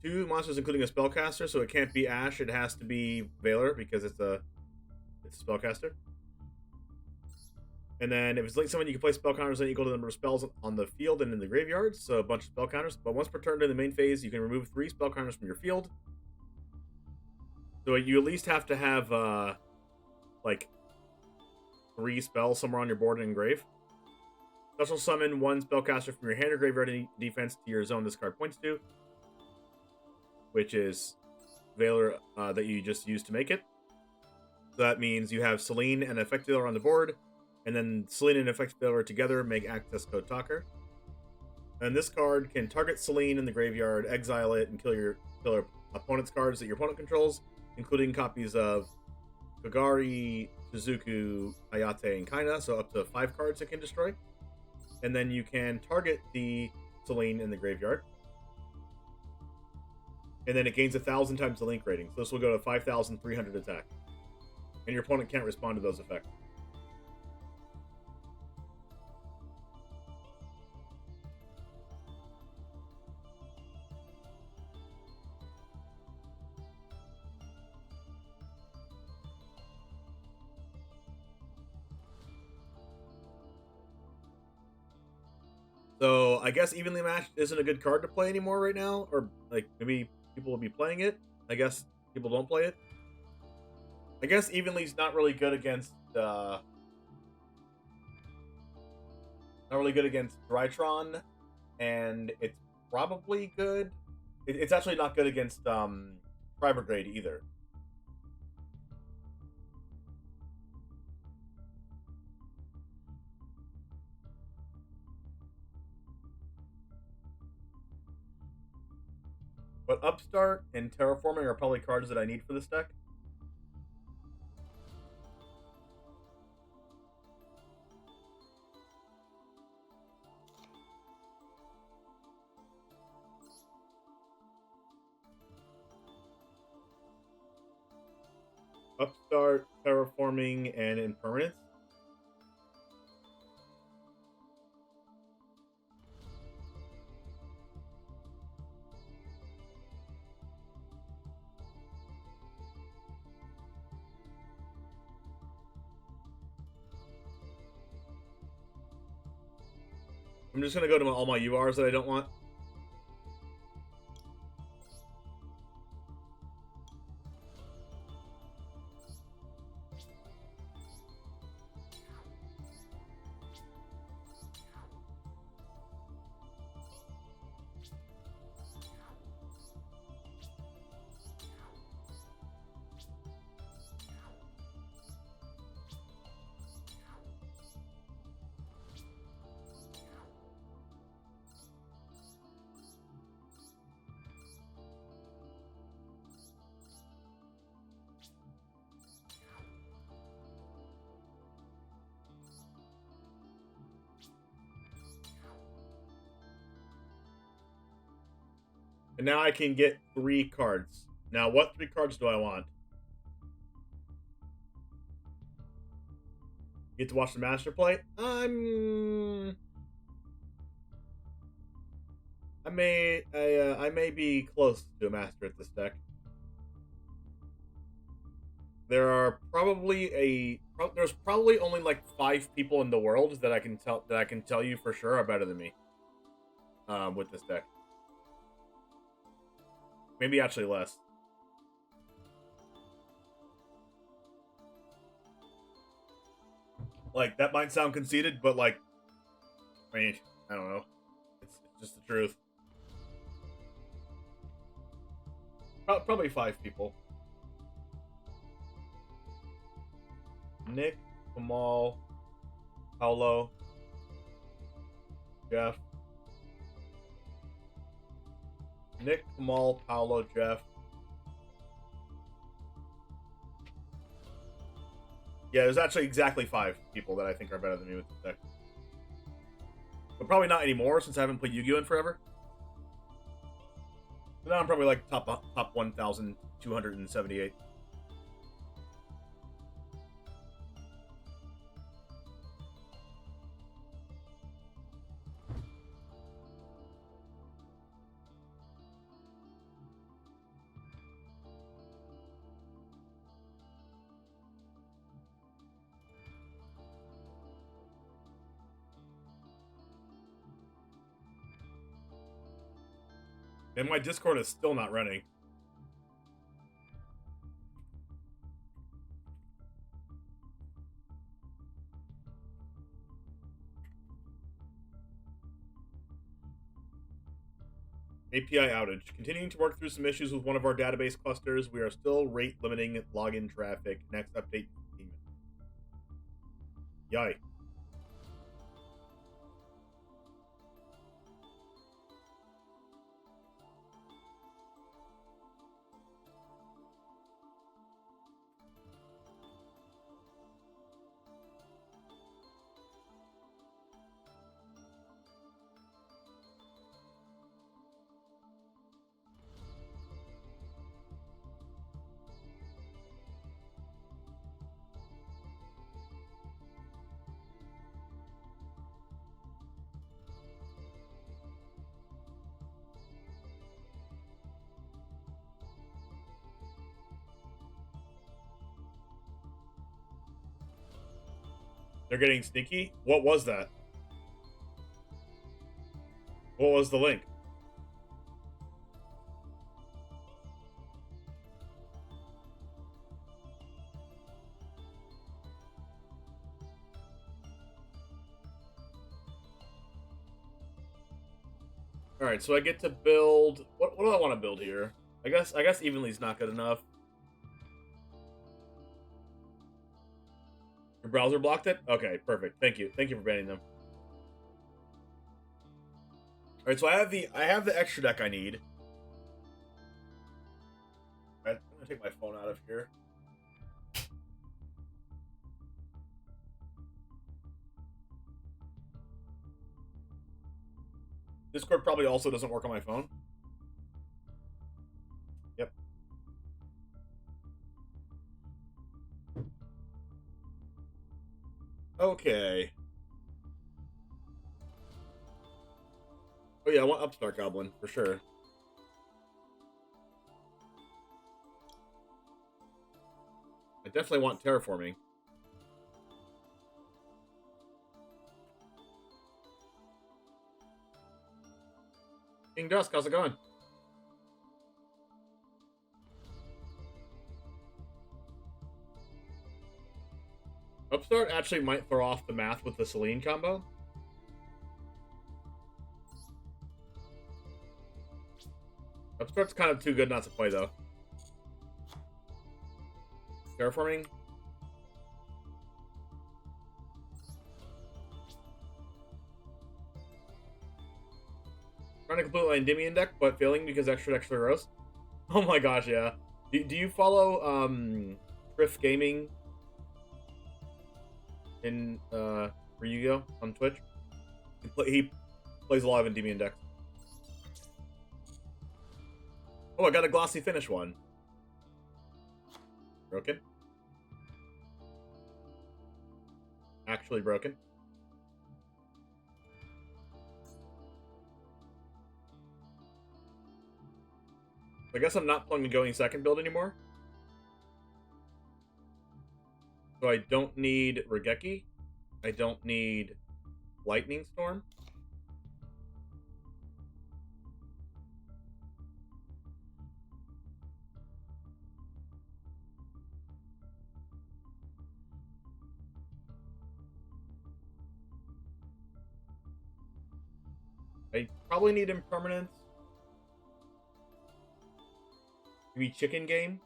2 monsters including a spellcaster, so it can't be Ash, it has to be Veiler because it's a spellcaster. And then if it's linked summon, you can play spell counters that equal to the number of spells on the field and in the graveyard, so a bunch of spell counters. But once per turn in the main phase, you can remove 3 spell counters from your field. So you at least have to have like 3 spells somewhere on your board and engrave. Special summon 1 spellcaster from your hand or graveyard in defense to your zone this card points to, which is Veiler that you just used to make it. So that means you have Selene and Effect Veiler on the board, and then Selene and Effect Veiler together make Access Code Talker. And this card can target Selene in the graveyard, exile it, and kill your opponent's cards that your opponent controls, including copies of Kagari, Shizuku, Hayate, and Kaina, so up to 5 cards it can destroy. And then you can target the Selene in the graveyard. And then it gains 1,000 times the link rating. So this will go to 5,300 attack. And your opponent can't respond to those effects. So I guess Evenly Matched isn't a good card to play anymore right now, or like maybe people will be playing it. I guess people don't play it. I guess Evenly's not really good against Drytron, and it's probably good. It's actually not good against Tri-Brigade either. But Upstart and Terraforming are probably cards that I need for this deck. Upstart, Terraforming, and Impermanence. I'm just gonna go to all my URs that I don't want. And now I can get 3 cards. Now, what 3 cards do I want? Get to watch the master play? I may be close to a master at this deck. There's probably only like 5 people in the world that I can tell you for sure are better than me. With this deck. Maybe actually less. Like, that might sound conceited, but like, I mean, I don't know. It's just the truth. Probably 5 people. Nick, Kamal, Paulo, Jeff. Nick, Kamal, Paulo, Jeff. Yeah, there's actually exactly 5 people that I think are better than me with this deck. But probably not anymore since I haven't played Yu-Gi-Oh! In forever. So now I'm probably like top 1,278. And my Discord is still not running. API outage. Continuing to work through some issues with one of our database clusters. We are still rate limiting login traffic. Next update. Yay. They're getting sneaky? What was that? What was the link? Alright, so I get to build... What do I want to build here? I guess evenly's not good enough. Your browser blocked it? Okay, perfect. Thank you. Thank you for banning them. Alright, so I have the extra deck I need. Alright, I'm gonna take my phone out of here. Discord probably also doesn't work on my phone. Yep. Okay. Oh yeah, I want Upstart Goblin, for sure. I definitely want Terraforming. King Dusk, how's it going? Upstart actually might throw off the math with the Celine combo. Upstart's kind of too good not to play, though. Terraforming. Trying to complete my Endymion deck, but failing because extra gross. Oh my gosh, yeah. Do you follow Thrift Gaming in for Yu-Gi-Oh on Twitch? He plays a lot of Endymion decks. Oh, I got a glossy finish one. Broken. Actually broken. I guess I'm not playing the going second build anymore. So I don't need Regeki. I don't need Lightning Storm. I probably need Impermanence. Maybe Chicken Game.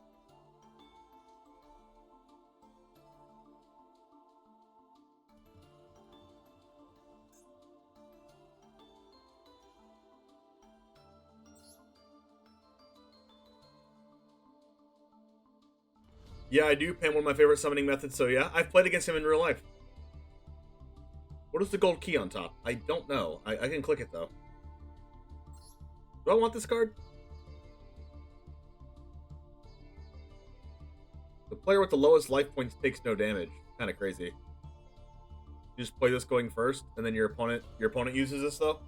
Yeah, I do. Pan, one of my favorite summoning methods, so yeah. I've played against him in real life. What is the gold key on top? I don't know. I can click it, though. Do I want this card? The player with the lowest life points takes no damage. Kind of crazy. You just play this going first, and then your opponent uses this, though?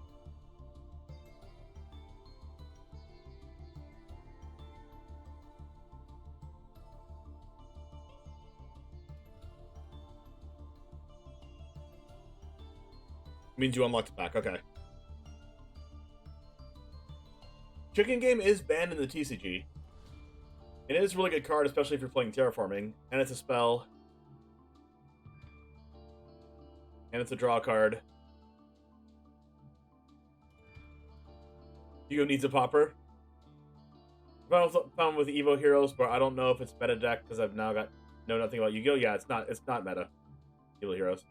Means you unlock the pack, okay. Chicken Game is banned in the TCG. And it is a really good card, especially if you're playing Terraforming. And it's a spell. And it's a draw card. Hugo needs a popper. I found with Evo Heroes, but I don't know if it's meta deck because I've now know nothing about Yu-Gi-Oh! Yeah, it's not meta. Evo Heroes.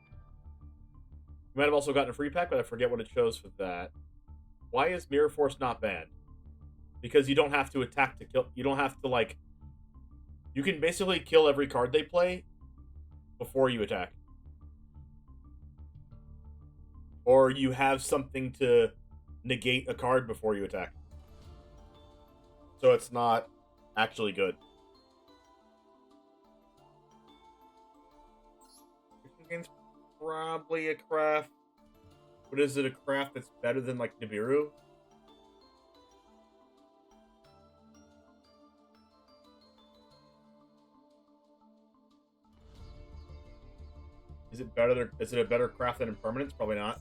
You might have also gotten a free pack, but I forget what it shows for that. Why is Mirror Force not banned? Because you don't have to attack to kill. You don't have to, like... You can basically kill every card they play before you attack. Or you have something to negate a card before you attack. So it's not actually good. Game's probably a craft. But is it a craft that's better than, like, Nibiru? Is it better? Is it a better craft than Impermanence? Probably not.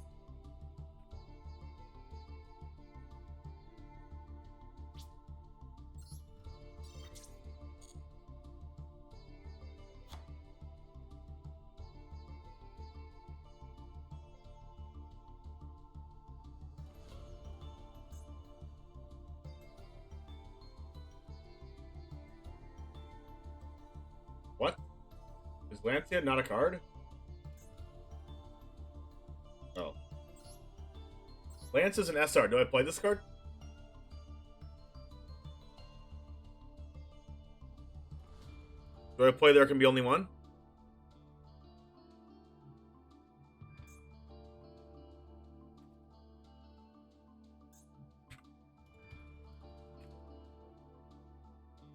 What? Is Lancia not a card? Oh. Lance is an SR. Do I play this card? Do I play There Can Be Only One?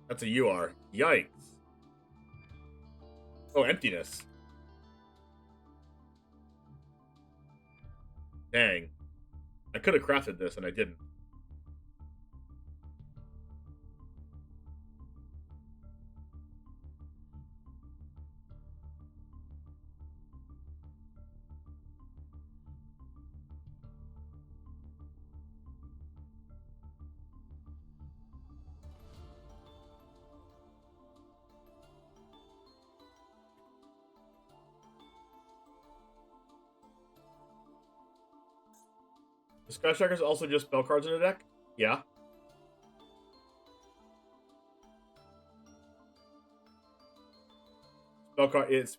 That's a UR. Yikes. Oh, Emptiness. Dang. I could have crafted this and I didn't. The Sky Striker is also just spell cards in the deck? Yeah. Spell card, it's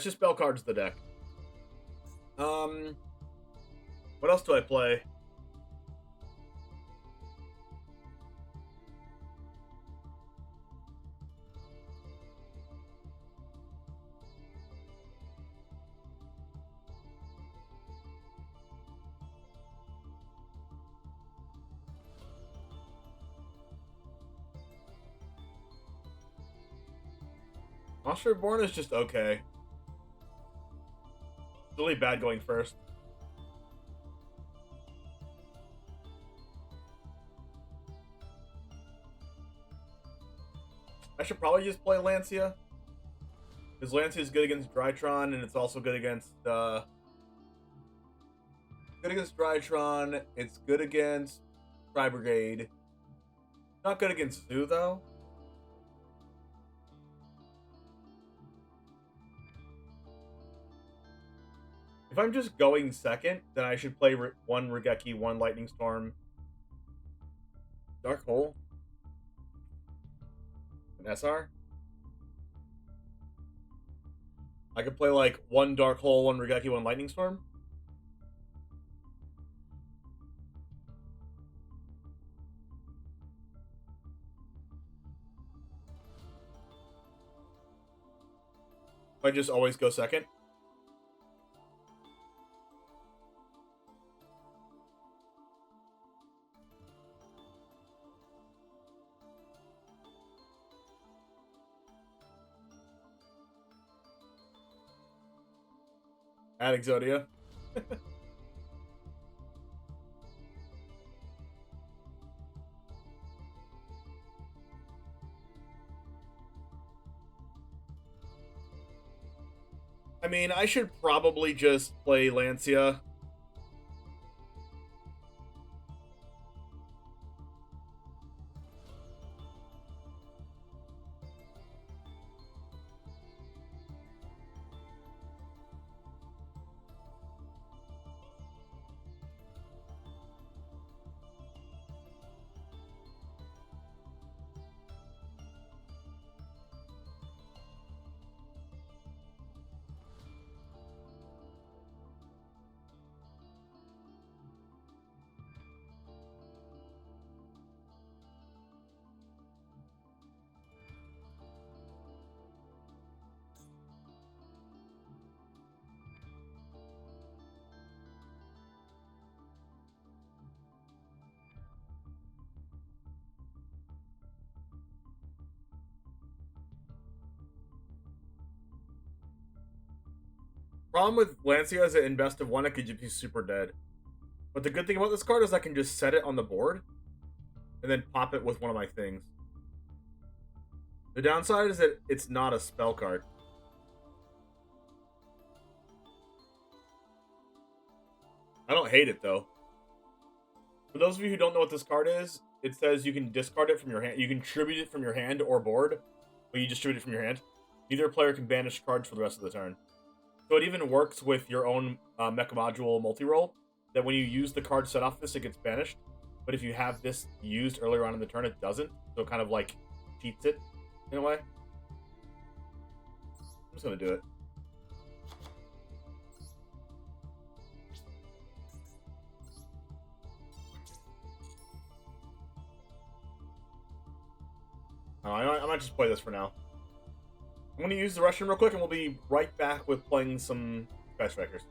just spell cards in the deck. What else do I play? Monster Reborn is just okay. It's really bad going first. I should probably just play Lancia. Because Lancia is good against Drytron, and it's also good against, Drytron. It's good against Tri Brigade. Not good against Zoo, though. If I'm just going second, then I should play one Regeki, one Lightning Storm. Dark Hole? An SR? I could play like one Dark Hole, one Regeki, one Lightning Storm? If I just always go second? At Exodia. I mean, I should probably just play Lancia. Problem with Lancia is that in best of one, it could just be super dead. But the good thing about this card is I can just set it on the board and then pop it with one of my things. The downside is that it's not a spell card. I don't hate it, though. For those of you who don't know what this card is, it says you can discard it from your hand. You can tribute it from your hand or board, but you distribute it from your hand. Neither player can banish cards for the rest of the turn. So it even works with your own Mecha Module multi-roll, that when you use the card set off this, it gets banished. But if you have this used earlier on in the turn, it doesn't. So it kind of like cheats it, in a way. I'm just going to do it. I might just play this for now. I'm going to use the Russian real quick, and we'll be right back with playing some Sky Strikers.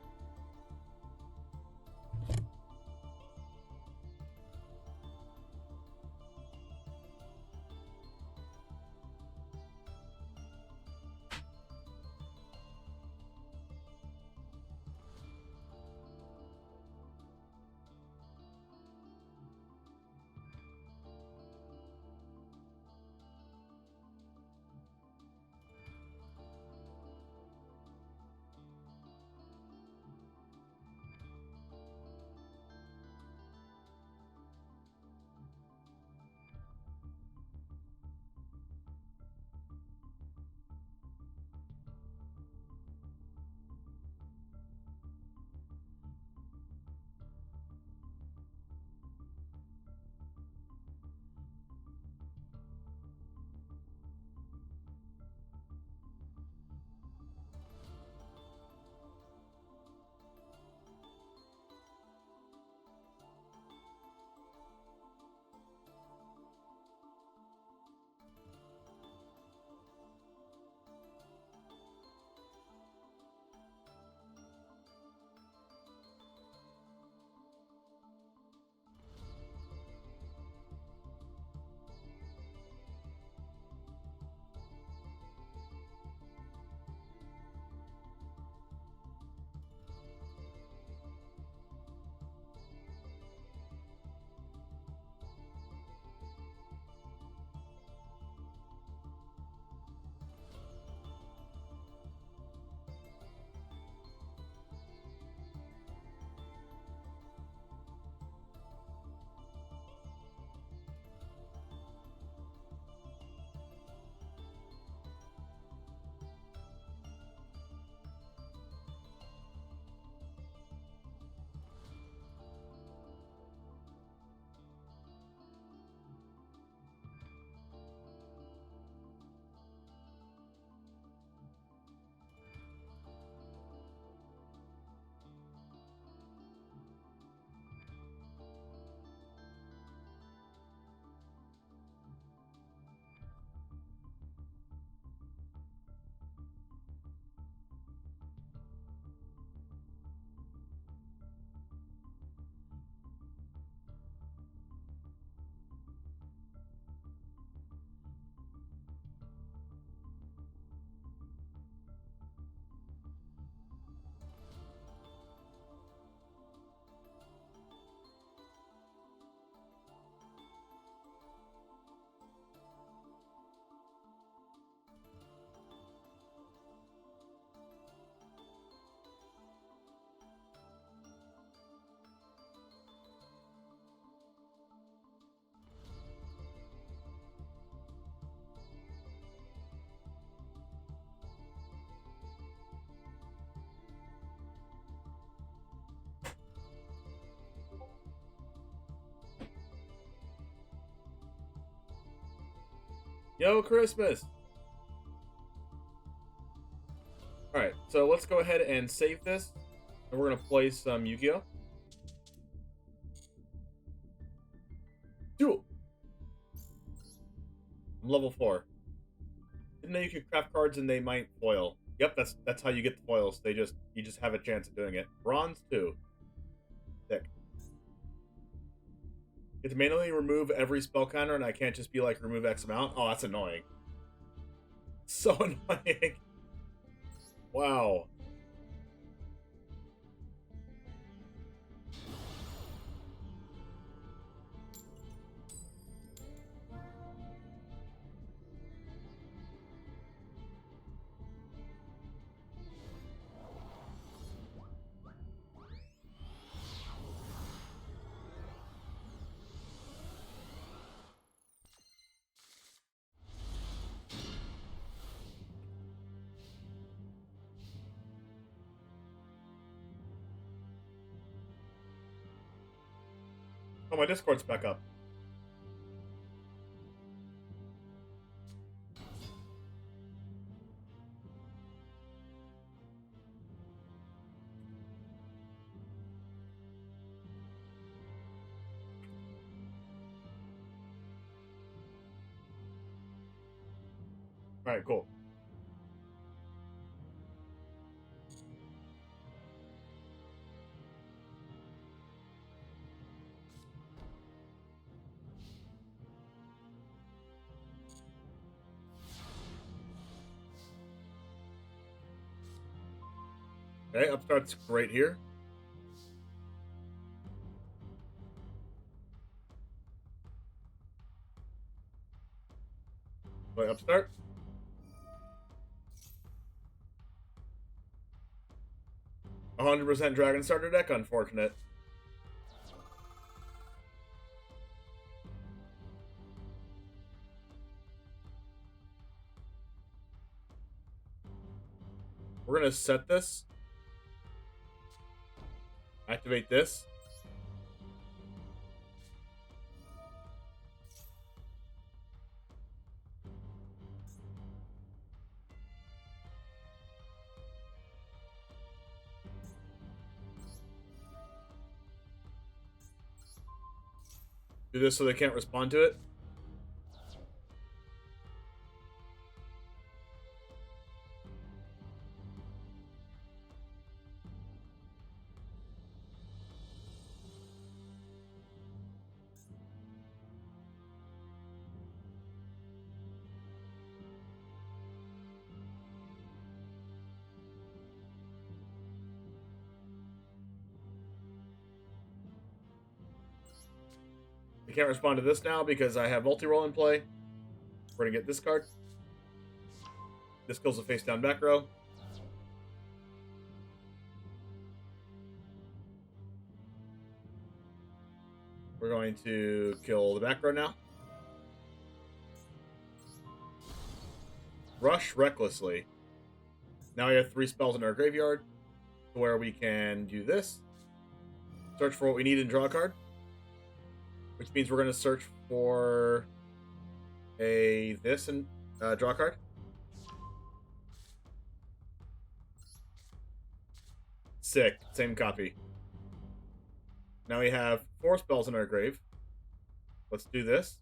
Yo, Christmas! Alright, so let's go ahead and save this. And we're going to play some Yu-Gi-Oh! Duel! I'm level 4. Didn't know you could craft cards and they might foil. Yep, that's how you get the foils. You just have a chance of doing it. Bronze 2. Thick. You have to manually remove every spell counter, and I can't just be like, remove X amount. Oh, that's annoying. So annoying. Wow. Oh, my Discord's back up. Alright, cool. Okay, Upstart's great here. Play Upstart. A 100% Dragon Starter deck, unfortunate. We're gonna set this. Activate this. Do this so they can't respond to it. I can't respond to this now because I have multi-roll in play. We're gonna get this card. This kills the face down back row. We're going to kill the back row now. Rush recklessly. Now we have 3 spells in our graveyard where we can do this. Search for what we need and draw a card. Which means we're going to search for this and draw a card. Sick. Same copy. Now we have 4 spells in our grave. Let's do this.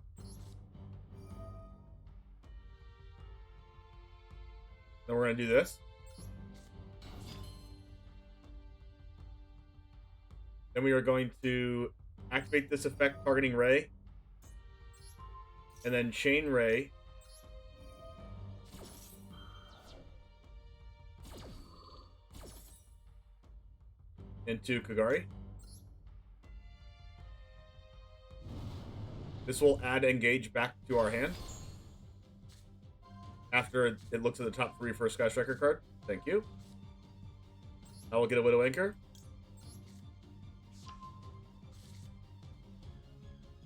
Then we're going to do this. Then we are going to activate this effect targeting Ray. And then chain Ray. Into Kagari. This will add Engage back to our hand. After it looks at the top 3 for a Sky Striker card. Thank you. I will get a Widow Anchor.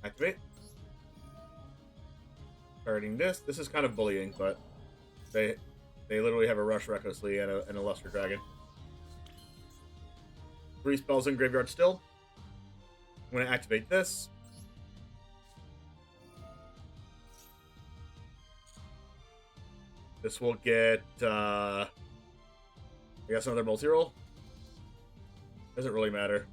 Activate. Targeting this. This is kind of bullying, but they literally have a Rush Recklessly and a Luster Dragon. 3 spells in graveyard still. I'm going to activate this. This will get, I guess another multi-roll. Doesn't really matter.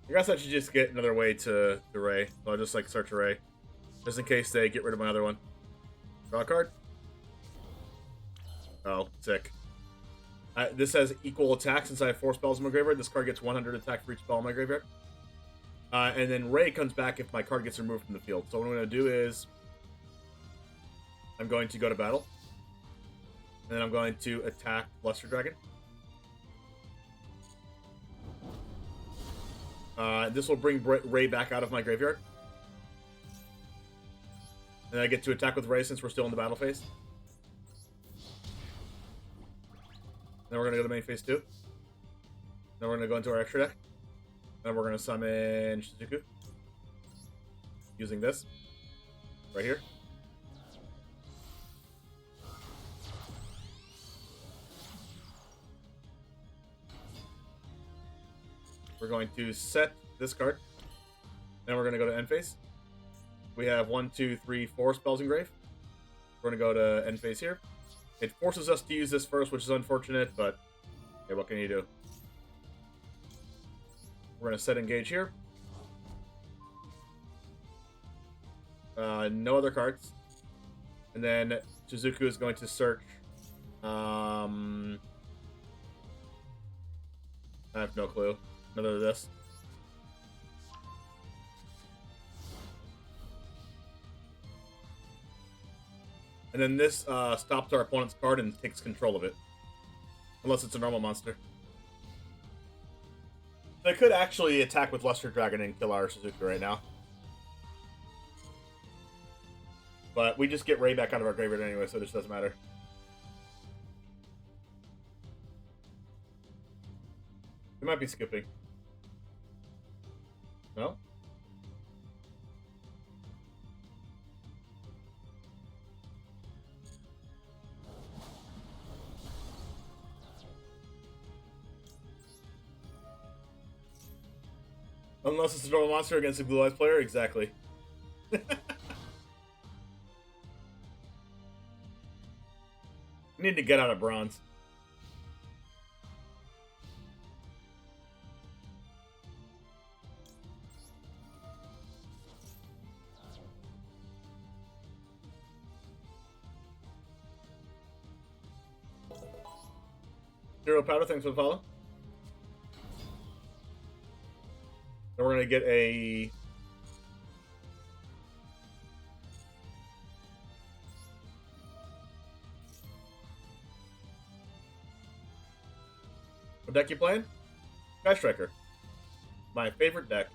I guess I should just get another way to Ray. So I'll just like search Ray. Just in case they get rid of my other one. Draw a card. Oh, sick. This has equal attack since I have 4 spells in my graveyard. This card gets 100 attack for each spell in my graveyard. And then Ray comes back if my card gets removed from the field. So what I'm going to do is I'm going to go to battle. And then I'm going to attack Luster Dragon. This will bring Ray back out of my graveyard. And I get to attack with Ray since we're still in the battle phase. Then we're going to go to main phase 2. Then we're going to go into our extra deck. Then we're going to summon Shizuku. Using this. Right here. We're going to set this card. Then we're going to go to end phase. We have 1, 2, 3, 4 spells in grave. We're going to go to end phase here. It forces us to use this first, which is unfortunate, but yeah, what can you do? We're going to set engage here. No other cards. And then Shizuku is going to search. I have no clue. Another of this. And then this stops our opponent's card and takes control of it. Unless it's a normal monster. They could actually attack with Luster Dragon and kill our Shizuku right now. But we just get Ray back out of our graveyard anyway, so it just doesn't matter. We might be skipping. No? Unless it's a normal monster against a Blue Eyes player, exactly. We need to get out of bronze. Zero powder, thanks for the follow. Then we're going to get a... What deck you playing? Sky Striker. My favorite deck.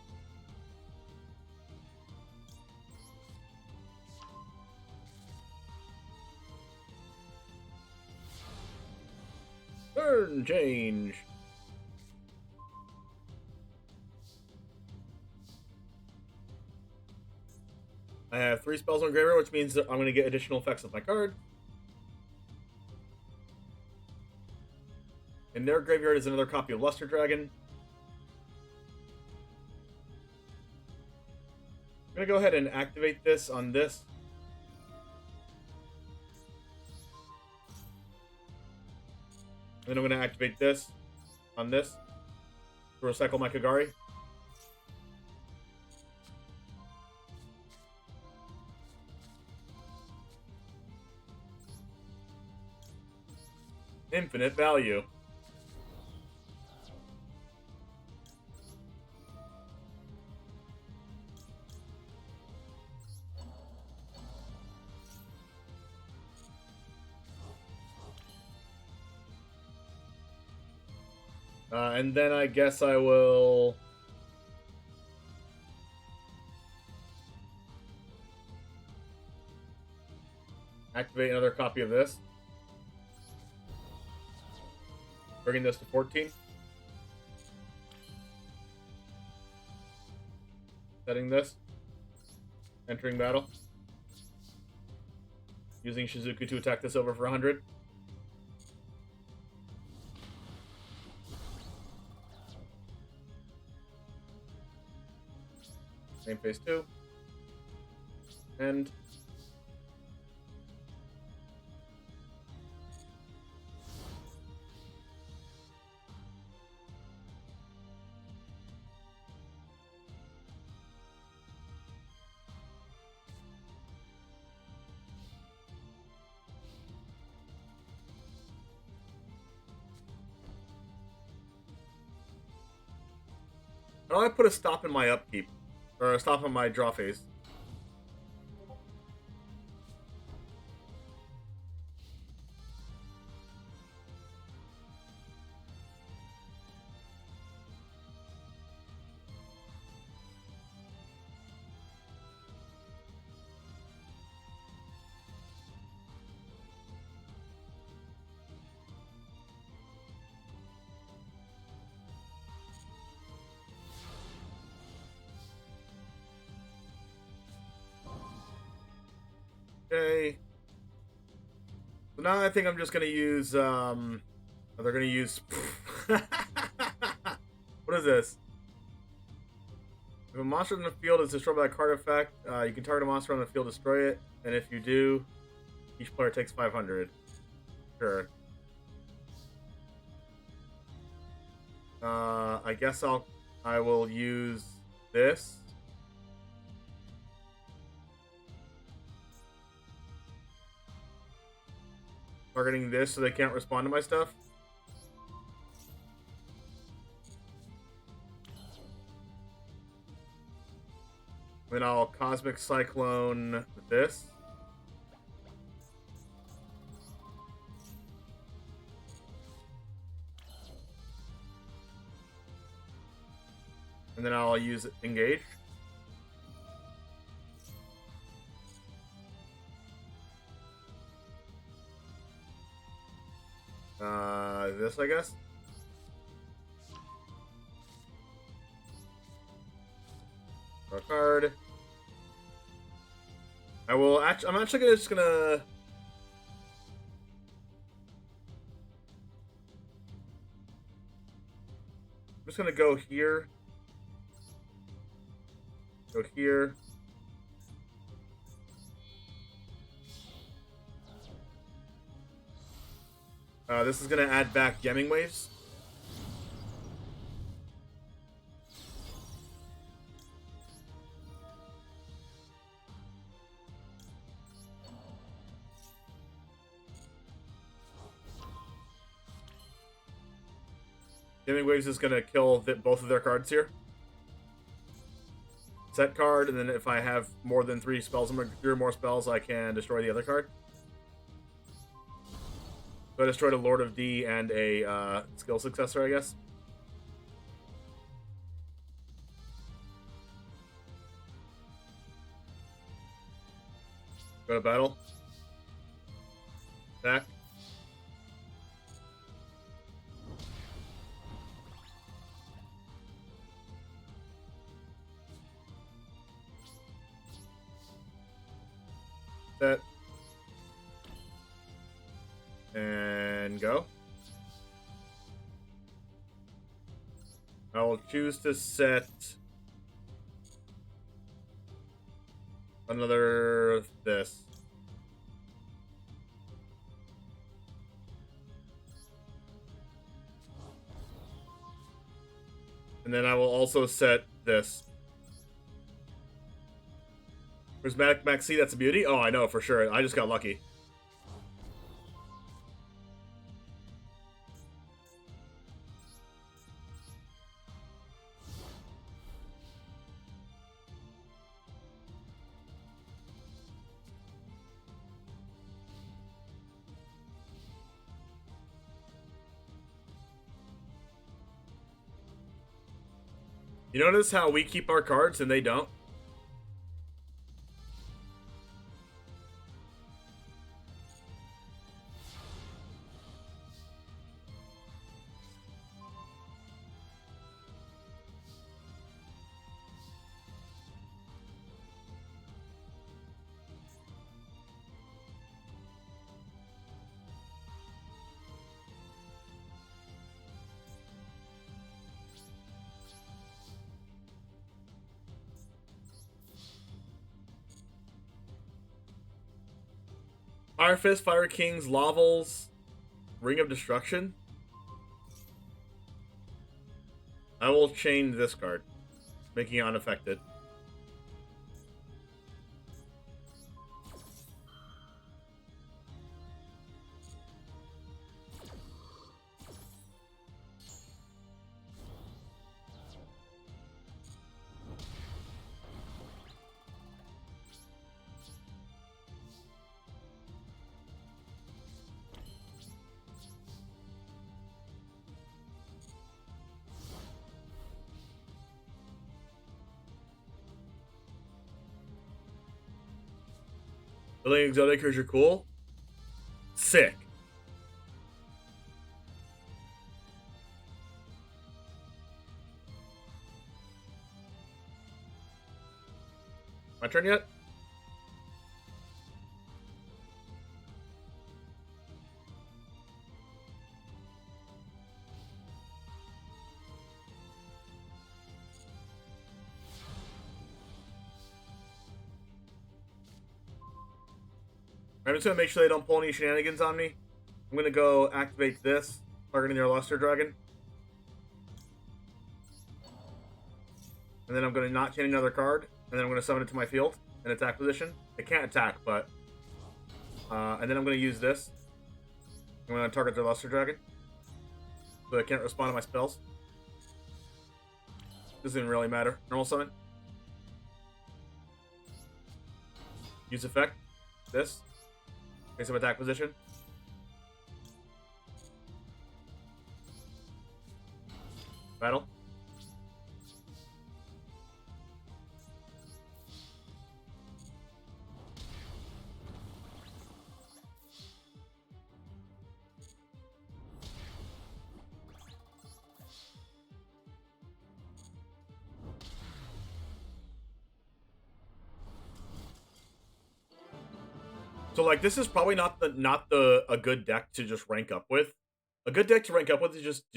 Turn change. I have 3 spells on graveyard, which means that I'm going to get additional effects with my card. In their graveyard is another copy of Luster Dragon. I'm going to go ahead and activate this on this. Then I'm going to activate this on this to recycle my Kagari. Infinite value. And then I guess I will... activate another copy of this. Bringing this to 14. Setting this. Entering battle. Using Shizuku to attack this over for 100. Same phase 2. And How do I put a stop in my upkeep? Or a stop on my draw phase? Okay. So now I think I'm just gonna use they're gonna use what is this? If a monster in the field is destroyed by a card effect, you can target a monster on the field, destroy it, and if you do, each player takes 500. Sure. I guess I will use this. Targeting this so they can't respond to my stuff. Then I'll Cosmic Cyclone this. And then I'll use Engage. This, I guess. Draw a card. I'm actually just gonna. I'm just gonna go here. Go here. This is gonna add back Gemming Waves. Gemming Waves is gonna kill both of their cards here. Set card, and then if I have more than 3 or more spells, I can destroy the other card. So I destroyed a Lord of D and a skill successor, I guess. Go to battle. Attack. Set. And go. I will choose to set another this. And then I will also set this. Prismatic Maxi, that's a beauty? Oh, I know for sure. I just got lucky. You notice how we keep our cards and they don't? Fire Fist, Fire Kings, Lavels, Ring of Destruction. I will chain this card, making it unaffected. Building exotic creatures are cool. Sick. My turn yet? I'm just gonna make sure they don't pull any shenanigans on me. I'm gonna go activate this, targeting their Luster Dragon. And then I'm gonna not chain another card, and then I'm gonna summon it to my field in attack position. It can't attack, but and then I'm gonna use this. I'm gonna target their Luster Dragon, so they can't respond to my spells. Doesn't really matter. Normal summon. Use effect. This. Face up attack position. Battle. So like this is probably not a good deck to just rank up with. A good deck to rank up with is just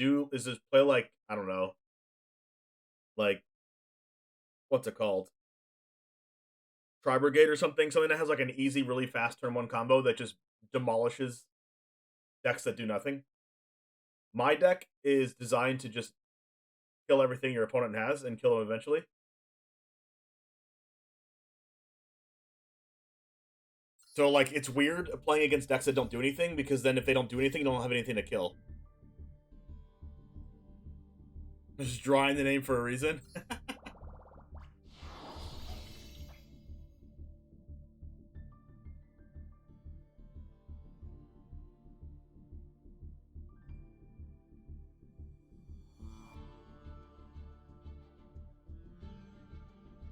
play like, I don't know, like what's it called? Tri-Brigade or something that has like an easy, really fast turn 1 combo that just demolishes decks that do nothing. My deck is designed to just kill everything your opponent has and kill them eventually. So, like, it's weird playing against decks that don't do anything, because then if they don't do anything, you don't have anything to kill. Just drawing the name for a reason.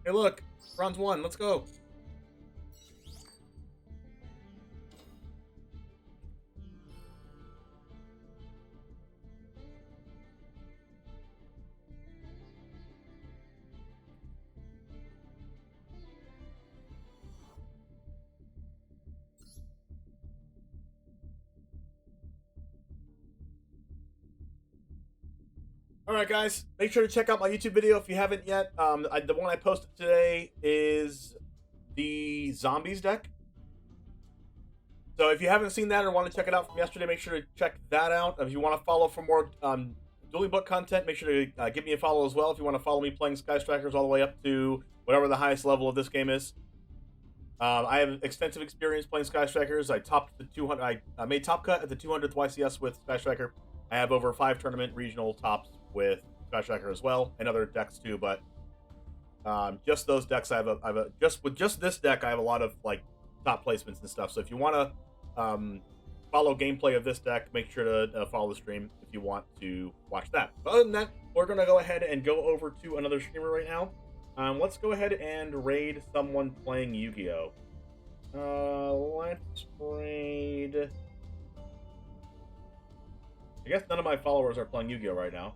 Hey, look. Bronze 1. Let's go. Alright guys, make sure to check out my YouTube video if you haven't yet. The one I posted today is the Zombies deck. So if you haven't seen that or want to check it out from yesterday, make sure to check that out. If you want to follow for more Dueling Book content, make sure to give me a follow as well. If you want to follow me playing Sky Strikers all the way up to whatever the highest level of this game is. I have extensive experience playing Sky Strikers. I topped the 200. I made top cut at the 200th YCS with Sky Striker. I have over 5 tournament regional tops with Sky Striker as well, and other decks too. But just those decks, I have just this deck, I have a lot of like top placements and stuff. So if you want to follow gameplay of this deck, make sure to follow the stream if you want to watch that. But other than that, we're gonna go ahead and go over to another streamer right now. Let's go ahead and raid someone playing Yu-Gi-Oh. Let's raid. I guess none of my followers are playing Yu-Gi-Oh right now.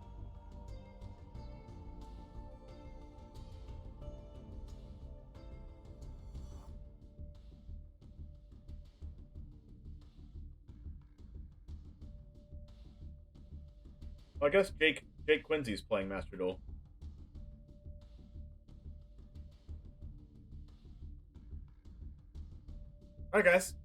Well, I guess Jake Quincy's playing Master Duel. Alright guys,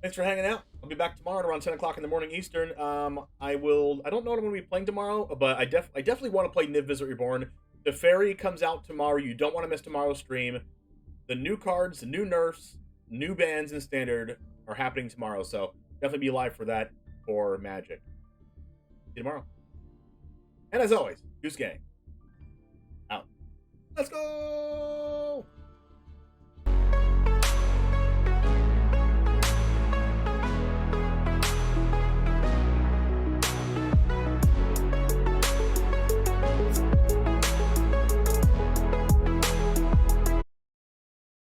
thanks for hanging out. I'll be back tomorrow at around 10 o'clock in the morning Eastern. I don't know what I'm going to be playing tomorrow, but I definitely want to play Niv Visit Reborn. The Fairy comes out tomorrow. You don't want to miss tomorrow's stream. The new cards, the new nerfs, new bans in Standard are happening tomorrow, so definitely be live for that for Magic. See you tomorrow. And as always, Goose Gang out. Let's go!